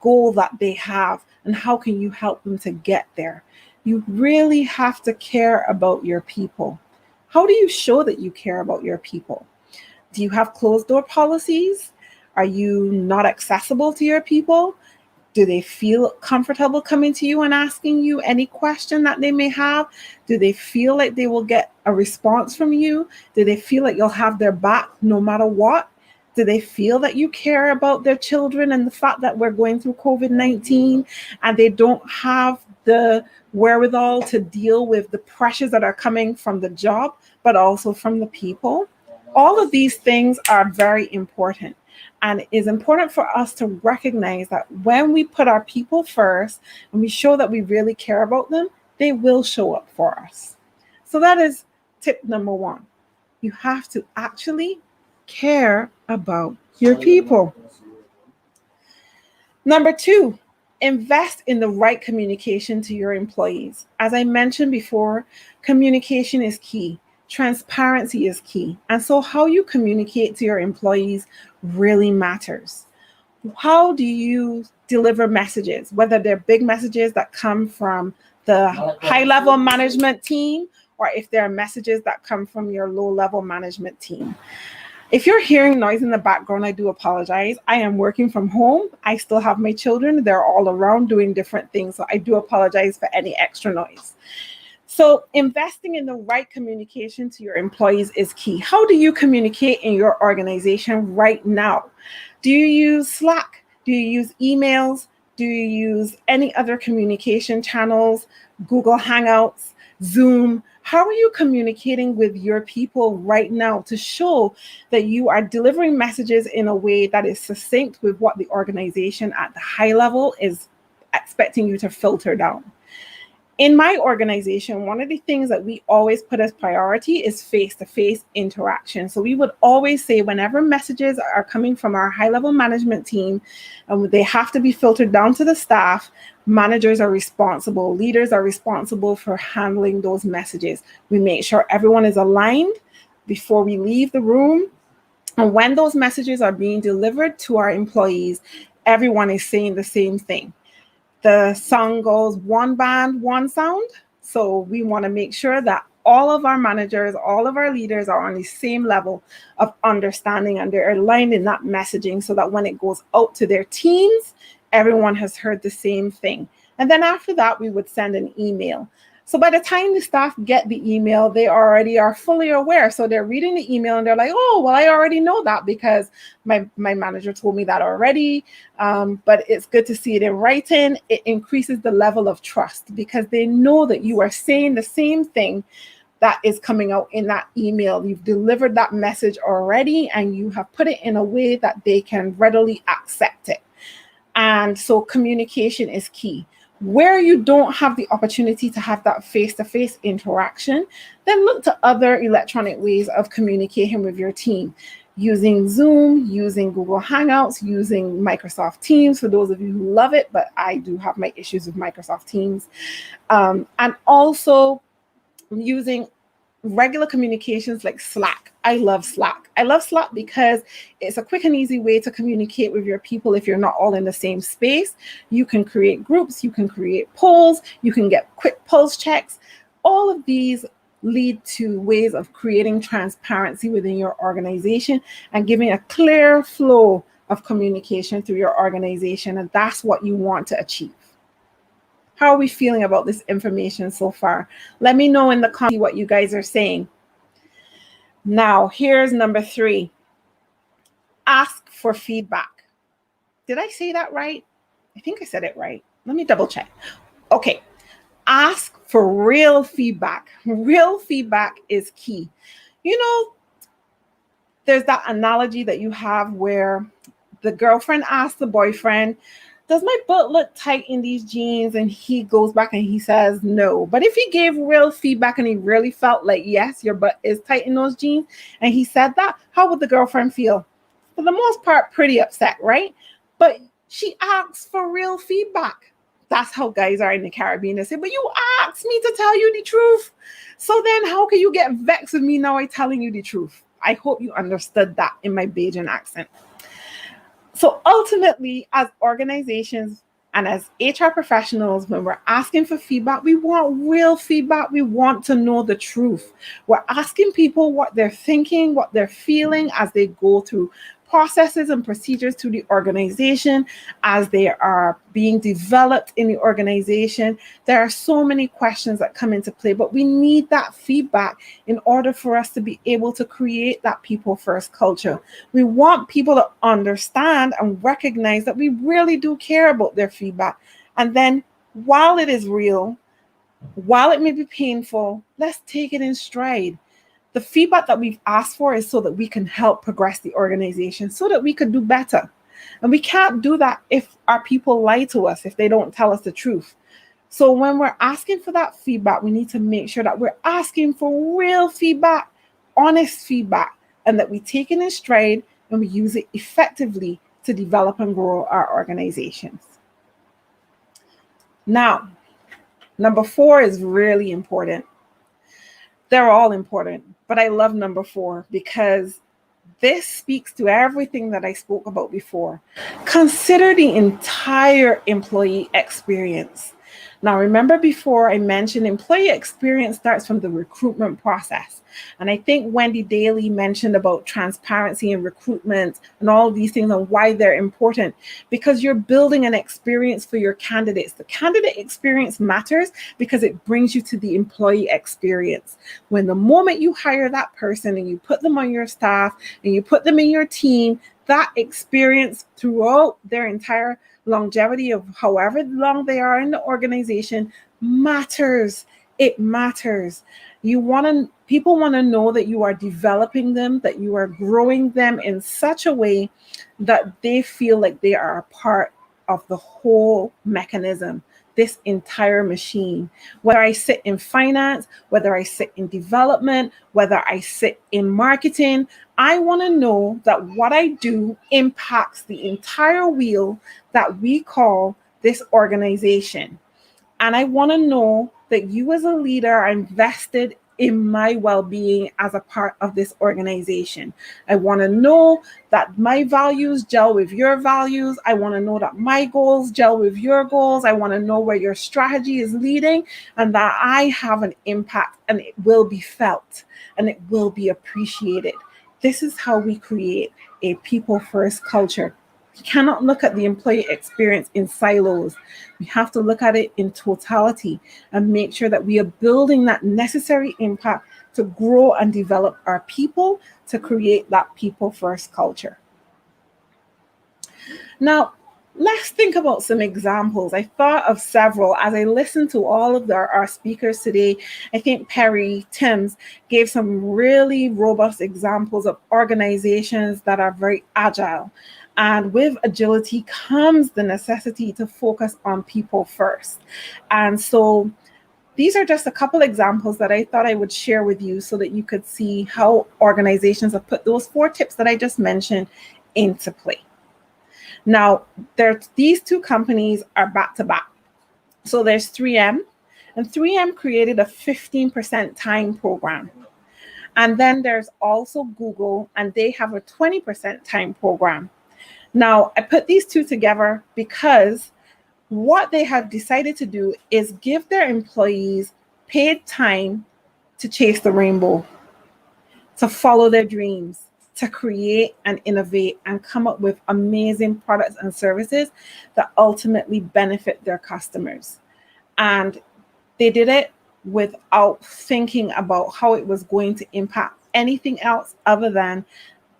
goal that they have? And how can you help them to get there? You really have to care about your people. How do you show that you care about your people? Do you have closed door policies? Are you not accessible to your people? Do they feel comfortable coming to you and asking you any question that they may have? Do they feel like they will get a response from you? Do they feel like you'll have their back no matter what? Do they feel that you care about their children and the fact that we're going through COVID-19 and they don't have the wherewithal to deal with the pressures that are coming from the job, but also from the people? All of these things are very important, and it is important for us to recognize that when we put our people first and we show that we really care about them, they will show up for us. So that is tip number one. You have to actually care about your people. Number two, invest in the right communication to your employees. As I mentioned before, communication is key. Transparency is key. And so how you communicate to your employees really matters. How do you deliver messages, whether they're big messages that come from the high-level management team, or if they're messages that come from your low-level management team? If you're hearing noise in the background, I do apologize. I am working from home. I still have my children. They're all around doing different things. So I do apologize for any extra noise. So investing in the right communication to your employees is key. How do you communicate in your organization right now? Do you use Slack? Do you use emails? Do you use any other communication channels? Google Hangouts, Zoom, How are you communicating with your people right now to show that you are delivering messages in a way that is succinct with what the organization at the high level is expecting you to filter down? In my organization, one of the things that we always put as priority is face-to-face interaction. So we would always say whenever messages are coming from our high-level management team, and they have to be filtered down to the staff, managers are responsible, leaders are responsible for handling those messages. We make sure everyone is aligned before we leave the room. And when those messages are being delivered to our employees, everyone is saying the same thing. The song goes one band, one sound. So we want to make sure that all of our managers, all of our leaders are on the same level of understanding, and they're aligned in that messaging so that when it goes out to their teams, everyone has heard the same thing. And then after that, we would send an email. So by the time the staff get the email, they already are fully aware. So they're reading the email and they're like, oh, well, I already know that because my manager told me that already. But it's good to see it in writing. It increases the level of trust because they know that you are saying the same thing that is coming out in that email. You've delivered that message already and you have put it in a way that they can readily accept it. And so communication is key. Where you don't have the opportunity to have that face-to-face interaction, then look to other electronic ways of communicating with your team, using Zoom, using Google Hangouts, using Microsoft Teams, for those of you who love it, but I do have my issues with Microsoft Teams. And also using regular communications like Slack. I love Slack. I love Slack because it's a quick and easy way to communicate with your people if you're not all in the same space. You can create groups, you can create polls, you can get quick pulse checks. All of these lead to ways of creating transparency within your organization and giving a clear flow of communication through your organization. And that's what you want to achieve. How are we feeling about this information so far? Let me know in the comments what you guys are saying. Now, here's number 3. Ask for feedback. Did I say that right? I think I said it right. Let me double check. Okay. Ask for real feedback. Real feedback is key. You know, there's that analogy that you have where the girlfriend asks the boyfriend, does my butt look tight in these jeans? And he goes back and he says no. But if he gave real feedback and he really felt like, yes, your butt is tight in those jeans, and he said that, how would the girlfriend feel? For the most part, pretty upset, right? But she asks for real feedback. That's how guys are in the Caribbean. They say, but you asked me to tell you the truth. So then how can you get vexed with me now I'm telling you the truth? I hope you understood that in my Bajan accent. So ultimately, as organizations and as HR professionals, when we're asking for feedback, we want real feedback. We want to know the truth. We're asking people what they're thinking, what they're feeling as they go through processes and procedures to the organization, as they are being developed in the organization. There are so many questions that come into play, but we need that feedback in order for us to be able to create that people first culture. We want people to understand and recognize that we really do care about their feedback. And then while it is real, while it may be painful, let's take it in stride. The feedback that we've asked for is so that we can help progress the organization, so that we could do better. And we can't do that if our people lie to us, if they don't tell us the truth. So when we're asking for that feedback, we need to make sure that we're asking for real feedback, honest feedback, and that we take it in stride and we use it effectively to develop and grow our organizations. Now, number 4 is really important. They're all important, but I love number 4 because this speaks to everything that I spoke about before. Consider the entire employee experience. Now, remember before I mentioned employee experience starts from the recruitment process. And I think Wendy Dailey mentioned about transparency and recruitment and all of these things and why they're important, because you're building an experience for your candidates. The candidate experience matters because it brings you to the employee experience. When the moment you hire that person and you put them on your staff and you put them in your team, that experience throughout their entire longevity of however long they are in the organization matters. It matters. People want to know that you are developing them, that you are growing them in such a way that they feel like they are a part of the whole mechanism, this entire machine. Whether I sit in finance, whether I sit in development, whether I sit in marketing, I want to know that what I do impacts the entire wheel that we call this organization. And I want to know that you as a leader are invested in my well-being as a part of this organization. I want to know that my values gel with your values. I want to know that my goals gel with your goals. I want to know where your strategy is leading and that I have an impact and it will be felt and it will be appreciated. This is how we create a people-first culture. You cannot look at the employee experience in silos. We have to look at it in totality and make sure that we are building that necessary impact to grow and develop our people to create that people-first culture. Now, let's think about some examples. I thought of several as I listened to all of our speakers today. I think Perry Timms gave some really robust examples of organizations that are very agile. And with agility comes the necessity to focus on people first. And so these are just a couple examples that I thought I would share with you so that you could see how organizations have put those 4 tips that I just mentioned into play. Now, these 2 companies are back to back. So there's 3M, and 3M created a 15% time program. And then there's also Google, and they have a 20% time program. Now, I put these 2 together because what they have decided to do is give their employees paid time to chase the rainbow, to follow their dreams, to create and innovate and come up with amazing products and services that ultimately benefit their customers. And they did it without thinking about how it was going to impact anything else other than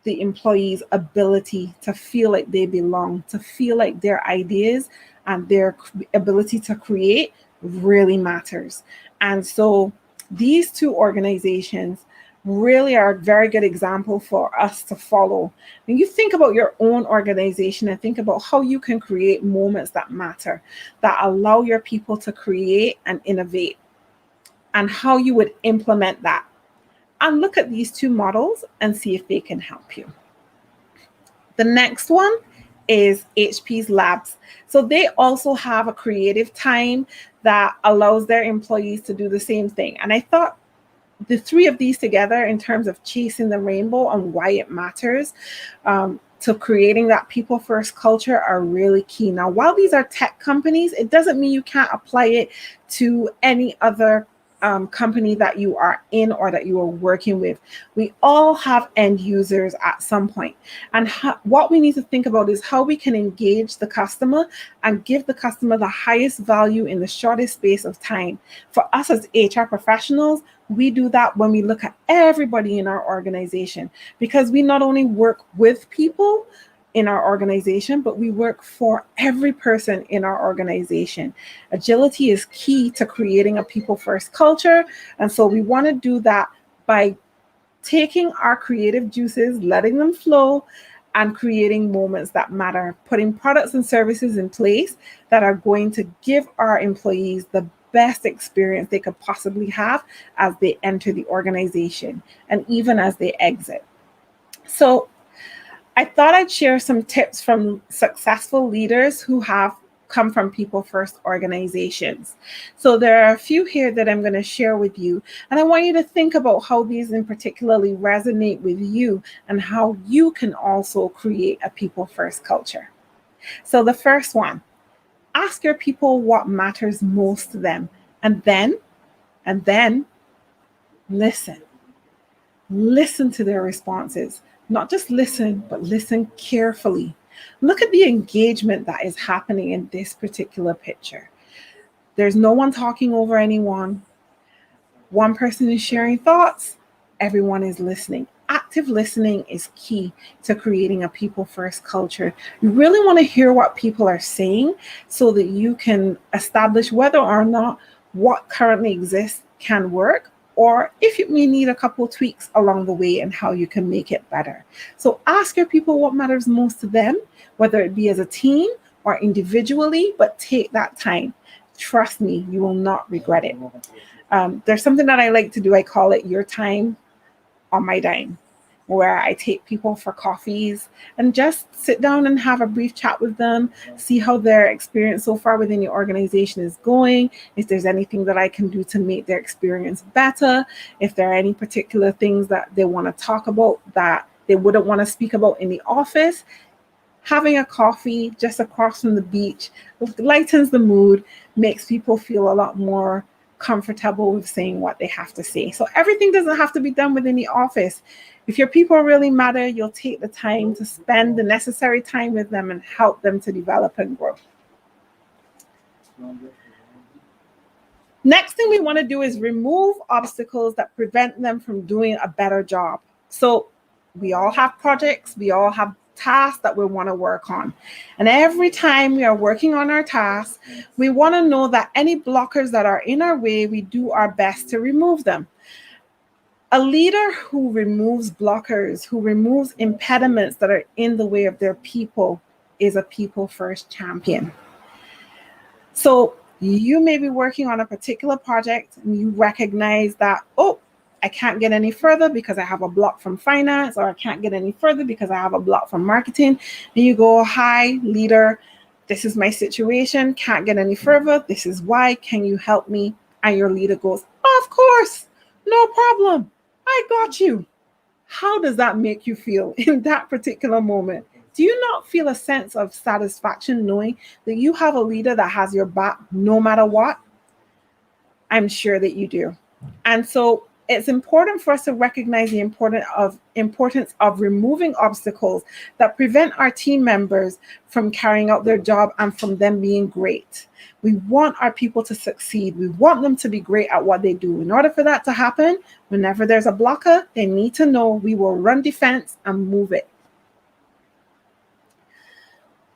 the employees' ability to feel like they belong, to feel like their ideas and their ability to create really matters. And so these 2 organizations really are a very good example for us to follow. When you think about your own organization and think about how you can create moments that matter, that allow your people to create and innovate, and how you would implement that. And look at these 2 models and see if they can help you. The next one is HP's Labs. So they also have a creative time that allows their employees to do the same thing. And I thought the 3 of these together in terms of chasing the rainbow and why it matters to creating that people first culture are really key. Now, while these are tech companies, it doesn't mean you can't apply it to any other company that you are in or that you are working with. We all have end users at some point. And what we need to think about is how we can engage the customer and give the customer the highest value in the shortest space of time. For us as HR professionals, we do that when we look at everybody in our organization, because we not only work with people in our organization, but we work for every person in our organization. Agility is key to creating a people-first culture. And so we want to do that by taking our creative juices, letting them flow, and creating moments that matter, putting products and services in place that are going to give our employees the best experience they could possibly have as they enter the organization and even as they exit. So I thought I'd share some tips from successful leaders who have come from people first organizations. So there are a few here that I'm going to share with you. And I want you to think about how these in particularly resonate with you and how you can also create a people first culture. So the first one, ask your people what matters most to them. And then listen. Listen to their responses. Not just listen, but listen carefully. Look at the engagement that is happening in this particular picture. There's no one talking over anyone. One person is sharing thoughts. Everyone is listening. Active listening is key to creating a people-first culture. You really want to hear what people are saying so that you can establish whether or not what currently exists can work, or if you may need a couple tweaks along the way and how you can make it better. So ask your people what matters most to them, whether it be as a team or individually, but take that time. Trust me, you will not regret it. There's something that I like to do. I call it your time on my dime, where I take people for coffees and just sit down and have a brief chat with them, see how their experience so far within your organization is going, if there's anything that I can do to make their experience better, if there are any particular things that they want to talk about that they wouldn't want to speak about in the office. Having a coffee just across from the beach lightens the mood, makes people feel a lot more comfortable with saying what they have to say. So everything doesn't have to be done within the office. If your people really matter, you'll take the time to spend the necessary time with them and help them to develop and grow. Next thing we want to do is remove obstacles that prevent them from doing a better job. So we all have projects, we all have tasks that we want to work on. And every time we are working on our tasks, we want to know that any blockers that are in our way, we do our best to remove them. A leader who removes blockers, who removes impediments that are in the way of their people, is a people first champion. So you may be working on a particular project and you recognize that, oh, I can't get any further because I have a block from finance, or I can't get any further because I have a block from marketing. And you go, hi, leader, this is my situation, can't get any further. This is why, can you help me? And your leader goes, of course, no problem. I got you. How does that make you feel in that particular moment? Do you not feel a sense of satisfaction knowing that you have a leader that has your back no matter what? I'm sure that you do. And so it's important for us to recognize the importance of removing obstacles that prevent our team members from carrying out their job and from them being great. We want our people to succeed. We want them to be great at what they do. In order for that to happen, whenever there's a blocker, they need to know we will run defense and move it.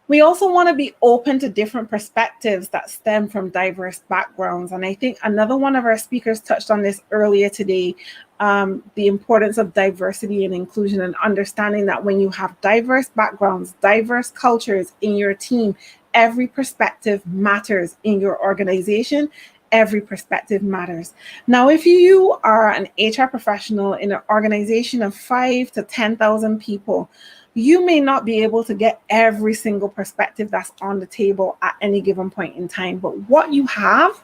We also want to be open to different perspectives that stem from diverse backgrounds. And I think another one of our speakers touched on this earlier today, the importance of diversity and inclusion, and understanding that when you have diverse backgrounds, diverse cultures in your team, every perspective matters in your organization. Every perspective matters. Now, if you are an HR professional in an organization of 5,000 to 10,000 people, you may not be able to get every single perspective that's on the table at any given point in time. But what you have,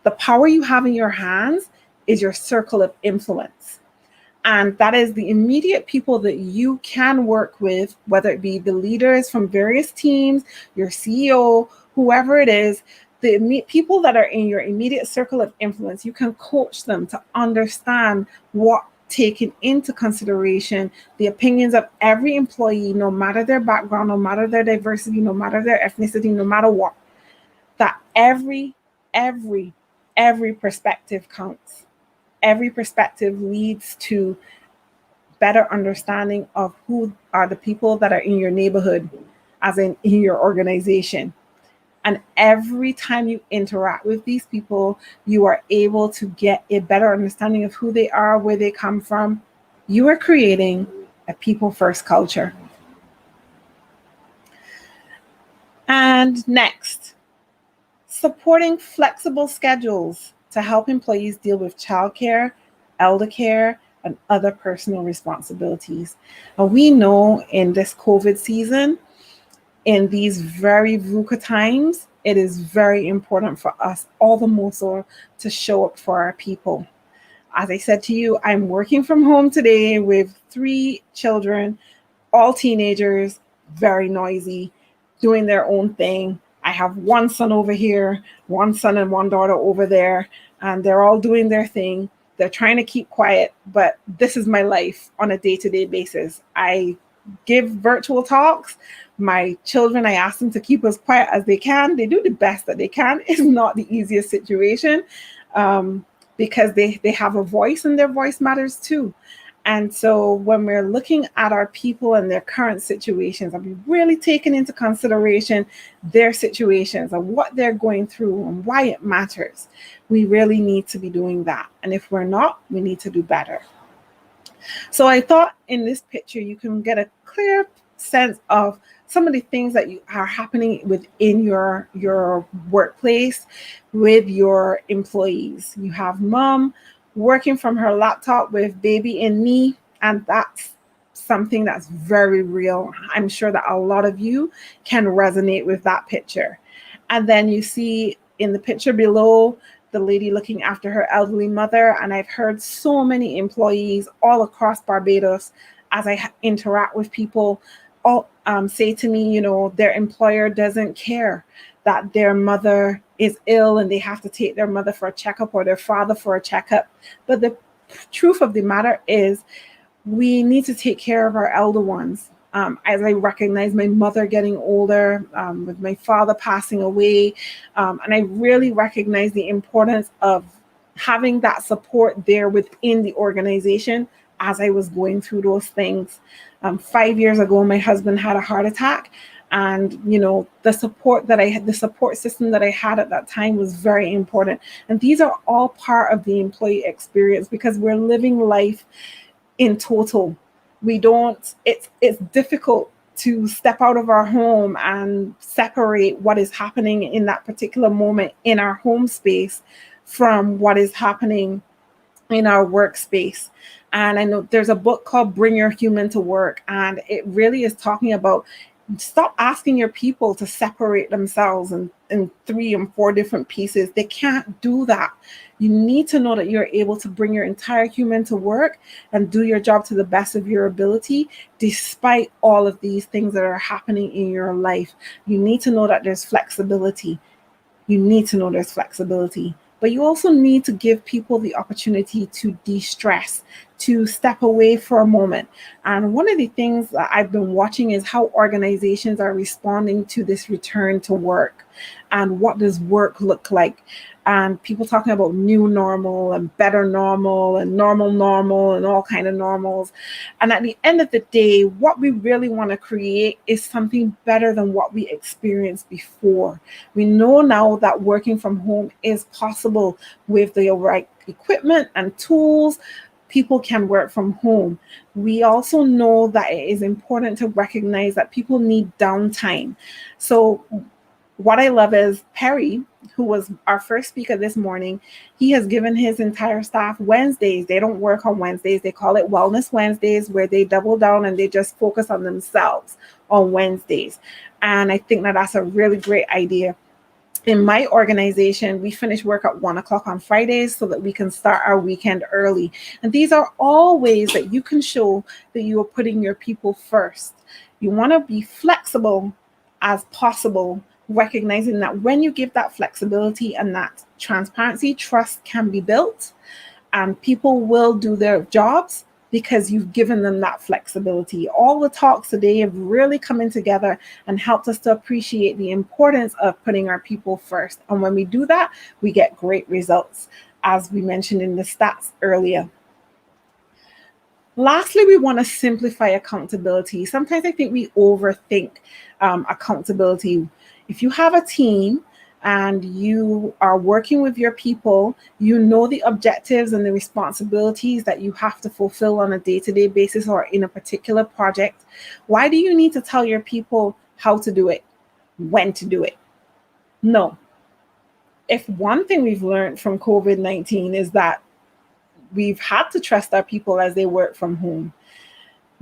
the power you have in your hands, is your circle of influence. And that is the immediate people that you can work with, whether it be the leaders from various teams, your CEO, whoever it is, the people that are in your immediate circle of influence. You can coach them to understand what, taking into consideration the opinions of every employee, no matter their background, no matter their diversity, no matter their ethnicity, no matter what, that every perspective counts. Every perspective leads to better understanding of who are the people that are in your neighborhood, as in your organization. And every time you interact with these people, you are able to get a better understanding of who they are, where they come from. You are creating a people-first culture. And next, supporting flexible schedules to help employees deal with childcare, elder care, and other personal responsibilities. And we know in this COVID season, in these very VUCA times, it is very important for us, all the more so, to show up for our people. As I said to you, I'm working from home today with 3 children, all teenagers, very noisy, doing their own thing. I have 1 son over here, 1 son and 1 daughter over there, and they're all doing their thing. They're trying to keep quiet, but this is my life on a day-to-day basis. I give virtual talks. My children, I ask them to keep as quiet as they can. They do the best that they can. It's not the easiest situation because they have a voice, and their voice matters too. And so when we're looking at our people and their current situations, are we really taking into consideration their situations and what they're going through and why it matters? We really need to be doing that. And if we're not, we need to do better. So I thought in this picture, you can get a clear sense of some of the things that are happening within your workplace with your employees. You have mom working from her laptop with baby in knee, and that's something that's very real. I'm sure that a lot of you can resonate with that picture. And then you see in the picture below, the lady looking after her elderly mother. And I've heard so many employees all across Barbados, as I interact with people, all say to me, you know, their employer doesn't care that their mother is ill and they have to take their mother for a checkup or their father for a checkup. But the truth of the matter is we need to take care of our elder ones. As I recognize my mother getting older, with my father passing away, and I really recognize the importance of having that support there within the organization as I was going through those things. 5 years ago, my husband had a heart attack, and you know, the support system that I had at that time was very important. And these are all part of the employee experience, because we're living life in total. It's difficult to step out of our home and separate what is happening in that particular moment in our home space from what is happening in our workspace. And I know there's a book called Bring Your Human to Work, and it really is talking about stop asking your people to separate themselves in 3 and 4 different pieces. They can't do that. You need to know that you're able to bring your entire human to work and do your job to the best of your ability, despite all of these things that are happening in your life. You need to know that there's flexibility. But you also need to give people the opportunity to de-stress, to step away for a moment. And one of the things that I've been watching is how organizations are responding to this return to work, and what does work look like. And people talking about new normal and better normal and normal and all kind of normals. And at the end of the day, what we really want to create is something better than what we experienced before. We know now that working from home is possible with the right equipment and tools. People can work from home. We also know that it is important to recognize that people need downtime. So what I love is Perry, who was our first speaker this morning, he has given his entire staff Wednesdays. They don't work on Wednesdays. They call it Wellness Wednesdays, where they double down and they just focus on themselves on Wednesdays. And I think that that's a really great idea. In my organization, we finish work at 1 o'clock on Fridays so that we can start our weekend early. And these are all ways that you can show that you are putting your people first. You want to be flexible as possible, recognizing that when you give that flexibility and that transparency, trust can be built, and people will do their jobs because you've given them that flexibility. All the talks today have really come in together and helped us to appreciate the importance of putting our people first. And when we do that, we get great results, as we mentioned in the stats earlier. Lastly, we want to simplify accountability. Sometimes I think we overthink accountability. If you have a team and you are working with your people, you know the objectives and the responsibilities that you have to fulfill on a day-to-day basis or in a particular project. Why do you need to tell your people how to do it, when to do it? No. If one thing we've learned from COVID-19 is that we've had to trust our people as they work from home.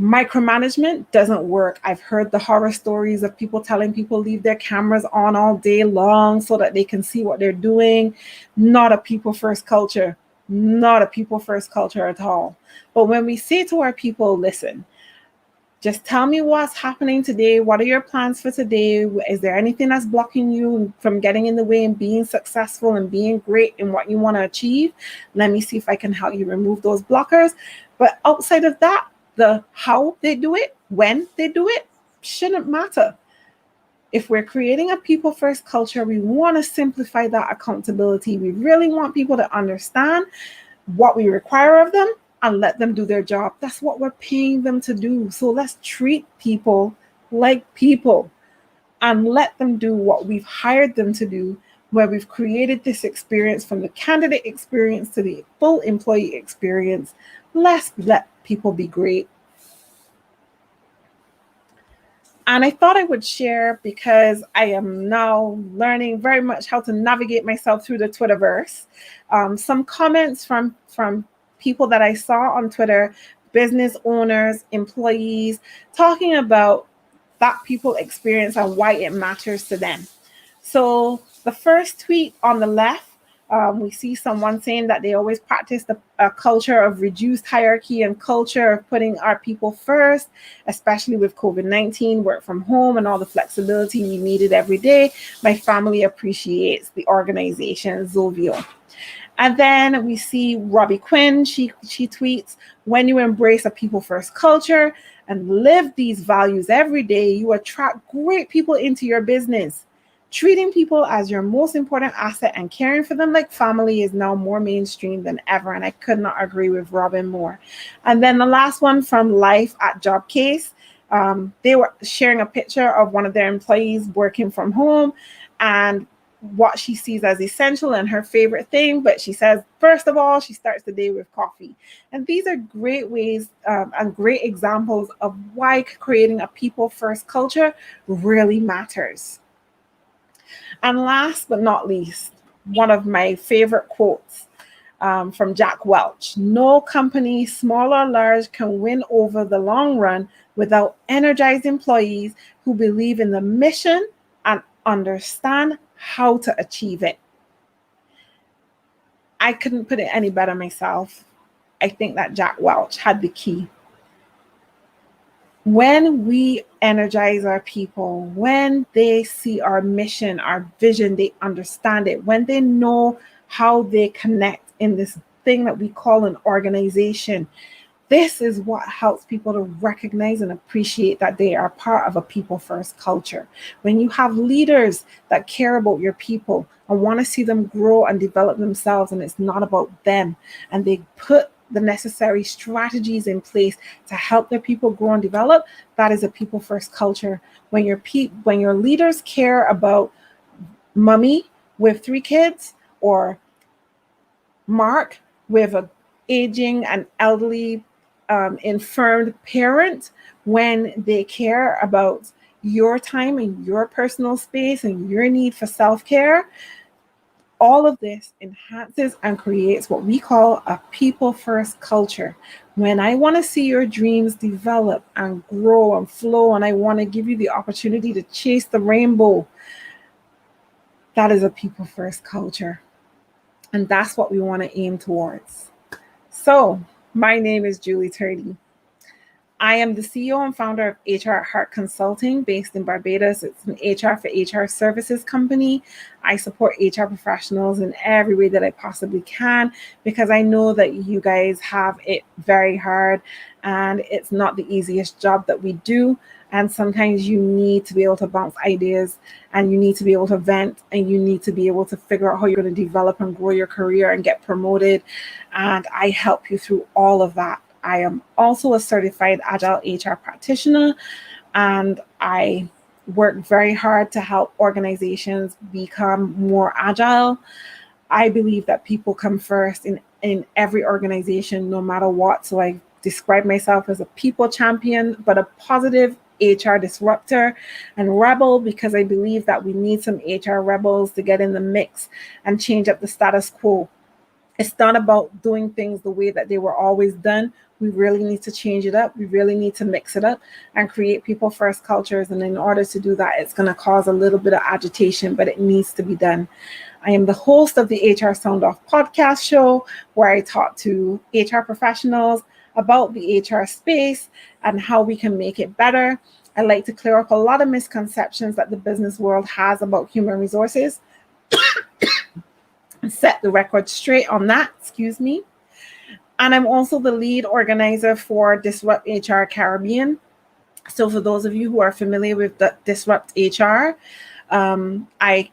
Micromanagement doesn't work. I've heard the horror stories of people telling people leave their cameras on all day long so that they can see what they're doing. Not a people first culture. Not a people first culture at all. But when we say to our people, listen, just tell me what's happening today. What are your plans for today? Is there anything that's blocking you from getting in the way and being successful and being great in what you want to achieve? Let me see if I can help you remove those blockers. But outside of that, the how they do it, when they do it, shouldn't matter. If we're creating a people first culture, we want to simplify that accountability. We really want people to understand what we require of them and let them do their job. That's what we're paying them to do. So let's treat people like people and let them do what we've hired them to do, where we've created this experience from the candidate experience to the full employee experience. Let's let people be great. And I thought I would share, because I am now learning very much how to navigate myself through the Twitterverse, some comments from people that I saw on Twitter, business owners, employees, talking about that people experience and why it matters to them. So the first tweet on the left, we see someone saying that they always practice a culture of reduced hierarchy and culture of putting our people first, especially with COVID-19, work from home, and all the flexibility we needed every day. My family appreciates the organization, Zovio. And then we see Robbie Quinn. She tweets, when you embrace a people first culture and live these values every day, you attract great people into your business. Treating people as your most important asset and caring for them like family is now more mainstream than ever. And I could not agree with Robin more. And then the last one from Life at Job Case. They were sharing a picture of one of their employees working from home and what she sees as essential and her favorite thing. But she says, first of all, she starts the day with coffee. And these are great ways and great examples of why creating a people first culture really matters. And last but not least, one of my favorite quotes from Jack Welch: no company, small or large, can win over the long run without energized employees who believe in the mission and understand how to achieve it. I couldn't put it any better myself. I think that Jack Welch had the key. When we energize our people, when they see our mission, our vision, they understand it, when they know how they connect in this thing that we call an organization, this is what helps people to recognize and appreciate that they are part of a people first culture. When you have leaders that care about your people and want to see them grow and develop themselves, and it's not about them, and they put the necessary strategies in place to help their people grow and develop, that is a people first culture. When your leaders care about mommy with 3 kids, or Mark with an aging and elderly infirmed parent, when they care about your time and your personal space and your need for self-care, all of this enhances and creates what we call a people first culture. When I want to see your dreams develop and grow and flow, and I want to give you the opportunity to chase the rainbow, that is a people first culture. And that's what we want to aim towards. So my name is Julie Turney. I am the CEO and founder of HR at Heart Consulting, based in Barbados. It's an HR for HR services company. I support HR professionals in every way that I possibly can, because I know that you guys have it very hard and it's not the easiest job that we do. And sometimes you need to be able to bounce ideas, and you need to be able to vent, and you need to be able to figure out how you're going to develop and grow your career and get promoted. And I help you through all of that. I am also a certified Agile HR practitioner, and I work very hard to help organizations become more agile. I believe that people come first in every organization, no matter what. So I describe myself as a people champion, but a positive HR disruptor and rebel, because I believe that we need some HR rebels to get in the mix and change up the status quo. It's not about doing things the way that they were always done. We really need to change it up. We really need to mix it up and create people first cultures. And in order to do that, it's going to cause a little bit of agitation, but it needs to be done. I am the host of the HR Sound Off podcast show, where I talk to HR professionals about the HR space and how we can make it better. I like to clear up a lot of misconceptions that the business world has about human resources. Set the record straight on that, excuse me. And I'm also the lead organizer for Disrupt HR Caribbean. So for those of you who are familiar with the Disrupt HR, I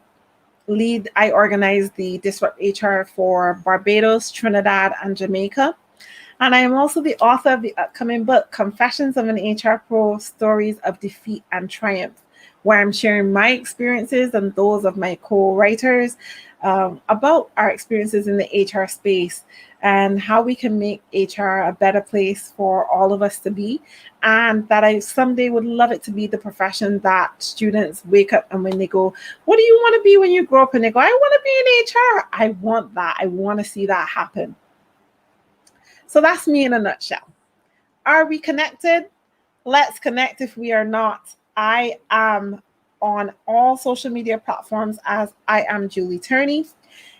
organize the Disrupt HR for Barbados, Trinidad, and Jamaica. And I am also the author of the upcoming book, Confessions of an HR Pro, Stories of Defeat and Triumph, where I'm sharing my experiences and those of my co-writers about our experiences in the HR space and how we can make HR a better place for all of us to be. And that I someday would love it to be the profession that students wake up and when they go, what do you want to be when you grow up? And they go, I want to be in HR. I want that. I want to see that happen. So that's me in a nutshell. Are we connected? Let's connect if we are not. I am on all social media platforms as I am Julie Turney.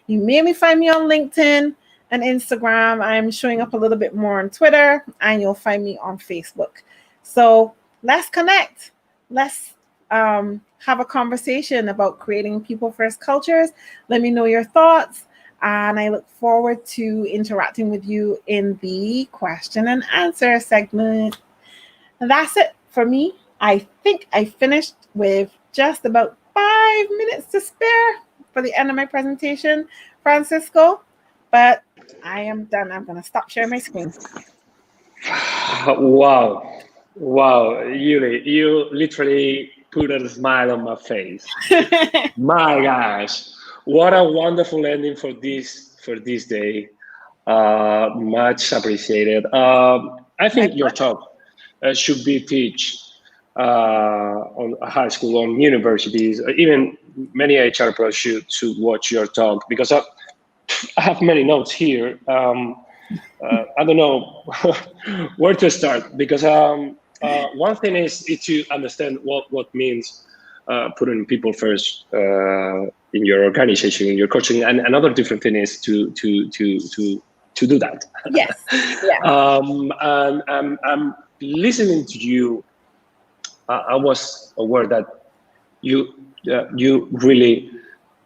You may find me on LinkedIn and Instagram. I'm showing up a little bit more on Twitter, and you'll find me on Facebook. So let's connect. Let's have a conversation about creating people first cultures. Let me know your thoughts. And I look forward to interacting with you in the question and answer segment. And that's it for me. I think I finished with just about 5 minutes to spare for the end of my presentation, Francisco. But I am done. I'm going to stop sharing my screen. Wow. Wow, Yuli, you literally put a smile on my face. My gosh, what a wonderful ending for this day. Much appreciated. I think your talk should be taught on high school, on universities, even many HR pros should watch your talk, because I have many notes here. I don't know where to start, because one thing is to understand what means putting people first in your organization, in your coaching, and another different thing is to do that. Yes. Yeah. And I'm listening to you. I was aware that you really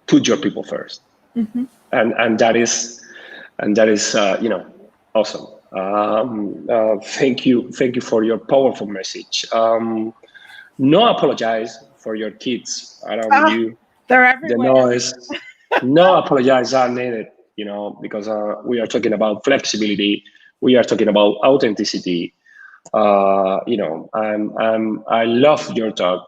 put your people first, and that is awesome. Thank you for your powerful message. No apologize for your kids around you. They're everywhere. The noise. No apologize are needed, because we are talking about flexibility. We are talking about authenticity. I love your talk.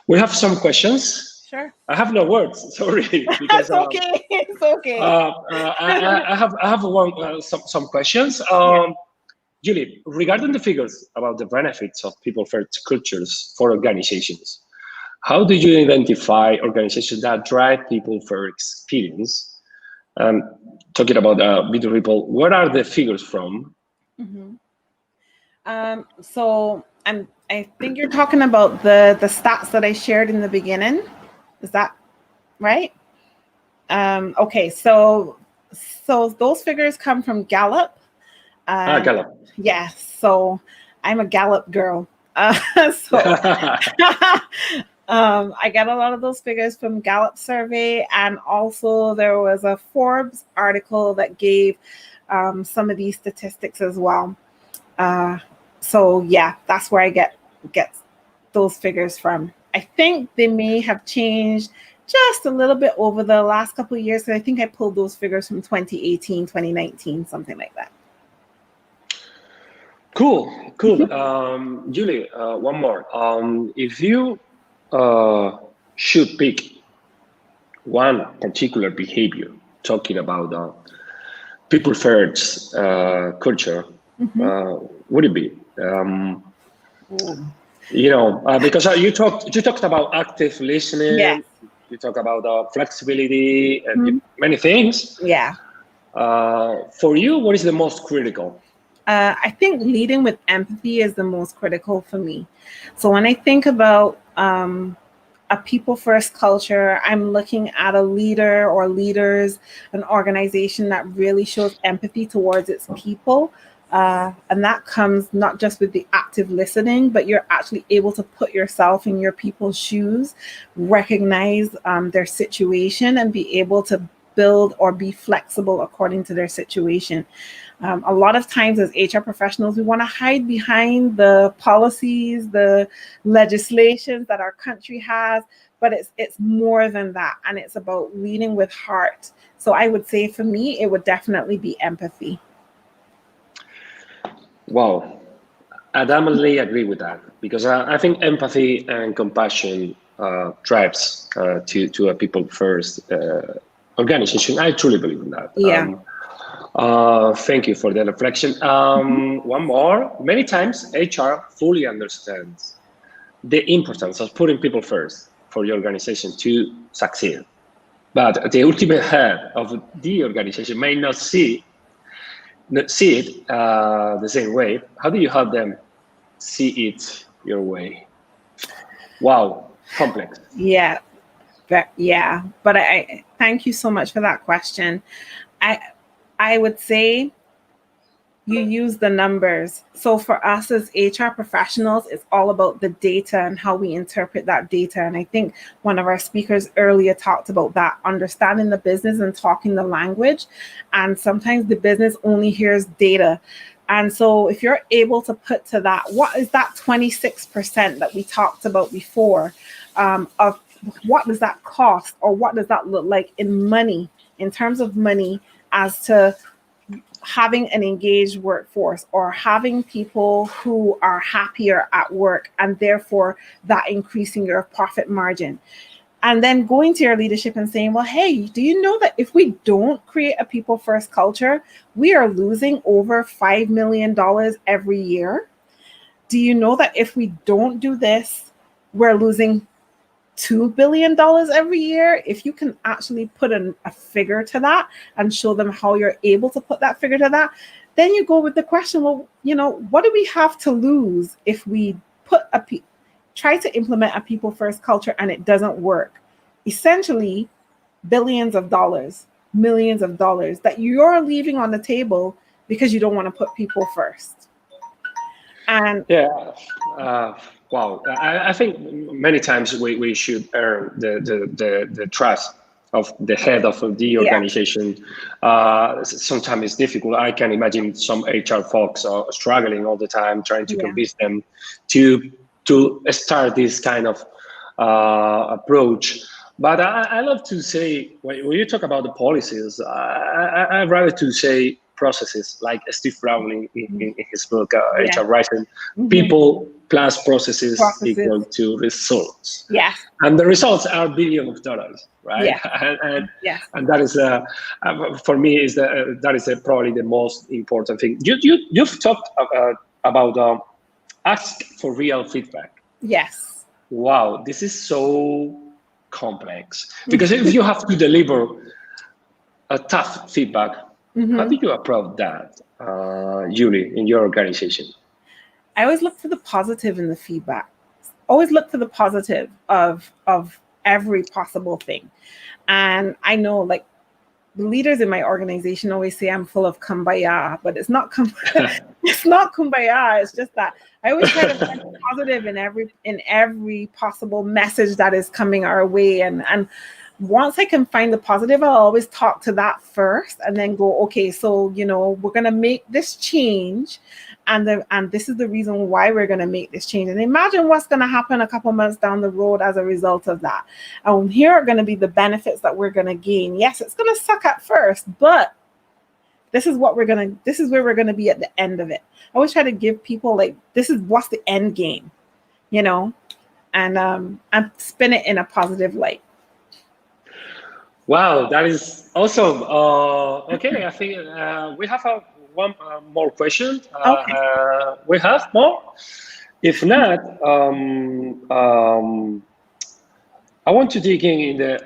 We have some questions. Sure. I have no words. Sorry. Because, That's okay. It's okay. I have some questions. Julie, regarding the figures about the benefits of people first cultures for organizations, how do you identify organizations that drive people first experience? Talking about B2 people, where are the figures from? So I think you're talking about the stats that I shared in the beginning. Is that right? Okay, so those figures come from Gallup. Gallup. Yes, so I'm a Gallup girl. I got a lot of those figures from Gallup survey, and also there was a Forbes article that gave some of these statistics as well. So yeah, that's where I get those figures from. I think they may have changed just a little bit over the last couple of years. So I think I pulled those figures from 2018, 2019, something like that. Cool. Julie, one more. If you should pick one particular behavior, talking about people first culture, would it be? Because you talked about active listening. Yes. You talk about flexibility and many things. Yeah. For you, what is the most critical? I think leading with empathy is the most critical for me. So when I think about a people first culture, I'm looking at a leader or leaders, an organization that really shows empathy towards its people. And that comes not just with the active listening, but you're actually able to put yourself in your people's shoes, recognize their situation, and be able to build or be flexible according to their situation. A lot of times as HR professionals, we want to hide behind the policies, the legislations that our country has, but it's more than that. And it's about leading with heart. So I would say for me, it would definitely be empathy. Wow. I adamantly agree with that, because I think empathy and compassion drives to a people first organization. I truly believe in that. Yeah. Thank you for the reflection. One more. Many times HR fully understands the importance of putting people first for your organization to succeed. But the ultimate head of the organization may not see it the same way. How do you help them see it your way? Wow, complex. Yeah, but I thank you so much for that question. I would say you use the numbers. So for us as HR professionals, it's all about the data and how we interpret that data. And I think one of our speakers earlier talked about that, understanding the business and talking the language. And sometimes the business only hears data. And so if you're able to put to that, what is that 26% that we talked about before, of what does that cost, or what does that look like in money, in terms of money, as to having an engaged workforce, or having people who are happier at work, and therefore that increasing your profit margin. And then going to your leadership and saying, well, hey, do you know that if we don't create a people first culture, we are losing over $5 million every year? Do you know that if we don't do this, we're losing $2 billion every year? If you can actually put a figure to that and show them how you're able to put that figure to that, then you go with the question, well, what do we have to lose if we try to implement a people first culture and it doesn't work? Essentially, billions of dollars, millions of dollars that you're leaving on the table because you don't want to put people first. And wow, I think many times we should earn the trust of the head of the organization. Sometimes it's difficult. I can imagine some HR folks are struggling all the time, trying to convince them to start this kind of approach. But I love to say, when you talk about the policies, I'd rather to say processes, like Steve Rowling in his book, HR Rising, people plus processes equal to results. Yeah. And the results are billions of dollars, right? Yeah. And that is, for me, that is probably the most important thing. You've talked about ask for real feedback. Yes. Wow, this is so complex, because if you have to deliver a tough feedback, how do you approach that, Julie, in your organization? I always look for the positive in the feedback. Always look for the positive of every possible thing. And I know, like, the leaders in my organization always say I'm full of kumbaya, but it's not it's not kumbaya. It's just that I always try to find the positive in every possible message that is coming our way. And once I can find the positive, I'll always talk to that first and then go, okay, so, we're going to make this change. And this is the reason why we're going to make this change. And imagine what's going to happen a couple months down the road as a result of that. And here are going to be the benefits that we're going to gain. Yes, it's going to suck at first, but this is where we're going to be at the end of it. I always try to give people, like, this is what's the end game, and spin it in a positive light. Wow, that is awesome. Okay, I think we have one more question. We have more? If not, I want to dig in the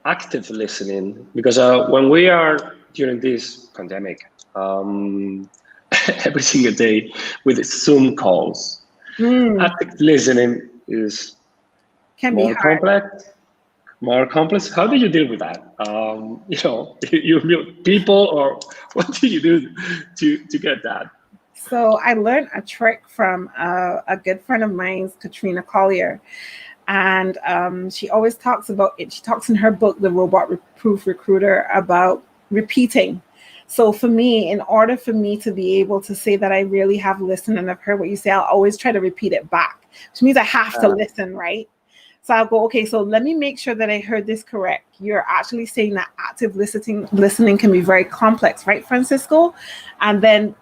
active listening, because when we are during this pandemic, every single day with Zoom calls, active listening can be complex. More complex. How do you deal with that? You meet people, or what do you do to get that? So I learned a trick from a good friend of mine, Katrina Collier, and she always talks about it. She talks in her book, The Robot Proof Recruiter, about repeating. So for me, in order for me to be able to say that I really have listened and I've heard what you say, I'll always try to repeat it back, which means I have to listen, right? So I'll go, okay, so let me make sure that I heard this correct. You're actually saying that active listening can be very complex, right, Francisco? And then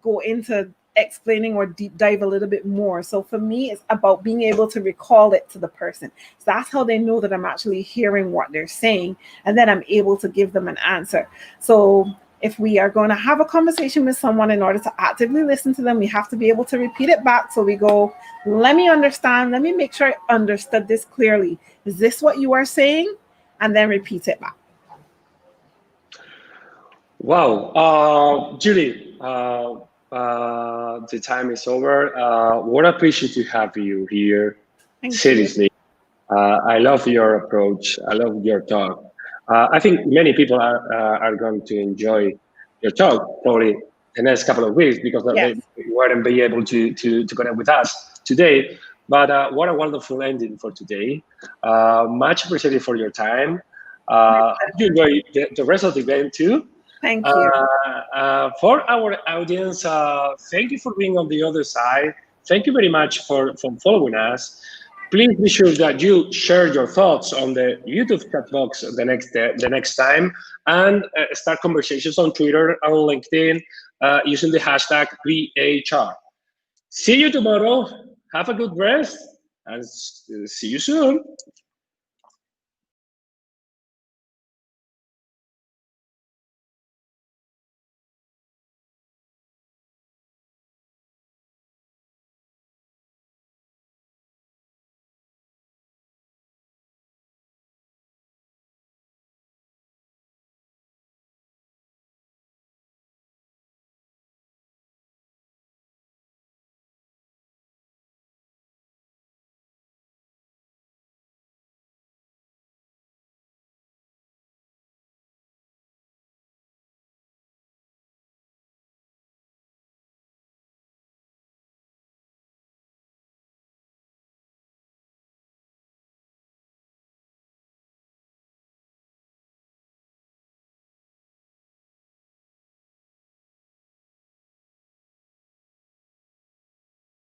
go into explaining or deep dive a little bit more. So for me, it's about being able to recall it to the person. So that's how they know that I'm actually hearing what they're saying, and then I'm able to give them an answer. So if we are going to have a conversation with someone, in order to actively listen to them, we have to be able to repeat it back. So we go, let me understand, let me make sure I understood this clearly. Is this what you are saying? And then repeat it back. Wow, Julie, the time is over. What a pleasure to have you here. Seriously, I love your approach. I love your talk. I think many people are going to enjoy your talk probably the next couple of weeks, because they wouldn't be able to connect with us today. But what a wonderful ending for today. Much appreciated for your time. Hope you enjoy the rest of the event too. Thank you. For our audience, thank you for being on the other side. Thank you very much for following us. Please be sure that you share your thoughts on the YouTube chat box the next time, and start conversations on Twitter and LinkedIn using the hashtag VHR. See you tomorrow. Have a good rest, and see you soon.